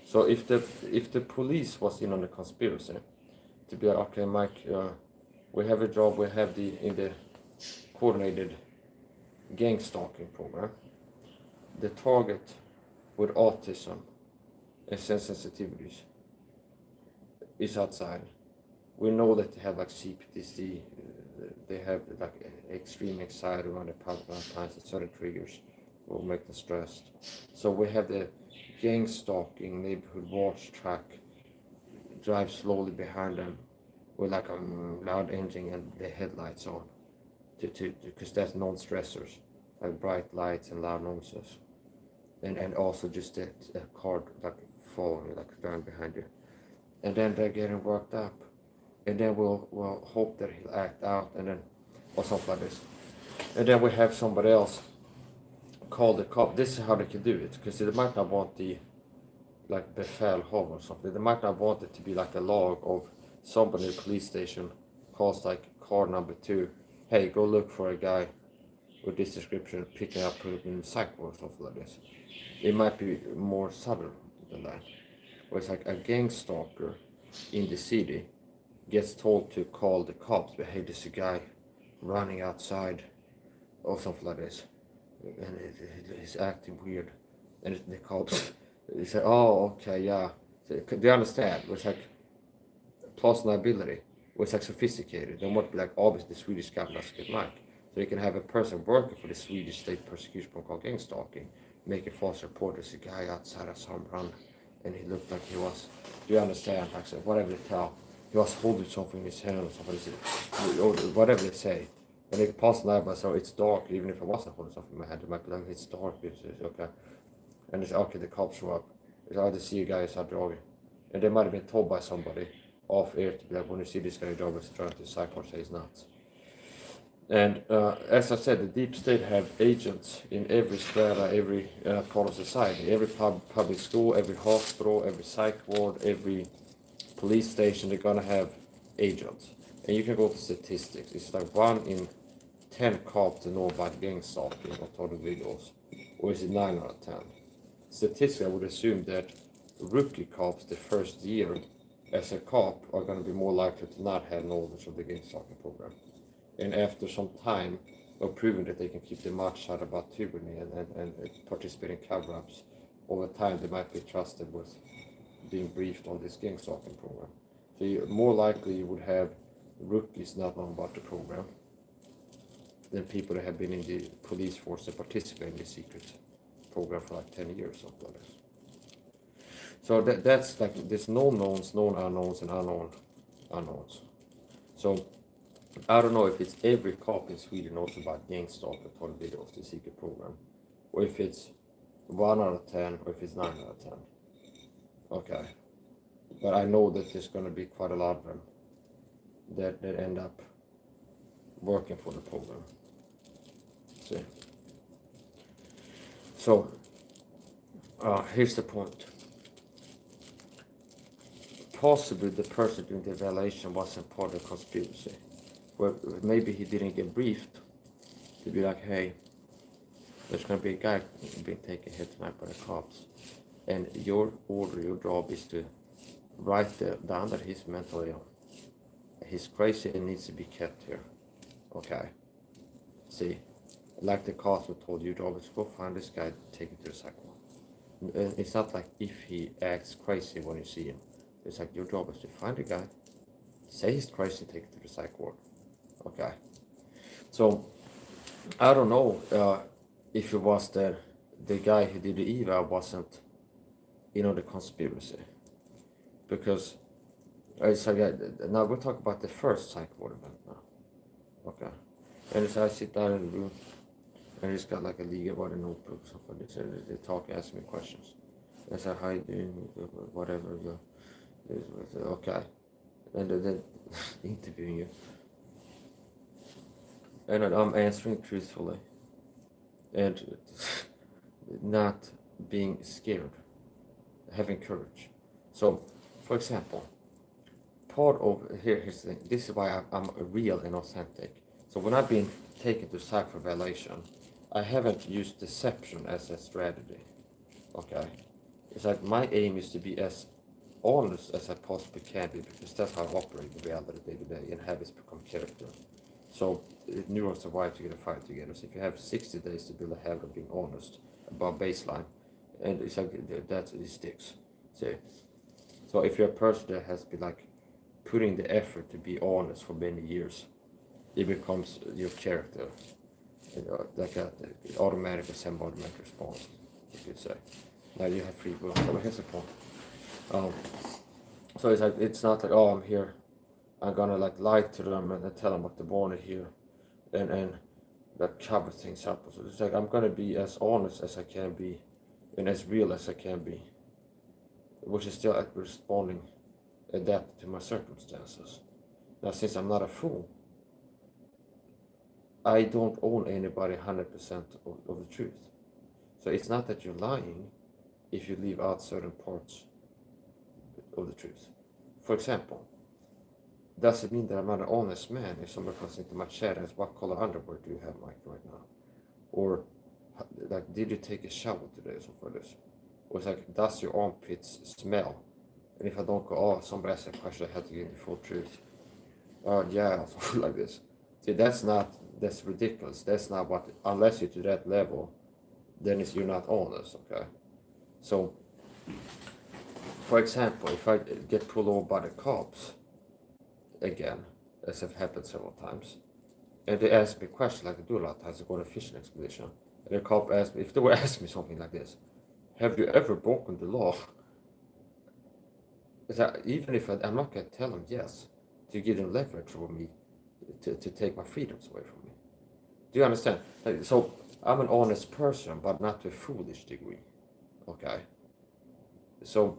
So if the police was in on the conspiracy, to be like, okay, Mike, we have a job, we have in the coordinated gang stalking program, the target with autism and sense sensitivities is outside. We know that they have like CPTSD, they have like extreme anxiety around the public times, and certain triggers will make them stressed. So we have the gang stalking neighborhood watch truck drive slowly behind them with like a loud engine and the headlights on, because that's non-stressors, like bright lights and loud noises, and also just a car like following, like driving behind you, and then they're getting worked up, and then we'll hope that he'll act out, and then or something like this, and then we have somebody else call the cop. This is how they can do it, because they might not want the like befälhavare or something. They might not want it to be like a log of somebody at the police station calls like car number 2, hey, go look for a guy with this description, pick him up, put him in the psych ward or something like this. It might be more subtle than that. Where it's like a gang stalker in the city gets told to call the cops, but hey, there's a guy running outside or something like this, and he's acting weird, and the cops they say, oh, okay, yeah. So, do you understand? It's like plausibility, it's like sophisticated. Then what, like obviously the Swedish government doesn't get Mike. So you can have a person working for the Swedish state persecution program called gang stalking, make a false report. There's a guy outside of some run, and he looked like he was. Do you understand? Like so whatever they tell, he was holding something in his hand or something, or whatever they say. And they pass by, but so it's dark. Even if I wasn't holding something in my hand, it might be like it's dark. It's okay. And it's okay. The cops show up. It's hard to see a guy start driving, and they might have been told by somebody off air to be like, when you see this guy driving, trying to psycho say he's nuts. And as I said, the deep state have agents in every strata, every part of society, every public school, every hospital, every psych ward, every police station. They're gonna have agents. And you can go to statistics. It's like 1 in 10 cops know about gang stalking or total videos, or is it 9 out of 10? Statistically, I would assume that rookie cops the first year as a cop are going to be more likely to not have knowledge of the gang stalking program. And after some time of proving that they can keep their mouth shut about tyranny and participate in cover-ups, over time they might be trusted with being briefed on this gang stalking program. So more likely you would have rookies not knowing about the program than people that have been in the police force and participate in the secret program for like 10 years or something like this. So that's like, there's known knowns, known unknowns, and unknown unknowns. So I don't know if it's every cop in Sweden knows about gang stalking or total videos, the secret program, or if it's 1 out of 10, or if it's 9 out of 10. Okay. But I know that there's going to be quite a lot of them that end up working for the program. See? So, here's the point. Possibly the person doing the evaluation wasn't part of the conspiracy. Well, maybe he didn't get briefed to be like, hey, there's going to be a guy being taken here tonight by the cops. And your order, your job is to write down that he's mentally ill. He's crazy and needs to be kept here. Okay. See, like the cops were told, your job is go find this guy, take him to the psych ward. It's not like if he acts crazy when you see him. It's like your job is to find the guy, say he's crazy, take him to the psych ward. Okay. So, I don't know if it was the guy who did the eval wasn't, the conspiracy. Because it's like, now we're talking about the first psych ward event now. Okay. And so I sit down in the room, and he's got like a legal body notebook or something like this, and they talk, ask me questions. I said, how you doing, whatever, okay. And then interviewing you. And I'm answering truthfully. And not being scared. Having courage. So, for example, part of, here's the thing, this is why I'm real and authentic. So when I've been taken to psych for evaluation, I haven't used deception as a strategy. Okay? It's like my aim is to be as honest as I possibly can be, because that's how I operate in reality day to day, and habits become character. So neurons are wired to get a fight together. So if you have 60 days to build a habit of being honest about baseline, and it's like that, it sticks. See? So if you're a person that has been like putting the effort to be honest for many years, it becomes your character, like an automatic or semi-automatic response, you could say. Now you have free will. So here's the point. So it's like, it's not like, oh, I'm here, I'm gonna like lie to them and tell them what they want to hear, and that cover things up. So it's like, I'm gonna be as honest as I can be, and as real as I can be, which is still responding, adapted to my circumstances. Now, since I'm not a fool, I don't own anybody 100% of the truth. So it's not that you're lying if you leave out certain parts of the truth. For example, does it mean that I'm not an honest man if somebody comes into my chat and asks, what color underwear do you have, Mike, right now? Or, like, did you take a shower today or something like this? Or it's like, does your armpits smell? And if I don't go, oh, somebody asked a question, I had to give the full truth. Yeah, or something like this. See, that's ridiculous. That's not what, unless you're to that level, then you're not honest, okay? So, for example, if I get pulled over by the cops, again, as have happened several times, and they ask me questions like I do a lot of times, I go on a fishing expedition, and the cop asked me, if they were asking me something like this, have you ever broken the law? Even if I'm not going to tell them yes, to give them leverage over me, to take my freedoms away from me. Do you understand? So I'm an honest person, but not to a foolish degree. Okay. So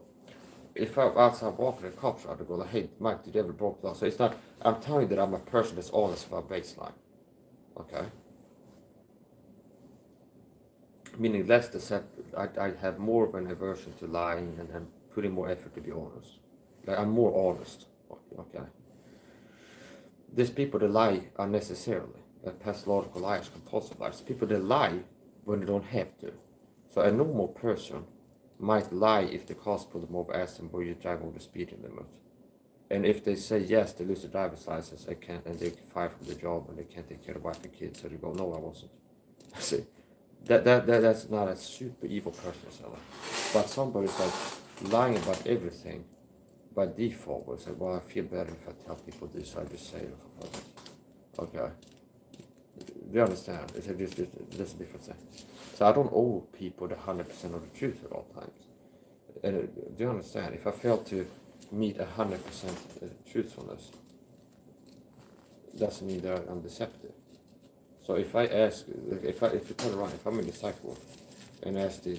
if I'm outside walking, the cops are to go like, "Hey, Mike, did you ever broke the law?" So it's not. I'm telling you that I'm a person that's honest about baseline. Okay. Meaning less deceptive. I have more of an aversion to lying and putting more effort to be honest. Like I'm more honest. Okay. There's people that lie unnecessarily. Like pathological liars, compulsive liars. People that lie when they don't have to. So a normal person might lie if the cops pull them over, ask them, "Will you drive over the speed limit?" And if they say yes, they lose their driver's license. They can't, and they get fired from the job, and they can't take care of wife and kids. So they go, "No, I wasn't." See, that's not a super evil person, seller. But somebody's like lying about everything by default. Will say, "Well, I feel better if I tell people this, so I just say it." Okay. Do you understand? It's just a different thing. So I don't owe people the 100% of the truth at all times. And do you understand? If I fail to meet 100% truthfulness, doesn't mean that I'm deceptive. So if I ask, if you turn around, if I'm in the psych ward and ask the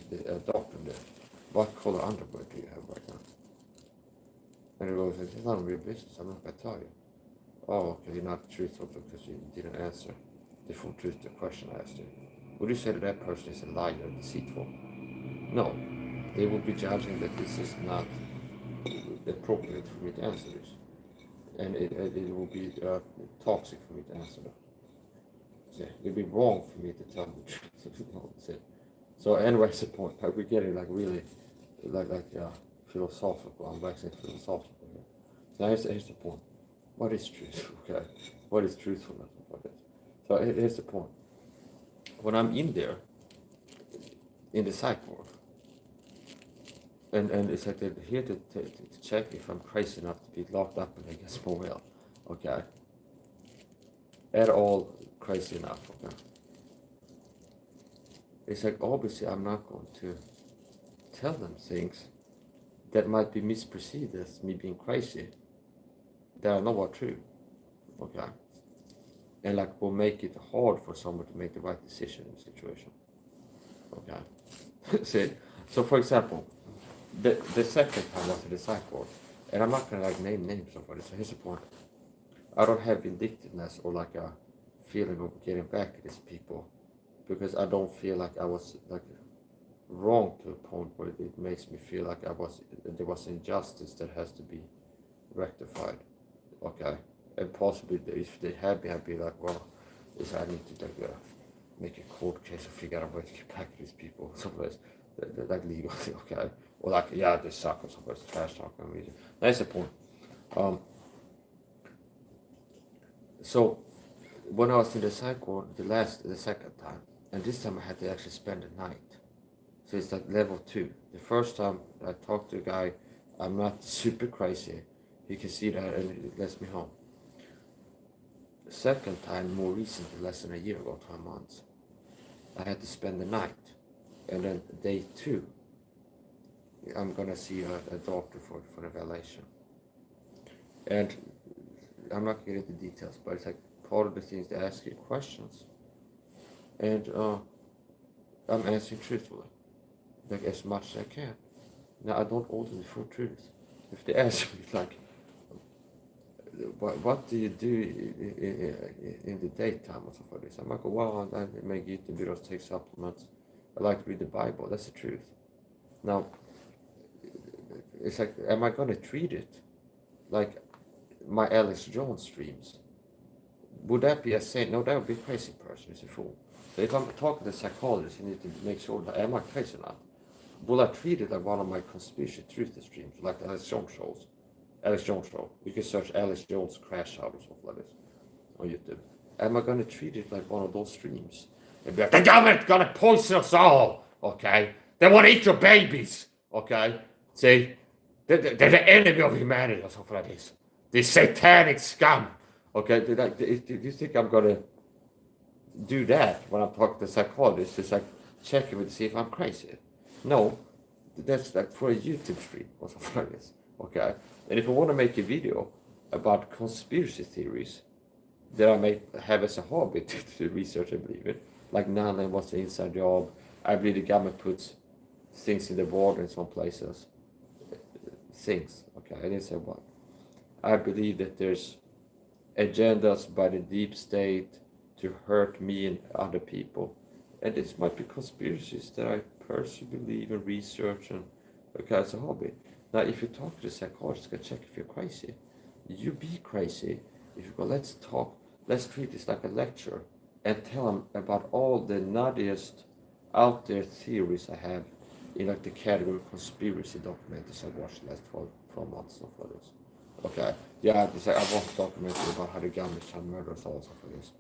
doctor there, "What color underwear do you have right now?" And he goes, "It's none of your business. I'm not going to tell you." "Oh, okay, you're not truthful because you didn't answer the full truth to the question I asked you." Would you say that that person is a liar and deceitful? No. They would be judging that this is not appropriate for me to answer this. And it will be toxic for me to answer that. See, it would be wrong for me to tell them the truth. So anyways, the point. Like we're getting like really philosophical. I'm waxing philosophical here. Now here's the point. What is truth? Okay. What is truthfulness? So here's the point. When I'm in there, in the psych ward, and it's like they're here to check if I'm crazy enough to be locked up and against my will, okay? At all crazy enough, okay? It's like obviously I'm not going to tell them things that might be misperceived as me being crazy that I know are true, okay? And like will make it hard for someone to make the right decision in the situation. Okay. See, so for example, the second time was in the psych ward, and I'm not gonna like name names of it. So here's the point: I don't have vindictiveness or like a feeling of getting back at these people, because I don't feel like I was like wrong to a point where it makes me feel like there was injustice that has to be rectified. Okay. And possibly if they had me, I'd be like, well, I need to like make a court case or figure out a way to get back to these people. Somebody's like legal, okay? Or like, yeah, they suck, or somebody's trash talking me. That's the point. So when I was in the psych ward the second time, and this time I had to actually spend the night. So it's like level 2. The first time I talked to a guy, I'm not super crazy. He can see that, and it lets me home. The second time, more recently, less than a year ago, 12 months, I had to spend the night. And then day 2, I'm gonna see a doctor for an evaluation. And I'm not gonna get into details, but it's like part of the things they ask you questions. And I'm answering truthfully, like as much as I can. Now I don't owe them the full truth. If they ask me like, what do you do in the daytime or something like this? I'm like, well, I make eat videos, take supplements. I like to read the Bible. That's the truth. Now, it's like, am I going to treat it like my Alex Jones streams? Would that be a saint? No, that would be a crazy person. It's a fool. So if I'm talking to a psychologist, you need to make sure that am I crazy or not? Will I treat it like one of my conspiracy truth streams, like the Alex Jones shows? Alex Jones show. You can search Alex Jones crash out or something like this on YouTube. Am I going to treat it like one of those streams? And be like, the government's going to poison us all, okay? They want to eat your babies, okay? See? They're the enemy of humanity or something like this. This satanic scum, okay? Do you think I'm going to do that when I'm talking to psychologists? It's like checking to see if I'm crazy. No, that's like for a YouTube stream or something like this. Okay, and if I want to make a video about conspiracy theories that I may have as a hobby to research and believe it, like none and what's the inside job, I believe the government puts things in the border in some places. Things, okay, I didn't say what. I believe that there's agendas by the deep state to hurt me and other people. And this might be conspiracies that I personally believe and research and okay, as a hobby. Now, if you talk to the psychologist, can check if you're crazy. You be crazy. If you go, let's talk, let's treat this like a lecture and tell them about all the nuttiest out there theories I have in like the category of conspiracy documentaries I've watched the last 12 months or for this. Okay, yeah, it's like, I watched a documentary about how the government trying to murder us all for this.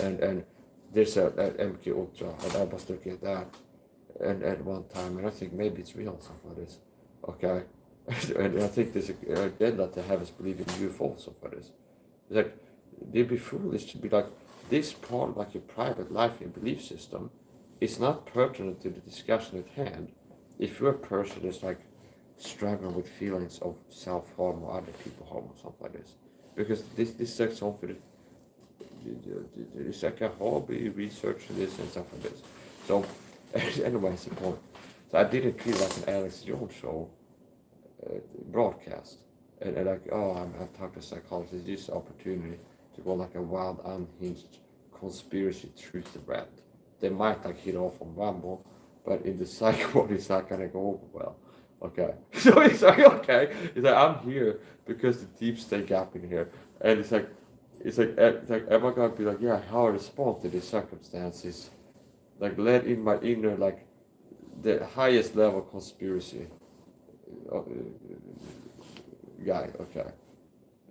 And there's a MK Ultra, and I was looking at that and at one time, and I think maybe it's real stuff for this. Okay, and I think there's an agenda to have us believe in UFOs so for this. It's like, they'd be foolish to be like, this part of like your private life and belief system is not pertinent to the discussion at hand. If you're a person that's like struggling with feelings of self-harm or other people harm or something like this, because this is like something that it's like a hobby, researching this and stuff like this. So anyway, that's the point. So I didn't treat it like an Alex Jones show broadcast, and like, oh, I'm talking to psychologists. This is opportunity to go like a wild, unhinged conspiracy truth thread. They might like hit off on Rumble, but in the psych world, it's not gonna go over well. Okay, so it's like, okay, it's like, I'm here because the deep state got me here, and it's like, am I gonna be like, yeah, how I respond to these circumstances, like let in my inner, like the highest level conspiracy guy, okay,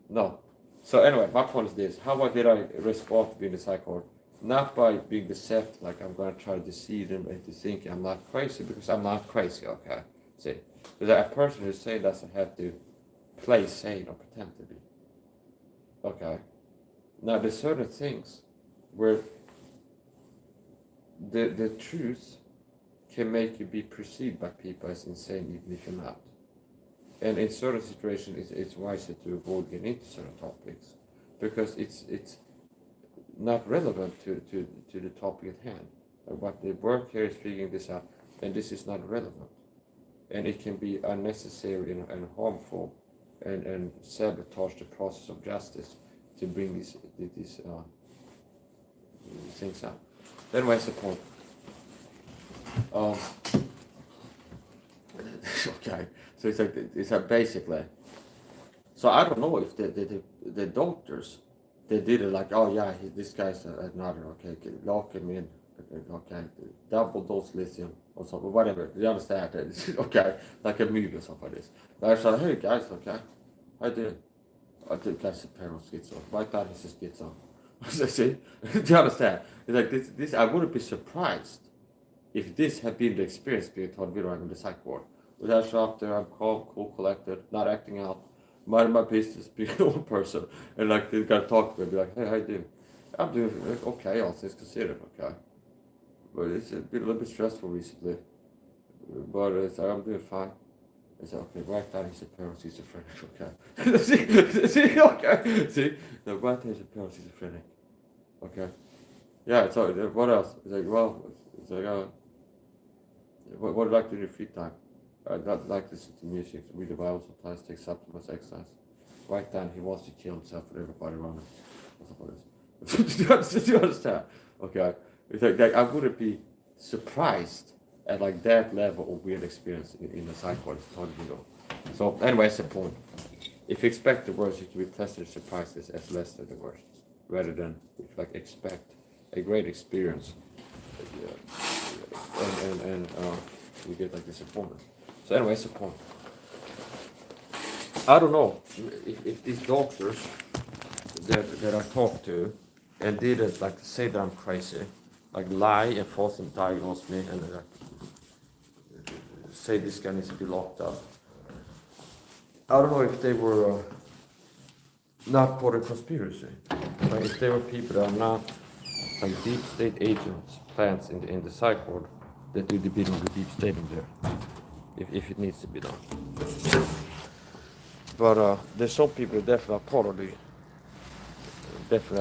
no. So anyway, my point is this: how did I respond to being a psycho? Not by being deceptive, like I'm gonna try to deceive them into thinking I'm not crazy, because I'm not crazy, okay? See, there's a person who's saying doesn't have to play sane or pretend to be, okay? Now there's certain things where the truth can make you be perceived by people as insane even if you're not. And in certain situations it's wiser to avoid getting into certain topics because it's not relevant to the topic at hand. What the work here is figuring this out, and this is not relevant. And it can be unnecessary and harmful and sabotage the process of justice to bring these things up. Then what's the point? Okay, so it's like basically. So I don't know if the doctors, they did it like, oh yeah, this guy's another, okay, lock him in, okay, double dose lithium or something, whatever. You understand? Okay, like a movie or something like this. And I said, hey guys, okay, how you doing? I think that's a pair of schizo. My dad is a schizo. See? Do you understand? It's like this. I wouldn't be surprised if this had been the experience being told me in the psych ward. But I show up there, I'm calm, cool, collected, not acting out, minding my business, being an old person, and like they gotta talk to me, be like, hey, how you doing? I'm doing okay, all things considered, okay. But it's been a little bit stressful recently. But I'm doing fine. It's okay, right now he's a paraschizophrenic, okay. see, okay, see, the right now he's a paraschizophrenic, okay. Yeah, so what else? It's like, well, it's like, what do you like to do in your free time? I like to listen to music, read the Bible sometimes, take supplements, exercise. Right then, he wants to kill himself with everybody around him. Do you understand? Okay. It's like I wouldn't be surprised at like that level of weird experience in the psychology. So anyway, that's the point. If you expect the worst, you can be pleasantly surprised as less than the worst, rather than if like expect a great experience, and you get like disappointment. So anyway, that's the point. I don't know if these doctors that I talked to and didn't like say that I'm crazy, like lie and falsely diagnose me and say this guy needs to be locked up. I don't know if they were not part of conspiracy. Like if they were people that are not like deep state agents, plants in the psych ward that do the bidding of the deep state in there. If it needs to be done. But there's some people that definitely are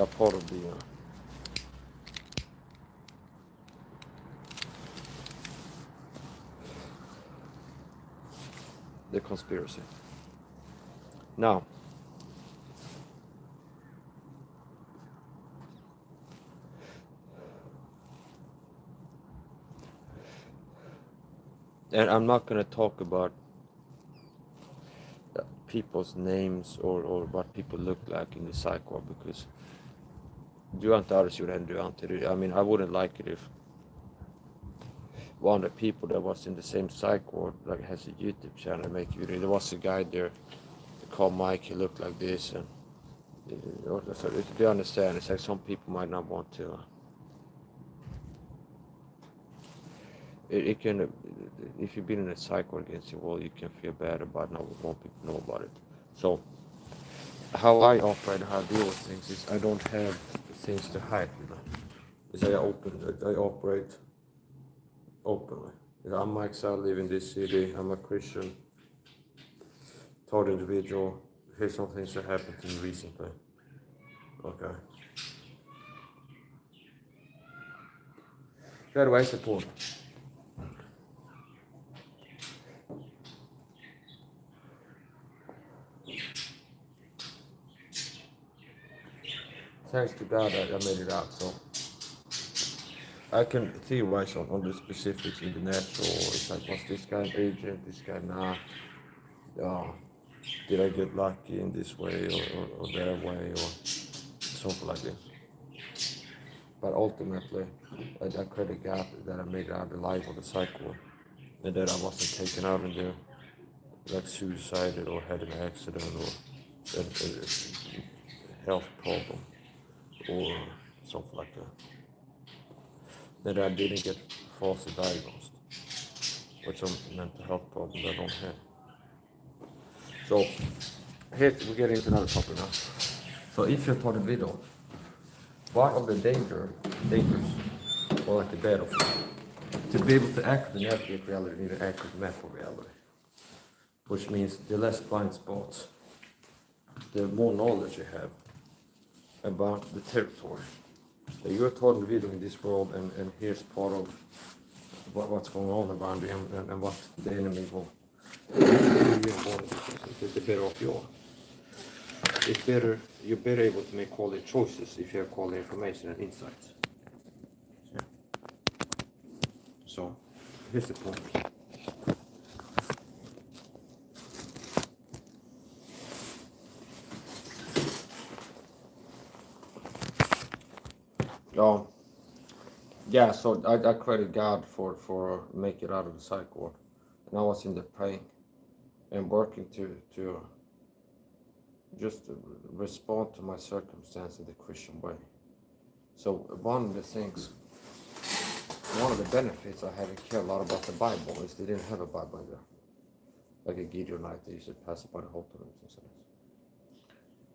part of the conspiracy. Now, and I'm not going to talk about people's names or what people look like in the psych ward, because du har inte arbetsgjort än, du har inte det. I mean, I wouldn't like it if one of the people that was in the same psych ward like has a YouTube channel make video. There was a guy there called Mike, he looked like this, and so you understand, it's like some people might not want to it can, if you've been in a psych ward against your will, you can feel bad about not wanting people to know about it. So how I operate, how I deal with things is I don't have things to hide, you know. It's like I operate openly. You know, I'm Mike, I live in this city, I'm a Christian, taught individual. Here's some things that happened to me recently. Okay. Där var jag på. Thanks to God I made it out, so I can theorize on the specifics in the natural. It's like, was this guy an agent, this guy not? Did I get lucky in this way or that way or something like this? But ultimately, I credit God that I made it out alive of the psych ward, and that I wasn't taken out in there like suicided or had an accident or a health problem or something like that. That I didn't get falsely diagnosed with some mental health problem that I don't have. So here we get into another topic now. So if you're taught a video, one of the dangers, or like the battlefield, to be able to accurately navigate reality, you need an accurate map of reality. Which means the less blind spots, the more knowledge you have about the territory. So you're taught the video in this world, and here's part of what's going on around you and what the enemy will. The better off you are. It's better, you're better able to make quality choices if you have quality information and insights. So here's the point. Yeah, so I credit God for making it out of the psych ward. And I was in there praying and working to just respond to my circumstance in the Christian way. So one of the benefits I had to care a lot about the Bible is they didn't have a Bible in there. Like a Gideonite, they used to pass it by the whole time.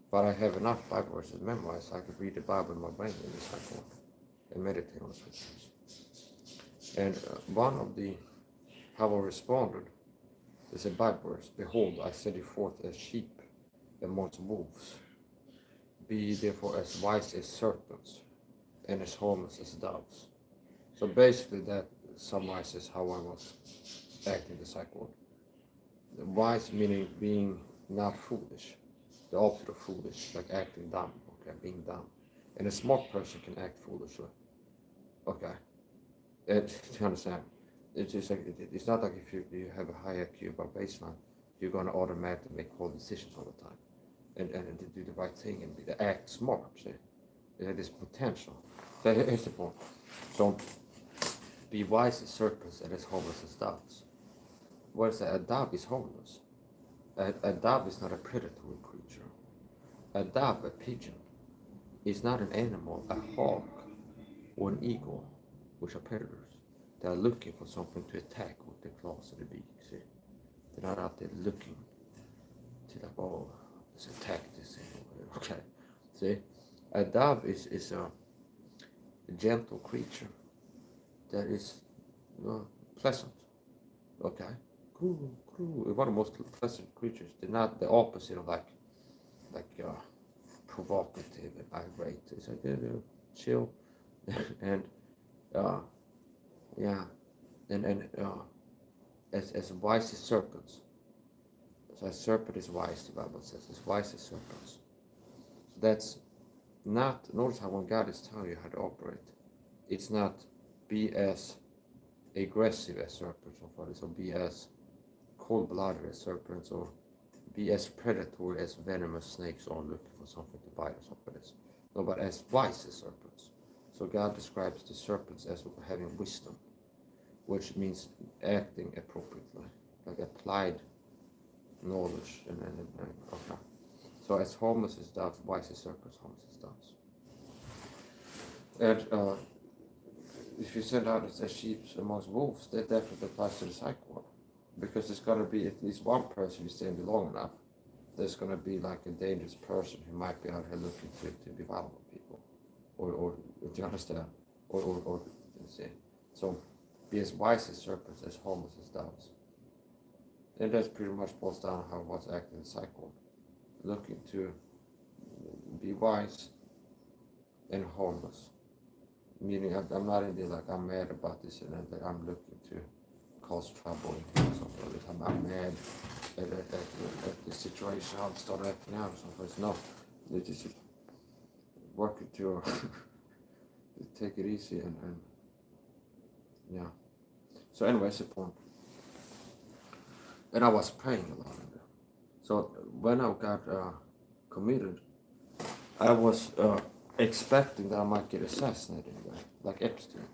But I have enough Bible verses memorized so I could read the Bible in my brain in the psych ward and meditate on the scriptures. And one of the, how I responded is a Bible verse. Behold, I send you forth as sheep amongst wolves. Be ye therefore as wise as serpents and as harmless as doves. So basically that summarizes how I was acting in the psych ward. Wise meaning being not foolish. The opposite of foolish, like acting dumb, okay, being dumb. And a smart person can act foolishly. Okay. Do you understand? It's just like, it's not like if you have a high IQ by baseline, you're going to automatically make poor decisions all the time. And to do the right thing and to act smart, see? It has this potential. So here's the point. So, be wise as serpents and as harmless as doves. What is that? A dove is harmless. A dove is not a predatory creature. A dove, a pigeon, is not an animal, a hawk, or an eagle, which are predators. They are looking for something to attack with their claws and the beak, see? They're not out there looking to like, oh, let's attack this thing, okay? See? A dove is a gentle creature that is pleasant, okay? Cool, one of the most pleasant creatures. They're not the opposite of like provocative and irate. It's like chill, and yeah, and as wise as serpents. So a serpent is wise, the Bible says, as wise as serpents. So that's not, notice how when God is telling you how to operate, it's not be as aggressive as serpents or what is, or be as cold-blooded as serpents, or be as predatory as venomous snakes are looking for something to bite or something else. No, but as wise as serpents. So God describes the serpents as having wisdom, which means acting appropriately, like applied knowledge and okay. So as harmless as doves, wise as serpents, harmless as doves. And if you send out as sheep amongst wolves, that definitely applies to the psych ward. Because there's going to be at least one person who's staying long enough. There's going to be like a dangerous person who might be out here looking to be violent with people. Or do you understand? Or you see. So be as wise as serpents, as harmless as doves. And that's pretty much boils down how it was acting in psych ward. Looking to be wise and harmless. Meaning I'm not in there like I'm mad about this and that I'm looking to cause trouble or something like this. I'm mad at the situation, I'll start acting out or something. No, they just working to take it easy and yeah. So anyway, that's the point. And I was praying a lot in there. So when I got committed, I was expecting that I might get assassinated there, like Epstein.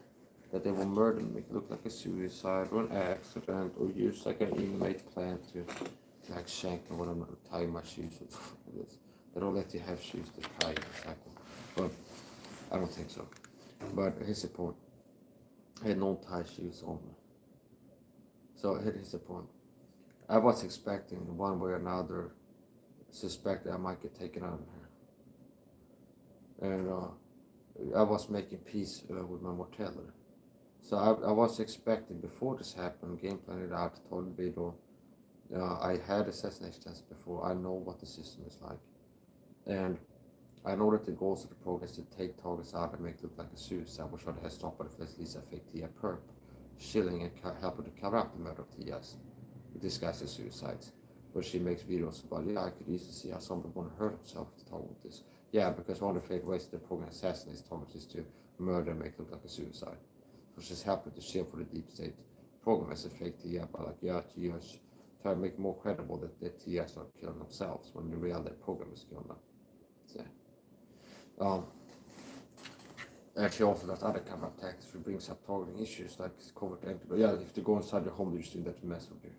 That they will murder me, look like a suicide or an accident, or use like an inmate plan to like shank me when I'm tying my shoes or something like this. They don't let you have shoes to tie exactly. But I don't think so. But here's the point. I had no tie shoes on me. So here's the point. I was expecting one way or another, suspect I might get taken out of here. And I was making peace with my mortality. So I was expecting, before this happened, game planned it out, told the video, I had assassination tests before, I know what the system is like. And I know that the goals of the program is to take targets out and make it look like a suicide, which would have stopped at least a fake Tia perp, shilling and helping to cover up the murder of Tias, disguised as suicides. But she makes videos about, yeah, I could easily see how someone would hurt himself to talk with this. Yeah, because one of the favorite ways the program assassinates targets is to murder and make it look like a suicide. So she's happy to share for the deep state program as a fake TIA, but like, yeah, TIAs try to make it more credible that the TIAs are killing themselves when the real that program is killing them. So, and she also does other kind of tactics. She brings up targeting issues like covert entry. But yeah, if they go inside your home, they're just doing that to mess with your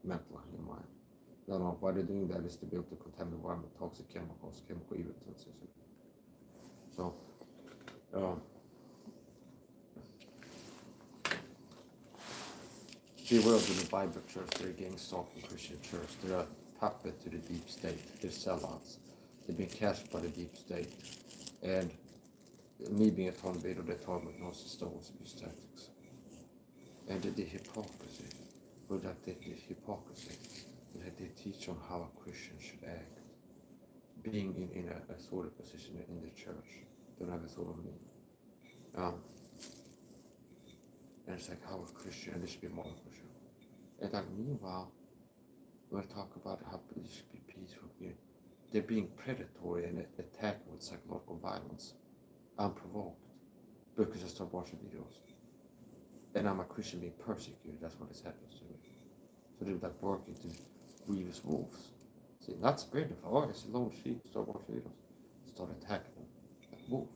mental and your mind. No, why they're doing that is to be able to contaminate the environment, toxic chemicals, chemical irritants. So, beware of the Bible church. They're getting soft in Christian church. They're a puppet to the deep state. They're sellouts. They've been cashed by the deep state. And me being a tornado, they taught me Gnostic abuse tactics. And the hypocrisy. But that the hypocrisy that they teach on how a Christian should act. Being in a sort of position in the church. Don't have a sort of me. And it's like how a Christian, and there should be more Christian. And like meanwhile, when I talk about how there should be peaceful, they're being predatory and attacking with psychological violence, unprovoked, because I stopped watching videos. And I'm a Christian being persecuted, that's what this happens to me. So they're like working to grievous wolves. See, not spread the oh, it's a lone sheep, start watching videos. Start attacking them, like wolf.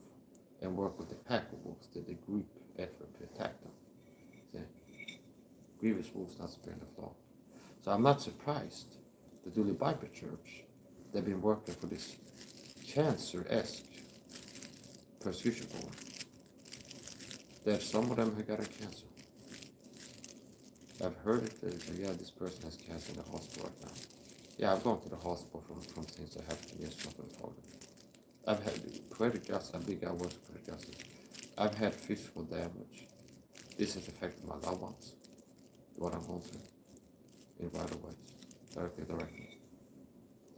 And work with the pack of wolves, the group effort to attack them. See, grievous wolves not spreading the flock. So I'm not surprised the Dooley Bible Church, they've been working for this cancer-esque persecution program. There's some of them who got a cancer. I've heard it, yeah, this person has cancer in the hospital right now. Yeah, I've gone to the hospital from things that happened to me as well. I've had poetic justice, I big I was poetic justice. I've had physical damage. This has affected my loved ones, what I'm going through. in vital ways, directly.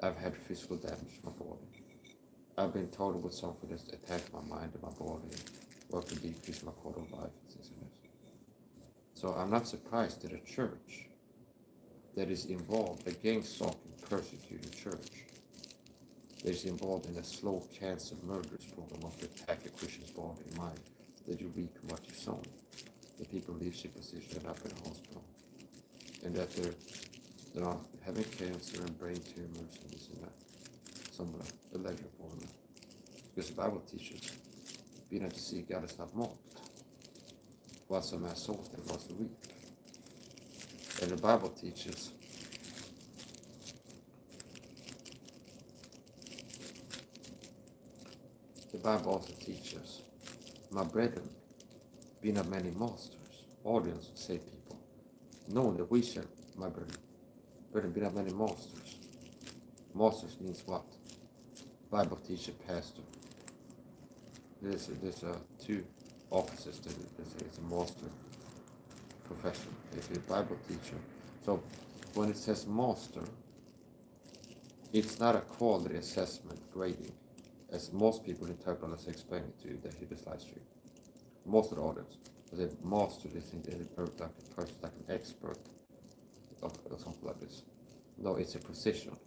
I've had physical damage to my body. I've been told with something that's attacked my mind and my body, or to decrease my quality of life and things like this. So I'm not surprised that a church that is involved against stalking, persecuting church, that is involved in a slow cancer murderous program of to attack a Christian's body and mind, that you reap what you sow. The people in leadership position end up in a hospital, and that they're having cancer and brain tumors and this and that. Some of the alleged for them. Because the Bible teaches, be not to see God is not mocked. What's a man soweth and what's the reap. And the Bible teaches also teaches, my brethren, be not many masters. Audience, say people. Know that we shall, my brethren, be not many masters. Masters means what? Bible teacher, pastor. There's two offices that it's a master profession. It's a Bible teacher. So when it says master, it's not a quality assessment grading, as most people interpret as explaining it to you that he this live stream. Most of the audience, as a master, they think they're like a person, like an expert or something like this. No, it's a position.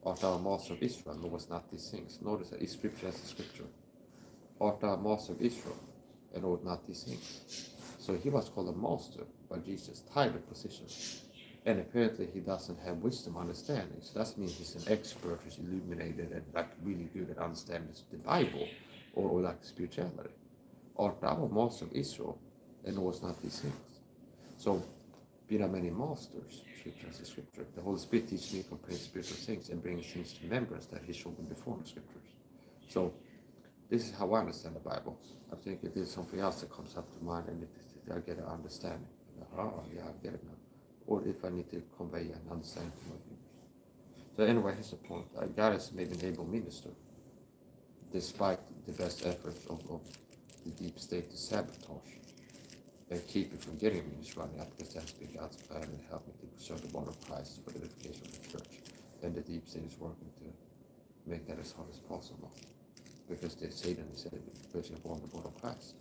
Art thou a master of Israel, knowest not these things. Notice that it's scripture as a scripture. Art thou a master of Israel, and knowest not these things. So he was called a master by Jesus' title position. And apparently he doesn't have wisdom, understanding. So that means he's an expert who's illuminated and like really good at understanding the Bible or like spirituality. Art thou a master of Israel, and knowest not these things. So be not many masters, scripture as a scripture. The Holy Spirit teaches me to compare spiritual things and bring things to remembrance that he showed me before in the scriptures. So this is how I understand the Bible. I think it is something else that comes up to mind, and I get an understanding. Oh, yeah, I get it now. Or if I need to convey an understanding to my viewers. So anyway, here's the point. God has made an able minister, despite the best efforts of the deep state to sabotage and keep it from getting ministry running up, because that's been God's plan and help me to preserve the body of Christ for the edification of the church. And the deep state is working to make that as hard as possible, because Satan is basically upon the body of Christ.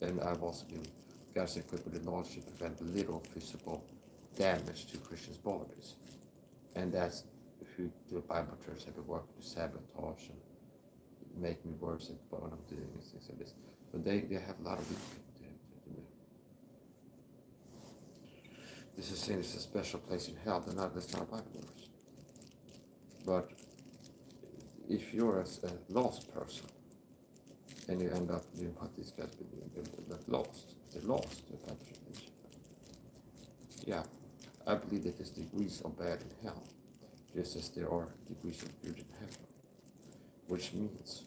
And I've also been, God's equipped with the knowledge to prevent little physical damage to Christians' bodies. And that's who the Bible church have been working to sabotage and make me worse at what I'm doing and things like this. But they have a lot of weak people to do. This is saying it's a special place in hell. That's not a Bible verse. But if you're a lost person and you end up doing what these guys been doing, they're lost. They're lost. Yeah, I believe that there's degrees of bad in hell, just as there are degrees of good in heaven. Which means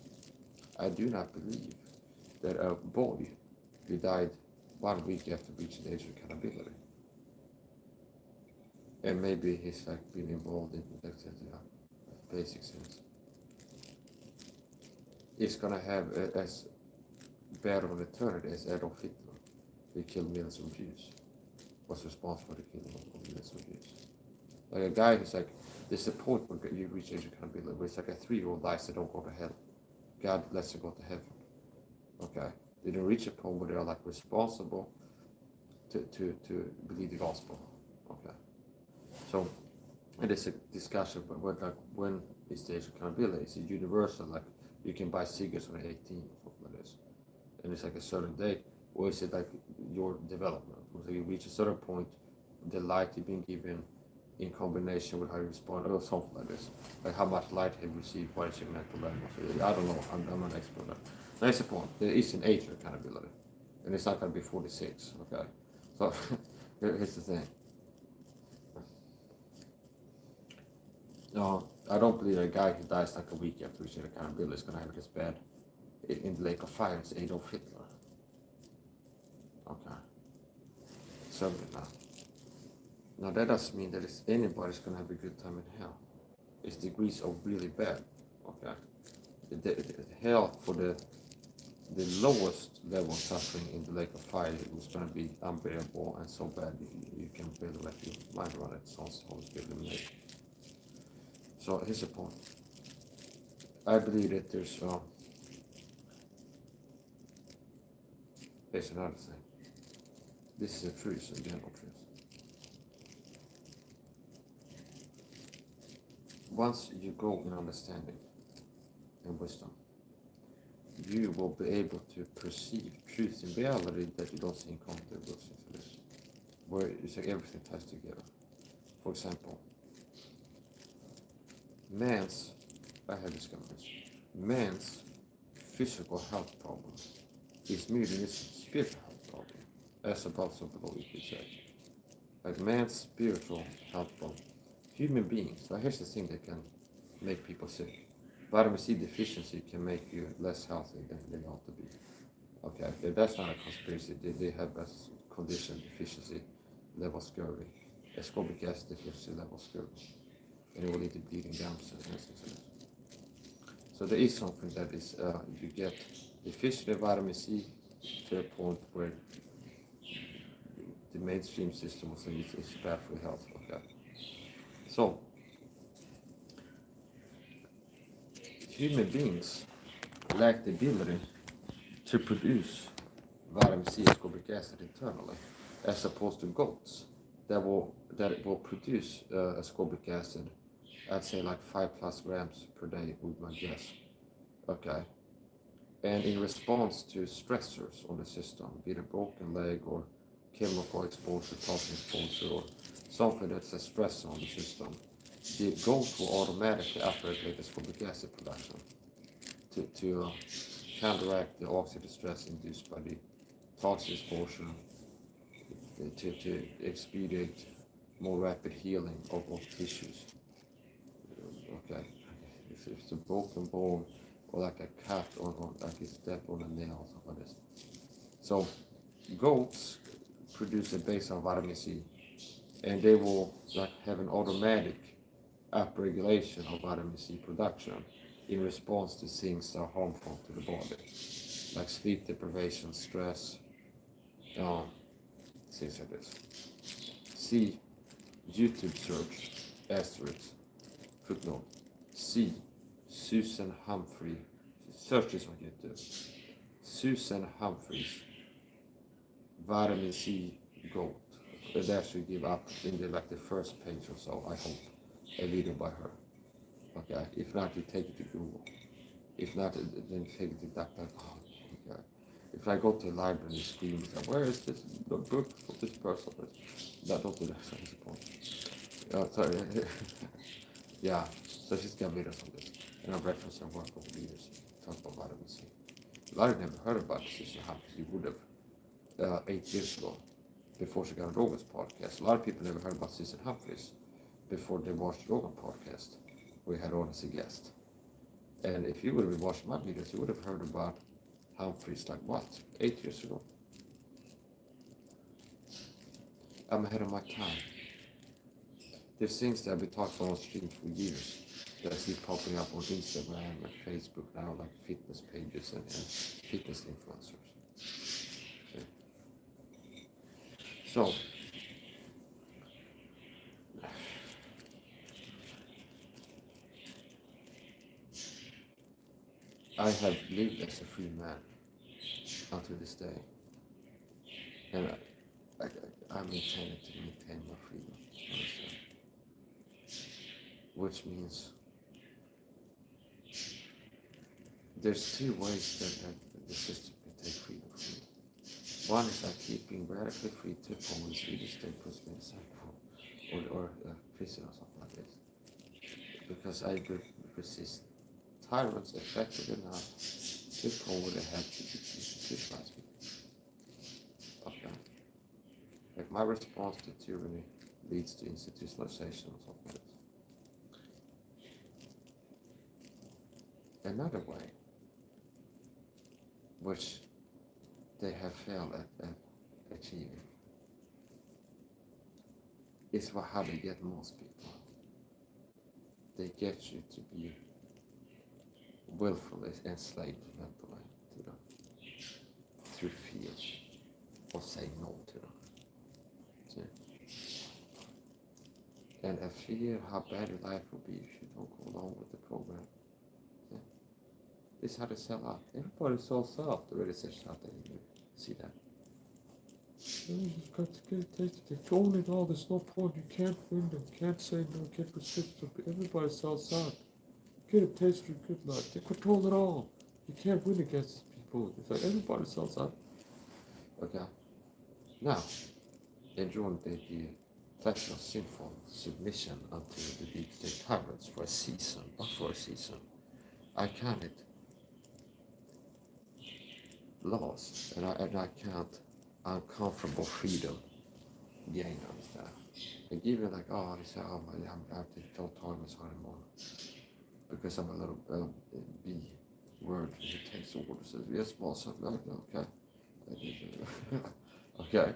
I do not believe that a boy who died 1 week after reaching the age of accountability, and maybe he's like been involved in basic things, is gonna have as bad of an eternity as Adolf Hitler, who killed millions of Jews, was responsible for the killing of millions of Jews. Like a guy who's like, there's a point where you reach age of accountability where it's like a 3-year-old dies, they don't go to hell. God lets them go to heaven. Okay? They don't reach a point where they're like responsible to believe the gospel. Okay? So, and there's a discussion about like when is the age of accountability? Is it universal? Like you can buy cigarettes when you're 18 or something like this, and it's like a certain date, or is it like your development? So you reach a certain point, the light you've been given in combination with how you respond, or something like this. Like how much light have you received, what is your mental level? So I don't know, I'm not an expert. That's the point. There is an age of accountability, and it's not going to be 46, okay? So here's the thing. No, I don't believe a guy who dies like a week after reaching accountability is going to have it as bad in the lake of fire as Adolf Hitler. Okay. Certainly not. Now that doesn't mean that anybody's going to have a good time in hell. It's degrees of really bad. Okay. The hell for the the lowest level of suffering in the lake of fire was going to be unbearable and so bad you can barely wrap your mind around it. Sounds always eliminated. So here's the point. I believe that there's another thing. This is a truth, a general truth. Once you grow in understanding and wisdom, you will be able to perceive truths in reality that you don't see in content books and this, where it's like everything ties together. For example, I have discovered this, man's physical health problem is merely his spiritual health problem, as above so below, you could say. Like man's spiritual health problem. Human beings, now here's the thing that can make people sick. Vitamin C deficiency can make you less healthy than they ought to be. Okay, that's not a conspiracy. They have a condition, deficiency level scurvy, ascorbic acid deficiency level scurvy, and it will lead to bleeding gums and things like that. So there is something that is, you get deficient in vitamin C to a point where the mainstream system will say it's bad for health. Okay, so human beings lack the ability to produce vitamin C ascorbic acid internally, as opposed to goats that will produce ascorbic acid. I'd say like 5+ grams per day would my guess. Okay, and in response to stressors on the system, be it a broken leg or chemical exposure, toxin exposure, or something that's a stress on the system, the goat will automatically upregulate ascorbic acid production to counteract the oxidative stress induced by the toxin exposure, to expedite more rapid healing of tissues. Okay, if it's a broken bone or like a cut or like a step on a nail or something like this. So goats produce a base of vitamin C, and they will like have an automatic upregulation of vitamin C production in response to things that are harmful to the body, like sleep deprivation, stress, things like this. See YouTube search, asterisk, footnote, see Susan Humphrey, search this on YouTube, Susan Humphreys, vitamin C goat. They actually give up in the first page or so, I hope, a video by her. Okay, if not, you take it to Google. If not, then take it to DuckDuckGo. Okay. If I go to a library and scream, where is this book for this person? No, don't do that. That's the point. Sorry. Yeah, so she's got videos on this. And I've referenced her work over the years. Talk about vitamin C. A lot of you never heard about Susan Humphreys. You would have 8 years ago, before she got on Rogan's podcast. A lot of people never heard about Susan Humphreys before they watched Rogan podcast. We had her on as a guest. And if you would have been watching my videos, you would have heard about Humphreys like what? 8 years ago. I'm ahead of my time. There's things that I've been talking about on stream for years that I see popping up on Instagram and Facebook now, like fitness pages and fitness influencers. Okay. So, I have lived as a free man until this day, and I'm intended to maintain my freedom, honestly. Which means there's 2 ways that the system can take freedom from me. One is like keeping radically free to oppose the Swedish state puts me in cycle or prison or something like this, because I resist tyrants effective enough to pull they have to institutionalize me. Okay. Like my response to tyranny leads to institutionalization or something like this. Another way, which they have failed at achieving, is how they get most people. They get you to be willfully enslaved mentally to them. through fear or saying no to them. See? And a fear how bad your life will be if you don't go along with the program. See? This is how they sell out. Everybody sells out. The really says out there. You see that? You've got to get it tasted. They're going it all. There's no point. You can't win them. Can't say no. Get persistent. Everybody sells out. Get a taste of good luck. They control it all. You can't win against these people. It's like everybody sells out. Okay. Now, enjoying the pleasure of sinful submission unto the deep state tyrants for a season, but for a season, I count it loss, and I count uncomfortable freedom gain on that. And even like, oh, they say, oh, I have to don't talk this anymore because I'm a little B word who takes orders. Says yes, boss. Okay, okay.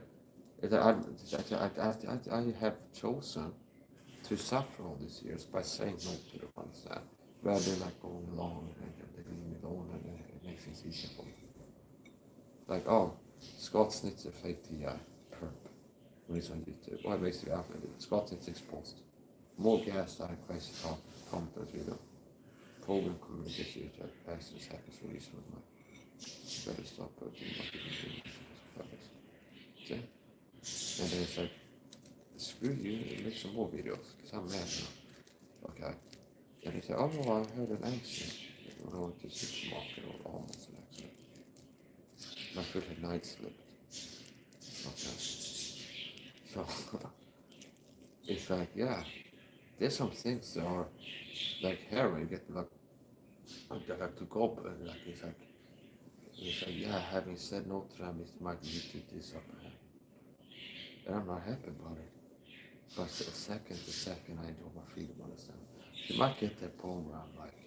I have chosen to suffer all these years by saying no to the ones that rather like going along and they leave me alone and it makes things easier for me. Like, oh, Scott Snitzer fake TI, perp, when he's on YouTube. Well, basically, after Scott Snitzer exposed. More gas than a crazy commenters video. Program communication to pastors happens for reason of my better stop doing what you can do. See? And then it's like, screw you, make some more videos, because I'm mad now. Okay. And he said, oh no, I heard an accident. When I went to the supermarket, or almost an accident. My foot had night slipped. Okay. So, it's like, yeah, there's some things that are like heroin, get like to go up, and like, it's like, yeah, having said no to them, it might lead to this up ahead. And I'm not happy about it. But second to second, I enjoy my freedom, understand? You might get that point where I'm like,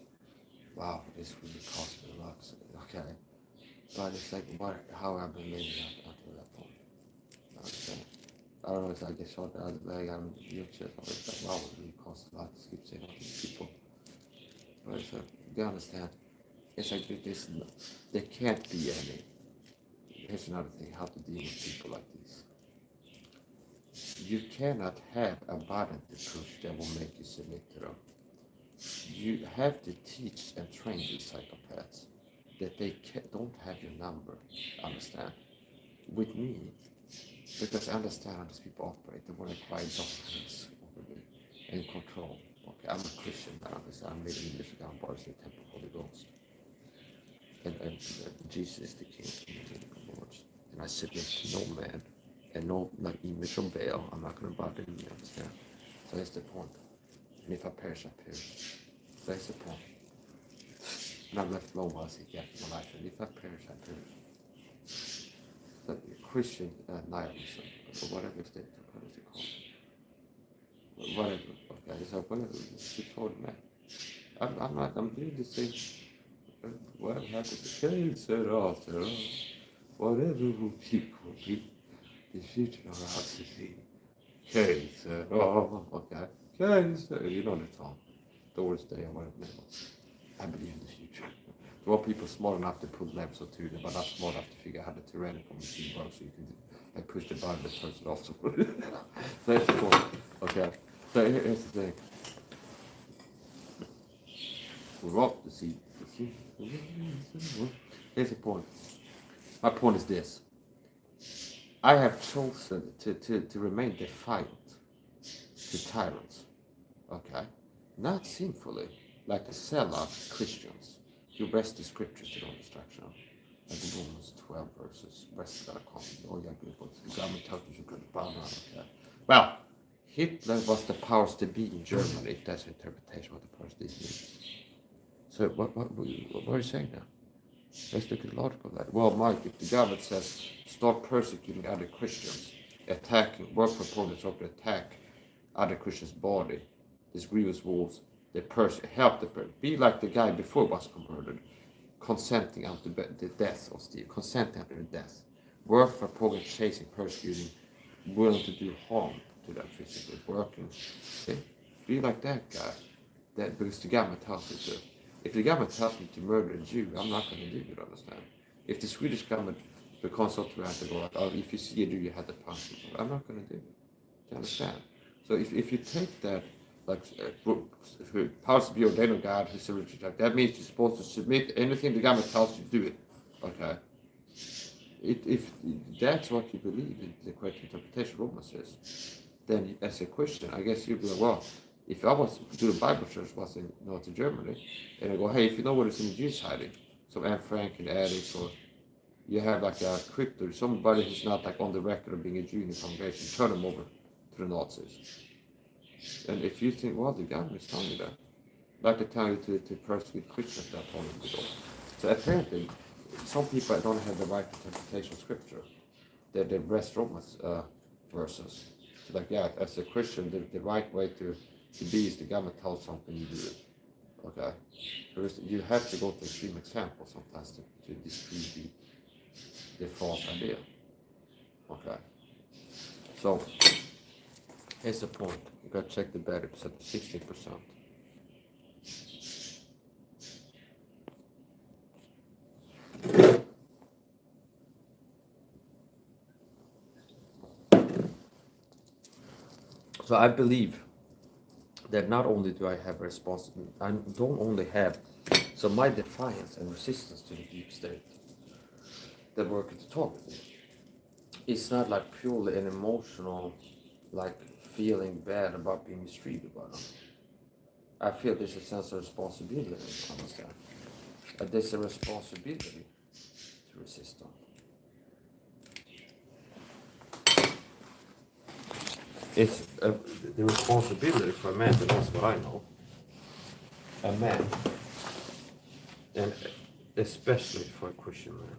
wow, this really cost me a lot. Okay. But it's like, how I've been living up until that point. Understand? I don't know if I get shot the other leg, I'm in the wheelchair, so it's like, wow, it really costs a lot to keep saying all these people. But it's like, you understand? It's like, there can't be any. Here's another thing, how to deal with people like these. You cannot have a button to push that will make you submit to them. You have to teach and train these psychopaths that they don't have your number, understand? With me, because I understand how these people operate, they want to acquire doctrines over me and control. Okay, I'm a Christian, I understand, I'm living in Michigan, I'm born in the Temple of the Holy Ghost. And Jesus is the King of the Lords. And I submit to no man, and no like image or Baal, I'm not going to bother you, understand? So that's the point. And if I perish, I perish. So that's the point. And I'm left alone while I seek after my life. And if I perish, I perish. So Christian nihilism, or whatever it's called. Whatever, okay, so whatever, keep holding that. I'm doing this thing. Whatever happens, said all, whatever will be, the future of our city. Okay, said all, okay. Okay, so you know the song. Doors Day or whatever it was. I believe in the future. There are people smart enough to put levels or two, but not smart enough to figure out how the tyrannical machine works, so you can like push the button that turns it off. So that's the point. Okay. So here's the thing. We're off the seat. Here's the point. My point is this. I have chosen to remain defiant to tyrants. Okay? Not sinfully, like the sellout Christians who wrest the scriptures to their own destruction. Like the Romans 12 verses, wrested out of common. Oh yeah, good books. The government tells you good bow down. Okay. Well, Hitler was the powers to be in Germany, if that's interpretation of what the powers to be means. So what are you saying now? Let's look at the logical that. Well, Mike, if the government says start persecuting other Christians, attacking, work for opponents or to attack other Christians' body, these grievous wolves, they help the person. Be like the guy before was converted, consenting unto the death of Steve, consenting unto the death. Work for opponents, chasing, persecuting, willing to do harm to them physically, working. See? Be like that guy. That because the government tells you to. If the government tells me to murder a Jew, I'm not going to do it, understand? If the Swedish government the concept we have to go like, oh, if you see it, you have to punch it. I'm not going to do it. You understand? So if you take that, like, powers to be ordained of God, His like, that means you're supposed to submit anything the government tells you, do it. Okay? If that's what you believe in the correct interpretation of Romans says, then as a Christian, I guess you'd be like, well, if I was doing Bible church, was in Northern Germany, and I go, hey, if you know what is in the Jews hiding, some Anne Frank and Attic, or you have like a crypto, somebody who's not like on the record of being a Jew in the congregation, turn them over to the Nazis. And if you think, well, the government is telling you that, like they tell you to persecute Christians, that told them to go. So apparently, some people don't have the right interpretation of scripture. They rest Romans verses. So like, yeah, as a Christian, the right way to be is the government tells something, you do it. Okay? Because you have to go to extreme examples sometimes to disprove the false idea. Okay? So, here's the point. You gotta check the bed, it's at 60%. So I believe that not only do I have a responsibility, I don't only have, so my defiance and resistance to the deep state that work at the top, it's not like purely an emotional, like feeling bad about being mistreated by them. I feel there's a sense of responsibility, understand? There's a responsibility to resist them. It's the responsibility for a man, and that's what I know. A man, and especially for a Christian man,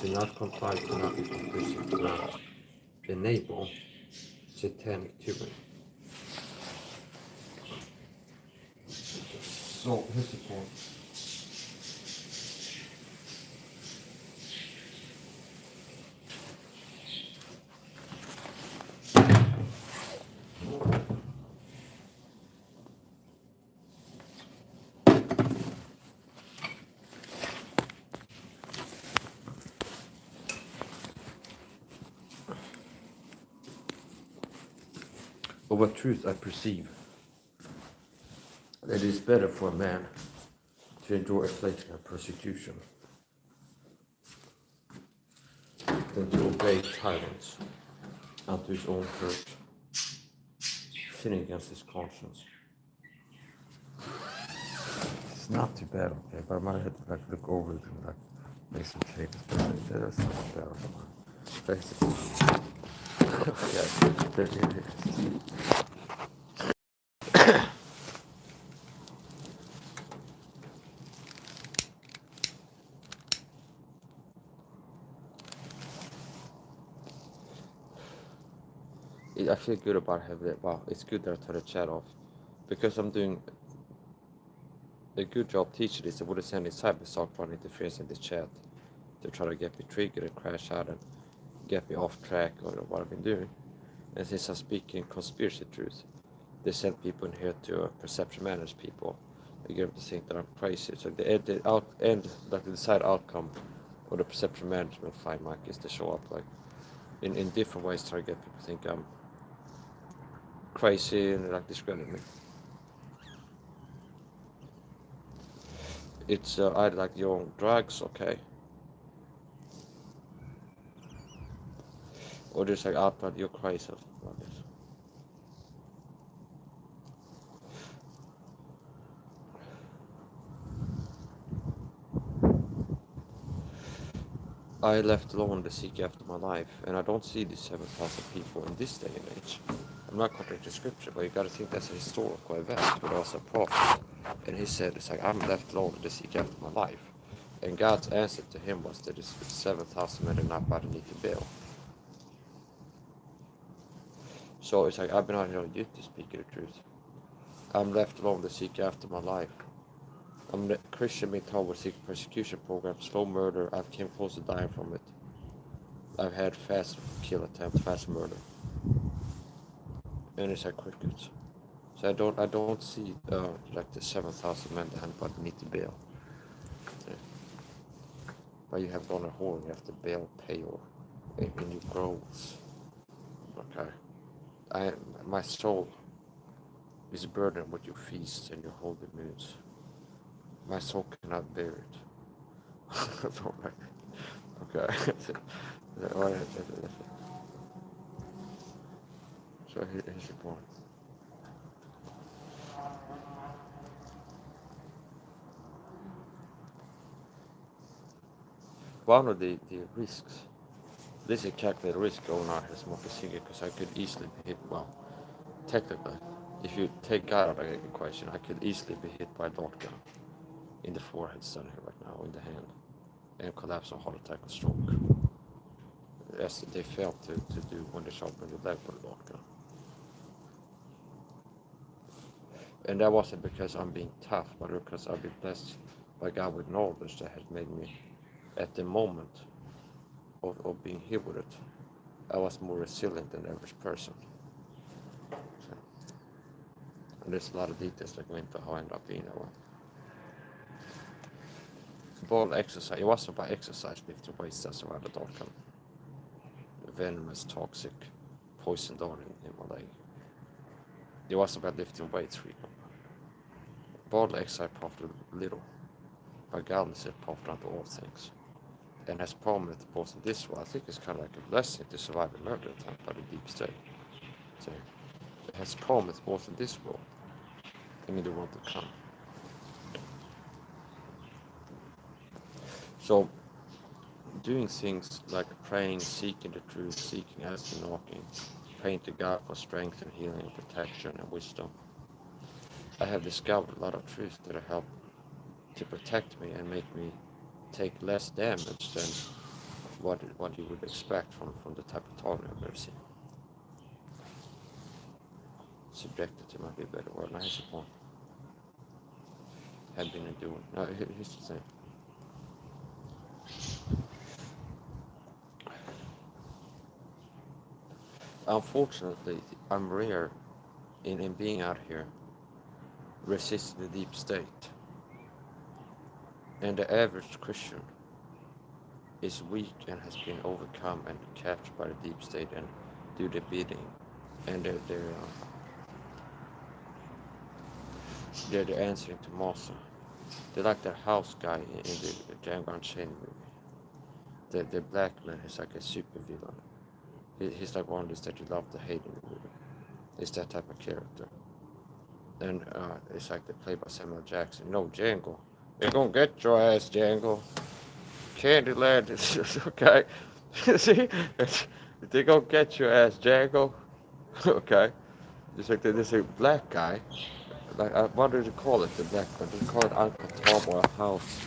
to not comply to not be Christian, to not enable satanic tyranny. So here's the point. Of what truth I perceive, that it is better for a man to endure affliction and persecution than to obey tyrants unto his own hurt, sinning against his conscience. It's not too bad, okay, but I might have to like look over it and like make some changes. But that's not bad of mine. Okay, there it is. I feel good about having it. Wow, it's good that I turned the chat off because I'm doing a good job teaching this. I would have sent a cyber interference in the chat to try to get me triggered and crash out and get me off track or what I've been doing. And since I'm speaking conspiracy truth, they send people in here to perception manage people. They get them to think that I'm crazy. So the desired outcome of the perception management fight mic is to show up like in different ways, try to get people to think I'm crazy and like discredit me. It's either like you're on drugs, okay, or just like outright you're crazy or something like this. I left alone to seek after my life, and I don't see these 7,000 people in this day and age. I'm not contradicting scripture, but you gotta think that's a historical event, but also a prophet. And he said, it's like, I'm left alone to seek after my life. And God's answer to him was that it's 7,000 men are not beneath the bill. So it's like, I've been out here on youth to speak the truth. I'm left alone to seek after my life. I'm a Christian being told with seek persecution program, slow murder. I've came close to dying from it. I've had fast kill attempts, fast murder. And it's like crickets. So I don't see like the 7,000 men that hadn't beneath the bill. Yeah. but you have gone a whore, you have to bail pale in your growths. Okay. My soul is burdened with your feasts and your holy moons. My soul cannot bear it. Okay. So here's the point. One of the risks, this is a calculated risk going out as smoke a cigarette, because I could easily be hit, well, technically, if you take God out of the equation, I could easily be hit by a dart gun in the forehead, standing here right now, in the hand, and collapse on heart attack or stroke, as they failed to do when they shot me in the leg with a dart gun. And that wasn't because I'm being tough, but because I've been blessed by God with knowledge that has made me, at the moment of being hit with it, I was more resilient than the average person. So, and there's a lot of details that go into how I ended up being that way. Ball exercise, it wasn't by exercise, lifting weights, that's why the dart gun. Venomous, toxic, poison dart in my leg. It wasn't about lifting weights frequently. Ball exercise profited little, but godliness it profited unto all things. And has promised both in this world, I think it's kind of like a blessing to survive a murder attempt by the deep state. So it has promised both in this world and in the world to come. So doing things like praying, seeking the truth, seeking, asking, knocking, praying to God for strength and healing and protection and wisdom, I have discovered a lot of truths that have helped to protect me and make me take less damage than what you would expect from the type of target I've ever seen. Subjectivity might be a better word. Now here's the point. Have been and doing. Now here's the thing. Unfortunately, I'm rare in being out here resisting the deep state. And the average Christian is weak and has been overcome and captured by the deep state and do the bidding. And they're answering to Master. They're like that house guy in the Django Unchained movie. The black man is like a super villain. He's like one of those that you love to hate in the movie. It's that type of character. And it's like they played by Samuel Jackson. You know, Django. They're gonna get your ass, Django. Candyland is okay. See? They're gonna get your ass, Django. Okay. Just like there's a black guy. Like, what do you call it, the black one? They call it Uncle Tom or a house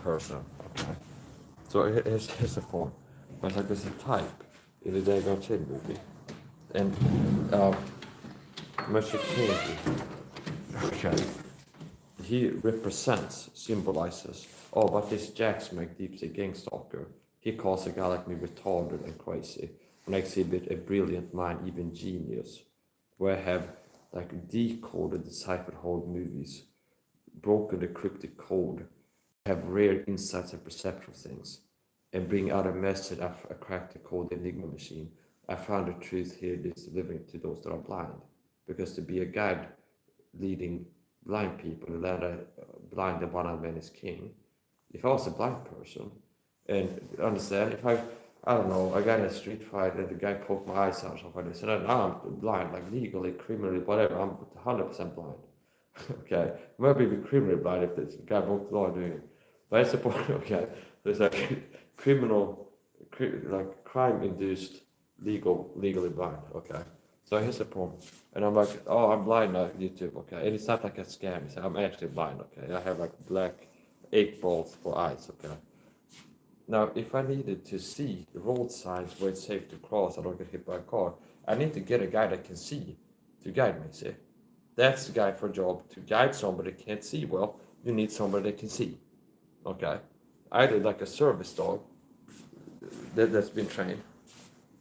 person. Okay. So here's the point. But like there's a type in the Dagon Chin movie. And Mr. King, okay, he represents, symbolizes, oh, but this Jack's my deep sea gang stalker. He calls a guy like me retarded and crazy. And I exhibit a brilliant mind, even genius, where I have like decoded, deciphered whole movies, broken the cryptic code, have rare insights and perceptual things, and bring out a message. I cracked the code, the Enigma machine. I found the truth here is delivering to those that are blind. Because to be a guide leading blind people, the land blind and one-eyed man is king. If I was a blind person, and understand, if I don't know, I got in a street fight and the guy poked my eyes out or something like this, and now I'm blind, like legally, criminally, whatever, I'm 100% blind. Okay, I might be criminally blind if this guy broke the law doing it. But I suppose, okay, there's like criminal, like crime-induced, legally blind, okay? So here's the problem. And I'm like, oh, I'm blind now, YouTube, okay? And it's not like a scam, I'm actually blind, okay? I have like black 8 balls for eyes, okay? Now, if I needed to see the road signs where it's safe to cross, I don't get hit by a car, I need to get a guy that can see to guide me, see? That's the guy for a job, to guide somebody that can't see well, you need somebody that can see, okay? Either like a service dog that's been trained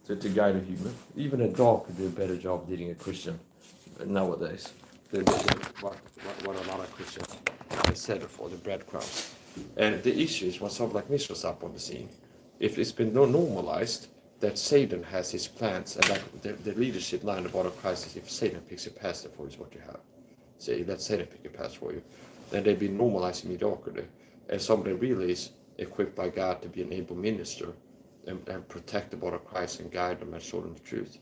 to guide a human. Even a dog could do a better job leading a Christian nowadays. What a lot of Christians they settle for, the breadcrumbs. And the issue is when someone like me shows up on the scene, if it's been normalized that Satan has his plans, and like the leadership line in the body of Christ is if Satan picks a pastor for you is what you have. Say, let Satan pick a pastor for you. Then they've been normalizing mediocrity. And somebody really is equipped by God to be an able minister and protect the body of Christ and guide them and show them the truth.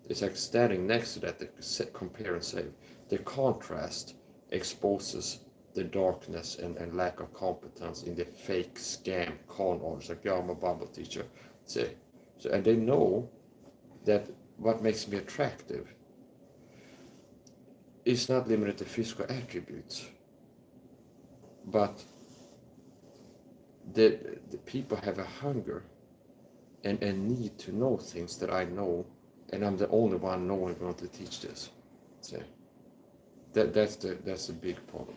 It's like standing next to that to compare and say, the contrast exposes the darkness and lack of competence in the fake scam con artists. Like, yeah, I'm a Bible teacher. See? So, and they know that what makes me attractive is not limited to physical attributes, but the people have a hunger and need to know things that I know, and I'm the only one knowing going to teach this. See? That's the big problem.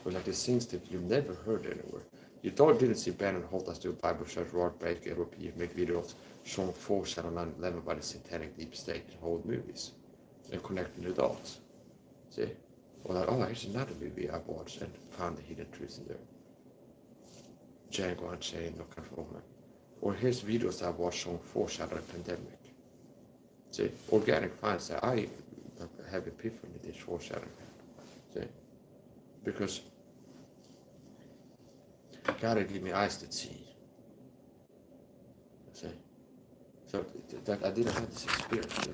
But like the things that you never heard anywhere. You didn't see Bannon Holtas do Bible Church, Rod Baker, LOP, make videos showing foreshadow 9/11 by the satanic deep state in whole movies and connecting the dots. See? Or like, oh, here's another movie I watched and found the hidden truth in there. Django Unchained or California. Or here's videos I watched showing foreshadow the pandemic. See? Organic finds that I have epiphany this foreshadowing. See? Because God had given me eyes that see. See? So that I didn't have this experience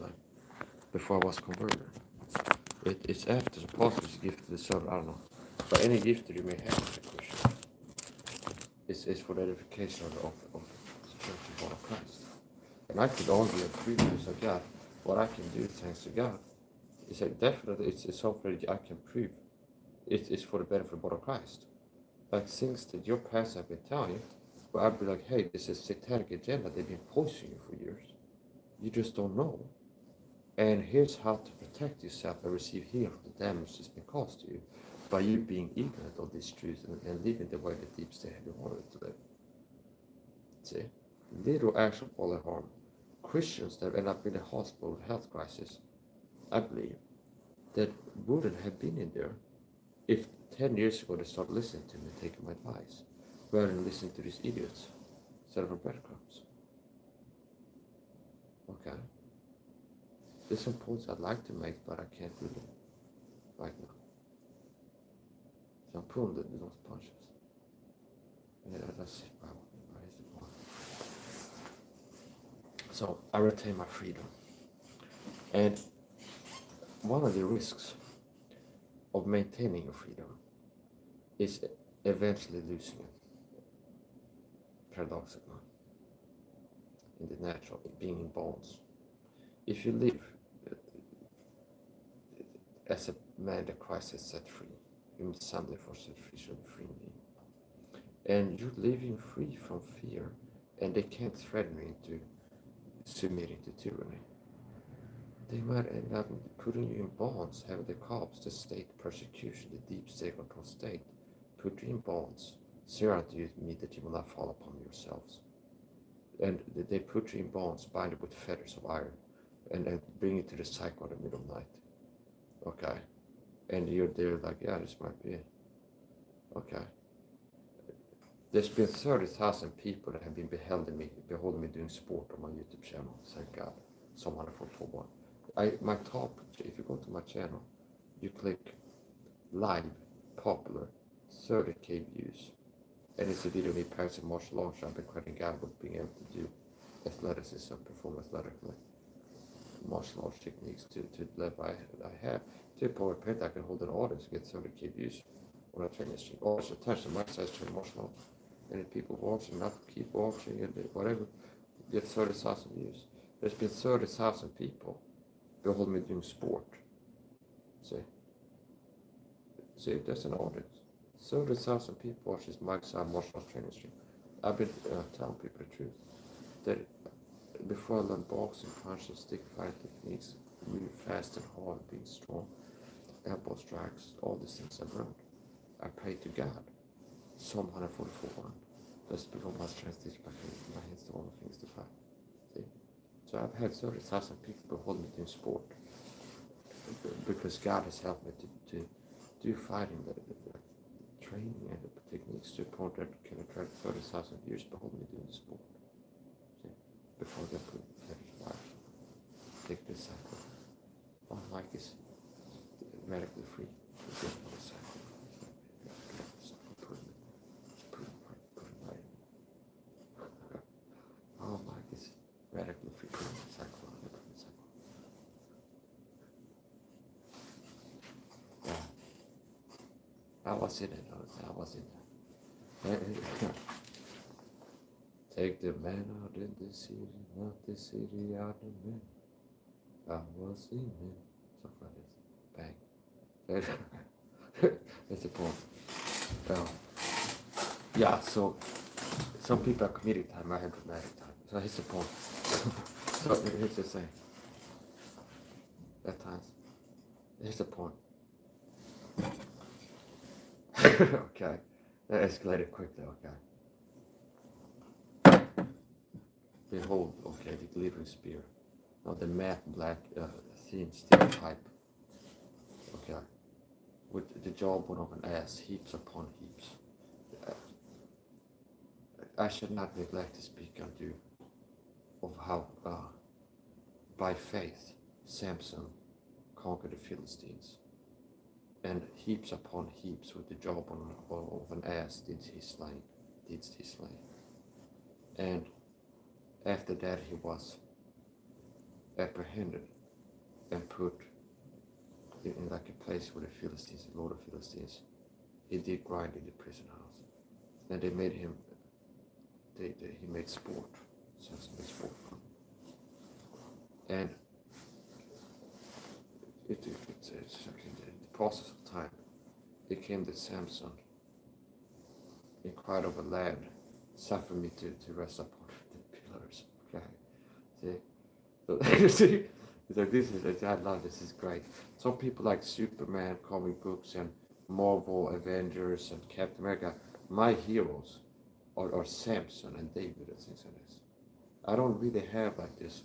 before I was converted. It's after the apostles gifted the servant, I don't know. But any gift that you may have as a Christian is for the edification of the church of God of Christ. And I could argue and prove to God what I can do thanks to God. It's like definitely it's something that I can prove. It's for the benefit of the body of Christ. Like things that your pastor have been telling you, but I'd be like, hey, this is satanic agenda. They've been poisoning you for years. You just don't know. And here's how to protect yourself and receive healing from the damage that's been caused to you by you being ignorant of these truths and living the way the deep state have wanted to live. See? Little actual bodily harm. Christians that end up in a hospital with health crisis, I believe, that wouldn't have been in there if 10 years ago they started listening to me and taking my advice, rather than listening to these idiots instead of breadcrumbs. Okay? There's some points I'd like to make, but I can't really right now. So I'm pulling those punches. And that's it. So I retain my freedom. And one of the risks of maintaining your freedom is eventually losing it. Paradoxically. In the natural, being in bonds. If you live as a man that Christ has set free, whom the Son therefore set free shall be free indeed. And you're living free from fear, and they can't threaten you into submitting to tyranny. They might end up putting you in bonds, having the cops, the state persecution, the deep state control state, put you in bonds, swear to me that you will not fall upon yourselves. And they put you in bonds, bind it with fetters of iron, and bring you to the cycle in the middle of the night. Okay? And you're there like, yeah, this might be it. Okay? There's been 30,000 people that have been beholding me doing sport on my YouTube channel. Thank God. Some wonderful for one. My top, if you go to my channel, you click live, popular, 30k views. And it's a video of me practicing martial arts. I've been crediting God with being able to do athleticism, perform athletically, martial arts techniques to the level I have. To a point I can hold an audience and get 30k views on a training stream. Also, attention, my size train martial arts. And if people watching, not keep watching, and whatever, get 30,000 views. There's been 30,000 people behold me doing sport. See, there's an audience. 30,000 people watch this Mike Sam martial arts training stream. I've been telling people the truth. That before I learned boxing, punching, stick fighting techniques, really fast and hard, being strong, elbow strikes, all these things I've learned, I pray to God. Psalm 144:1. Let's become my strength, teach my hands to all the things to fight. See? So I've had 30,000 people behold me doing sport because God has helped me to do fighting, training and the techniques to a point that can attract 30,000 years behold me doing the sport. See? Before they put fetish life. Take this cycle. One like is radically free. The cycle. Oh, Mike is radically free. Cycle. Yeah. I was in it. Take the man out in the city, not the city out of men. I was in it. Something like this. Bang. That's the point. Yeah, so some people are comedic time, I have dramatic time. So here's the point. So here's the thing. At times. Here's the point. Okay. That escalated quickly, okay. Behold, okay, the glittering spear. Now the matte black thin steel pipe. Okay. With the jawbone of an ass, heaps upon heaps. I should not neglect to speak unto of how, by faith, Samson conquered the Philistines, and heaps upon heaps with the jawbone of an ass did he slay. And after that he was apprehended and put in like a place where the Philistines, the Lord of Philistines, he did grind in the prison house, and they made him. He made sport, Samson made sport from him. And it's in the process of time, it came that Samson inquired of a lad, suffer me to rest upon the pillars. Okay, see, it's like this is I love this is great. Some people like Superman, comic books, and Marvel, Avengers, and Captain America. My heroes are Samson and David and things like this. I don't really have like this.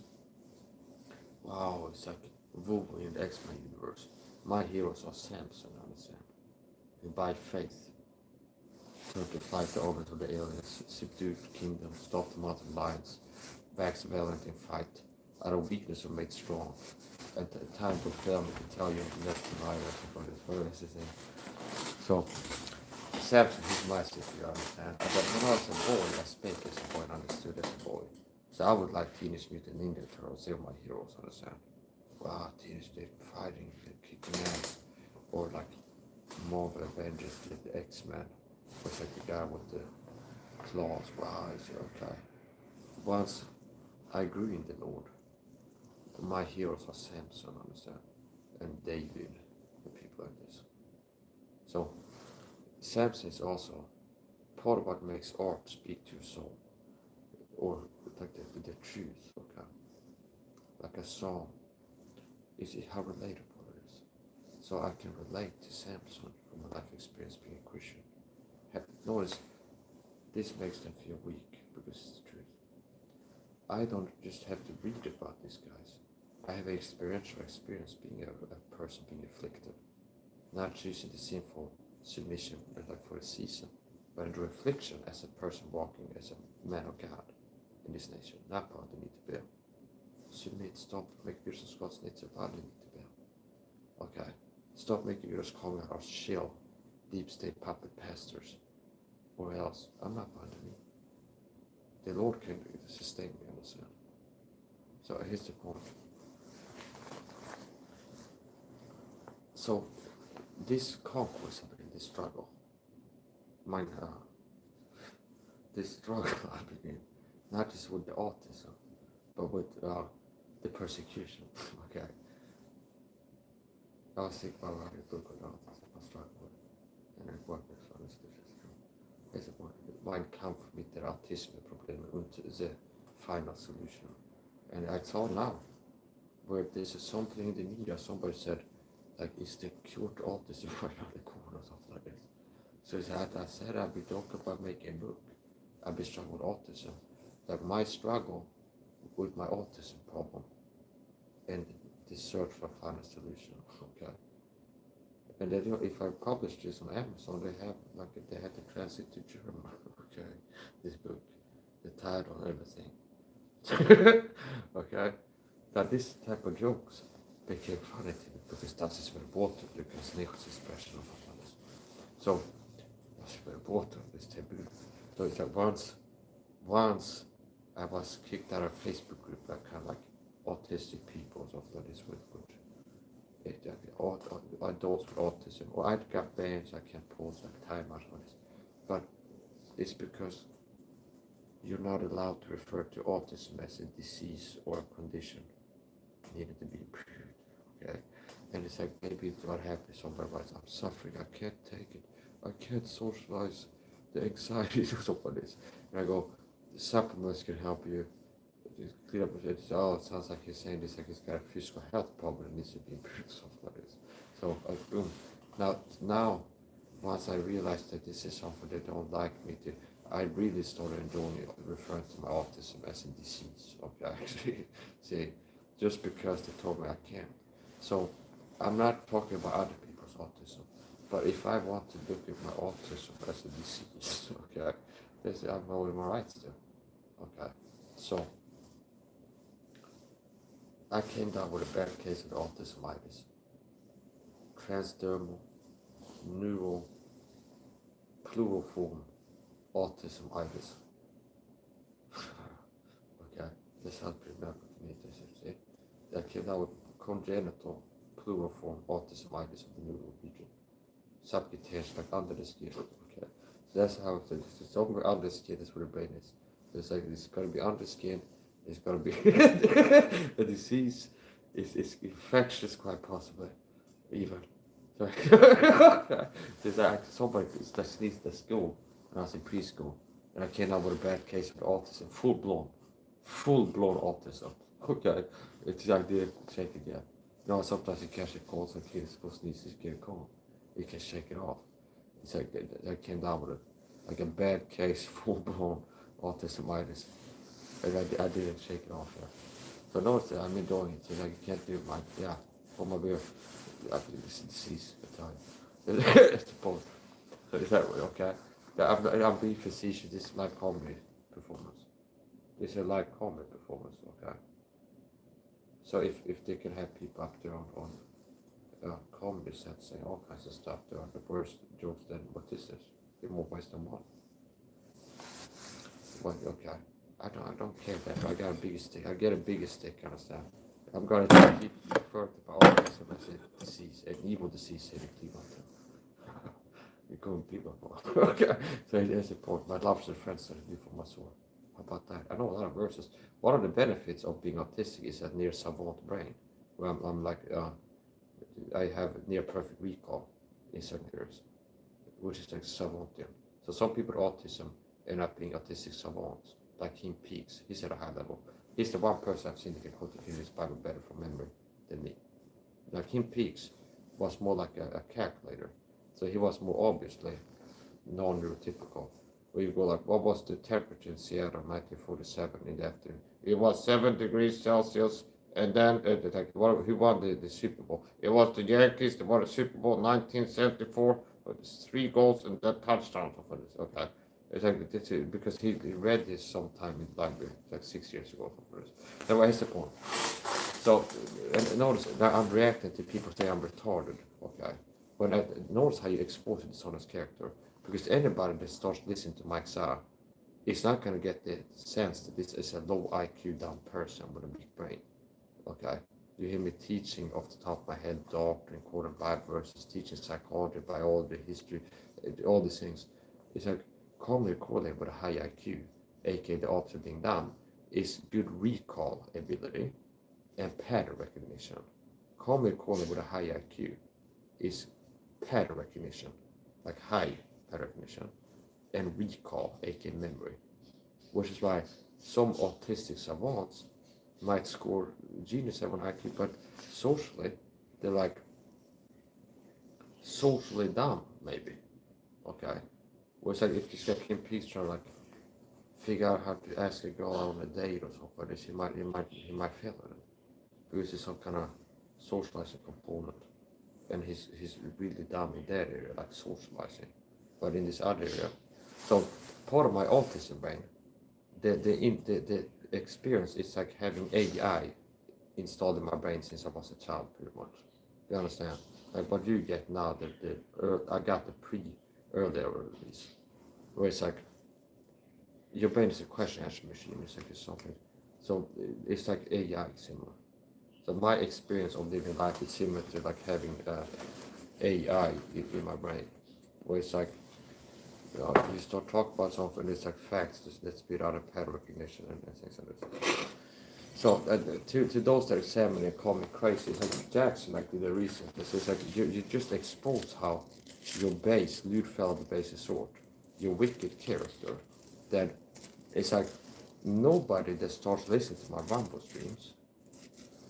Wow, it's like Wolverine in the X-Men universe. My heroes are Samson, understand? And by faith, turned to fight the organs of the aliens, subdued kingdoms, stopped the mountain lions, waxed valiant in fight, out of weakness were made strong. At the time to fail me to tell you left and right or this is it. So Samson is massive, you understand. But when I was a boy, I spake as a boy and understood as a boy. So I would like Teenage Mutant Ninja Turtles, they're my heroes, understand? Wow, Teenage Mutant fighting, kicking ass. Or like Marvel Avengers, the X-Men. Was like the guy with the claws, wow, I said, okay. Once I grew in the Lord, my heroes are Samson, understand? And David, and people like this. So Samson is also part of what makes art speak to your soul, or like the truth, okay? Like a song, is how relatable it is. So I can relate to Samson from my life experience being a Christian. Notice, this makes them feel weak because it's the truth. I don't just have to read about these guys. I have an experiential experience being a person being afflicted, not choosing the sinful submission like for a season, but under affliction as a person walking as a man of God in this nation, not part of the need to be. Submit, stop, make yours som Guds nature, aldrig need to be. Okay, stop making yours calling out our shill, deep state puppet pastors, or else I'm not under me. The Lord can sustain me, understand? So here's the point. So this conquest, this struggle, this struggle I begin, not just with the autism, but with the persecution. Okay. I was thinking about writing a book on autism, I struggle with it, and I worked with others. It's a mein Kampf mit der Autismusprobleme und the final solution. And I saw now where there's something in the media, somebody said, like, is the cure to autism right around the corner or something like this. So I said I'd be talking about making a book. I've been struggling with autism. Like my struggle with my autism problem and the search for a final solution, okay? And then, if I publish this on Amazon, they had to translate to German. Okay, this book, the title and everything. Okay, now this type of jokes became funny to me because das ist verboten. Du kannst nicht så special och alles. So, das är verboten. It's taboo. So it's like once I was kicked out of a Facebook group, like kind of like autistic people or something like this with adults with autism, or I got banned, so I can't post like time out on this. But it's because you're not allowed to refer to autism as a disease or a condition needed to be improved. Okay, and it's like maybe what happens. Somebody writes, "I'm suffering. I can't take it. I can't socialize the anxiety or something like this." And I go, the supplements can help you. Clear up it. Oh, it sounds like he's saying this, like he's got a physical health problem that needs to be improved, something like this. So, boom. Now, once I realized that this is something they don't like me to, I really started enjoying referring to my autism as a disease. Okay, actually, see, just because they told me I can't. So, I'm not talking about other people's autism, but if I want to look at my autism as a disease, okay, I'm knowing my rights to. Okay, so. I came down with a bad case of autismitis. Transdermal neural pluriform autismitis. Okay, this sounds pretty medical to me. See? I came down with congenital pluriform autismitis of the neural region. Subcutaneous, like under the skin. Okay, so that's how it's somewhere under the skin. That's where the brain is. So it's like it's going to be under the skin. It's going to be a disease. It's infectious, quite possibly, even. So, there's somebody that sneezed at school when I was in preschool, and I came out with a bad case of autism, full blown autism. Okay, it's like they didn't shake it yet. No, sometimes you catch a cold, some kids go sneeze, you get a cold. You can shake it off. It's like I came down with like a bad case, full blown autismitis. And I didn't shake it off yet. So notice that I'm enjoying it. So like you can't do my hold my beer. This is disease at the time. It's the point. So is that way, okay? I'm being facetious. This is live comedy performance. This is a live comedy performance, okay? So if they can have people up there on comedy sets saying all kinds of stuff, there are the worst jokes than what this is. In more ways than one. Well, okay. I don't care that. I got a bigger stick. I get a bigger stick, understand? I'm gonna keep referring to autism as a disease, an evil disease here in Cleveland. You're going people. Okay. So there's the point. My loves and friends that I do for my soul. How about that? I know a lot of verses. One of the benefits of being autistic is a near savant brain. Where I'm like I have near perfect recall in certain areas, which is like savantian. So some people with autism end up being autistic savants. Like King Peaks, he's at a high level. He's the one person I've seen that can quote his Bible better from memory than me. Now King Peaks was more like a calculator, so he was more obviously non-neurotypical. Where you go like, what was the temperature in Seattle in 1947 in the afternoon? It was 7 degrees Celsius, and then who won the Super Bowl? It was the Yankees that won the Super Bowl 1974 with 3 goals and that touchdown for this. Okay. It's like because he read this sometime in the library, like 6 years ago. That was the point. So, and notice that I'm reacting to people say I'm retarded. Okay, when I notice how you expose the dishonest character, because anybody that starts listening to Mike Sarah is not going to get the sense that this is a low IQ dumb person with a big brain. Okay, you hear me teaching off the top of my head, doctrine, quoting Bible verses, teaching psychology, biology, history, all these things. It's like commonly correlated with a high IQ, aka the opposite being dumb, is good recall ability and pattern recognition. Commonly correlated with a high IQ is pattern recognition, like high pattern recognition, and recall, aka memory. Which is why some autistic savants might score genius at an IQ, but socially, they're like socially dumb, maybe. Okay. Was like if this guy Kim Peaks trying to like figure out how to ask a girl out on a date or something, he might fail at it because it's some kind of socializing component. and he's really dumb in that area, like socializing. But in this other area, so part of my autism brain, the experience is like having AI installed in my brain since I was a child, pretty much. You understand? Like what you get now, I got the earlier release, where it's like your brain is a question answer machine. It's like it's something. So it's like AI similar. So my experience of living life is similar to like having AI in my brain, where it's like you start talking about something, it's like facts that spit out a pattern recognition and things like this. So to those that examine and call me crazy, it's like Jackson like did a reason. It's like you just expose how your base, lethality base is sort, your wicked character, that it's like nobody that starts listening to my Rumble streams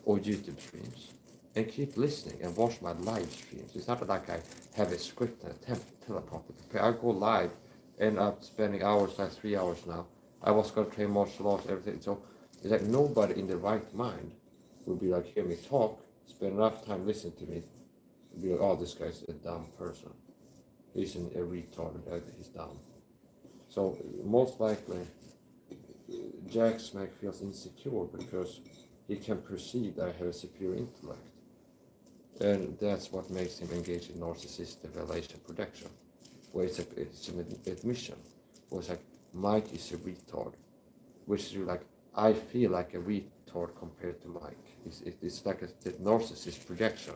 or YouTube streams and keep listening and watch my live streams. It's not like I have a script and a teleprompter to prepare. I go live and I'm spending hours, like 3 hours now. I was going to train martial arts, everything. So it's like nobody in the right mind will be like, hear me talk, spend enough time listening to me, and be like, oh, this guy's a dumb person. He's a retard, he's dumb. So most likely, Jack Smack feels insecure because he can perceive that I have a superior intellect. And that's what makes him engage in narcissistic relation protection, where it's an admission, where it's like, Mike is a retard, which is like, I feel like a retard compared to Mike. It's like the narcissist projection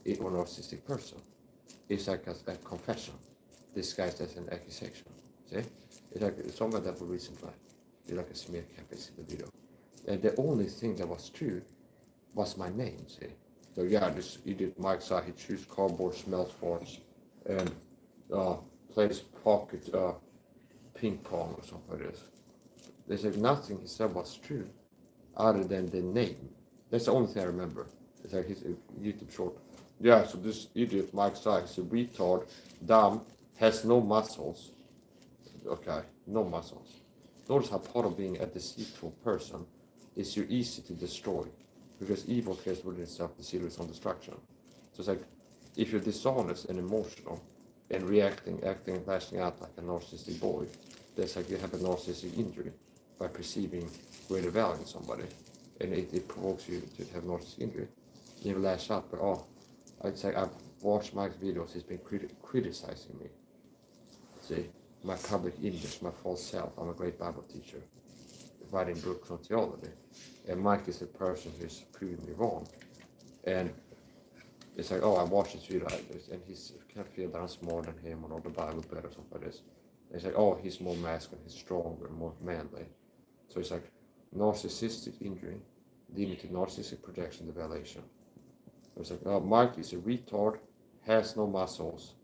in a narcissistic person. It's like a confession disguised as an accusation. See? It's like someone that will recently did like a smear campaign in the video. And the only thing that was true was my name, see? So yeah, this idiot Mike saw he chews cardboard, smells farts, and plays pocket ping pong or something like this. There's like nothing he said was true other than the name. That's the only thing I remember. It's like his YouTube short. Yeah, so this idiot Mike saw he's a retard, dumb, has no muscles. Okay, no muscles. Notice how part of being a deceitful person is you're easy to destroy, because evil cares within itself the series on destruction. So it's like, if you're dishonest and emotional and acting and lashing out like a narcissistic boy, that's like you have a narcissistic injury by perceiving greater value in somebody, and it provokes you to have narcissistic injury. You lash out, but I'd say I've watched Mike's videos, he's been criticizing me. See, my public image, my false self, I'm a great Bible teacher, writing books on theology, and Mike is a person who's proven me wrong, and it's like, I watch his video and he's kind of feel that I'm smarter than him or know the Bible better or something like this. And it's like, he's more masculine, he's stronger, more manly. So it's like narcissistic injury leading to narcissistic projection devaluation. It's like, Mike is a retard, has no muscles.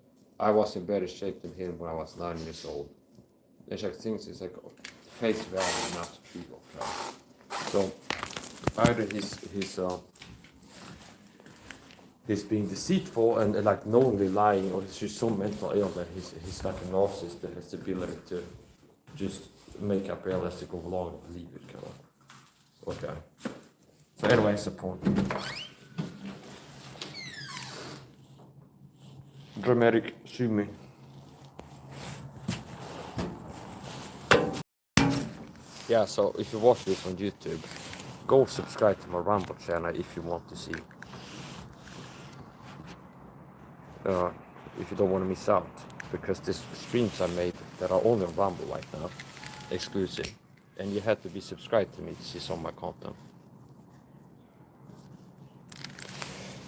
I was in better shape than him when I was 9 years old. It's like things, it's like face value, not true. Okay. So either he's being deceitful and like knowingly lying, or he's just so mental ill that he's like a narcissist that has the ability to just make up reality as to go along and believe it, kind of. Okay. So anyway, it's the point. Dramatic zooming. Yeah, so if you watch this on YouTube, go subscribe to my Rumble channel if you want to see. If you don't want to miss out, because these streams I made that are only on Rumble right now, exclusive, and you have to be subscribed to me to see some of my content.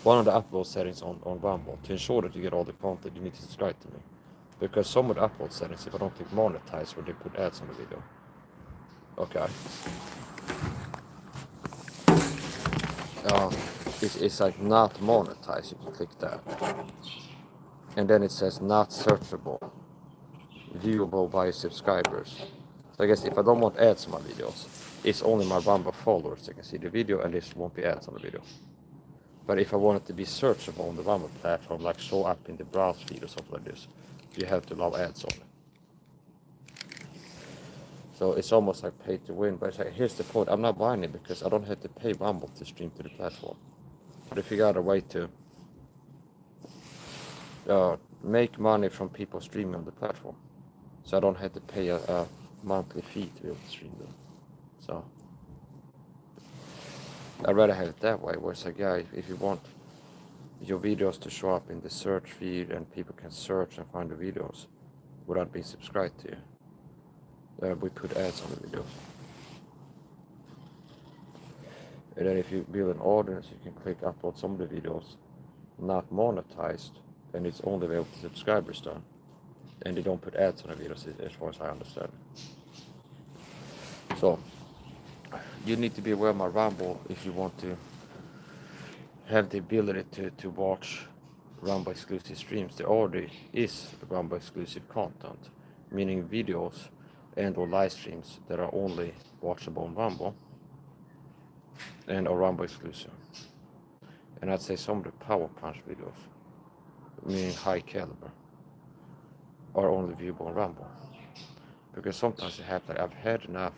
One of the upload settings on Rumble, to ensure that you get all the content, you need to subscribe to me, because some of the upload settings, if I don't click monetize, where they put ads on the video. Okay. It's like not monetized, you can click that. And then it says not searchable, viewable by subscribers. So I guess if I don't want ads on my videos, it's only my Rumble followers that can see the video, and there won't be ads on the video. But if I want it to be searchable on the Rumble platform, like show up in the browse feed or something like this, you have to allow ads on it. So it's almost like pay to win, but it's like, here's the point, I'm not buying it because I don't have to pay Rumble to stream to the platform. But if you got a way to make money from people streaming on the platform, so I don't have to pay a monthly fee to be able to stream them. So I'd rather have it that way, where it's like, yeah, if you want your videos to show up in the search feed and people can search and find the videos without being subscribed to you, we put ads on the videos. And then if you build an audience, you can click upload some of the videos, not monetized, and it's only available to subscribers then. And they don't put ads on the videos as far as I understand. So you need to be aware of my Rumble if you want to have the ability to watch Rumble exclusive streams. There already is Rumble exclusive content, meaning videos and or live streams that are only watchable on Rumble and are Rumble exclusive. And I'd say some of the Power Punch videos, meaning high caliber, are only viewable on Rumble. Because sometimes it happens, I've had enough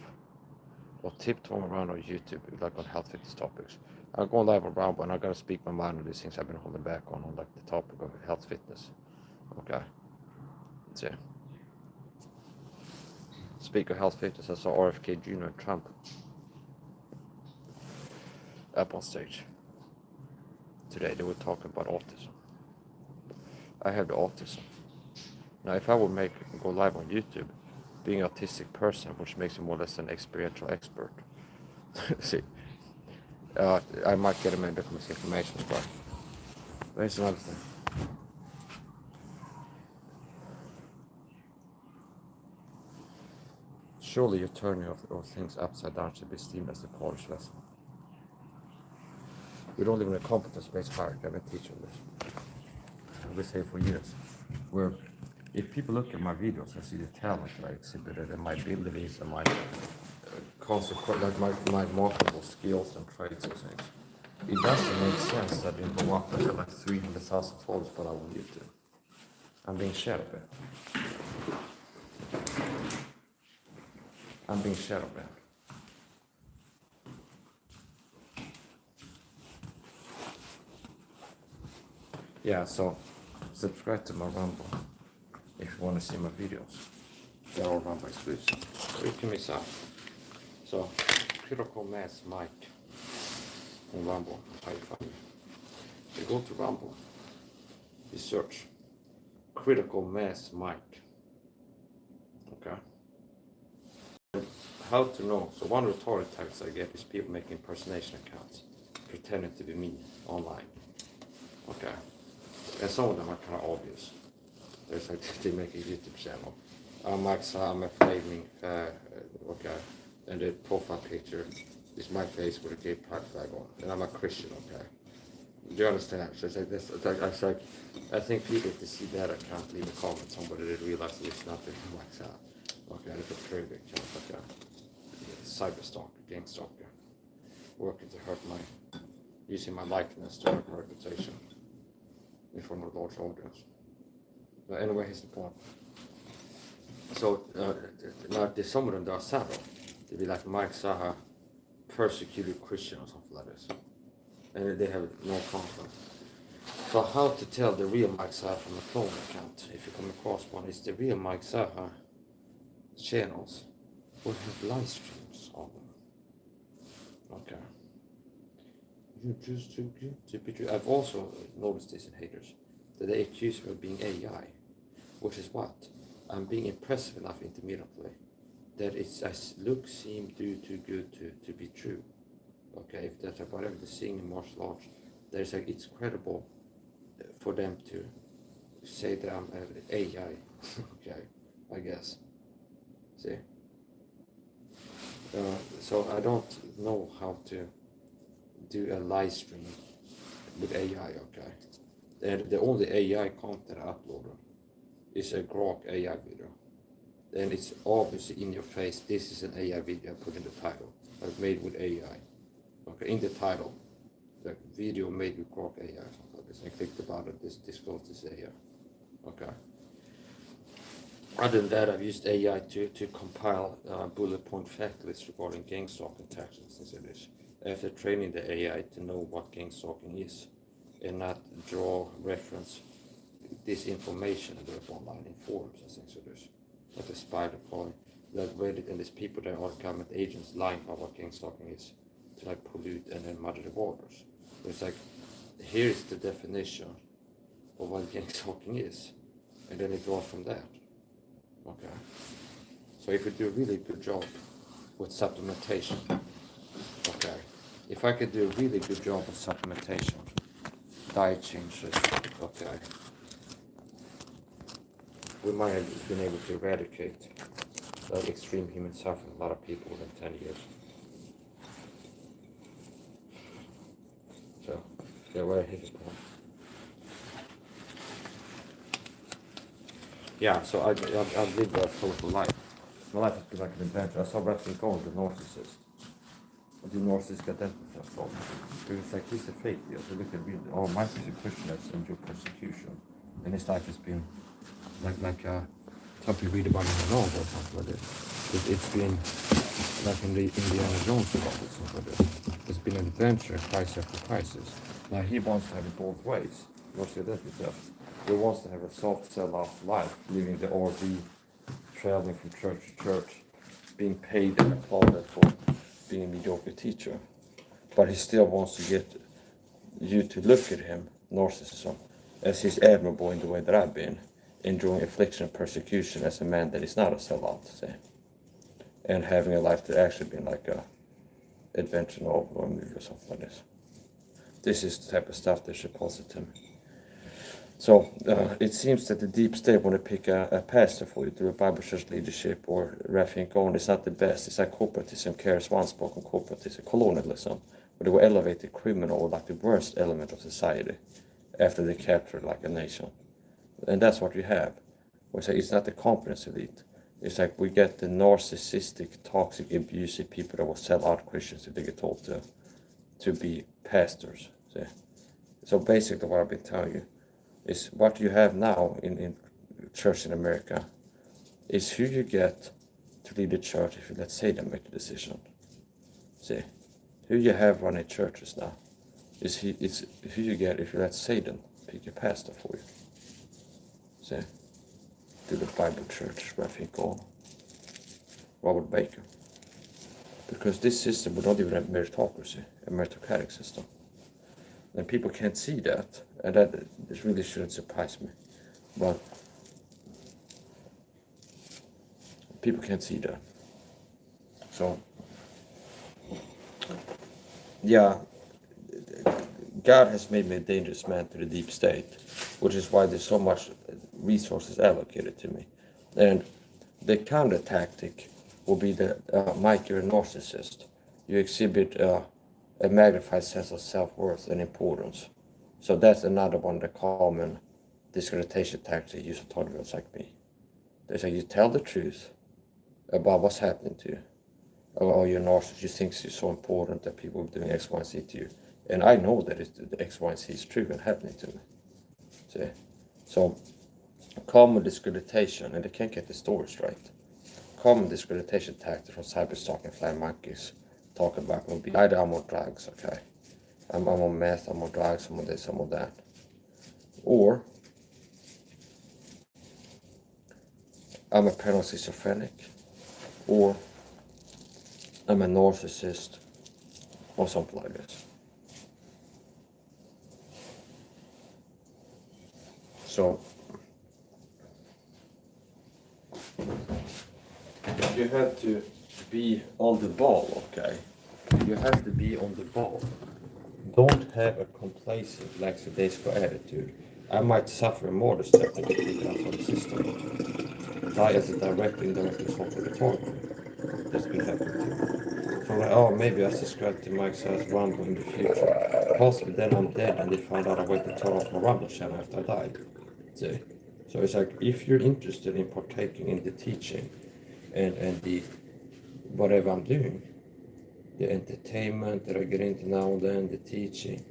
of tiptoeing around on YouTube, like on health fitness topics. I'm going live on Rumble and I gotta speak my mind on these things I've been holding back on like the topic of health fitness. Okay. So, speak of health fitness, I saw RFK Jr. and Trump up on stage today. They were talking about autism. I have the autism. Now, if I would go live on YouTube, being an autistic person, which makes me more or less an experiential expert, see, I might get a bit of misinformation, but there's another thing. Surely your turning of things upside down should be esteemed as a polished lesson. We don't live in a competence-based hierarchy. I've been teaching this. I've been saying for years. Where if people look at my videos and see the talent that I exhibited and my abilities and my my marketable skills and traits and things, it doesn't make sense that in Milwaukee I have like 300,000 followers but I on YouTube. I'm being shadow banned. I'm being shadow banned. Yeah, so subscribe to my Rumble if you want to see my videos. They're all Rumble exclusive. Or you can miss out. So, Critical Mass Mike on Rumble. How you find me? You go to Rumble, you search Critical Mass Mike. Okay. How to know? So one of the target types I get is people making impersonation accounts, pretending to be me online. Okay. And some of them are kind of obvious. There's like they make a YouTube channel. I'm a flaming okay. And the profile picture is my face with a gay pride flag on. And I'm a Christian, okay. Do you understand? So it's like this. It's like I think people, if they see that, I can't leave a comment. Somebody that realize that it's nothing like that. Okay, it's a pretty big chance. Okay, cyber stalker, gang stalker, working to hurt using my likeness to hurt my reputation in front of a large audience. But anyway, here's the point. So now there's some of them that are subtle. They'd be like Mike Saha, persecuted Christian or something like this. And they have no content. So how to tell the real Mike Saha from a clone account, if you come across one, is the real Mike Saha channels will have live streams on them. Okay. You're just too good to be true. I've also noticed this in haters, that they accuse me of being AI, which is what? I'm being impressive enough intermittently that I look, seem, do too good to be true. Okay, if that's whatever they're seeing in martial arts, there's like it's credible for them to say that I'm an AI. Okay, I guess. See? So I don't know how to do a live stream with AI, okay? And the only AI content I uploaded is a Grok AI video. And it's obviously in your face, this is an AI video I put in the title. I've made with AI. Okay, in the title, the video made with Grok AI or something like this. I clicked about it, this goes to AI. Okay. Other than that, I've used AI to compile bullet point fact lists regarding gang stalking tactics and things like this. After training the AI to know what gang stalking is and not draw reference this information that are online in forums and things. So there's like a spider crawling, like Reddit, and there's people that are government agents lying about what gang stalking is to like pollute and then muddy the waters. So it's like, here's the definition of what gang stalking is, and then it draws from that. Okay. So if we do a really good job with supplementation, okay, if I could do a really good job with supplementation, diet changes, okay, we might have been able to eradicate like extreme human suffering a lot of people within 10 years. So, yeah, where his point. Yeah, so I've lived a colorful life. My life has been like an adventure. I saw Raphael Cohen, the narcissist. The narcissist got that from. It was like, he's a fake deal. So look at me. Oh, my Christian has endured persecution. And his life has been like something you read about in the novel or something like this. It's been like in the Indiana Jones novel or something like this. It's been an adventure, crisis after crisis. Now he wants to have it both ways. What's your identity? He wants to have a soft sell-out life, living the RV, traveling from church to church, being paid and applauded for being a mediocre teacher. But he still wants to get you to look at him, narcissism, as he's admirable in the way that I've been, enduring affliction and persecution as a man that is not a sellout, say, and having a life that actually been like a adventure novel or a movie or something like this. This is the type of stuff that should posit to me. So it seems that the deep state want to pick a pastor for you through a Bible church leadership or Raphael Cohen is not the best. It's like corporatism, cares one spoken corporatism, colonialism, where they will elevate the criminal or like the worst element of society after they capture like a nation. And that's what you have. We say it's not the competence elite. It's like we get the narcissistic, toxic, abusive people that will sell out Christians if they get told to be pastors. See? So basically what I've been telling you is what you have now in church in America is who you get to lead the church if you let Satan make the decision. See? Who you have running churches now is who you get if you let Satan pick a pastor for you. See? To the Bible church, Raphael Cohen, Robert Baker. Because this system would not even have meritocracy, a meritocratic system. And people can't see that, and that it really shouldn't surprise me. But people can't see that. So, yeah, God has made me a dangerous man to the deep state, which is why there's so much resources allocated to me. And the counter tactic will be that, Mike, you're a narcissist. You exhibit a magnified sense of self-worth and importance. So that's another one of the common discreditation tactics used to talk about like me. They say you tell the truth about what's happening to you. Oh, you're a narcissist, you think you're so important that people are doing X, Y, and Z to you. And I know that the X, Y, and Z is true and happening to me. See? So, common discreditation, and they can't get the story straight. Common discreditation tactics from cyberstalking and flying monkeys talk about will be either I'm on drugs, okay? I'm on meth, I'm on drugs, I'm on this, I'm on that. Or I'm a paranoid schizophrenic, or I'm a narcissist, or something like this. So, you have to be on the ball, okay? You have to be on the ball. Don't have a complacent, lackadaisical attitude. I might suffer more the step to be taken out of the system. Die as a direct, indirect result of the target. That's been happening too. So like, oh, maybe I subscribe to Mike's Rumble in the future. Possibly then I'm dead and they found out I went to turn off my Rumble channel after I died. See? So it's like, if you're interested in partaking in the teaching and the whatever I'm doing, the entertainment that I get into now and then, the teaching,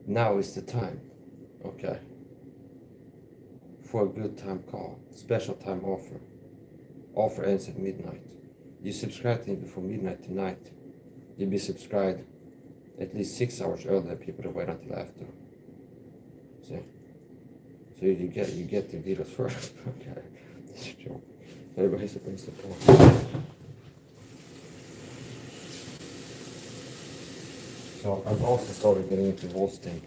now is the time, okay, for a good time call, special time offer. Offer ends at midnight. You subscribe to me before midnight tonight, you'll be subscribed at least 6 hours earlier than people that wait until after. See? So you get the videos first. Okay. It's a joke. Everybody's supposed to pause. So I've also started getting into hosting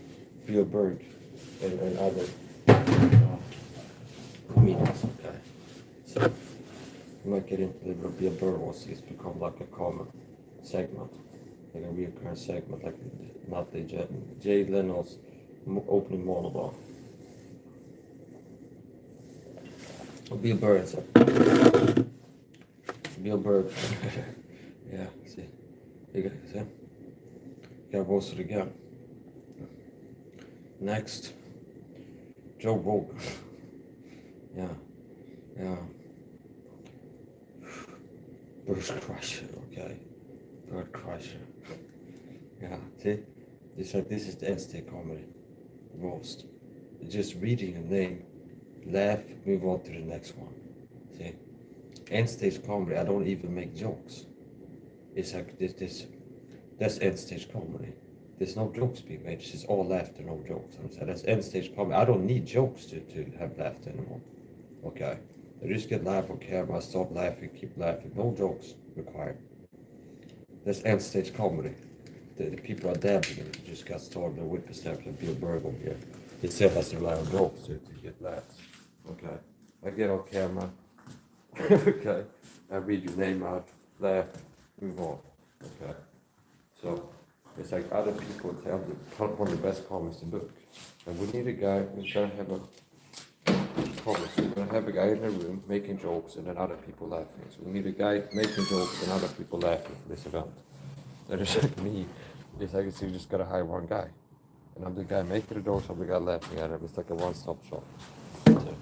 Bill Berg and other meetings. Okay. So you might get into the Bill Berg also. It's become like a common segment, like a recurrent segment, like not the Jay Leno's opening monologue. Bill Berg. Bill Berg. Yeah, see. You got see? Got most of the gun. Next. Joe Rogan. Yeah. Bird Crusher, okay. Bird Crusher. Yeah, see? It's like this is the end state comedy. Roast. Just reading a name, laugh, move on to the next one. See? End stage comedy, I don't even make jokes. It's like this that's end stage comedy. There's no jokes being made, it's just all laughter, no jokes. And so that's end stage comedy. I don't need jokes to have laughter anymore. Okay. I just get live on camera, I stop laughing, keep laughing, no jokes required. That's end stage comedy. The people are dabbing and just got started with whippersnappers and Bill Burr over here. He still has to rely on jokes to get laughs. Okay. I get on camera. Okay. I read your name out, laugh, move on. Okay. So it's like other people tell one of the best comics in the book. And we need a guy who's gonna have a comics. We're gonna have a guy in the room making jokes and then other people laughing. So we need a guy making jokes and other people laughing for this event. That is like me. It's like you just gotta hire one guy. And I'm the guy making the jokes, I'm the guy laughing at him. It's like a one-stop shop. So,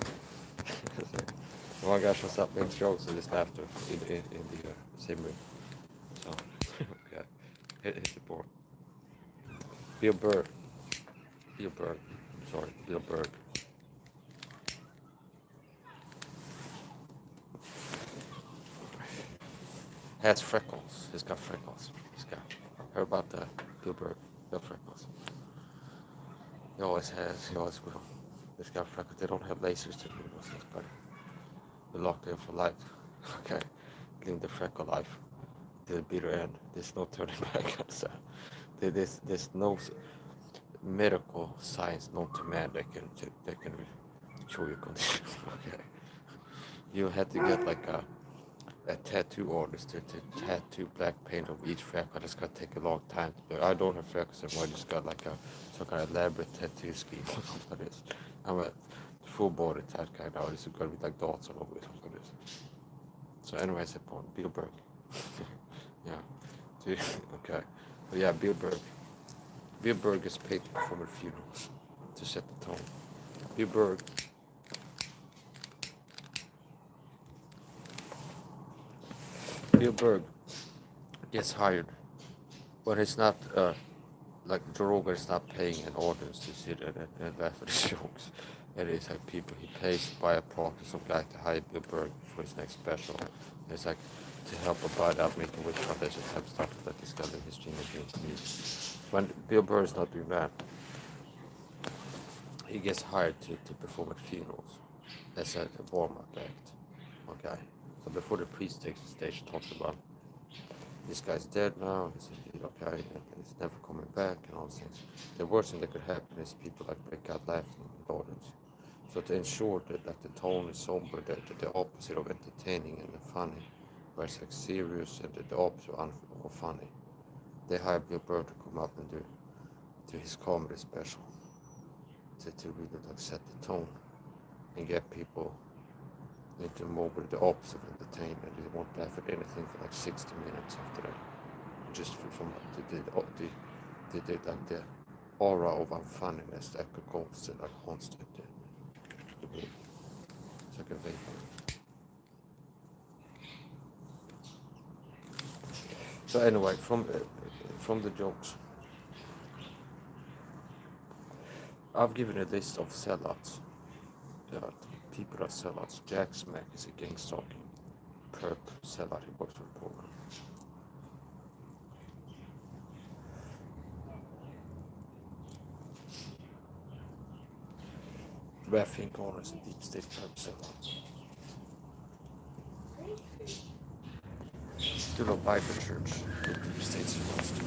one guy shows up, makes jokes, and just laughter in the same room. So, okay. Hit the board. Bill Burr. Bill Burr. Has freckles. He's got freckles. This guy. Heard about the Bill Burr? Bill freckles. He always has. He always will. This guy freckles. They don't have lasers to remove those things, but they're locked in for life. Okay. Living the freckle life to the bitter end. There's no turning back. So there's no medical science known to man that can cure your condition. Okay. You had to get like a tattoo artist to tattoo black paint over each freckle. It's gonna take a long time. I don't have freckles anymore. I just got like some kind of elaborate tattoo scheme or something like this. I'm a full body tattoo guy now. It's gonna be like dots all over it, something like this. So anyways, upon Bill Burr. Yeah. Okay. But yeah, Bill Burr. Bill Burr gets paid to perform at funerals to set the tone. Bill Burr. Bill Burr gets hired, but it's not like Joe Rogan is not paying an audience to sit and laugh at his jokes. It is like people he pays by a party, some guy to hire Bill Burr for his next special. It's like to help a bud out making witch foundation type stuff that this guy in his genius needs. When Bill Burr is not doing that, he gets hired to perform at funerals as a warm-up act. Okay. So before the priest takes the stage, talks about this guy's dead now, he's okay, and he's never coming back, and all these things. The worst thing that could happen is people like break out laughing in the audience. So to ensure that the tone is somber, that the opposite of entertaining and funny, where it's like serious and the opposite of funny, they hire Bill Burr to come up and do his comedy special to really like set the tone and get people into more with the opposite of entertainment. They won't laugh at anything for like 60 minutes after that. Just from the aura of unfunniness that could go to like constant. It's like a vapor. So anyway, from the jokes, I've given a list of sellouts. People are sellouts. Jack Smack is a gang stalking perp sellout. He works for the program. Raffing corners and deep state sellout. To the Bible Church, the deep state sellouts too.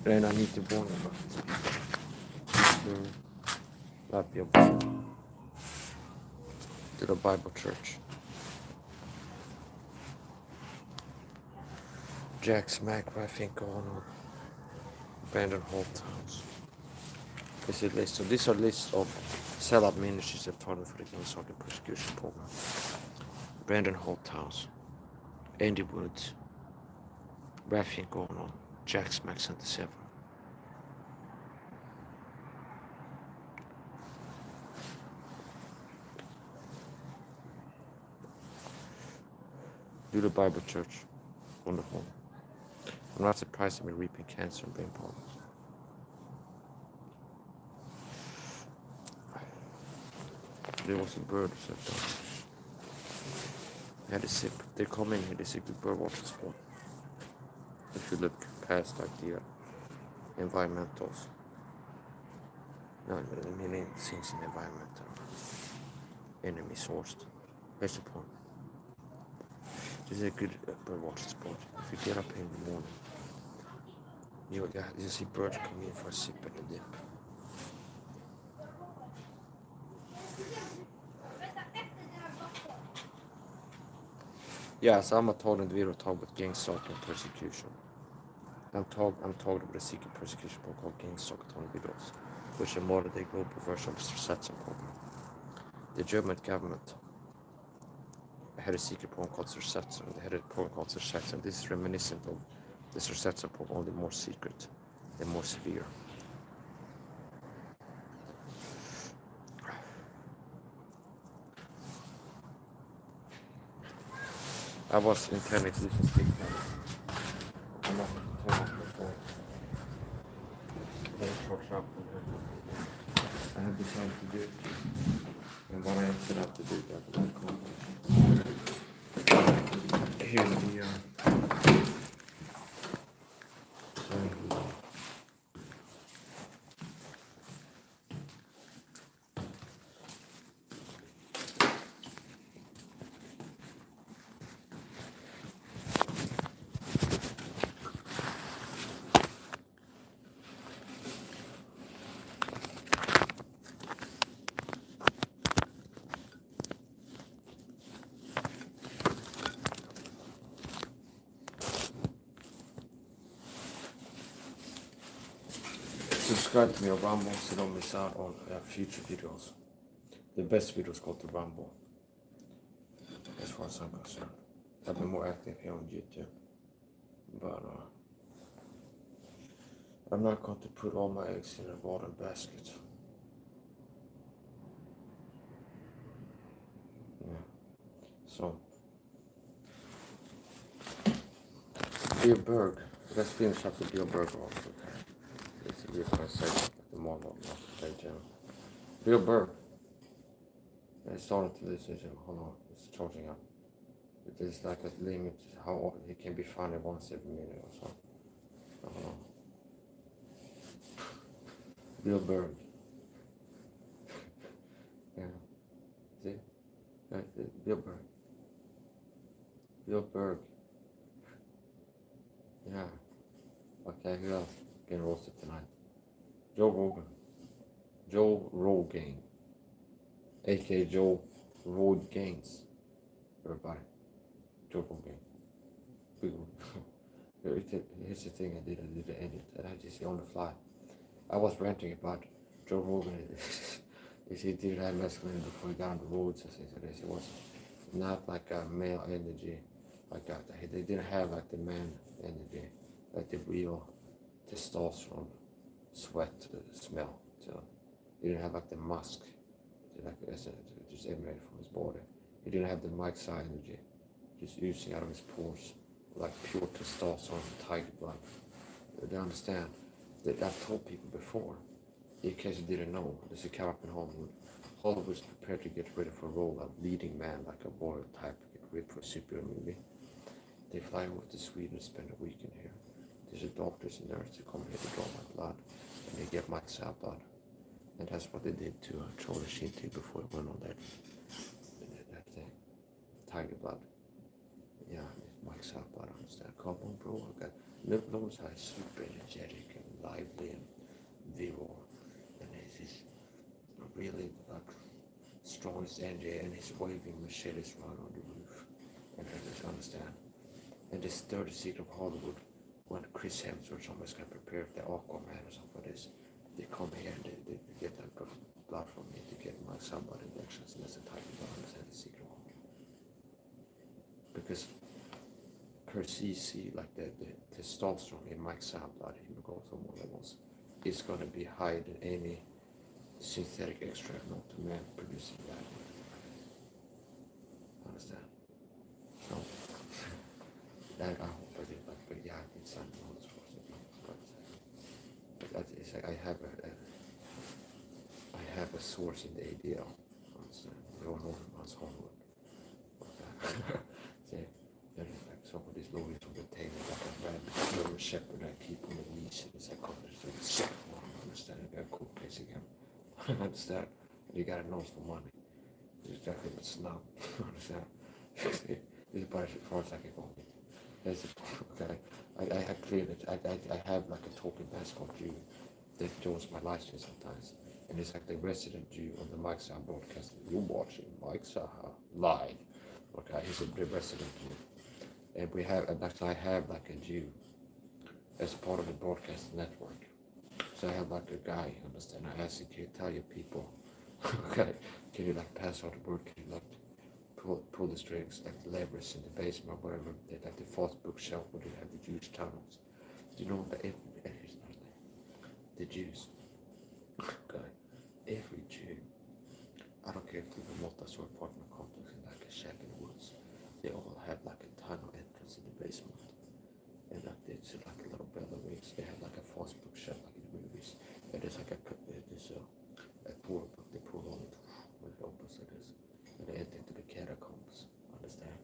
And I need to warn you about these people. Not be able to the Bible Church. Jack Smack, I think, on Brandon Holt House. This is a list. So these are lists of sellout ministries that taught for the Theological persecution program. Brandon Holt House, Andy Woods, Raffin going on, Jack Smack 77. Do the Bible Church. Wonderful. I'm not surprised at me reaping cancer and brain problems. There was a bird that had a sip. They come in here, they see the bird watching sport. If you look past like the environmentals. No, I mean things in environmental. Enemy sourced. Here's the point. This is a good bird watching spot. If you get up in the morning, you see birds come in for a sip and a dip. Yeah, so I'm talking individual talk about gang stalking and persecution. I'm talking about a secret persecution program called gang stalking individuals, which is a modern day global version of the Sersetsen program. The German government had a secret program called Sersetsen. They had a program called Sersetsen. This is reminiscent of the Sersetsen program, only more secret and more severe. I was intending to do some speak now. I'm not going to turn off my phone. Then short up. I have decided to do it. And what I have set up to do that will come. Here's the subscribe to me on Rumble so don't miss out on future videos. The best videos go to Rumble, as far as I'm concerned. I've been more active here on YouTube, but I'm not going to put all my eggs in a golden basket. Yeah. So, Bill Berg. Let's finish up with Bill Berg also. It's a different segment at the moment, not the day channel. Bill Berg. It's starting to listen. Hold on, it's charging up. There's like a limit how often he can be found once every minute or so. Hold on. Bill Berg. Yeah. See? Bill Berg. Bill Berg. Yeah. Okay, who else? Getting roasted tonight. Joe Rogan. Joe Rogan. A.K.A. Joe Rogains. Everybody. Joe Rogan. Big one. Here's the thing I did the edit. And I just on the fly. I was ranting about Joe Rogan. He didn't have masculine before he got on the roads and things like this. It was not like a male energy. Like that. They didn't have like the man energy. Like the real testosterone, sweat, smell. So he didn't have like the musk, like just emanated from his body. He didn't have the Mike's eye energy, just oozing out of his pores, like pure testosterone, tiger blood. They understand that I've told people before in case you didn't know, there's a character in Hollywood. Hollywood's prepared to get ready for a role of leading man, like a warrior type, get ready for a superhero movie. They fly over to Sweden and spend a weekend here. There's a doctors and nurses who come here to draw my blood, and they get my cell blood. And that's what they did to Charlie Sheen before he went on that thing. Tiger blood. Yeah, Mike's out, but I understand. Come on, bro. I got Love's how super energetic and lively and virile, and he's really like strongest energy, and he's waving machetes around on the roof. And I just understand. And this 30 Secret of Hollywood, when Chris Hemsworth or somebody's gonna prepare for the Aquaman or something for this, they come here and they get that blood from me to get my sunblood injections, and that's the type of understand the secret one. Because per cc, like the testosterone in my cell blood, if you go to more levels, is gonna be higher than any synthetic extract known to man producing that. Understand? So that I hope I did, but yeah, it's something on this course. But it's like I have a source in the ADL. Understand? We all know from us Hollywood. See, there is like some of these lawyers on the table, like a red German shepherd that keep on the leash, and it's like companies doing the second one. Understand? You got a cool place again. Understand? And you got a nose for money. It's definitely a snub. Understand? This is about as far as I can go. That's it. Okay. I have cleared it. I have like a token passport Jew that joins my live stream sometimes. And it's like the resident Jew on the Mike Saha broadcast. You're watching Mike Saha live. Okay, he's the resident Jew. And we have, and actually I have like a Jew as part of the broadcast network. So I have like a guy, understand? I asked him, can you tell your people, okay, can you like pass out the word, can you like pull the strings, like the levers in the basement or whatever, they like the false bookshelf where they have the Jewish tunnels. Do you know that here's another thing. The Jews, okay, every Jew, I don't care if they live in multi-story apartment complex in like a shack in the woods, they all have like a tunnel entrance in the basement. And like it's like a little bell wings. They have like a false bookshelf like in the movies. And there's like a poor book they pull on it when it opens like this. And they enter into the catacombs, understand?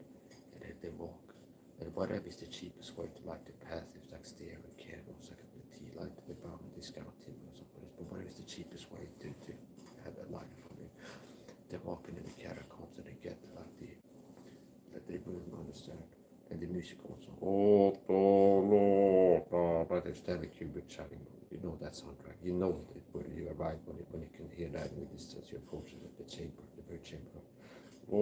And then they walk. And whatever is the cheapest way to light the path, it's like staring candles, like a tea light to the bottom of this kind of timber or something. But whatever is the cheapest way to have that light for me, they walk into the catacombs and they get like the room, understand? And the music also, like the Stanley Kubrick chatting, you know that soundtrack. You know it when you arrive, when you can hear that in the distance, you're approaching the chamber, the very chamber. You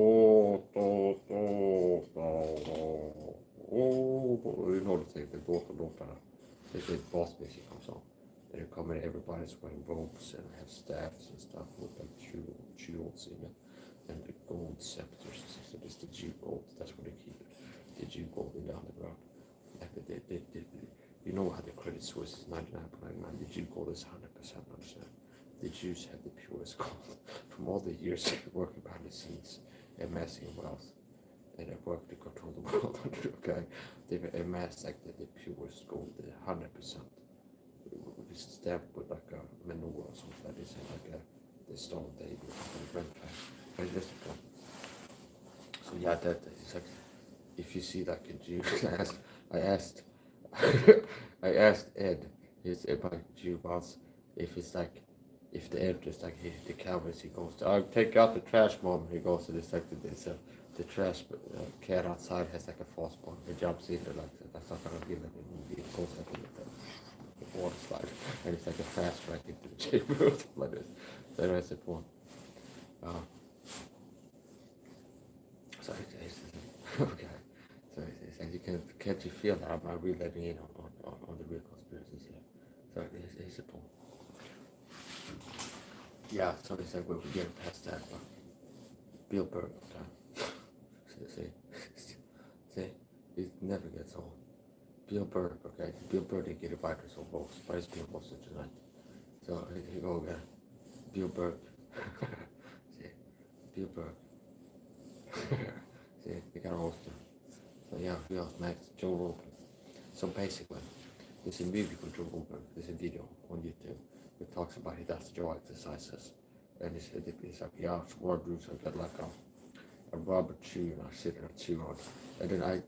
know the thing, the the boss music comes on. And they're coming, everybody's wearing robes and have staffs and stuff with like jewels in it. And the gold scepters, so it's the Jew gold, that's where they keep it. The Jew gold in the underground. Like you know how the credit source is 99.99, the Jew gold is 100%, understand? The Jews have the purest gold from all the years working behind the scenes, amassing wealth, and they work to control the world, okay? They've amassed like the purest gold, the 100%. It's stamped with like a menorah or something like this, and like the stone David, and the so yeah, that is like, if you see like a Jew, I asked I asked Ed, he's about Jew boss, if it's like, if the entrance like the Calvinist, he goes to, take out the trash, mom. He goes to this like the trash cat outside has like a false bomb. He jumps in there like that's not gonna be like a movie. It goes like the water slide, and it's like a fast track into the chamber or something like this. So that's the point. So okay. So as you can't you feel that I'm really letting in on the real conspiracies here. So it's the point. Yeah, so it's like we're getting past that. Bill Burr, okay. See, it never gets old. Bill Burr, okay. Bill Burr didn't get invited to votes, but he's being hosted tonight. So here you go again. Bill Burr. See, Bill Burr. See, they got a hoster. So yeah, who else next? Joe Rogan. So basically, there's a movie for Joe Rogan. There's a video on YouTube. He talks about he does jaw exercises. And he said it's like, yeah, squad do so I got like a rubber chew and I sit and I chew on it. And then I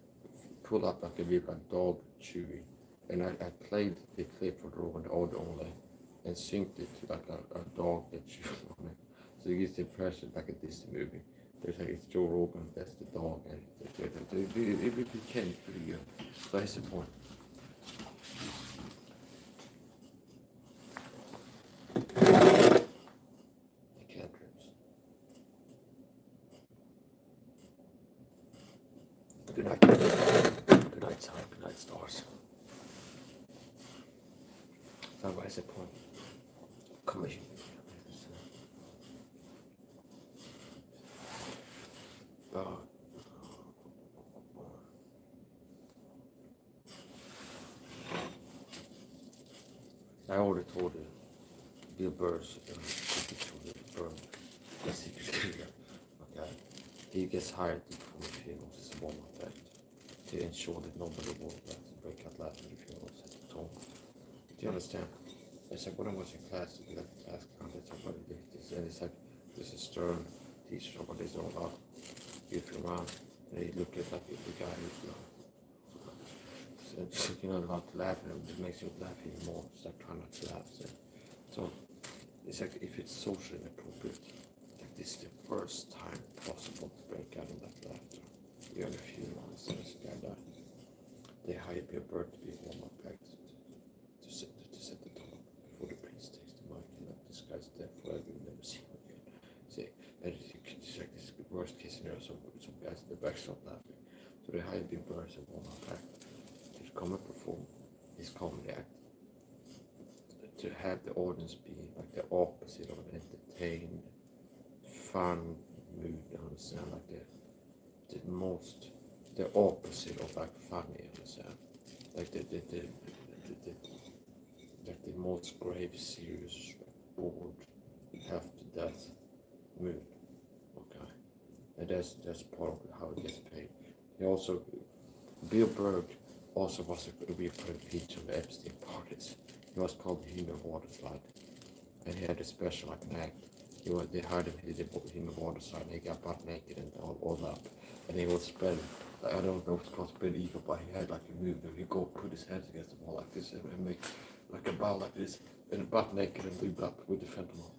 pull up like a bit like dog chewing. And I played the clip for the audio only and synced it to like a dog that chews on it. So it gives the impression like a Disney movie. There's like it's Joe Rogan, that's the dog, and it became pretty good. So that's the point. The cantrips. Good night. Good night, sun. Good night, stars. So what's the point? Commission. I already told you, Bill Burr's Burr, the secret killer. Okay, he gets hired to perform funerals as a bomb effect to ensure that nobody will break out laughing at the funerals at the tomb. Do you understand? It's like when I was in class, the class content about this, and it's like this is stern teacher about this all about. If you're around, and you look at like the guy who's you know, not laughing, it makes you laugh even more. It's like trying not to laugh. So it's like if it's socially inappropriate, like this is the worst time possible to break out in that laughter. You're in a funeral, and there's a guy died. They hire Bill Burr to be warm up back to set the tone before the priest takes the mic and like this guy's dead forever, you'll never see him again. See, and it's like this worst case scenario, some guys in the back start laughing. So they hire Bill Burr as a warm up act to come and perform his comedy act, to have the audience be like the opposite of an entertained, fun mood, understand, like the opposite of like funny, understand, like the most grave, serious, bored, half to death mood, okay, and that's part of how it gets paid. He also, Bill Burr also was a recurring feature of the Epstein parties. He was called the human water slide, and he had a special like an act. They hired him, he did the human water slide, and he got butt naked and all up, and he was spread. Like, I don't know if it's called spread eagle, but he had like a move that he go put his hands against the wall like this and make like a bow like this, and butt naked and lubed up with the fentanyl.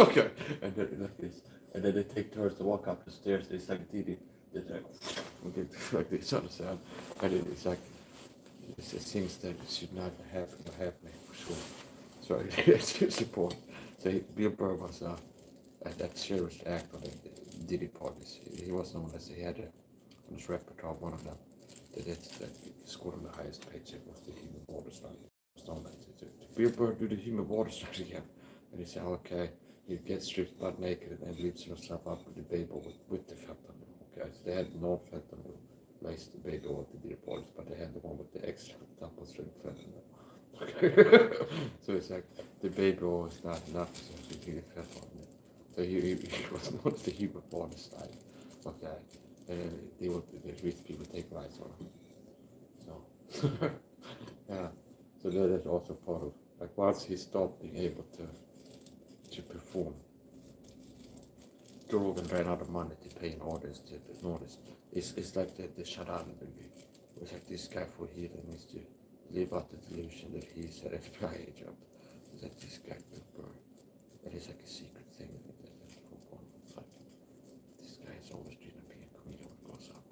Okay, and then like this, and then they take turns to walk up the stairs. It's like Didi, like this sort of sound, and it's like. It's things that should not happen or happening for sure. So it's the point. So Bill Burr was that serious act on the Diddy parties. He was known as he had on his repertoire one of them that scored on the highest paycheck was the human water slide. Bill Burr do the human water slide again, and he said, okay, he gets stripped butt naked and leaves himself up with the baby with the fentanyl. Okay, so they had no fentanyl. Nice the baby or the deer parties, but they had the one with the extra double strength fentanyl. Okay. So it's like the baby was not enough, so he really fed on it. So he was not the human water slide. Okay. And the rich people take rights on him. So yeah. So that is also part of like once he stopped being able to perform, Joe Rogan ran out of money to pay an audience to notice. It's like the Sharan movie. It's like this guy for healing needs to live out the delusion that he's an FBI agent. It's like this guy Bill Burr. That is like a secret thing that it's like this guy is always dreaming of being a comedian when it goes up.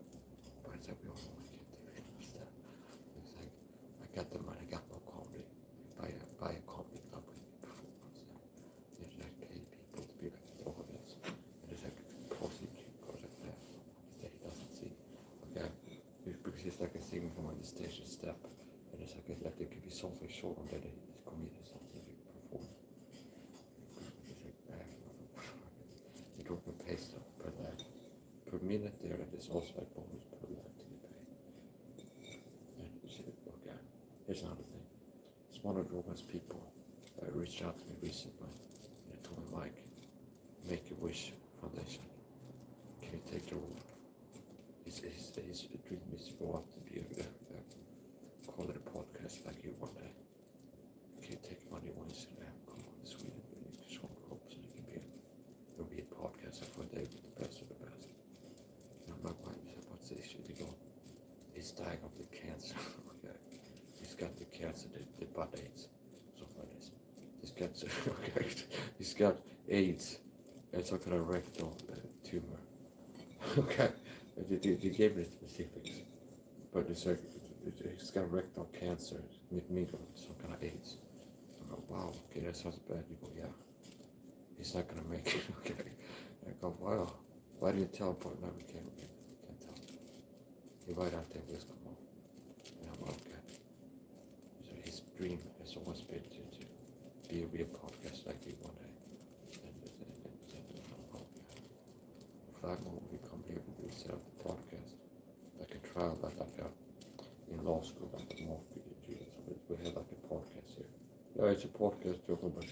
But it's like we all know I can't do it. It's like I got the money, I got no comedy. Buy a comedy club with performance. They like pay people to be like the audience. And it's like prostitute goes like that. That he doesn't see. Okay? Because it's like a thing from on the stage and step. And it's like there could be something short on that the comedian something you perform. It's like you don't pay stuff per minute there, and there's also like bonus per life to get paid. And you see, okay, here's another thing. It's one of Rogan's people reached out to me recently and I told him, Mike, Make a Wish Foundation. Can you take the role? His dream is to go up to be a quality podcast like you one day. Can you take money once and come on the he's dying of the cancer. Okay. He's got the cancer, the butt AIDS, stuff like this. He's got okay. He's got AIDS and some kind of rectal tumor. Okay. They gave me specifics, but it's like he's got rectal cancer, mingled with some kind of AIDS. I go, wow, okay, that sounds bad. You go, yeah, he's not gonna make it. Okay. I go, wow, why do you tell? But no, we can't tell. He right out there wheels come off. And I'm okay. So his dream has always been to be a real podcast like you one day. And if that moment we come here, we set up the podcast, like a trial, like in law school, like a mock video. So we have like a podcast here. Yeah, it's a podcast, Joe Robert.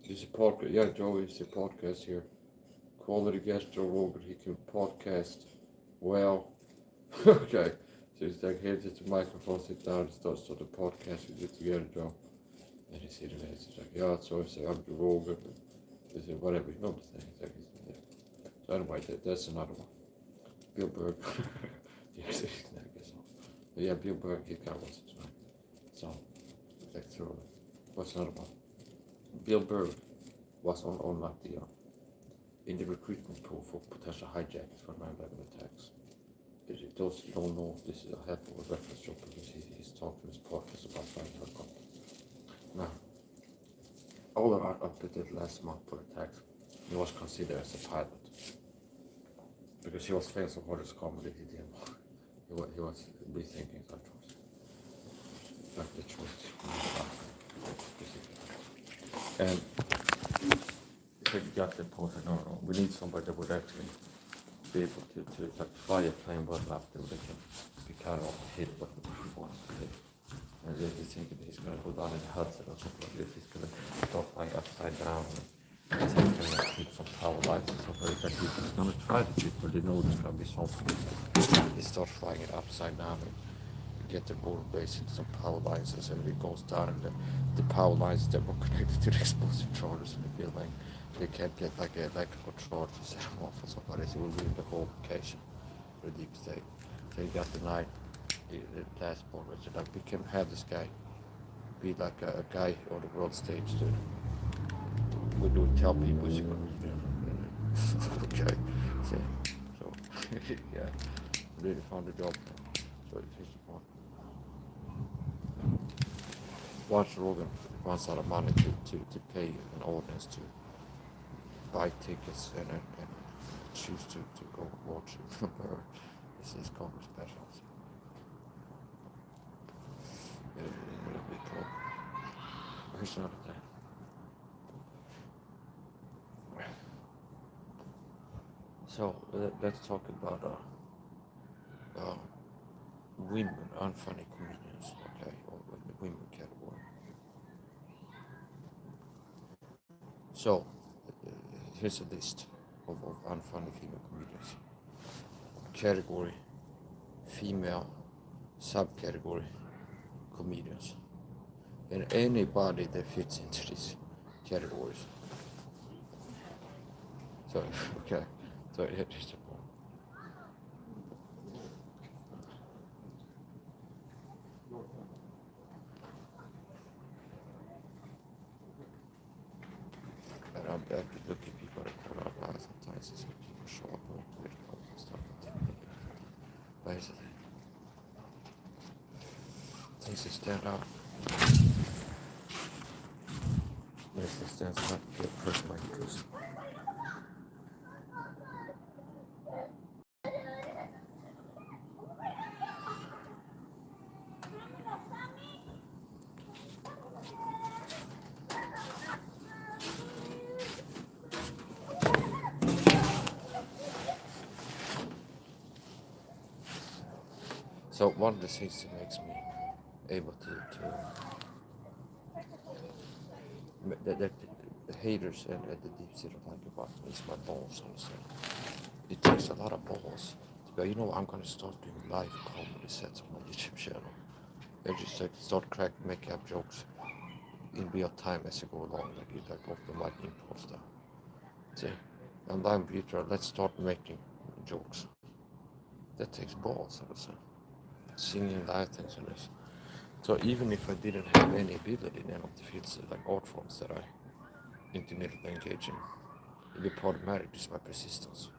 It's a podcast. Yeah, Joe, it's a podcast here. Quality guest Joe Robert. He can podcast well. Okay. So it's like, here's just a microphone, sit down and start the podcast. We get together, Joe. And he said, it's like, yeah, so I say, I'm Joe Robert. He said, whatever, you know the thing. It's like, yeah. So anyway, that's another one. Bill Berg. Yes, I guess so. But yeah, Bill Berg, he got one tonight. So, like, through it. What's another one? Bill Berg was on like the, in the recruitment pool for potential hijackers for 9/11 attacks. Those who don't know, this is a helpful reference job because he's talking to his podcast about flying helicopter. Now, all of our up to the last month for attacks, he was considered as a pilot because he was failed so hard as comedy. He was rethinking that choice. Like the choice. And he got the post, no, we need somebody that would actually be able to like fly a plane well after they can be kind of hit what he wants to hit. And he's thinking he's going to go down in the Hudson or something like this. He's going to start flying upside down. And he's going to keep some power lines and stuff like that. He's going to try to keep, but they know there's going to be something. He starts flying it upside down and get the roller base into some power lines, and so it goes down, and the power lines that were connected to the explosive charges in the building, they can't get like an electrical charge to set them off or something like this. It will ruin the whole location for the deep state. So he got the night, the last part, Richard, like we can have this guy be like a guy on the world stage to we do tell people he's going to do. Okay, so yeah, really found a job. So here's the point. Once Rogan runs out of money to pay an audience to buy tickets and choose to go watch it, this is comedy specials. It'll be cool. Here's another thing. So let's talk about women, unfunny comedians, okay, or in the women category. So here's a list of unfunny female comedians. Category, female, subcategory, comedians. And anybody that fits into these categories. So, okay, so here's the point. And I'm back to looking at people that call out loud sometimes. It's like people show up with weird clothes and stuff like that. But here's the thing. Things that stand out. Things that stands out to a person like interest. So one of the things that makes me able to the haters and the deep sea don't like about me is my balls, honestly. It takes a lot of balls to go, you know, I'm gonna start doing live comedy sets on my YouTube channel. I just like start making up jokes in real time as you go along, like you like off the mic improv stuff. See, on my computer, let's start making jokes. That takes balls, I would say. singing live things on this. So even if I didn't have any ability in any of the fields, like art forms that I intermittently engage in, it'd be problematic just by persistence.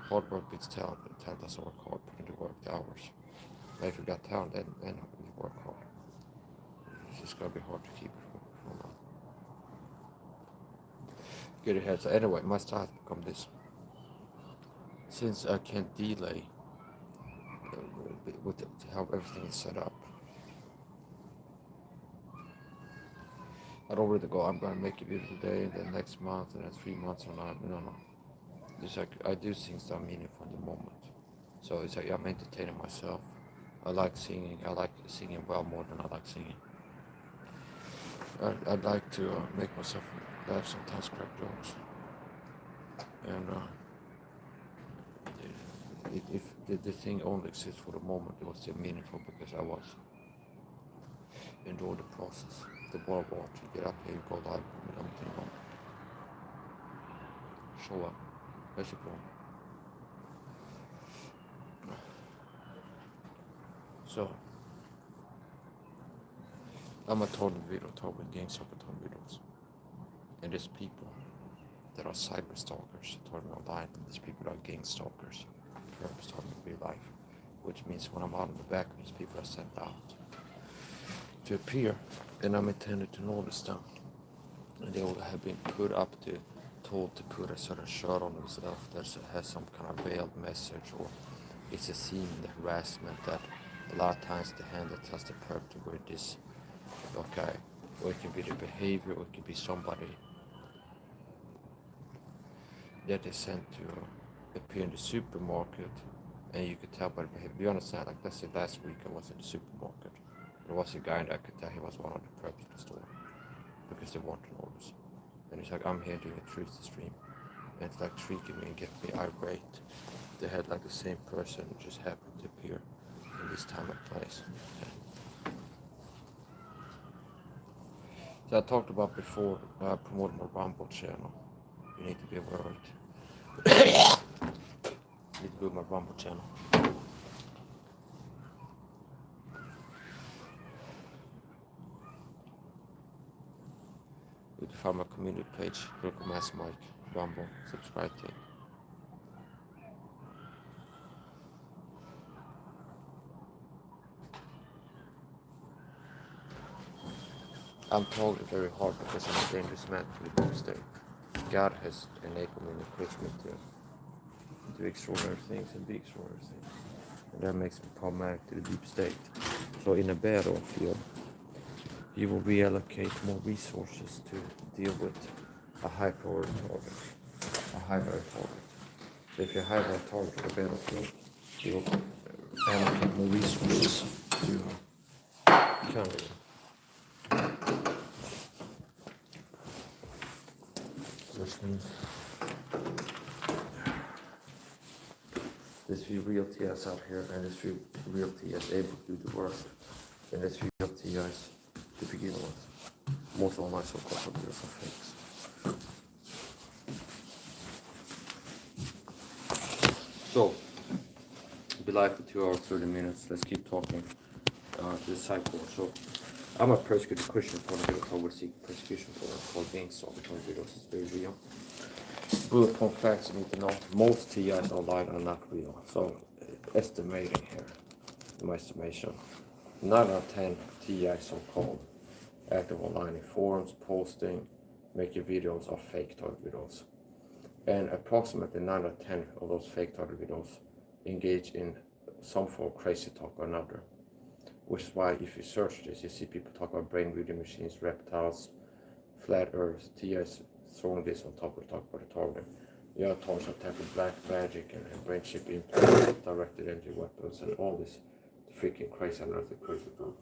Hard work beats talent, and talent doesn't work hard, put in the work, the hours. But if you got talent, then you work hard. It's just gonna be hard to keep it from get ahead. So anyway, my style has become this. Since I can't delay with how everything is set up, I don't really go, I'm gonna make a video today, and then next month, and then 3 months or not. No. It's like I do things that are meaningful in the moment. So it's like I'm entertaining myself. I like singing. I like singing well more than I like singing. I'd like to make myself laugh sometimes, crack jokes. And if the thing only exists for the moment, it was still meaningful because I was enjoying the process. The bar watch, you get up here, you go live, and everything on. Show up. Basically. So, I'm a total video talking gangs of ton videos. And there's people that are cyber stalkers talking online, and there's people that are gang stalkers talking in real life. Which means when I'm out in the back, these people are sent out to appear, and I'm intended to notice them. And they all have been told to put a certain shirt on themselves that has some kind of veiled message, or it's a theme in the harassment that a lot of times the hand that tells the perp to wear this, okay, or it can be the behavior, or it can be somebody that is sent to appear in the supermarket, and you could tell by the behavior. You understand? Like, let's say last week I was in the supermarket. There was a guy that I could tell he was one of the perps in the store because they want to notice. And he's like, I'm here doing a truth stream. And it's like tricking me and getting me irate. They had like the same person just happened to appear in this time and place. Okay. So I talked about before promoting my Rumble channel. You need to be aware of it. You need to build my Rumble channel. You can find my community page, Critical Mass Mike, Rumble, subscribe to it. I'm targeted very hard because I'm a dangerous man to the deep state. God has enabled me and equipped me to do extraordinary things and be extraordinary things. And that makes me problematic to the deep state. So in a battlefield, you will reallocate more resources to deal with a high priority target, a high value target. So if you're a high value target in the battlefield, you will allocate more resources to counter it. Which means there's few real TIs out here, and there's few real TIs able to do the work, and there's few real TIs to begin with. Most online so-called computers are fakes. So, be live for 2 hours, 30 minutes. Let's keep talking this cycle. So, I'm a persecuted Christian for the video. I would seek persecution for being so because videos is very real. Bullet point facts you need to know. Most TIs online are not real. So, estimating here, in my estimation, 9 out of 10 TIs so-called active online in forums, posting, making videos are fake target videos. And approximately 9 out of 10 of those fake target videos engage in some form of crazy talk or another. Which is why if you search this, you see people talk about brain reading machines, reptiles, flat earth, TIs throwing this on top of talk about the target. The other targets are tackling black magic and brain chip implants, directed energy weapons, and all this freaking crazy another crazy talk.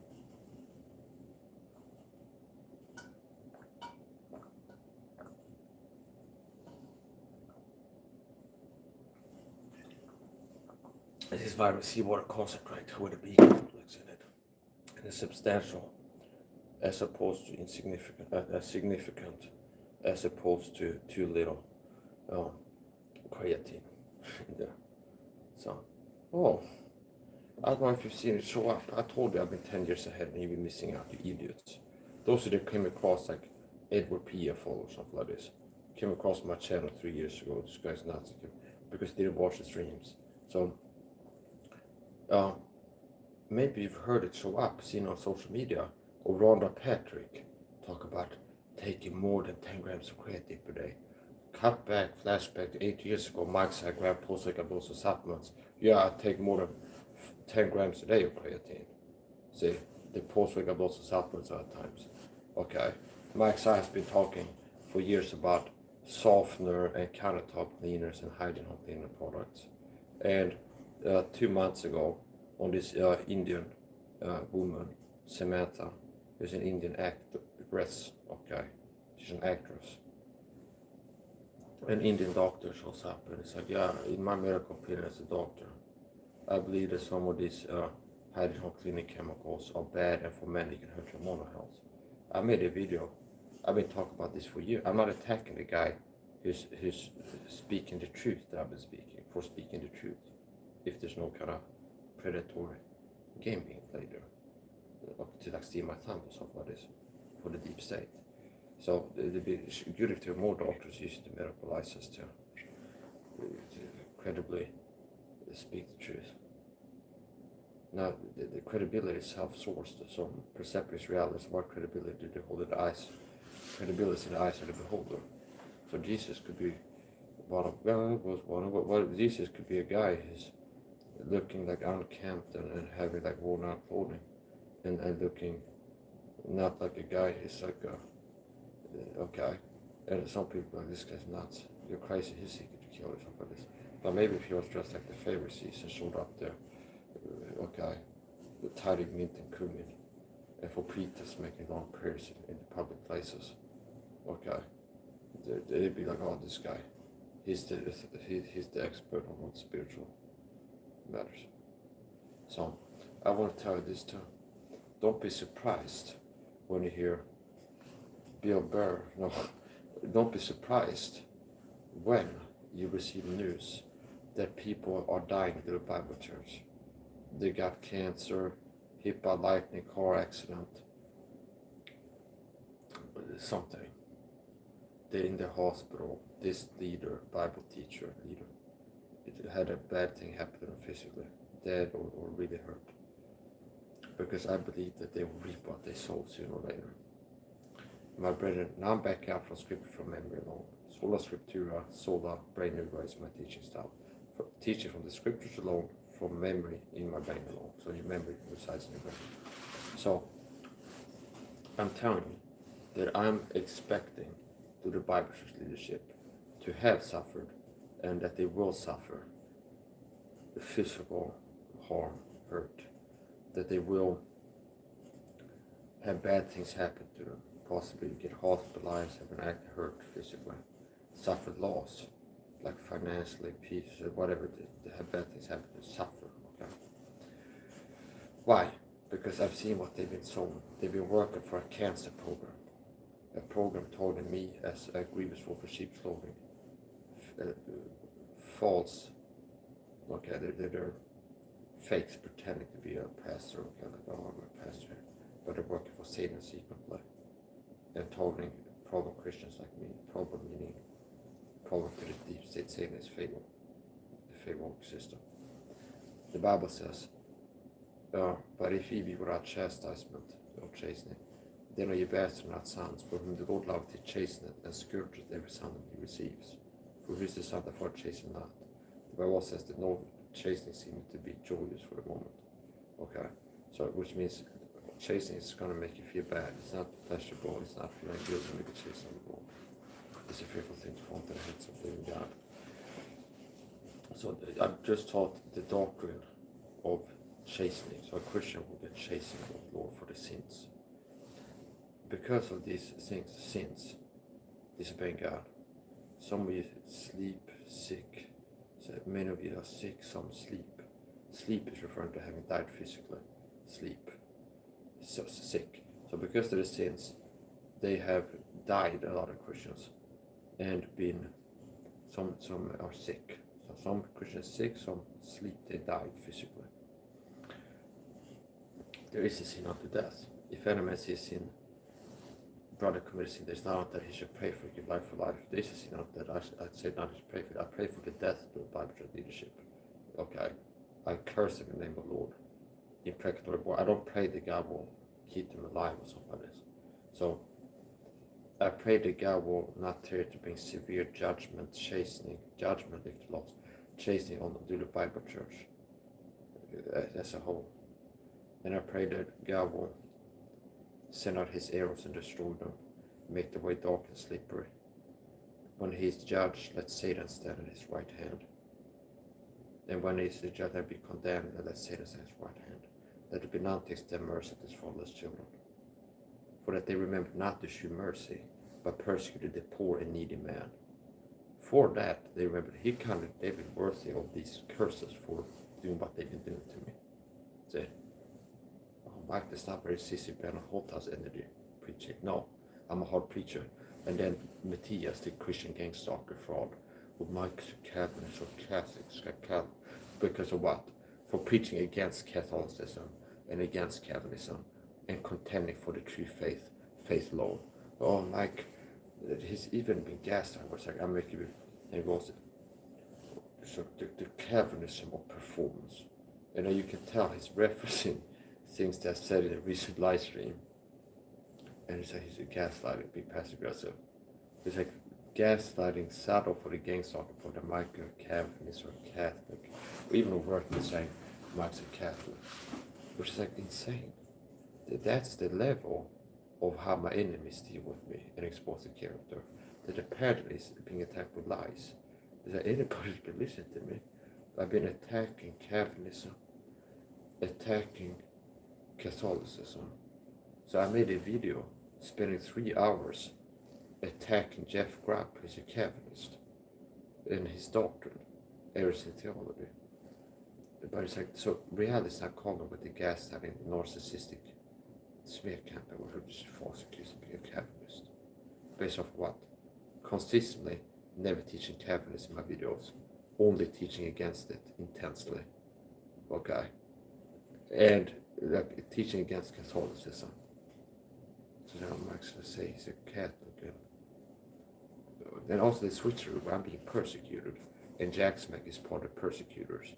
This is why we see water concentrate with a B complex in it. And it's substantial as opposed to insignificant, significant as opposed to too little creatine in there. So, I don't know if you've seen it show up. I told you I've been 10 years ahead and you've been missing out, you idiots. Those who came across like Edward P.F. or something like this. Came across my channel 3 years ago. This guy's nuts because they didn't watch the streams. So maybe you've heard it show up, seen on social media, or Rhonda Patrick talk about taking more than 10 grams of creatine per day. Cut back, flashback to 8 years ago, Mike said grab post-workout dose of supplements. Yeah, I take more than 10 grams a day of creatine. See, the post-workout dose of supplements at times. Okay, Mike Sai has been talking for years about softener and countertop cleaners and hygiene home cleaner products. And 2 months ago, on this Indian woman, Samantha, who's an Indian actress, okay, she's an actress. An Indian doctor shows up and it's like, yeah, in my medical opinion as a doctor, I believe that some of these hygiene home cleaning chemicals are bad and for men they can hurt your hormonal health. I made a video. I've been talking about this for years. I'm not attacking the guy who's speaking the truth that I've been speaking, for speaking the truth. If there's no kind of predatory game being played there, to like steal my time or something like this, for the deep state. So it'd be good if there were more doctors using the medical license to credibly speak the truth. Now, the credibility is self-sourced, so perception is reality. What credibility do they hold in the eyes? Credibility is in the eyes of the beholder. So Jesus could be Jesus could be a guy who's looking like unkempt and having like worn out clothing, and looking not like a guy who's like okay. And some people are like, this guy's nuts. You're crazy. He's seeking to kill or something like this. But maybe if he was dressed like the Pharisees and showed up there, okay, with tidy mint and cumin, and for pretense making long prayers in the public places, okay, they'd be like, oh, this guy, he's the expert on what spiritual matters. So I want to tell you this too. Don't be surprised when you hear Bill Burr. No, don't be surprised when you receive news that people are dying in the Bible church. They got cancer, hit by lightning, car accident, something. They're in the hospital. This leader, Bible teacher, leader, it had a bad thing happen to them physically, dead or really hurt. Because I believe that they will reap what they sow sooner or later. My brethren, now I'm back out from scripture from memory alone. Sola scriptura, sola brain nuba is my teaching style. Teaching from the scriptures alone, from memory in my brain alone. So your memory resides in your brain. So I'm telling you that I'm expecting to the Bible church leadership to have suffered, and that they will suffer physical harm, hurt, that they will have bad things happen to them, possibly get hospitalized, have an act hurt physically, suffer loss, like financially, peace, or whatever, they have bad things happen to suffer, okay? Why? Because I've seen what they've been sold. They've been working for a cancer program. A program told me as a grievous wolf for sheep's clothing. False, okay, they're fakes pretending to be a pastor, okay, like, oh, I'm a pastor, but they're working for Satan secretly, and telling problem Christians like me, problem meaning problem to the deep state. Satan is fatal, the fatal system. The Bible says, but if ye be without chastisement or chastening, then are ye bastards not sons, for whom the Lord loveth he chasteneth, and scourgeth every son that he receives. For who is the son that for chasten not? The Bible says that no chastening seems to be joyous for the moment. Okay, so which means chastening is going to make you feel bad. It's not pleasurable. It's not feeling good when you get chased on the ball. It's a fearful thing to fall into the hands of the living God. So I've just taught the doctrine of chastening. So a Christian will get chastened of the Lord for the sins. Because of these things, sins, disobeying God. Some of you sleep sick. So many of you are sick, some sleep. Sleep is referring to having died physically. Sleep. So sick. So because of the sins, they have died, a lot of Christians, and been, some are sick. So some Christians sick, some sleep, they died physically. there is a sin unto death. If any man sees sin, brother committed sin, there's not that he should pray for, give life for life. There is a sin unto that. I'd say not to pray for it. I pray for the death of the Bible church leadership. Okay. I curse them in the name of the Lord. Imprecatory word. I don't pray that God will keep them alive or something like this. So I pray that God will not tear to bring severe judgment, chastening, judgment if the lost, chastening on the Bible church as a whole. And I pray that God will send out his arrows and destroy them, make the way dark and slippery. When he is judged, let Satan stand at his right hand. And when he is the judge and be condemned, let Satan stand at his right hand. That it be none takes their mercy at his fatherless children. For that they remember not to shew mercy, but persecuted the poor and needy man. For that they remembered he counted David worthy of these curses for doing what they've been doing to me. See? Oh, Mike, that's not very sissy Ben Holthouse energy preaching. No, I'm a hard preacher. And then Matthias, the Christian gang stalker fraud, with Mike's Calvinists or Catholics, because of what? For preaching against Catholicism and against Calvinism and contending for the true faith alone. Oh, Mike, he's even been gassed. I was like, I'm making it, and it goes, so the Calvinism of performance. You know, you can tell he's referencing things that said in a recent live stream. And he's like, he's a gaslighting, big passive aggressive. It's like gaslighting saddle for the gang stalker for the Michael Calvinist or Catholic. Or even worse than saying Mike's a Catholic. Which is like insane. That's the level of how my enemies deal with me and expose the character. That apparently is being attacked with lies. Is that anybody's been listening to me? I've been attacking Calvinism, attacking Catholicism. So I made a video spending 3 hours attacking Jeff Grapp, who's a Calvinist, and his doctrine, errors in theology. But it's like, so reality is not common with the gaslighting, narcissistic smear campaign, which is false accused of being a Calvinist. Based off what? Consistently never teaching Calvinism in my videos, only teaching against it intensely. Okay. And like teaching against Catholicism. So now I'm actually say he's a Catholic. And also the switcheroo where I'm being persecuted. And Jack Smack is part of persecutors.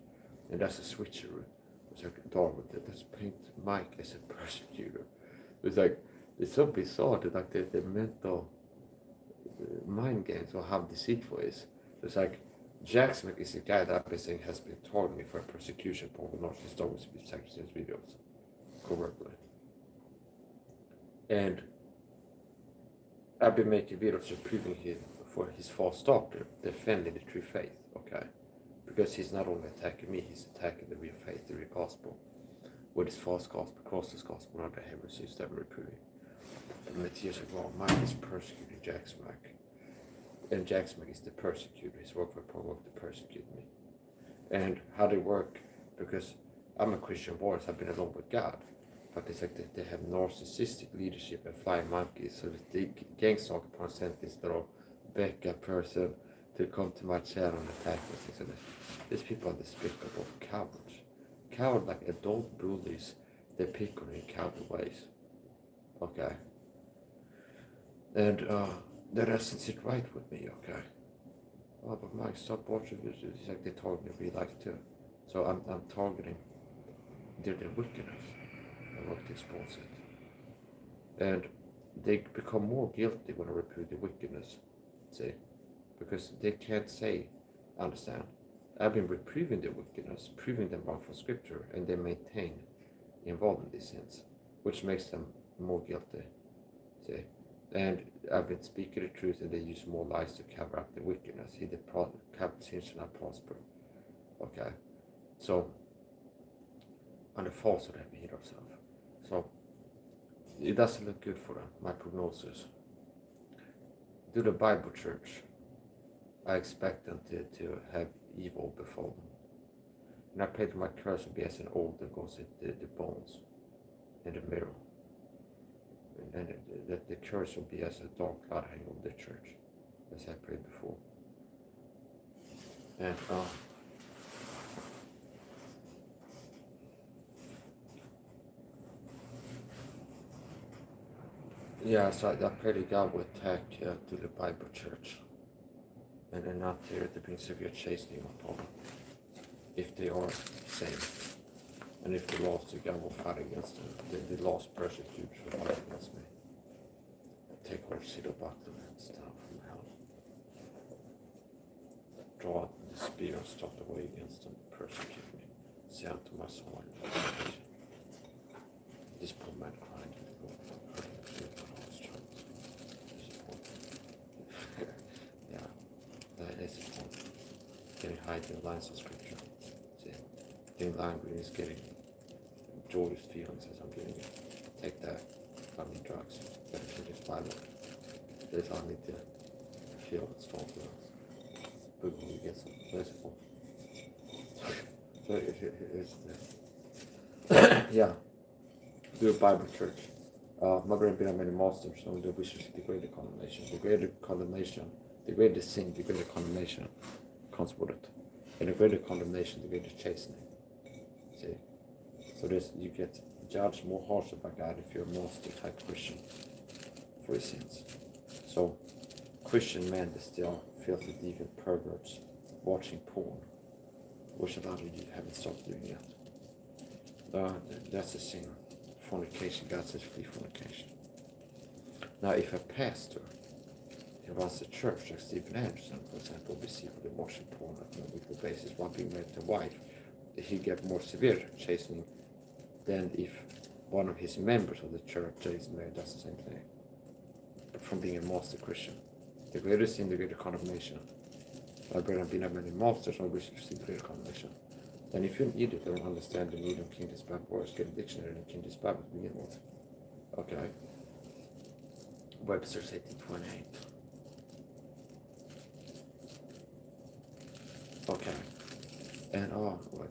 And that's a switcheroo. It's like Darwin did. Let's paint Mike as a persecutor. It's like, it's so bizarre that like the mental mind games or how deceitful it is. It's like, Jack Smack is a guy that I've been saying has been targeting me for a persecution for the North Historians with his videos. Correctly. And I've been making videos just proving him for his false doctrine, defending the true faith, okay? Because he's not only attacking me, he's attacking the real faith, the real gospel, with his false gospel, crossless gospel, and other heresies that we're reproving. And Matthias said, well, Mike is persecuting Jack Smack. And Jack Smack is the persecutor. His work for provoke to persecute me. And how they work, because I'm a Christian boy, so I've been alone with God. But it's like they have narcissistic leadership and flying monkeys. So the gang stalker upon sent this little Becca person to come to my channel and attack me. So these people are despicable cowards. Coward like adult bullies, they pick on in coward ways. Okay. And that doesn't sit right with me, okay? Oh, but Mike, stop watching videos. It's like they target me real life too. So I'm targeting their wickedness. I want to expose it. And they become more guilty when I reprove the wickedness. See? Because they can't say, understand. I've been reproving their wickedness, proving them wrong from scripture, and they maintain involved in these sins, which makes them more guilty. See? And I've been speaking the truth, and they use more lies to cover up the wickedness. See, the sins shall not prosper. Okay? So, on the falsehood that we hit ourselves. So, it doesn't look good for them, my prognosis. To the Bible church, I expect them to have evil befall them. And I pray that my curse will be as an old that goes into the bones in the mirror. And that the curse will be as a dark cloud hanging over the church, as I prayed before. And Yeah, so I pray to God will attack to the Bible church. And then not there to bring severe chastening upon them. If they are saved. And if they lost, God will fight against them. The lost persecute will fight against me. Take our seat of battlements down from hell. Draw the spear and stop the way against them, persecute me. Say unto my soul, I am this poor man cried to the Lord for hurting the fear of all his troubles. Yeah, that is the point. Getting hide the lines of scripture. See, getting angry is getting joyous feelings as I'm getting it. Take that. I need drugs. Better to this Bible. This I need to feel it strong feelings. But when you get some physical. So it's the yeah. Do a Bible church. My grandpa many masters on the wishes the greater condemnation. The greater condemnation, the greater sin, the greater condemnation comes with it. And the greater condemnation, the greater chastening. See? So this you get judged more harshly by God if you're a master type Christian for your sins. So Christian men are still filthy, deviant perverts, watching porn, which a lot of you haven't stopped doing yet. That's a sin. Fornication, God says flee fornication. Now if a pastor who runs a church like Stephen Anderson, for example, we see for the watching porn on a weekly basis, one being married to a wife, he get more severe chastening than if one of his members of the church that is married does the same thing. But from being a master Christian, the greater sin, the greater condemnation. My brother being many masters, I wish to see the greater condemnation. And if you're an idiot, don't understand the need of King James Bible words, get a dictionary in King James Bible to begin with. Okay. Webster's 1828. Okay. And what?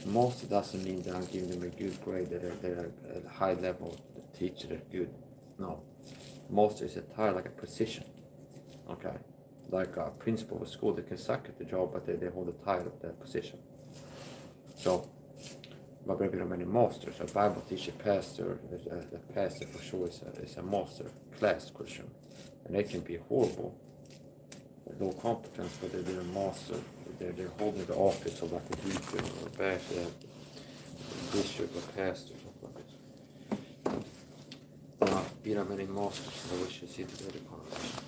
Master doesn't mean that I'm giving them a good grade, that they're at a high level, the teacher, they're good. No. Master is a title, like a position. Okay. Like a principal of a school, they can suck at the job, but they hold the title of that position. So, but there are many masters. A Bible teacher, pastor, a pastor for sure is a master class Christian, and they can be horrible, low competence, but they're a master. They're holding the office of like a deacon or a bishop or pastor, something like that. Be there many masters, I wish you see the greater congregation.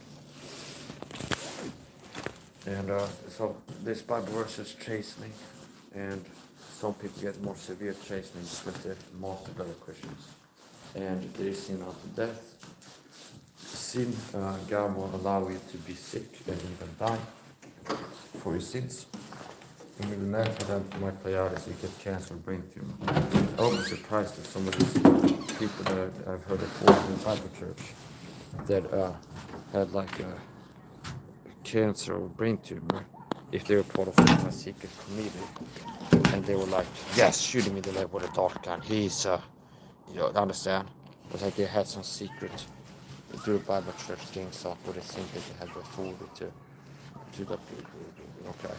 And so this Bible verse is chastening, and some people get more severe chastening because they're master better Christians. And there is sin unto death. Sin, God will allow you to be sick and even die for your sins. And you imagine that my Pleiades, you get cancer or brain tumor. I was surprised that some of these people that I've heard before in the Bible church that had like cancer or brain tumor, if they were part of a secret committee, and they were like, yes, shoot him in the leg with a dart gun. He's, you understand? It was like they had some secret do Bible church things so where they think that they have the authority to that. Okay.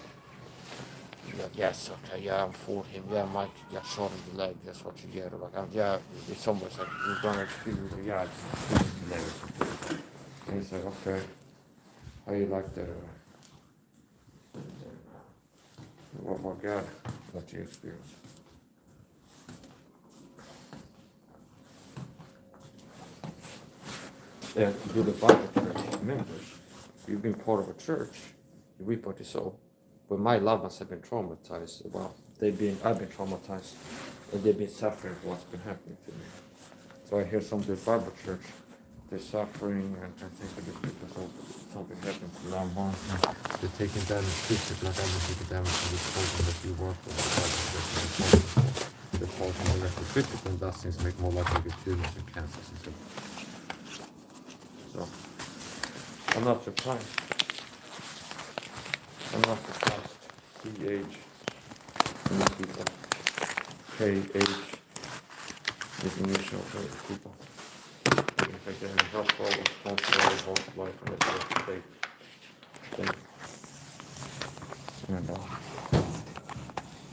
Yeah, yes, okay, yeah, I'm for him. Yeah, Mike, yeah, shot him in the leg. That's what you get. Like, yeah, it's almost like you're gonna feel yeah, it's the leg. And he's like, okay, how you like that? What God let you experience? And do the Bible church members, you've been part of a church, you reap what you sow. But my loved ones have been traumatized. Well, I've been traumatized, and they've been suffering for what's been happening to me. So I hear some of the Bible church, they're suffering, and things like this because something happened to loved ones. They're taking damage physically, like I've been taking damage from this program that you work with. They're causing more less physical, and thus things make more likely to get tumors and cancers and stuff. So, I'm not surprised. CH, and people. KH is initial for people. In fact, they have a helpful, responsible, both life and the state. And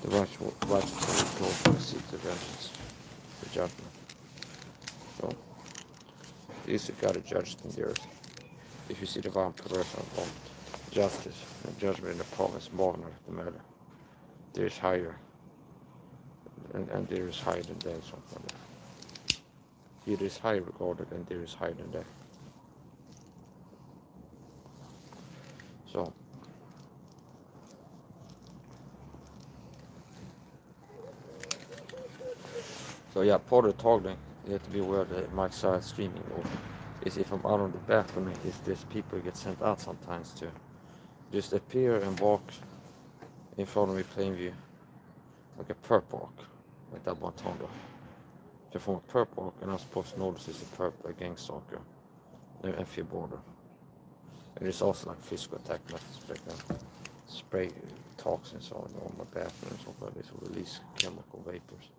the righteous will go for the seat of vengeance, the judgment. So, is God a judge in the earth. If you see the one person of justice and judgment in the province Mornar the matter, there is higher, and there is higher than that, something like that. It is high regarded, and there is higher than that. So yeah, part of the talking, you have to be aware that my side streaming or is if I'm out on the balcony, is there's people get sent out sometimes to just appear and walk in front of me plain view, like a perp walk, like that one tonga. So from a perp walk, and I'm supposed to notice it's a perp, a gang stalker, and fear border. And there's also like physical attack methods like that. Spray toxins on my bathroom and stuff like this, or release chemical vapors.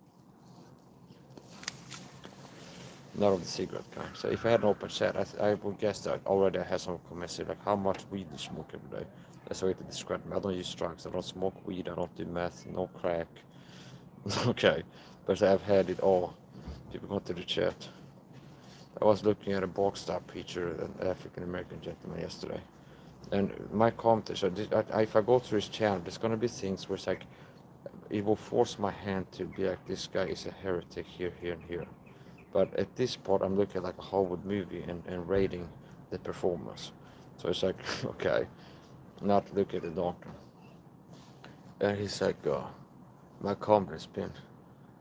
Not of the cigarette kind. So if I had an open chat, I would guess that already I had some comments like how much weed you smoke every day. That's a way to describe me. I don't use drugs, I don't smoke weed, I don't do meth, no crack. Okay, but I've had it all. People go to the chat. I was looking at a Boxstar picture, an African American gentleman yesterday. And my comment is, if I go through his channel, there's gonna be things where it's like, it will force my hand to be like, this guy is a heretic here, here, and here. But at this part, I'm looking at like a Hollywood movie and rating the performance. So it's like, okay, not look at the doctor. And he's like, my comment has been,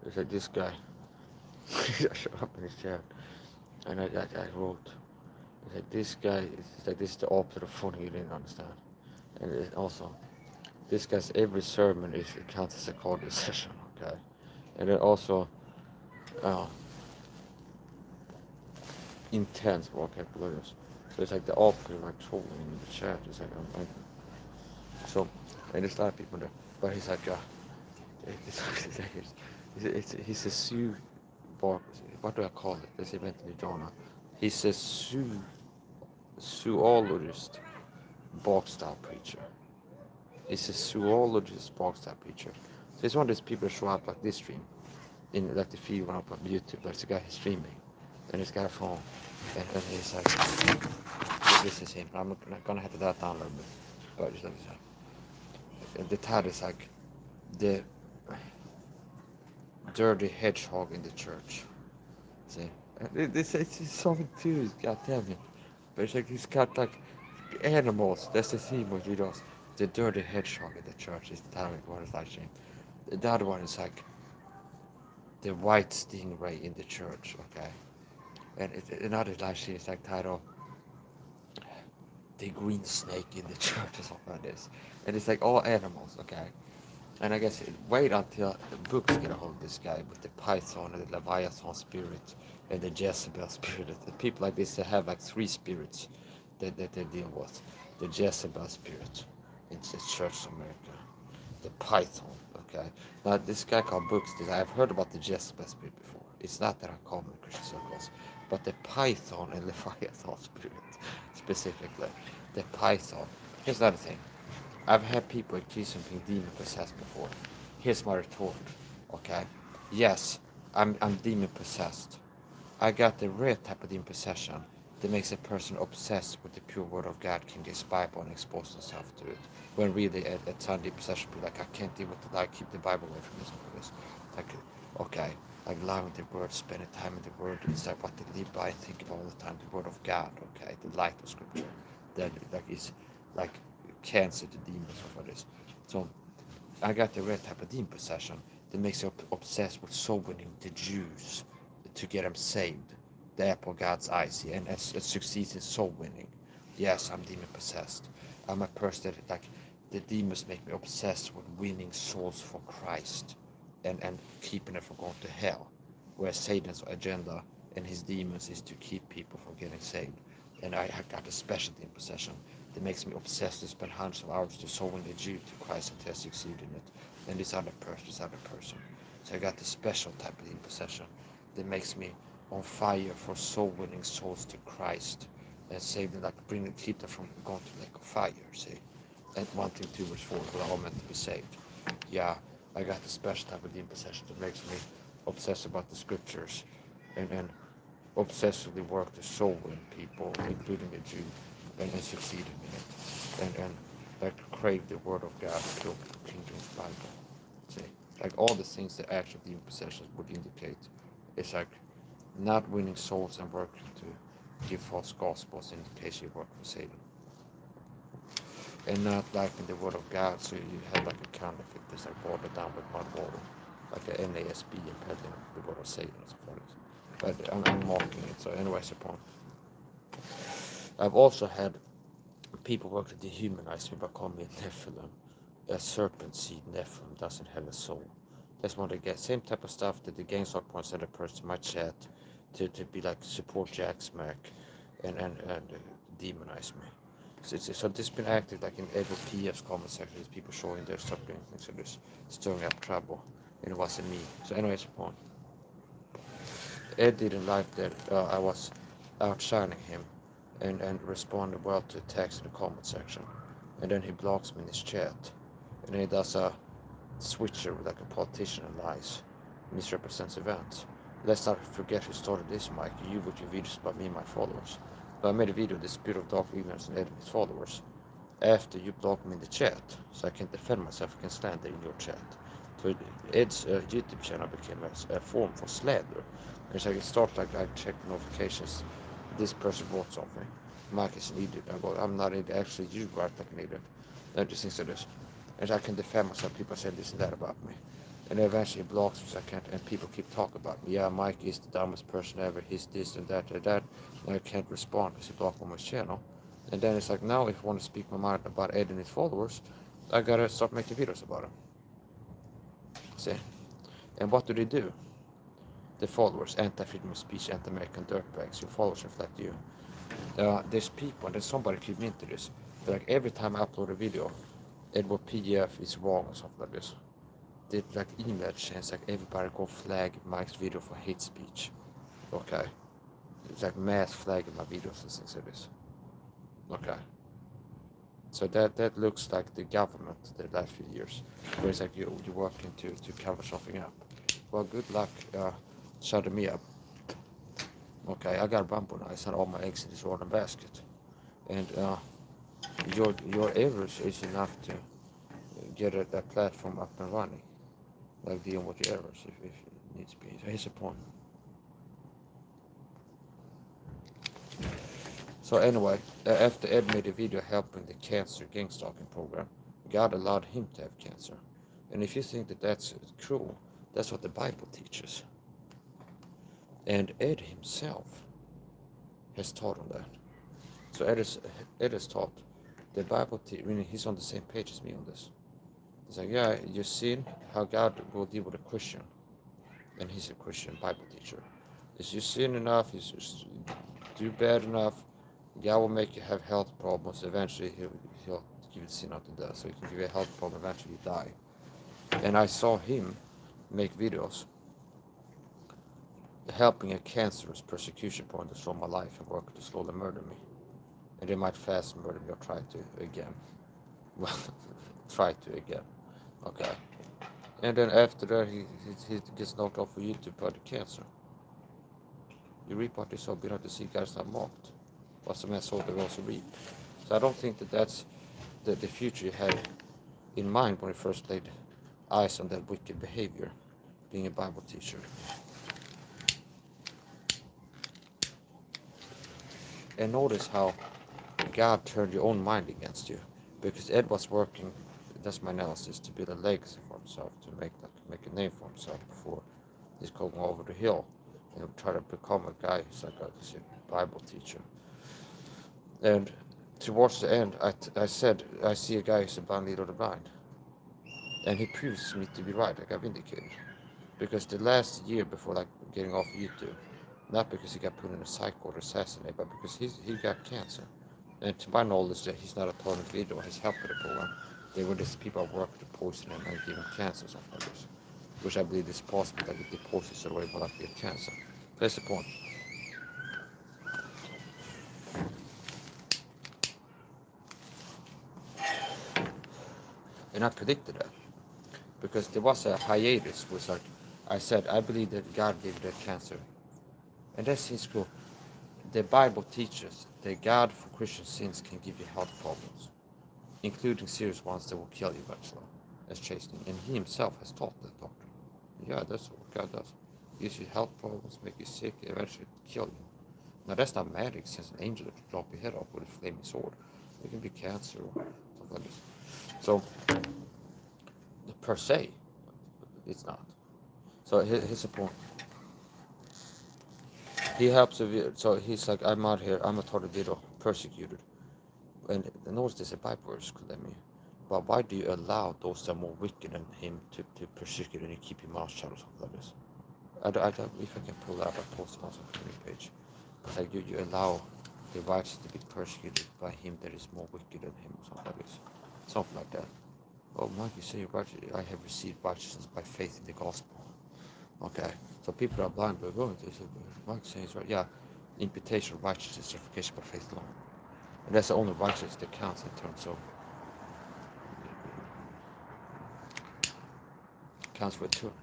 it's like this guy. I showed up in his chat, and I wrote, it's like this guy, it's like this is the opposite of funny, you didn't understand. And it also, this guy's every sermon is it counts as a cardio session, okay? And then also, intense vocabulary. So it's like the opposite, like trolling in the chat. It's like, so, and there's a lot of people there. But he's like, he's a what do I call it? This event in Jona. He's a zoologist, Boxstar preacher. He's a zoologist, Boxstar preacher. So he's one of these people that show up like this stream, in like the feed one up on YouTube. There's a guy who's streaming, and he's got a phone, and he's like, this is him. I'm gonna have to that down a little bit, but just like this. And the title is like, the dirty hedgehog in the church. See, it's something too. God damn it! But it's like he's got like animals. That's the theme of videos. The dirty hedgehog in the church is the title of what it's actually. The other one is like the white stingray in the church. Okay, and another live stream is like titled the green snake in the church or something like this. And it's like all animals. Okay. And I guess wait until the books get a hold of this guy with the Python and the Leviathan spirit and the Jezebel spirit. The people like this, they have like 3 spirits that they deal with. The Jezebel spirit in the Church of America. The Python, okay? Now this guy called Books, I've heard about the Jezebel spirit before. It's not that uncommon in Christian circles. But the Python and Leviathan spirit, specifically. The Python. Here's another thing. I've had people accuse him of being demon possessed before. Here's my retort, okay? Yes, I'm demon possessed. I got the rare type of demon possession that makes a person obsessed with the pure word of God, can get Bible and expose themselves to it. When really at Sunday possession be like, I can't deal with it, I keep the Bible away from this. Like, okay, like loving the word, spending time in the word, it's like what they live by, think about all the time, the word of God, okay, the light of scripture. That like is like cancer to demons for this. So I got the rare type of demon possession that makes you obsessed with soul winning the Jews to get them saved. The apple of God's eyes, yeah, and it succeeds in soul winning. Yes, I'm demon possessed. I'm a person that like the demons make me obsessed with winning souls for Christ and keeping them from going to hell. Whereas Satan's agenda and his demons is to keep people from getting saved. And I got a special demon possession that makes me obsessed to spend hundreds of hours to soul win the Jew to Christ until I succeed in it. And this other person. So I got the special type of demon possession that makes me on fire for soul winning souls to Christ and save them, like keep them from going to the lake of fire, see? And 1 Timothy 2 verse 4, we're all meant to be saved. Yeah, I got the special type of demon possession that makes me obsess about the scriptures and obsessively worked to soul in people, including a Jew, and succeeded in it, and like crave the word of God through King James Bible. See, like all the things that actual demon possessions would indicate, it's like not winning souls and working to give false gospels indication you work for Satan, and not liking the word of God, so you have like a counterfeit that's like watered down with mud water, like a NASB and peddling the word of Satan and stuff like this. But I'm mocking it, so anyways, the point. I've also had people work to dehumanize me by calling me a Nephilim. A serpent seed Nephilim doesn't have a soul. That's one they get. Same type of stuff that the GameStop points at a person in my chat to be like support Jack Smack and demonize me. So this has been active like in every PF's comment section. There's people showing their stuff doing things like this, stirring up trouble. And it wasn't me. So anyways, the point. Ed didn't like that I was outshining him and responded well to text in the comment section. And then he blocks me in his chat. And then he does a switcher like a politician and lies, misrepresents events. Let's not forget who started this, Mike. You with your videos about me and my followers. But I made a video, The Spirit of Dark Ignorance and Ed and his followers, after you blocked me in the chat. So I can't defend myself, I can stand there in your chat. So Ed's YouTube channel became a form for slander. And so I can start like I check the notifications. This person bought something. Mike is an idiot. I go, I'm not an idiot. Actually, you write like an idiot. And just things like this. And so I can defend myself. People say this and that about me. And eventually it blocks me so I can't, and people keep talking about me. Yeah, Mike is the dumbest person ever. He's this and that and that. And I can't respond because he blocked on my channel. And then it's like, now if I want to speak my mind about Ed and his followers, I gotta start making videos about him. See? And what do? The followers, anti-freedom of speech, anti-American dirtbags. Your followers reflect you. There's people, and then somebody keep me into this. But like every time I upload a video, Edward PDF is wrong or something like this. They like email chains, like everybody go flag Mike's video for hate speech. Okay. It's like mass flagging my videos and things like this. Okay. So that looks like the government the last few years, where it's like you're working to cover something up. Well, good luck shutting me up. Okay, I got bamboo knives and all my eggs in this rolling basket, and your errors is enough to get a platform up and running, like dealing with your errors if it needs to be. So here's the point. So anyway, after Ed made a video helping the cancer gang stalking program, God allowed him to have cancer. And if you think that that's cruel, that's what the Bible teaches. And Ed himself has taught on that. So Ed has taught the Bible, meaning he's on the same page as me on this. He's like, yeah, you've seen how God will deal with a Christian. And he's a Christian Bible teacher. If you sin enough, you do bad enough, God will make you have health problems. Eventually, he'll give you sin unto death. So he can give you a health problem, eventually you die. And I saw him make videos helping a cancerous persecution point destroy my life and work to slowly murder me. And they might fast murder me or try to again. Well, try to again. Okay. And then after that, he gets knocked off of YouTube by the cancer. You reap what you sow, be not to see God's not mocked. What some man sow, they will also reap. So I don't think that that's the future you had in mind when you first laid eyes on that wicked behavior, being a Bible teacher. And notice how God turned your own mind against you, because Ed was working, that's my analysis, to build a legacy for himself, to make a name for himself before he's going over the hill and try to become a guy who's like a Bible teacher. And towards the end, I said, I see a guy who's a blind leader of the blind. And he proves me to be right, like I've indicated. Because the last year before like getting off YouTube, not because he got put in a psych ward or assassinated, but because he got cancer. And to my knowledge, that he's not a torrent video, his help with the program. They were just people who worked to poison him and give him cancer or something like this. Which I believe is possible that if they poison so away, will not get cancer. That's the point. And I predicted that. Because there was a hiatus, was like I said, I believe that God gave you that cancer. And that's his school. The Bible teaches that God for Christian sins can give you health problems, including serious ones that will kill you eventually, as chastening. And he himself has taught that doctrine. Yeah, that's what God does. Gives you health problems, make you sick, eventually kill you. Now that's not magic, since an angel to drop your head off with a flaming sword. It can be cancer or something like this. So, per se, it's not. So here's the point. He helps you. So he's like, I'm out here, I'm a tornado, persecuted. And notice there's a Bible verse condemn me. But why do you allow those that are more wicked than him to persecute and you keep your mouth shut or something like this? I don't, if I can pull that up, I post it on some community page. But like you allow the righteous to be persecuted by him that is more wicked than him or something like this. Something like that. Oh, Mike, you say I have received righteousness by faith in the gospel. Okay, so people are blind, but going to say, Mike saying right. Yeah, imputation of righteousness, justification by faith alone. And that's the only righteousness that counts in terms of counts for eternity.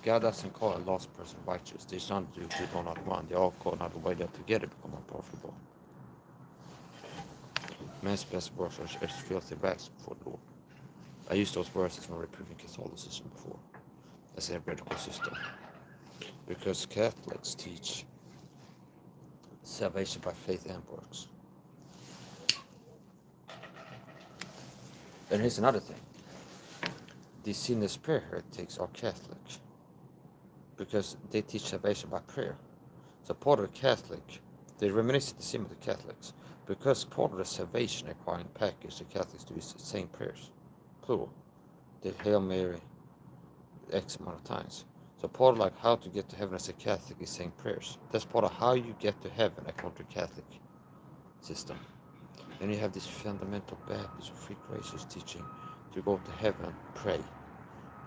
God doesn't call a lost person righteous. There's none who do not one. They all call not the way that together become unprofitable. Man's best works are as filthy rags before the Lord. I used those verses when reproving Catholicism before as a heretical system. Because Catholics teach salvation by faith and works. And here's another thing. The sinless prayer heretics are Catholic because they teach salvation by prayer. So part of the Catholic, they reminisce the same with the Catholics, because part of the salvation acquiring package the Catholics do is saying prayers, plural. They Hail Mary X amount of times. So part of like how to get to heaven as a Catholic is saying prayers. That's part of how you get to heaven according to Catholic system. And you have this fundamental Baptist or free gracious teaching to go to heaven, pray.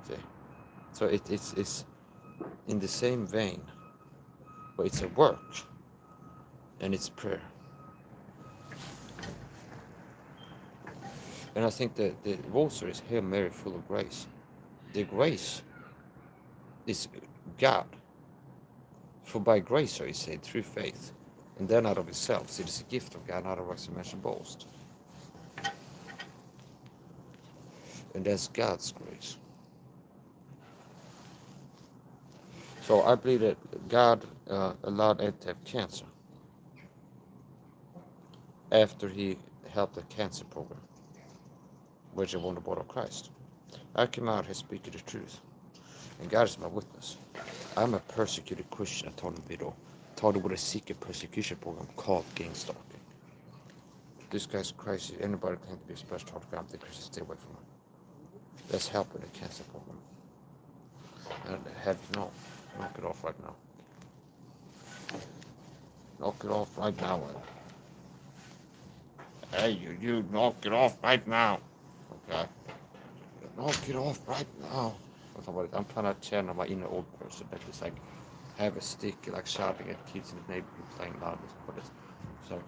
See? So it's in the same vein, but it's a work and it's prayer. And I think that the rosary is Hail Mary, full of grace. The grace is God. For by grace are you saved through faith, and then out of itself. So it is a gift of God, not of works of man shall boast. And that's God's grace. So I believe that God allowed Ed to have cancer after he helped the cancer program, which I won the body of Christ. I came out here speaking the truth, and God is my witness. I'm a persecuted Christian, I told him video. Told him with a secret persecution program called gang stalking. This guy's crazy. Anybody claim to be a special target, I'm the Christian, stay away from him. That's helping the cancer program. And have you know, knock it off right now. Knock it off right now. Hey, you knock it off right now. Okay? Knock it off right now. I'm trying to channel my inner old person that is like have a stick like shouting at kids in the neighborhood playing loud. But it's like,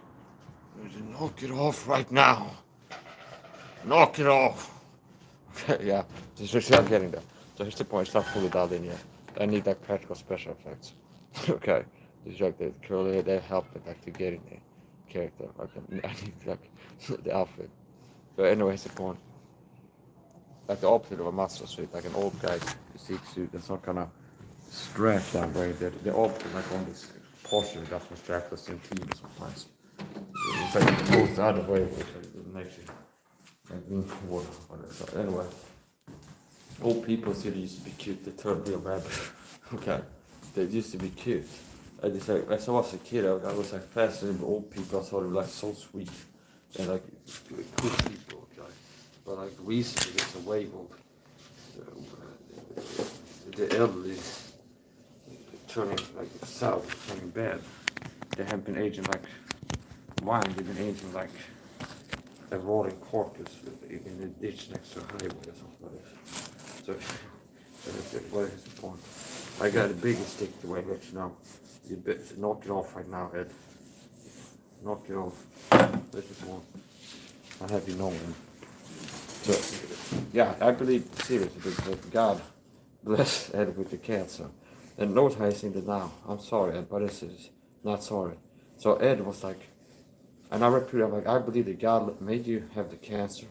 knock it off right now. Knock it off. Okay, yeah. Just I'm getting there. So here's the point. It's not fully dialed in yet. I need like practical special effects. Okay. It's like the curly, they help me like to get in the character. Like I need like the outfit. So anyway, here's the point. Like the opposite of a muscle suit, like an old guy's physique suit that's not kind of strapped that way. The opposite, like on this posture, that's what strapped us in team sometimes. It's like it goes the other way, which makes you like lean forward. So anyway, old people said they used to be cute. They turned real bad. Okay, they used to be cute. I just like as I was a kid, I was like fascinated with old people. I thought they were like so sweet and like good people. Okay, but like recently, there's a wave of the elderly turning like south, turning bad. They have been aging like wine. They've been aging like a rotting carcass in a ditch next to a highway or something like that. So, what is the point? I got a bigger stick to wave at you now. You knock it off right now, Ed. Knock it off. This is one. I have you knowing. So, yeah, I believe seriously that God bless Ed with the cancer. And notice how he's in the now. I'm sorry, Ed, but this is not sorry. So Ed was like, and I repeat, I'm like, I believe that God made you have the cancer,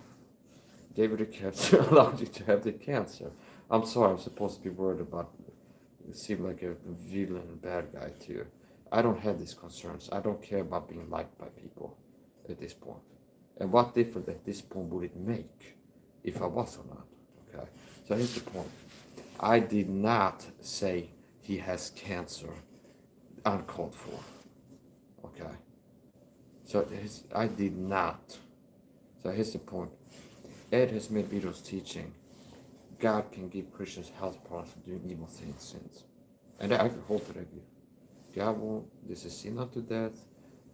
gave you the cancer, allowed you to have the cancer. I'm sorry, I'm supposed to be worried about it. Seem like a villain and bad guy to you. I don't have these concerns. I don't care about being liked by people at this point. And what difference at this point would it make if I was or not? Okay. So here's the point. I did not say he has cancer uncalled for. Okay. So I did not. So here's the point. Ed has made videos teaching God can give Christians health problems for doing evil sins. And I can hold to that view. God won't, this is sin unto death.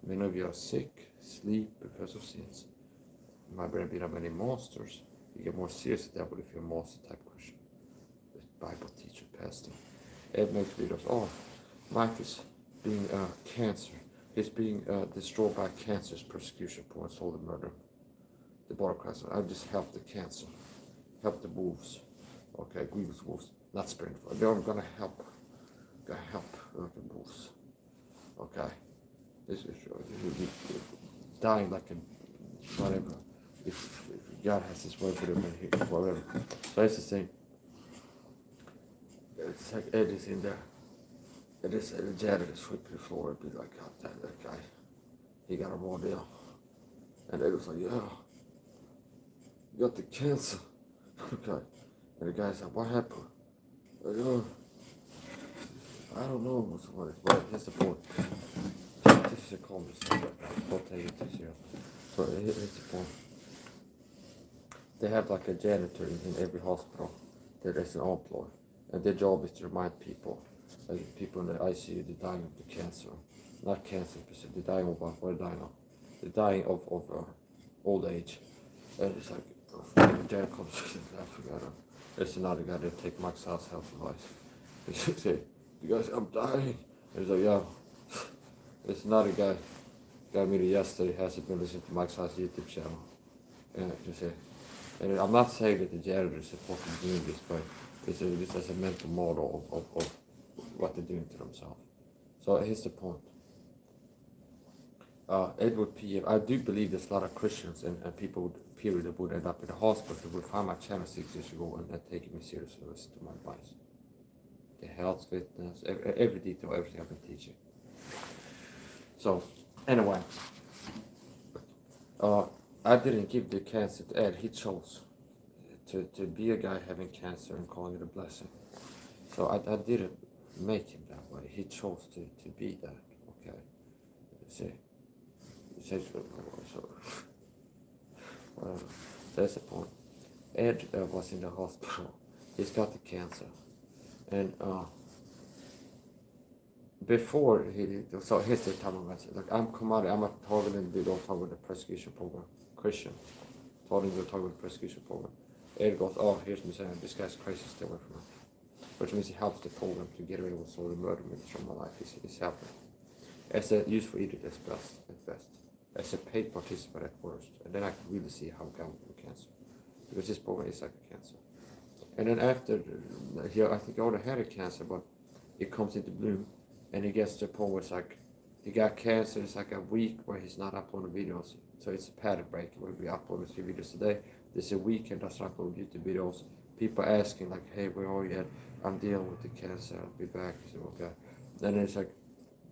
Many of you are sick, sleep because of sins. It might be that many monsters. You get more serious at that, but if you're a monster type Christian, Bible teacher, pastor. Ed makes videos. Oh, Mike is being cancer. He's being destroyed by cancer's persecution points, all the murder. The border crisis. I just help the cancer. Help the wolves. Okay, grievous wolves. Not spring. They're gonna help. Gonna help the wolves. Okay. This is dying like a whatever. If God has his word for them and whatever. So that's the thing. It's like Ed is in there. It is the janitor sweeping the floor. It'd be like, God damn, that guy. He got a raw deal. And Ed was like, yeah. You got the cancer. Okay. And the guy's like, what happened? Like, oh, I don't know what's what it is, but here's the point. This is a conversation. Don't take it too seriously. So here's the point. They have like a janitor in every hospital that is an employee. And their job is to remind people, like people in the ICU, they're dying of the cancer. Not cancer, they're dying of what they're dying of. They're dying of old age. And it's like, the janitor comes, I forgot him. There's another guy that take Max House health advice. He say, you guys, I'm dying. And he's like, yeah. There's another guy me yesterday, hasn't been listening to Max House YouTube channel. And you say, and I'm not saying that the janitor is supposed to be doing this, but this is a mental model of what they're doing to themselves. So here's the point. Edward P. I do believe there's a lot of Christians and people that would end up in the hospital who would find my channel 6 years ago and not taking me seriously and listen to my advice. The health, fitness, every detail, everything I've been teaching. So, anyway, I didn't give the cancer to Ed. He chose to be a guy having cancer and calling it a blessing. So I didn't make him that way. He chose to be that. Okay. See. So that's the point. Ed was in the hospital. He's got the cancer, and before so here's the time I said, like I'm a targeting the don't talk about the persecution program, Christian, targeting the talk about the persecution program. Ed goes, oh, here's me saying this guy's crazy, stay away from him, which means he helps the program to get away with all the murder minutes from my life. He's helping. As a useful idiot at best. As a paid participant at worst. And then I can really see how God will do cancer. Because this program is like a cancer. And then after, I think he already had a cancer, but it comes into bloom. And he gets to the point where it's like, he got cancer, it's like a week where he's not uploading videos. So it's a pattern break where we upload 3 videos a day. There's a weekend that's upload YouTube videos. People asking like, hey, where are you at? I'm dealing with the cancer, I'll be back. So, okay. Then it's like,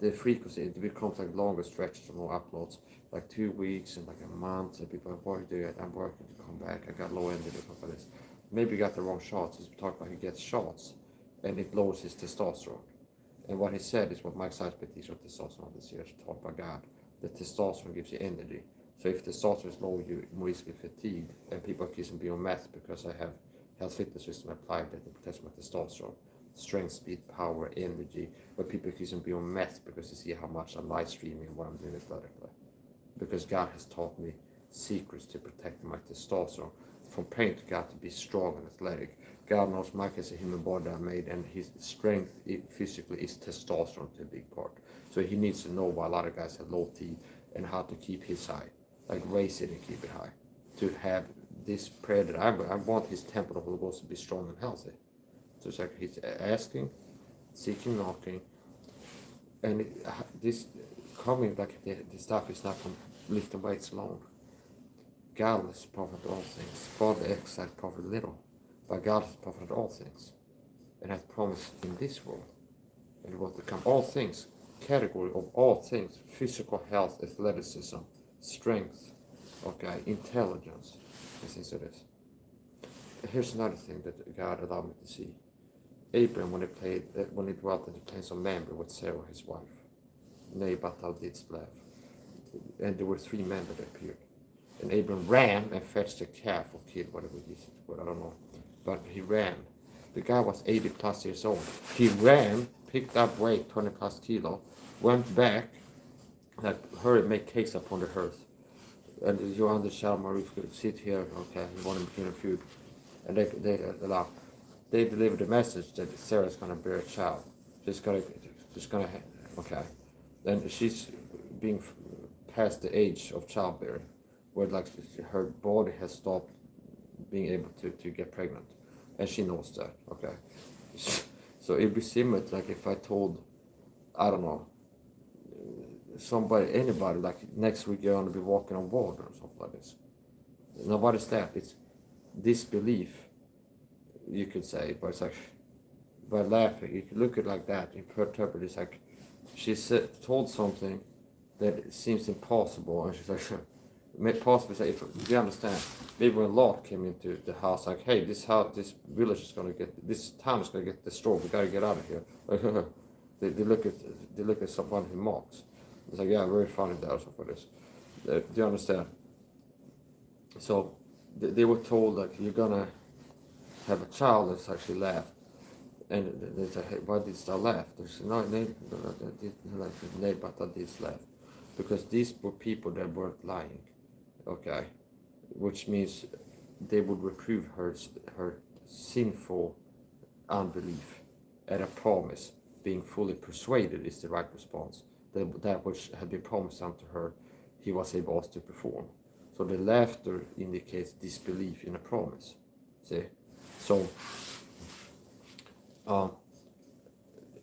the frequency, it becomes like longer stretches of more uploads, like 2 weeks and like a month, and people are like, what are you doing? I'm working to come back, I got low ended or something like this. Maybe he got the wrong shots. He's talking about he gets shots and it lowers his testosterone. And what he said is what Mike Seisberg teaches on testosterone this year, taught by God, that testosterone gives you energy. So if testosterone is low, you're more easily fatigued, and people accuse me on meth because I have health fitness system applied that protects my testosterone. Strength, speed, power, energy, but people accuse me on meth because they see how much I'm live streaming and what I'm doing athletically. Because God has taught me secrets to protect my testosterone. From praying to God to be strong and athletic. God knows Mike is a human body I made, and his strength physically is testosterone to a big part. So he needs to know why a lot of guys have low T and how to keep his high, like raise it and keep it high. To have this prayer that I want his temple of the Holy Ghost to be strong and healthy. So it's like he's asking, seeking, knocking, and this coming like the stuff is not from lifting weights alone. God is prophet all things. God exercised prophet little, but God has profited all things, and has promised in this world, and what to come. All things, category of all things: physical health, athleticism, strength, okay, intelligence, and things like this. Here's another thing that God allowed me to see. Abraham, when he dwelt in the plains of Mamre with Sarah, his wife, nay, but thou didst laugh. And there were 3 men that appeared. And Abraham ran and fetched a calf or kid, whatever he said, I don't know. But he ran. The guy was 80 plus years old. He ran, picked up weight, 20 plus kilo, went back, like hurried, make cakes upon the hearth. And you on the shadow, Marie could sit here, okay, you want to begin a food. And they delivered the message that Sarah's gonna bear a child. She's gonna, okay. Then she's being past the age of childbearing, where like her body has stopped being able to get pregnant, and she knows that, okay. So it'd be similar to like if I told, I don't know, anybody, like next week you're gonna be walking on water or something like this. Nobody's that. It's disbelief, you could say, but it's like, by laughing, you can look at it like that, you interpret it's like, she told something that seems impossible, and she's like, possibly say, if you understand, maybe when Lot came into the house, like, hey, this village is gonna get, this town is gonna get destroyed, we gotta get out of here. They look at someone who mocks. It's like, yeah, very funny there also for this. Do you understand? So they were told, like, you're gonna have a child. That's actually laughed. And they said, hey, why did thou laugh? They said, no, but I did laugh. Because these were people that weren't lying, okay? Which means they would reprove her sinful unbelief at a promise. Being fully persuaded is the right response. That which had been promised unto her, he was able to perform. So the laughter indicates disbelief in a promise. See? So,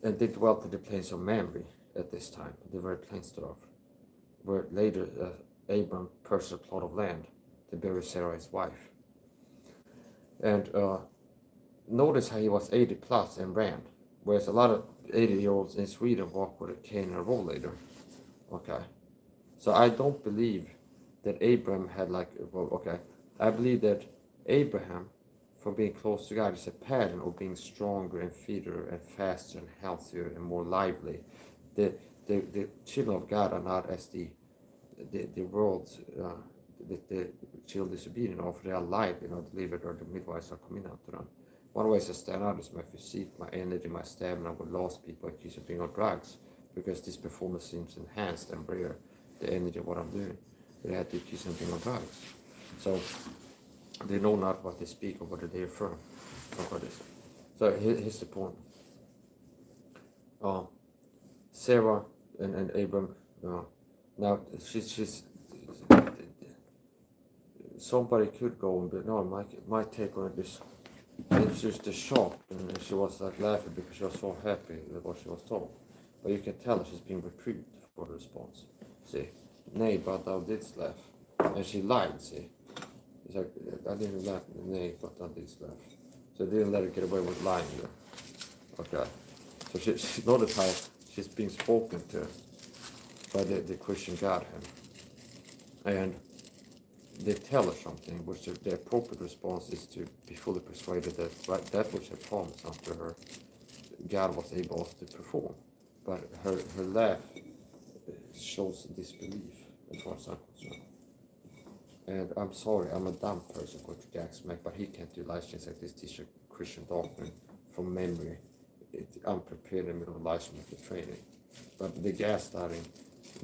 and they dwelt in the plains of Mamre at this time, the very plains thereof, where later Abram purchased a plot of land to bury Sarah his wife. And notice how he was 80 plus and ran, whereas a lot of 80-year-olds in Sweden walk with a cane and a roll later. Okay, so I don't believe that Abraham had like, well, okay, I believe that Abraham, from being close to God, is a pattern of being stronger and fitter and faster and healthier and more lively. The children of God are not as the world's, the children disobedient of. They are live, delivered, or the midwives are coming out to them. One way I stand out is my physique, my energy, my stamina. With lost people accused of being on drugs, because this performance seems enhanced and rare, the energy of what I'm doing. They had to accuse of being on drugs. So they know not what they speak or what they affirm. So here's the point. Sarah and Abram, now she's somebody could go and be, no, my take on it is, it's just a shock, and she was like laughing because she was so happy with what she was told. But you can tell she's being reproved for the response. See, nay, but thou didst laugh, and she lied. See, it's like, I didn't laugh, nay, but thou didst laugh. So they didn't let her get away with lying there. Okay, so she noticed how she's being spoken to by the Christian Godhead, and they tell her something, which the appropriate response is to be fully persuaded that that which had promised unto her, God was able to perform. But her laugh shows disbelief, as far as I'm concerned. And I'm sorry, I'm a dumb person, Coach Jack Smack, but he can't do life streams like this, teach a Christian doctrine from memory. I'm prepared in the middle of life stream training. But the gaslighting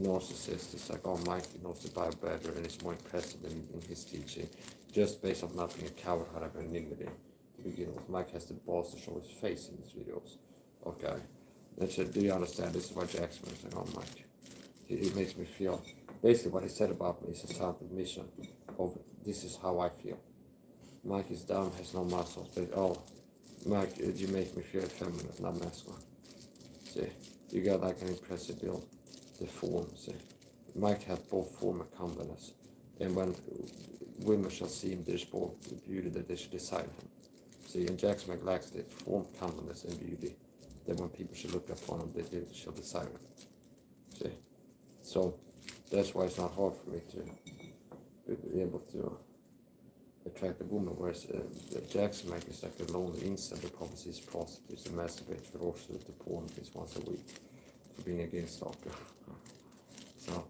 narcissist is like, oh, Mike knows the Bible better and is more impressive in his teaching, just based on not being a coward out of anonymity to begin with. Mike has the balls to show his face in his videos. Okay. And so, do you understand? This is why Jackson is like, oh, Mike. It makes me feel, basically what he said about me is a sound admission of, this is how I feel. Mike is dumb, has no muscles, but oh, Mike, you make me feel effeminate, not masculine. See, you got like an impressive build. The form, see. Mike has both form and comeliness. And when women shall see him, there's both beauty that they should desire him. See, and Jack Smack lacks the form, comeliness, and beauty. That when people should look upon him, they shall desire him. See? So, that's why it's not hard for me to be able to attract a woman, whereas Jack Smack is like a lonely incel that probably sees prostitutes and masturbates ferociously to porn at least once a week for being a gay stalker. So,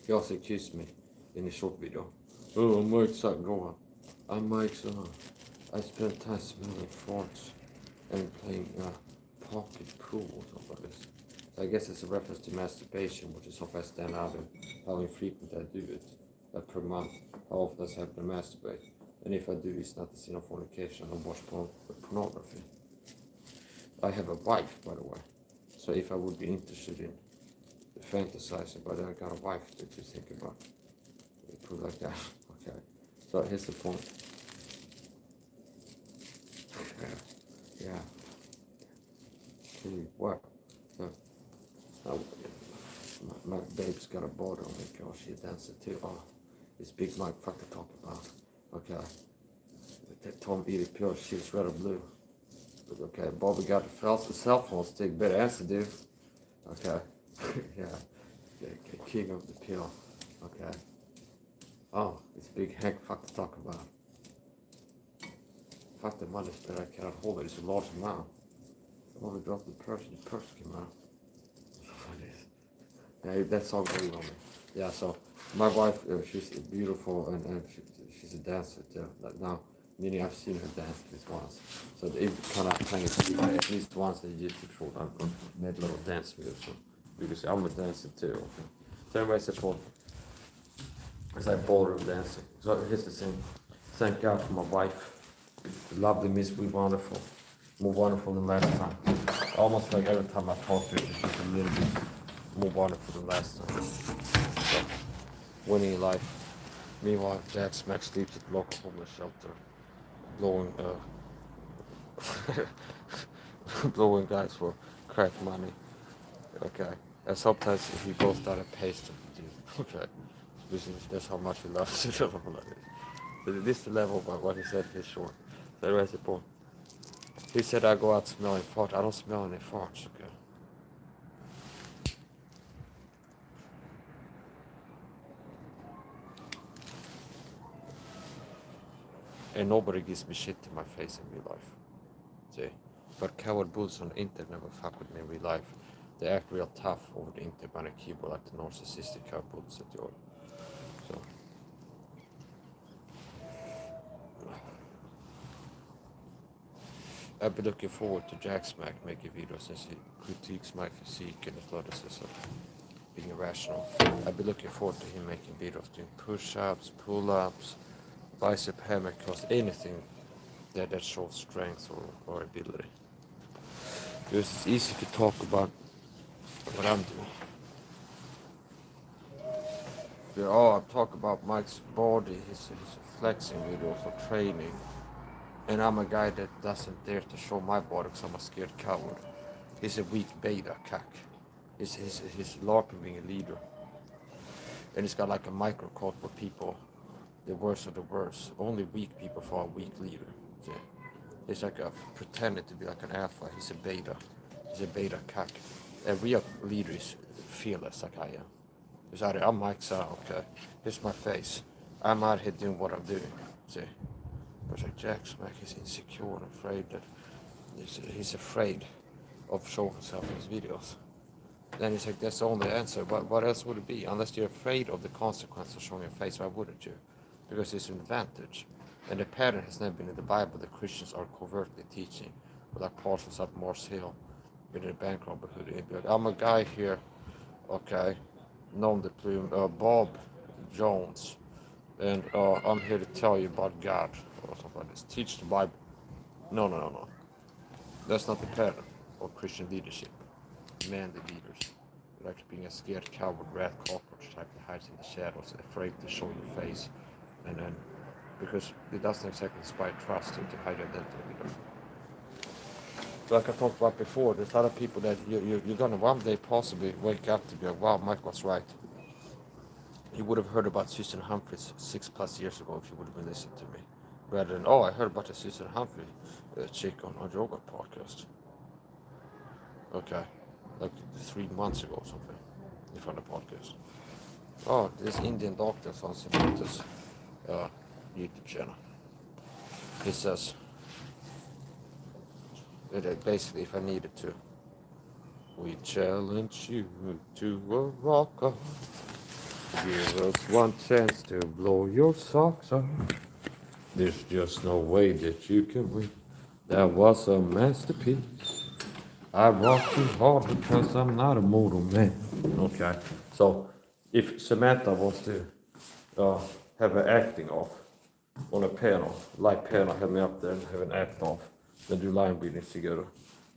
he also accused me in a short video. Oh, I'm Mike's son, go on. I'm Mike's son. I spent time smelling farts and playing pocket pool or something like this. So I guess it's a reference to masturbation, which is how I stand out and how infrequent I do it. Like per month, how often does I happen to masturbate? And if I do, it's not the sin of fornication. I don't watch pornography. I have a wife, by the way. So if I would be interested in fantasizing, but I got a wife to think about. Put it like that. Okay. So here's the point. Yeah. See what? My babe's got a board on me because she dances too. Oh, this big Mike fuck to talk about. Okay. Tom eat pure shit's red or blue. Okay, Bobby got the cell phone stick, better answer, dude. Okay. Yeah. King of the pill. Okay. Oh, this big Hank fuck to talk about. Fuck the money, but I cannot hold it. It's a large amount. Bobby dropped the purse came out. Yeah, that's all going on me. Yeah, so my wife, she's beautiful and she's a dancer too. Now, meaning I've seen her dance at least once. So it kind of playing at least once that you YouTube short. I've made little dance videos. So because I'm a dancer too. Okay. So anyway, support. It's like ballroom dancing. So here's the thing. Thank God for my wife. Lovely, Miss, we wonderful. More wonderful than last time. Almost like every time I talk to her, she's a little bit more wonderful than last time. So, winning in life. Meanwhile, Jack Smack sleeps at the local homeless shelter, blowing blowing guys for crack money. Okay. And sometimes he goes down and pays them. Okay. That's how much he loves it. This is the level of what he said is short. So anyways, the point. He said I go out smelling farts. I don't smell any farts, okay? And nobody gives me shit to my face in real life. See? But coward bulls on the internet never fuck with me in real life. They act real tough over the internet behind a keyboard like the narcissistic coward bulls that you are. So. I've been looking forward to Jack Smack making videos since he critiques my physique and athleticism, being irrational. I've been looking forward to him making videos doing push-ups, pull-ups, bicep hammer curls, anything that shows strength or ability. Because it's easy to talk about what I'm doing. I talk about Mike's body, his flexing videos or training. And I'm a guy that doesn't dare to show my body because I'm a scared coward. He's a weak beta cack. He's LARPing being a leader. And he's got like a microcode for people, the worst of the worst. Only weak people for a weak leader. See? He's like pretending to be like an alpha. He's a beta. He's a beta cack. A real leader is fearless like I am. He's out here, I'm Mike's out, okay. Here's my face. I'm out here doing what I'm doing. See? But like Jack Smack is insecure and afraid that he's afraid of showing himself in his videos. Then he's like, that's the only answer. What else would it be? Unless you're afraid of the consequence of showing your face, why wouldn't you? Because it's an advantage. And the pattern has never been in the Bible that Christians are covertly teaching. But like Paul was at Mars Hill, with a bank robber hoodie. He'd be like, I'm a guy here, okay, nom de plume, Bob Jones. And I'm here to tell you about God, or something like this. Teach the Bible. No. That's not the pattern of Christian leadership. Manly leaders. Like being a scared coward rat cockroach type that hides in the shadows, afraid to show your face, and then because it doesn't exactly inspire trust to hide identity either. Like I talked about before, there's a lot of people that you're gonna one day possibly wake up to be like, wow, Mike was right. You would have heard about Susan Humphries 6+ years ago if you would have been listening to me, rather than, oh, I heard about the Susan Humphrey chick on yoga podcast. Okay, like 3 months ago or something, in front of the podcast. Oh, this Indian doctor on Samantha's YouTube channel. He says, that basically, if I needed to, we challenge you to a rock-off. Give us one chance to blow your socks off. There's just no way that you can win. That was a masterpiece. I rock too hard because I'm not a mortal man. Okay, so if Samantha wants to have an acting off on a piano, light piano, have me up there and have an act off, then do line readings together.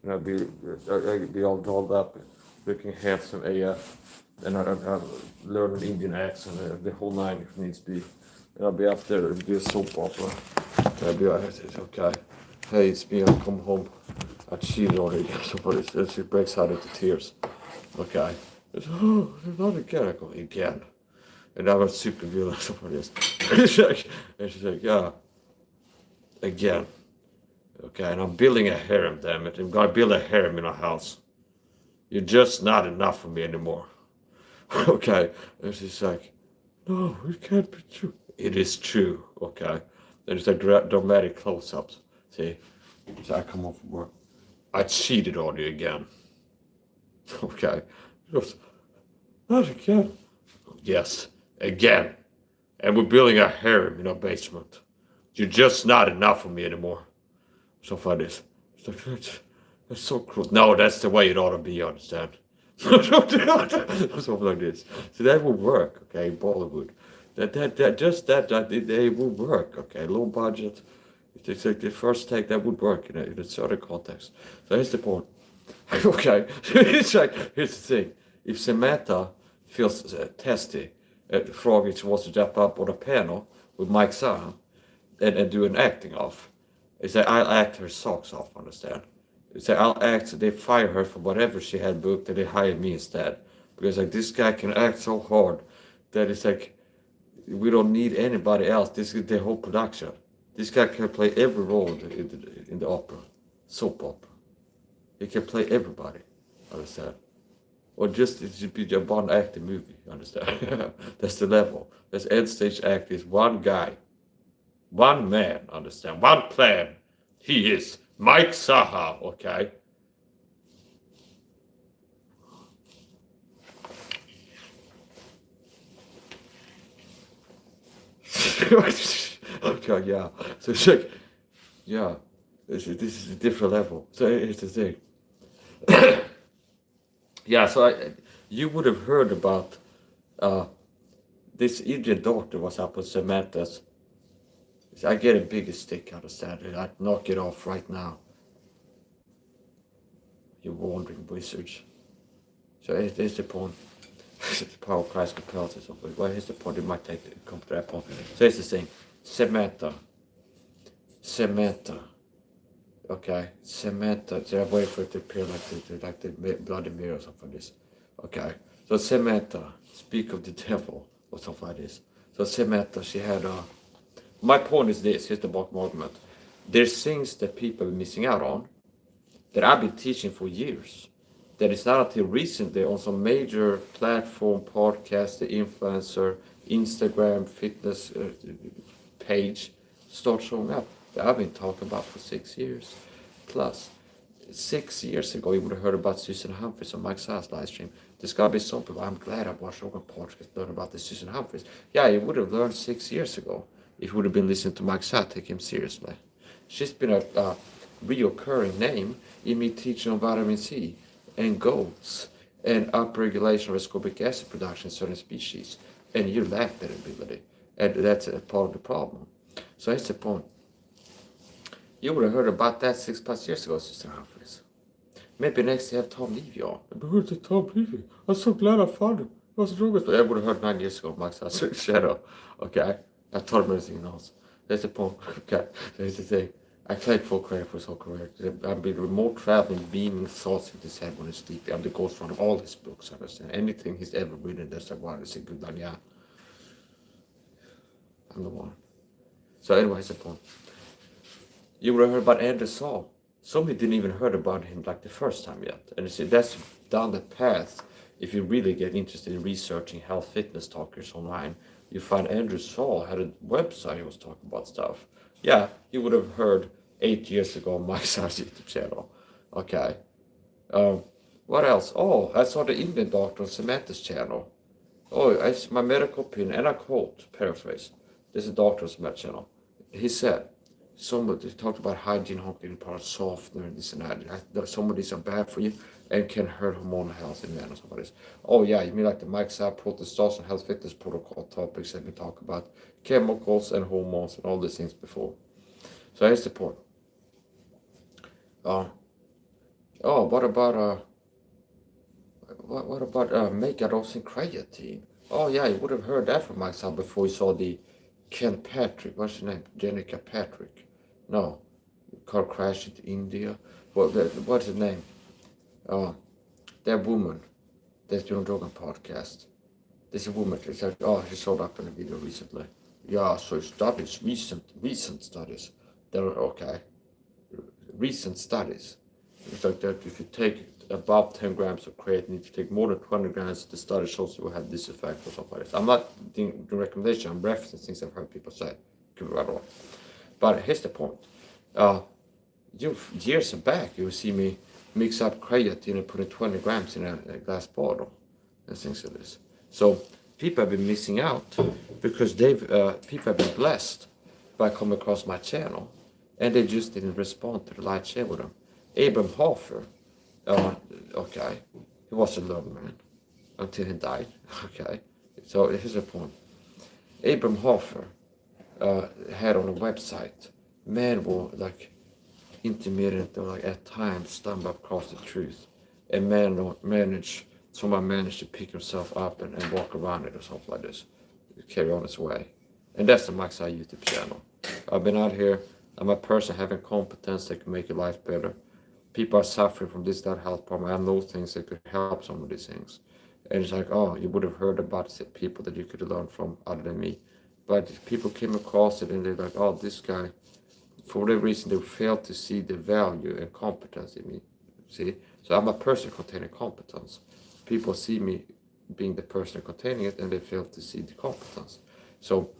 And I'd be all dolled up, looking handsome AF, and I'd learn an Indian accent, the whole nine if needs be. And I'll be up there, it'll be a soap opera. And I'll be like, okay, hey, it's me, I'll come home. I cheated on her, so she breaks out into tears. Okay. It's, oh, not again. I go, again. And I was super villain, somebody else. And she's like, yeah, again. Okay, and I'm building a harem, damn it. I'm gonna build a harem in our house. You're just not enough for me anymore. Okay. And she's like, no, it can't be true. It is true, okay. There's a dramatic close-ups. See? So I come home from work. I cheated on you again. Okay. She goes, not again. Yes, again. And we're building a harem in our basement. You're just not enough for me anymore. So far this. It's like, that's so cruel. No, that's the way it ought to be, you understand? Something like this. So that will work, okay, Bollywood. They will work, okay, low budget. It's like the first take that would work in a certain context. So here's the point. Okay, it's like, here's the thing. If Samantha feels testy, Froggy wants to jump up on a panel with Mike Sam and do an acting off, it's like, I'll act her socks off, understand? It's like, I'll act, they fire her for whatever she had booked and they hire me instead. Because like, this guy can act so hard that it's like, we don't need anybody else. This is the whole production. This guy can play every role in the opera, soap opera. He can play everybody, understand? Or just, it should be a one acting movie, understand? That's the level. That's end stage act is one guy, one man, understand? One plan. He is Mike Saha, okay? Okay, yeah. So it's like, yeah, this is a different level. So here's the thing. Yeah, so you would have heard about this Indian doctor was up with Samantha's. I get a bigger stick out of Saturday. I'd knock it off right now. You wandering wizards. So here's the point. The power of Christ compels us. Well, here's the point. It might come to that point. So here's the thing. Samantha. Okay, Samantha. So I wait for it to appear like the bloody mirror or something like this. Okay. So Samantha, speak of the devil or something like this. So Samantha, she had my point is this. Here's the bottom argument. There's things that people are missing out on that I've been teaching for years. That it's not until recently on some major platform, podcast, the influencer, Instagram, fitness page start showing up that I've been talking about for 6 years plus. 6 years ago, you would have heard about Susan Humphries on Mike Sa's live stream. There's got to be some people. I'm glad I watched Rogan podcast learn about the Susan Humphries. Yeah, you would have learned 6 years ago if you would have been listening to Mike Sa, take him seriously. She's been a reoccurring name in me teaching on vitamin C and goats and upregulation of ascorbic acid production in certain species. And you lack that ability. And that's a part of the problem. So that's the point. You would have heard about that 6+ years ago, Sister Humphries. Maybe next you have Tom Levy on. Who's the Tom Levy? I'm so glad I found him. What's wrong with me? I would have heard 9 years ago, Max. I said, shadow. Okay. I told him everything else. That's the point. Okay, that's the thing. I claim full credit for so correct. I've been remote traveling, beaming thoughts into his head when he's sleeping. I'm the ghost runner of all his books, I understand. Anything he's ever written, that's like, wow, it's a good one, yeah. I'm the one. So anyway, that's the point. You would have heard about Andrew Saul. Somebody didn't even heard about him like the first time yet. And you see, that's down the path. If you really get interested in researching health fitness talkers online, you find Andrew Saul had a website he was talking about stuff. Yeah, you would have heard 8 years ago on Mike Sar's YouTube channel. Okay. What else? Oh, I saw the Indian doctor on Samantha's channel. Oh, it's my medical opinion, and I quote, paraphrase. There's a doctor on Samantha's channel. He said, somebody talked about hygiene, honking, part softener, and this and that. Some of these are bad for you and can hurt hormonal health in men or something. Oh yeah, you mean like the Mike Sapp testosterone health fitness protocol topics that we talk about, chemicals and hormones and all these things before. So here's the point. What about megadose creatine? Oh yeah, you would have heard that from Mike Sapp before you saw the Ken Patrick. What's his name? Jenica Patrick. No, car crash into India. What's his name? That woman that's doing Rogan podcast. There's a woman. It's like, she showed up in a video recently. Yeah, so studies, recent studies. They're okay. Recent studies. It's like that if you take above 10 grams of creatine, if you take more than 20 grams, the study shows you will have this effect or something like this. I'm not doing the recommendation, I'm referencing things I've heard people say. Could be right or wrong. But here's the point. Years back, you will see me mix up creatine and put in 20 grams in a glass bottle and things like this. So people have been missing out because people have been blessed by coming across my channel and they just didn't respond to the light share with them. Abraham Hofer, he was a learned man until he died. Okay, so here's the point. Abraham Hofer had on a website, men were like intermittent or like at times stumble across the truth, and someone managed to pick himself up and walk around it or something like this, carry on his way. And that's the Max I YouTube channel. I've been out here, I'm a person having competence that can make your life better. People are suffering from that health problem. I know things that could help some of these things. And it's like, you would have heard about people that you could learn from other than me. But people came across it and they're like, this guy, for whatever reason, they failed to see the value and competence in me. See? So I'm a person containing competence. People see me being the person containing it and they fail to see the competence. So,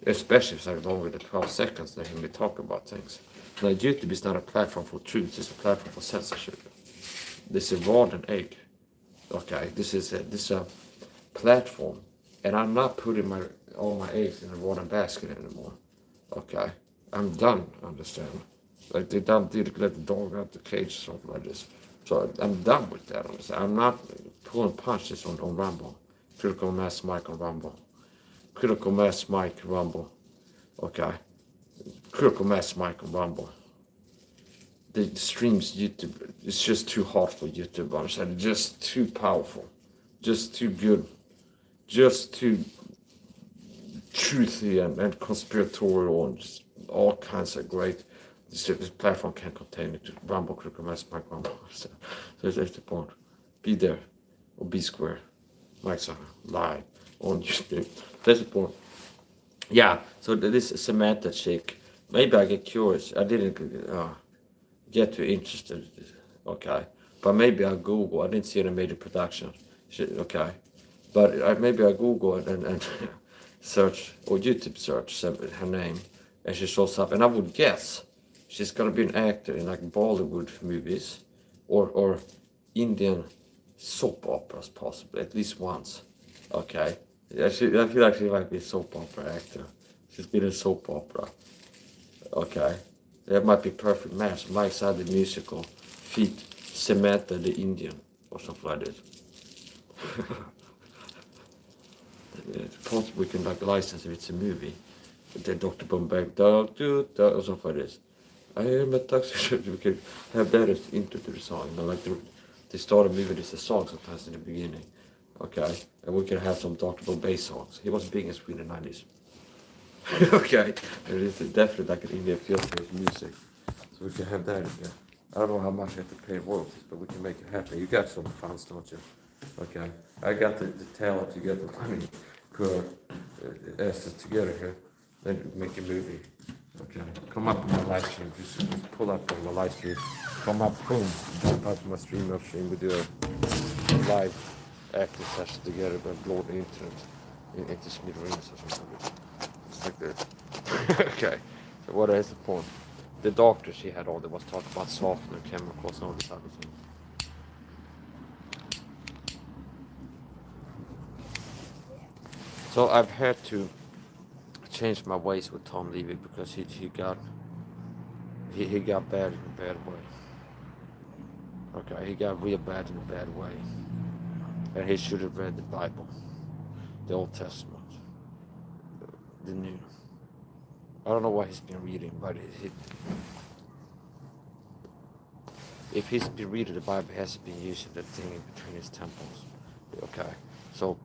especially if it's longer than 12 seconds, they hear me talk about things. Now, YouTube is not a platform for truth, it's a platform for censorship. This is raw and egg. Okay, this is a platform, and I'm not putting all my eggs in a raw basket anymore. Okay, I'm done, understand? Like they did let the dog out the cage or something like this. So I'm done with that, understand? I'm not pulling punches on Rumble. Critical Mass Mike on Rumble. Critical Mass Mike Rumble. Okay. Critical Mass Mike on Rumble. The streams YouTube, it's just too hot for YouTube, understand? Just too powerful. Just too good. Just too truthy and conspiratorial and just all kinds of great. This platform can't contain it. Rumble, Critical Mass Mike Rumble. So that's the point. Be there or be square. Mike's live on YouTube. That's the point. Yeah, so this Samantha chick, maybe I get curious. I didn't get too interested. Okay, but maybe I Google. I didn't see any major production. Okay, but maybe I Google it and search or YouTube search her name, and she shows up. And I would guess she's gonna be an actor in like Bollywood movies or Indian soap operas, possibly at least once. Okay. I feel like she might be a soap opera actor. She's been in a soap opera. Okay. That might be perfect match. Mike Side the musical, feat Samantha the Indian, or something like this. It's possible we can like license if it's a movie. The Dr. Bombay, or something like this. I am a taxi. We can have that as intro to the song. You know, like they start a movie, there's a song sometimes in the beginning. Okay, and we can have some Dr. Bombay songs. He was big in Sweden in the 90s. Okay, and it's definitely like an Indian field-based music, so we can have that again. I don't know how much I have to pay royalties, but we can make it happen. You got some funds, don't you? Okay, I got the talent to get the money, put assets together here, then make a movie. Okay, come up on my live stream, just pull up on my live stream, come up, boom, jump up on my stream, we do a live acting session together, but blow the internet into smithereens or something. It's like that. Okay, so what is the point? The doctor she had all that was talking about softener chemicals and all this other thing. So I've had to change my ways with Tom Levy because he got bad in a bad way. Okay, he got real bad in a bad way. And he should have read the Bible, the Old Testament, the New. I don't know what he's been reading, but if he's been reading the Bible, he hasn't been using that thing in between his temples. Okay, so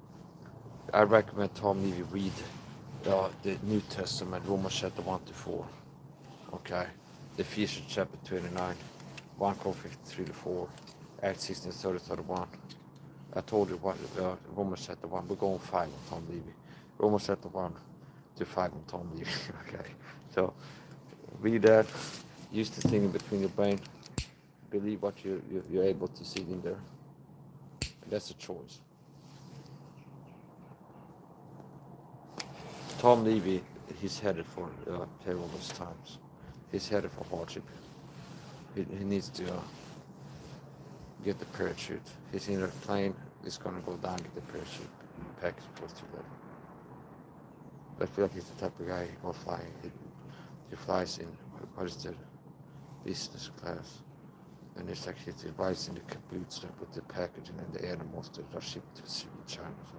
I recommend Tom Levy read the New Testament, Romans chapter 1-4. Okay, Ephesians chapter 29, 1 Corinthians 3-4, Acts 16, 30-31. I told you what Romans chapter 1, we're going 5 on Tom Levy. Romans chapter 1-5 on Tom Levy. Okay, so read that, use the thing in between your brain, believe what you're able to see in there. And that's a choice. Tom Levy, he's headed for perilous times. He's headed for hardship. He needs to get the parachute. He's in a plane, he's gonna go down, get the parachute, pack his clothes together. I feel like he's the type of guy who goes flying. He flies in, what is that, business class. And it's like he rides in the caboose with the packaging and the animals that are shipped to China. So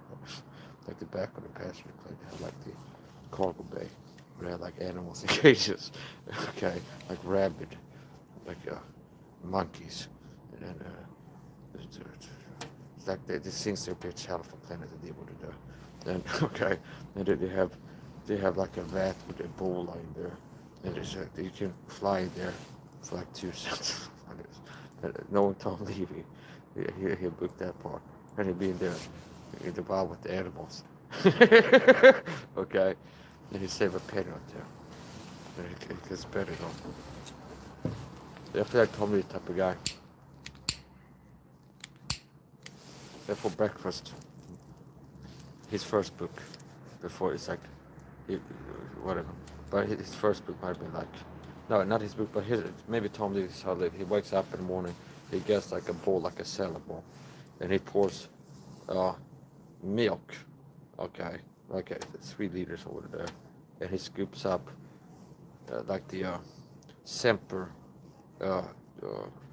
like the back of the passenger plane had like the cargo bay where they had like animals in cages. Okay, like rabbit, like monkeys, and it's like these things are a bit shallow for planet to deal with it. Then okay, and they have like a vat with Ebola in there, and it's you can fly there for like 2 cents. No one told Levy. He booked that part, and he'd be in there in the bar with the animals. Okay, and he save a penny out there. And he can spend it on. I feel like Tommy the type of guy. And for breakfast, his first book, before it's like, whatever. But his first book might be like, no, not his book, but maybe Tom Levy's how he wakes up in the morning, he gets like a bowl, like a salad bowl, and he pours milk, okay, like 3 liters over there, and he scoops up like the Semper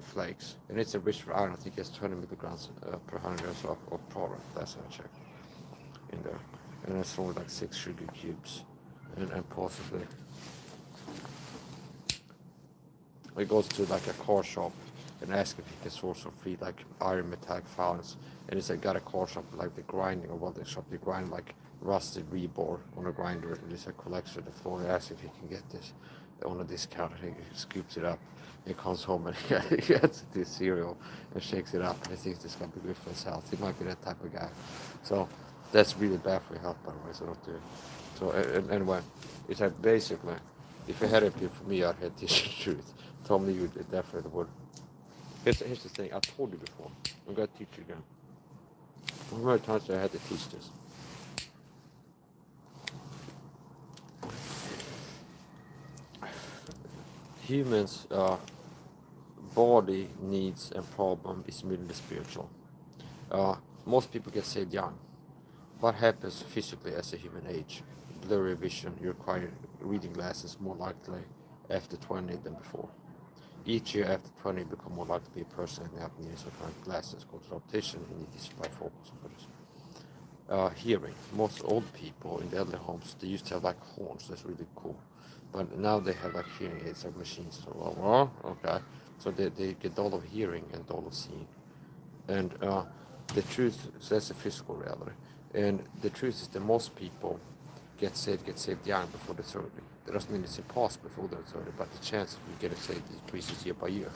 flakes, and it's enriched for iron. I think it's 20 milligrams per 100 grams of product. That's what I checked in there, and it's only like 6 sugar cubes, and possibly. He goes to like a car shop and asks if he can source some free like iron metallic filings. And it's like got a car shop like the grinding or welding shop. They grind like rusted rebar on a grinder, and there's a collection on the floor. He asks if he can get this on a discount. And he scoops it up. He comes home and he gets this cereal and shakes it up, and he thinks this is gonna be good for his health. He might be that type of guy. So that's really bad for your health, by the way. So don't do it. So anyway, it's like basically, if you had it for me, I'd have this truth. Told me you definitely would. Here's the thing. I told you before. I'm gonna teach you again. How many times I had to teach this? Humans' body needs and problem is merely spiritual. Most people get saved young. What happens physically as a human age? Blurry vision. You require reading glasses more likely after 20 than before. Each year after 20, you become more likely to be a person and have needs of glasses. Go to the optician and need to supply focus for this. Hearing. Most old people in the elderly homes, they used to have like horns. That's really cool. But now they have like hearing aids, like machines. So, okay. So they get dull of hearing and dull of seeing. And the truth, so that's a physical reality. And the truth is that most people get saved young before the 30. That doesn't mean it's impossible before the 30, but the chance of you getting saved decreases year by year.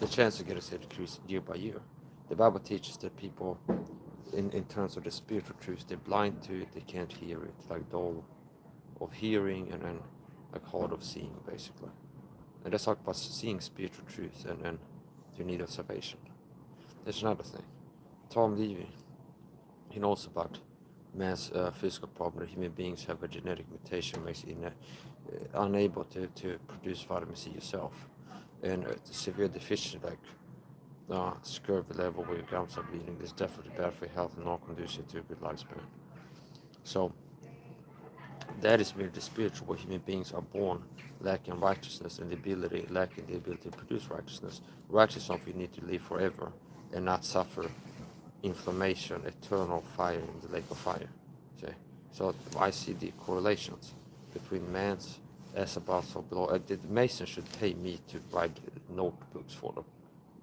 The chance of getting saved decreases year by year. The Bible teaches that people, in terms of the spiritual truths, they're blind to it, they can't hear it, like dull of hearing and like hard of seeing, basically. And let's talk about seeing spiritual truths and your need of salvation. There's another thing. Tom Levy, he knows about man's physical problem that human beings have a genetic mutation makes it unable to produce vitamin C yourself. And severe deficiency like scurvy level where your gums are bleeding is definitely bad for your health and not conducive to a good lifespan. So that is where the spiritual, where human beings are born lacking righteousness and lacking the ability to produce righteousness. Righteousness is something you need to live forever and not suffer inflammation, eternal fire in the lake of fire. See? So I see the correlations between man's as above so below. The Mason should pay me to write notebooks for them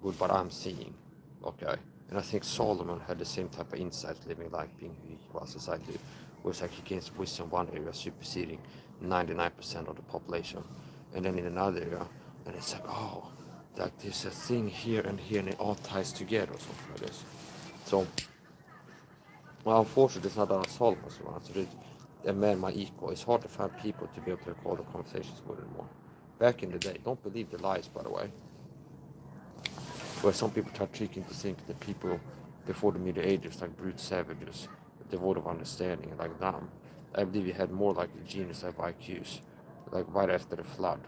with what I'm seeing. Okay. And I think Solomon had the same type of insight living life being who he was as I do. Was like he gains wisdom one area superseding 99% of the population. And then in another area, and it's like, oh, like there's a thing here and it all ties together or something like this. So, well, unfortunately, it's not that Solomon's around, so a man my equal. It's hard to find people to be able to record the conversations with anymore. Back in the day, don't believe the lies, by the way. Where some people try tricking to think that people before the Middle Ages, like brute savages, devoid of understanding, like them. I believe you had more like a genius of IQs, like right after the flood,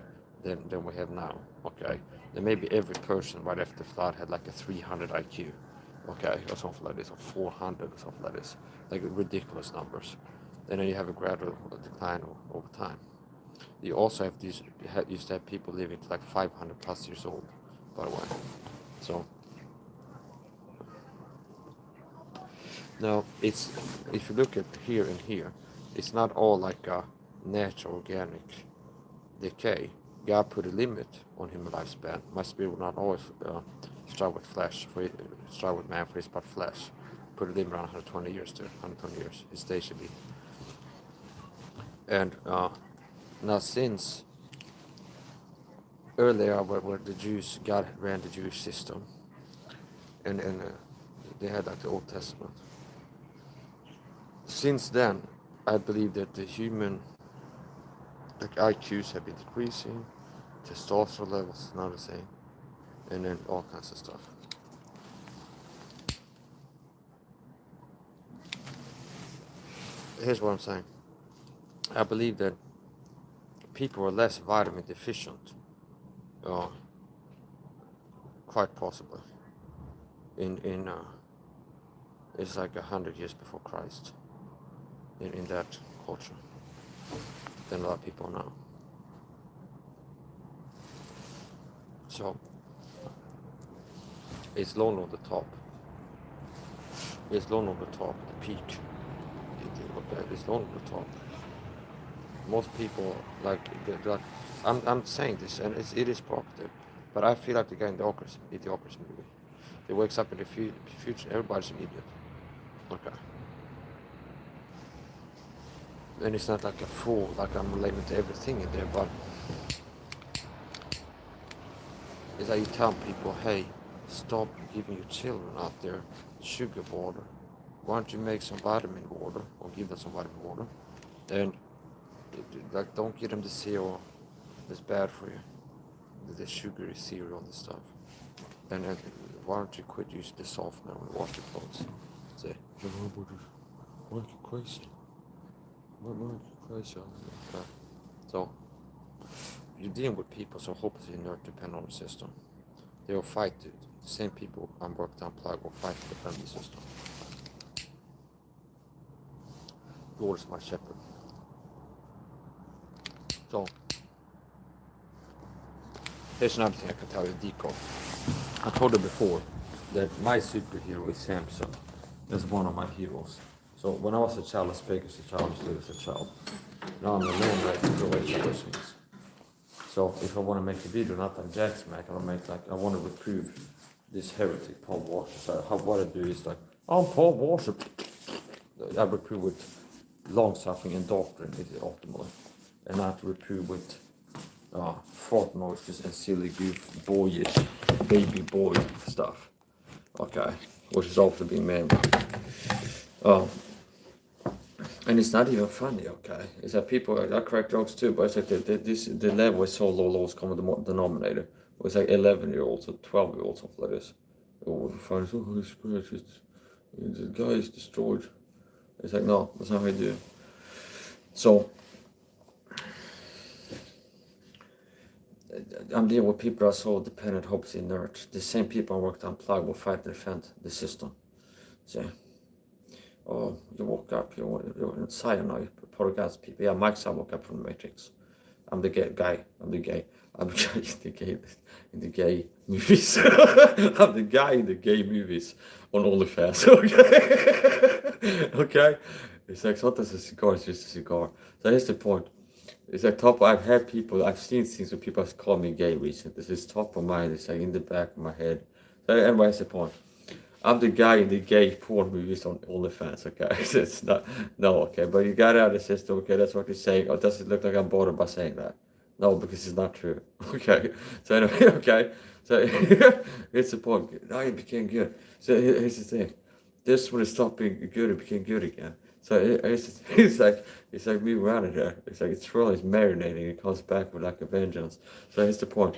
than we have now. Okay, and maybe every person right after the flood had like a 300 IQ, okay, or something like this, or 400 or something like this, like ridiculous numbers. And then you have a gradual decline over time. You also have these, used to have people living to like 500 plus years old, by the way. So. Now, it's, if you look at here and here, it's not all like a natural organic decay. God put a limit on human lifespan. My spirit will not always strive with man for his but flesh. Put a limit around 120 years to 120 years. His day should be. And now since earlier where the Jews, God ran the Jewish system, and they had like the Old Testament. Since then, I believe that the human like IQs have been decreasing, testosterone levels is not the same, and then all kinds of stuff. Here's what I'm saying. I believe that people are less vitamin deficient, quite possibly, in it's like 100 years before Christ. In that culture than a lot of people now. So it's low on the top. It's low on the top, the peak. It's low on the top. Most people like I'm saying this, and it is provocative, but I feel like the guy in the Idiocracy movie. He wakes up in the future, everybody's an idiot. Okay. And it's not like a fool, like I'm relating to everything in there, but it's like you tell people, hey, stop giving your children out there sugar water. Why don't you make some vitamin water, or give them some vitamin water, and like don't give them the cereal that's bad for you, the sugary cereal and stuff. And why don't you quit using the softener when you wash your clothes? Say, why are you crazy? So you're dealing with people so hopelessly inert depend on the system. They will fight it. The same people I'm worked on plug will fight to defend the system. Lord is my shepherd. So here's another thing I can tell you, Deco. I told you before that my superhero is Samson. That's one of my heroes. So when I was a child, I spoke as a child, I stood as a child. Now I'm a man, right, to go away to those things. So if I want to make a video, not like Jack's Mac, I want to reprove this heretic Paul Washer. So what I do is like, I'm Paul Washer. I reprove with long suffering and doctrine is optimally, and not reprove with fart noises and silly goof boyish baby boy stuff. Okay, which is often being made. And it's not even funny, okay? It's that people, I crack jokes too, but it's like the level is so low, lowest common denominator. It's like 11-year-olds or 12-year-olds, something like this. Oh, funny, oh, the guy is destroyed. It's like, no, that's not how you do it. So, I'm dealing with people that are so dependent, hopelessly inert. The same people I worked on Plug will fight and defend the system. See? Oh, you woke up, you're in cyanide, part of God's people. Yeah, Mike's I woke up from the Matrix. I'm the guy. I'm the guy in the gay movies. I'm the guy in the gay movies on OnlyFans. Okay? Okay? It's like sometimes a cigar is just a cigar. So here's the point. It's like I've seen things where people have called me gay recently. This is top of mind, it's like in the back of my head. So anyway, that's the point. I'm the guy in the gay porn movies on OnlyFans, okay? It's not, no, okay, but you got it out of the system, okay, that's what you're saying. Oh, does it look like I'm bothered by saying that? No, because it's not true, okay? So anyway, okay, so here's the point. Now it became good. So here's the thing. This when it stopped being good, it became good again. So it's like me around it here. It's like it's really marinating. It comes back with like a vengeance. So here's the point.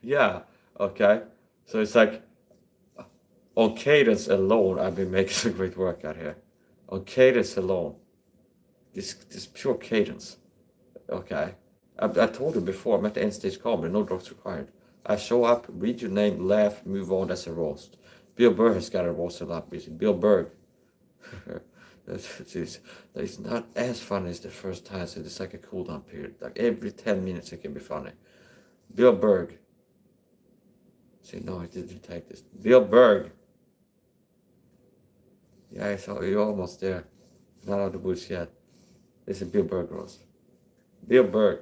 Yeah, okay. So it's like, on cadence alone, I've been making some great work out here. On cadence alone, this pure cadence. Okay, I told you before. I'm at the end stage comedy, no drugs required. I show up, read your name, laugh, move on. That's a roast. Bill Burr has got a roast a lot recently. Bill Burr. It's not as funny as the first time. So it's like a cool down period. Like every 10 minutes, it can be funny. Bill Berg. Say no, I didn't take this. Bill Berg. Yeah, so you're almost there. Not out of the woods yet. This is Bill Berg roast. Bill Berg.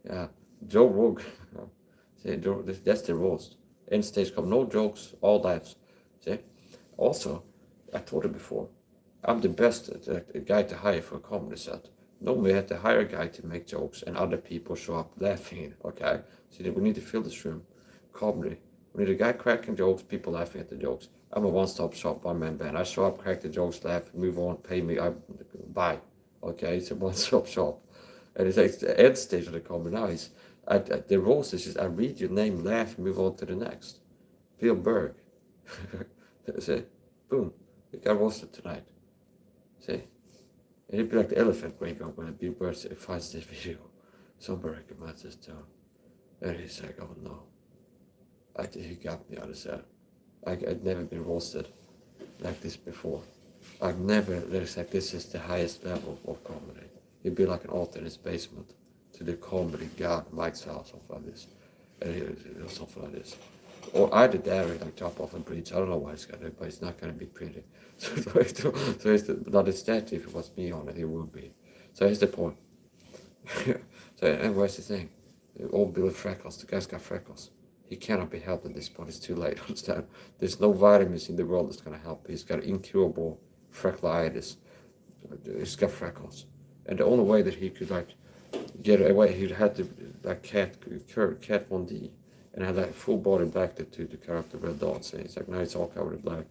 Yeah. Joe Rogan. See, that's the roast. End stage come. No jokes, all laughs. See? Also, I told you before, I'm the best guy to hire for a comedy set. Normally, I have to hire a guy to make jokes and other people show up laughing. Okay? So we need to fill this room. Comedy. We need a guy cracking jokes, people laughing at the jokes. I'm a one-stop shop, one-man band. I show up, crack the jokes, laugh, move on, pay me, bye. Okay, it's a one-stop shop. And it's like the end stage of the comedy now is, the roast is just, I read your name, laugh, move on to the next. Bill Berg. See? Boom. We got roasted tonight. See? And it'd be like the elephant graveyard when Bill Berg finds this video. Somebody recommends this to him. And he's like, oh no. He got me out of that. I'd never been roasted like this before. I've never, there's like, this is the highest level of comedy. It'd be like an altar in his basement to the comedy god, Mike's house, something like this. And something like this. Or either that or like jump off a bridge. I don't know why it's gonna, but it's not gonna be pretty. So it's not a statue. If it was me on it, it would be. So here's the point. So anyways, the thing. Old Billy Freckles, the guy's got freckles. He cannot be helped at this point. It's too late. Understand? There's no vitamins in the world that's gonna help. He's got incurable freckleitis. He's got freckles, and the only way that he could like get away, he had to like cat 1D, and had like full body black tattoo to cover up the red dots. And it's like now it's all covered in black.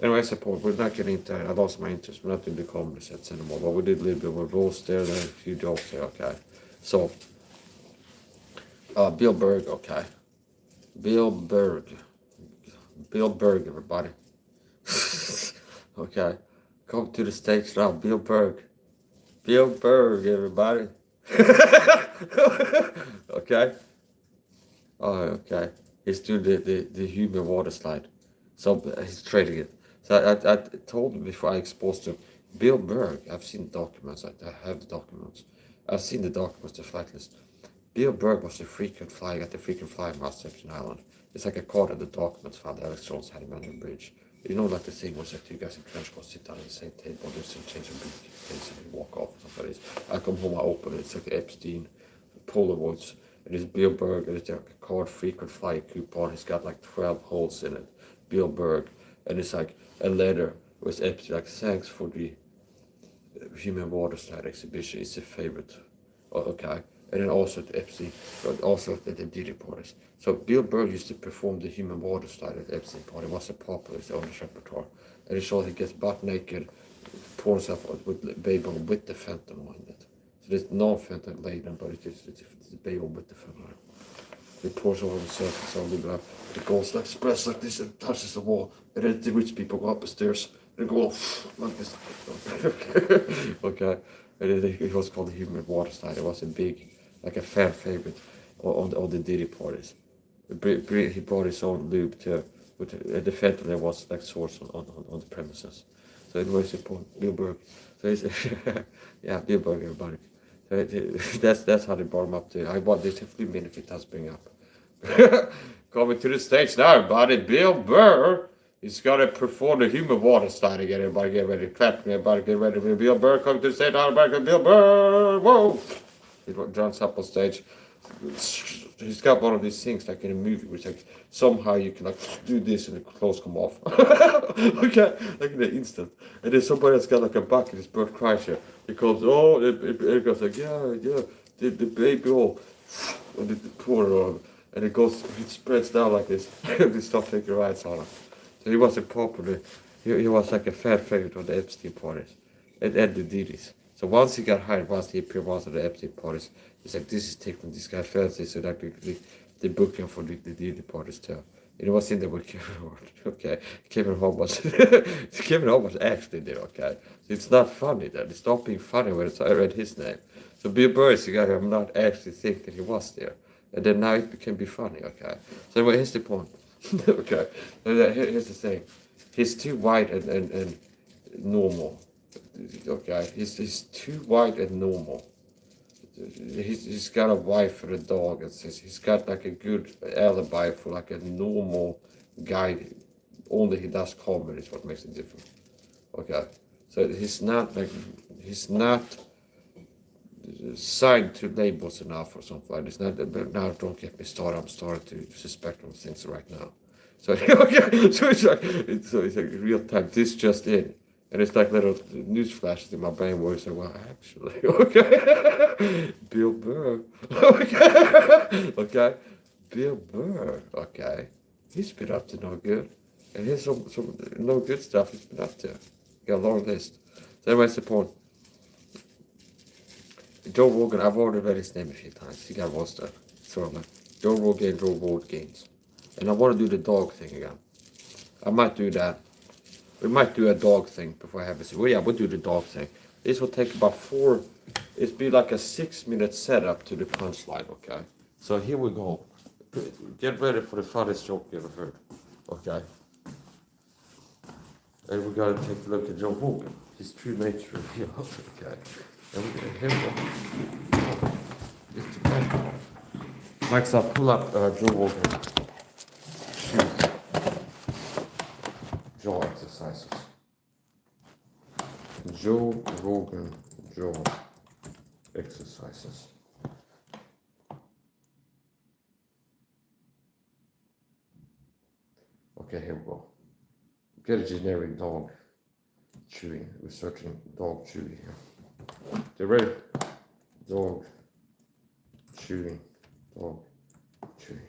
Anyway, I suppose we're not getting into it. I lost my interest. We're not doing the comedy sets anymore. But we did a little bit of a roast there, then a few jokes there. Okay, so. Bill Berg, okay. Bill Berg, everybody. Okay, come to the stage now, Bill Berg. Bill Berg, everybody. Okay. Oh, okay. He's doing the human water slide. So he's trading it. So I told him before I exposed him, Bill Berg. I've seen the documents. I have the documents. I've seen the documents, the flight list. Bill Berg was the frequent flyer at the frequent flyer master Epstein Island. It's like a card of the documents found that Alex Jones had him on the bridge. You know, like the thing was like two guys in trench coats sit down at the same table, just change a briefcase and walk off or something like this. I come home, I open it, it's like Epstein, Polaroids, And it's Bill Berg, and it's like a card frequent flyer coupon. He's got like 12 holes in it. Bill Berg, and it's like a letter with like thanks for the Human Water Slide exhibition. It's a favorite. Okay. And then also at Epstein, but also at the Diddy parties. So Bill Burr used to perform the Human Water Slide at Epstein party. It was a popular on his repertoire. And he showed he gets butt naked, pours himself with baby with the fentanyl in it. So there's no fentanyl laden, but it's a baby with the fentanyl. He pours over himself and so it goes like spreads like this and touches the wall. And then the rich people go up the stairs and go like this. Okay. And it was called the Human Water Slide. It was a big, like a fan favorite on the Diddy parties. He brought his own lube to, the fentanyl was like source on the premises. So it was important. Bill Burr. So he's, yeah, Bill Burr, everybody. So that's how they brought him up to. I want this 3 minutes it does bring up. Coming to the stage now, everybody. Bill Burr. He's got to perform the Human Water Slide again. Everybody get ready. Clap. Everybody get ready. Bill Burr coming to the stage. Everybody, Bill Burr. Whoa. He jumps up on stage. He's got one of these things like in a movie, which like somehow you can like do this and the clothes come off. Okay, like in an instant. And then somebody else got like a bucket, it's Bert Kreischer. He goes, oh, it goes like, yeah, the baby hole. And the pour it on. And it spreads down like this. They stop taking rides on him. So he wasn't popular. He was like a fan favorite on the Epstein parties. And the Diddy's. So once he got hired, once he appeared once at the Epstein parties, he's like, this is taking this guy fancy, so that they book him for the Diddy parties too. And it was in there with Kevin Hart, okay? Kevin Hart was actually there, okay? So it's not funny then. It's not being funny when I read his name. So Bill Burr is the guy who I'm not actually thinking he was there. And then now it can be funny, okay? So anyway, here's the point. Okay, here's the thing. He's too white and normal. Okay, he's too white and normal. He's got a wife and a dog, and he's got like a good alibi for like a normal guy. Only he does comedy is what makes it different. Okay, so he's not signed to labels enough or something like this. Now don't get me started. I'm starting to suspect of things right now. So okay, so it's like real time. This just in. And it's like little news flashes in my brain where it's like, well, actually, okay, Bill Burr, okay, Bill Burr, okay, he's been up to no good, and here's some no good stuff he's been up to. Got a long list. So anyways, the point. Joe Rogan, I've already read his name a few times. He got roasted. So I'm like, Joe Rogan, and I want to do the dog thing again. I might do that. We might do a dog thing before I have a... Well, yeah, we'll do the dog thing. This will take about 4... It'll be like a 6-minute setup to the punchline, okay? So here we go. Get ready for the funniest joke you ever heard, okay? And we gotta take a look at Joe Rogan. His true nature, yeah, okay? And here we go. Mike's up, pull up Joe Rogan. Jaw exercises. Joe Rogan jaw exercises. Okay, here we go. Get a generic dog chewing. We're searching dog chewing here. Get ready? Dog chewing. Dog chewing.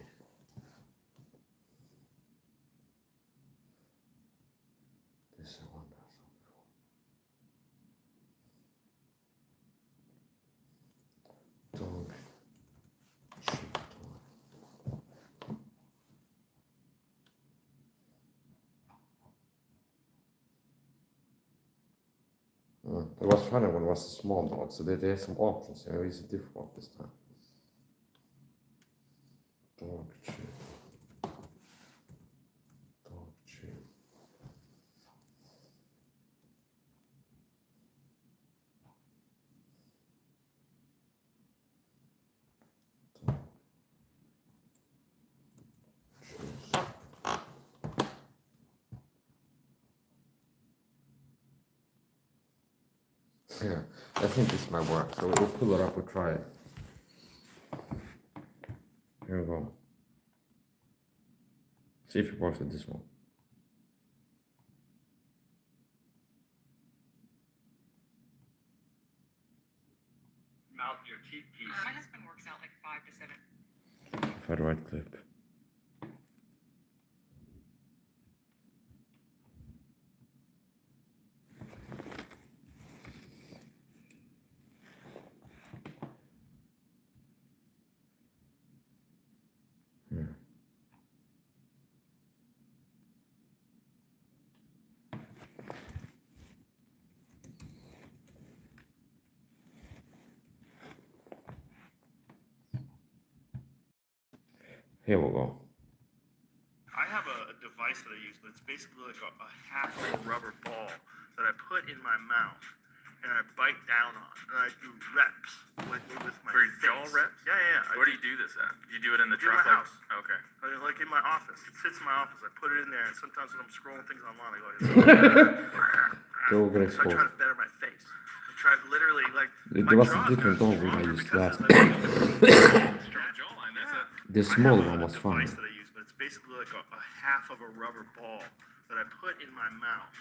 It was funny when it was a small dog, so they had some options. You know, it's a different one this time. Dog chew. Dog chew. Yeah, I think this might work. So we'll pull it up, we'll try it. Here we go. See if it works with this one. Mount your teeth piece. My husband works out like 5 to 7. If I right click. Here we go. I have a device that I use, but it's basically like a half of a rubber ball that I put in my mouth and I bite down on, and I do reps with my For face. jaw reps? Yeah, yeah. Where do you do this at? You do it in the Do it in truck? my house. Okay. Like in my office. It sits in my office. I put it in there, and sometimes when I'm scrolling things online, I go. Go over So I try to better my face. I try literally like. It my was a jaw's different gotten dog when I stronger used because last. of that. Strong jawline. That's a. The I small have one a was fun. device that I use, but it's basically like a half of a rubber ball that I put in my mouth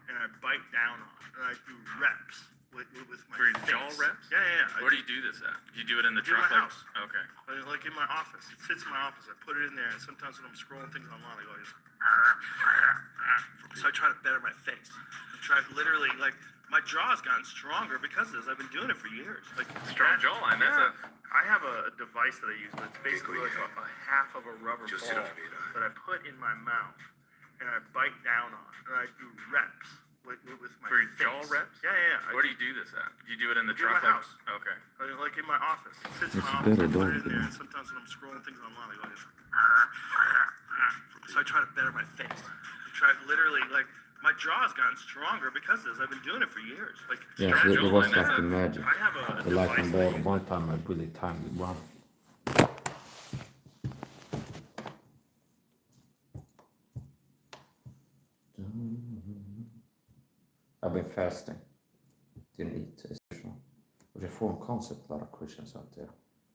and I bite down on, and I do reps with my For face. jaw reps? Yeah, yeah. Where do you do this at? You do it in the Do it in truck? my house. Okay. Like in my office. It sits in my office. I put it in there, and sometimes when I'm scrolling things online, I go. So I try to better my face. I try literally like. My jaw's gotten stronger because of this. I've been doing it for years. Like Strong jawline. That's yeah. a. I have a device that I use, but it's basically like a half of a rubber ball that I put in my mouth and I bite down on, and I do reps with my For face. jaw reps? Yeah, yeah. Where do you do this at? You do it in the Do it in truck? my house. Okay. Like in my office. It sits in It's my office. better I put dog, it in there, you know. and sometimes when I'm scrolling things online, I go. So I try to better my face. I try literally like. My jaw's gotten stronger because of this. I've been doing it for years. Like Yeah, so it was jawline, like that's the a- magic. I have a The light and device ball. that I use. One time I really timed it wrong. I've been fasting. Didn't eat as usual. Reform concept, a lot of Christians out there.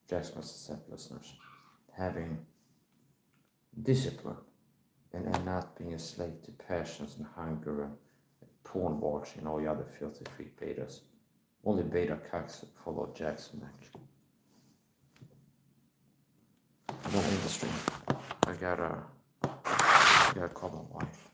Just as said, listeners, having discipline and not being a slave to passions and hunger and porn watching and all the other filthy freak betas. Only beta cucks follow Jackson Mac. I'm not in the stream. I gotta call my wife.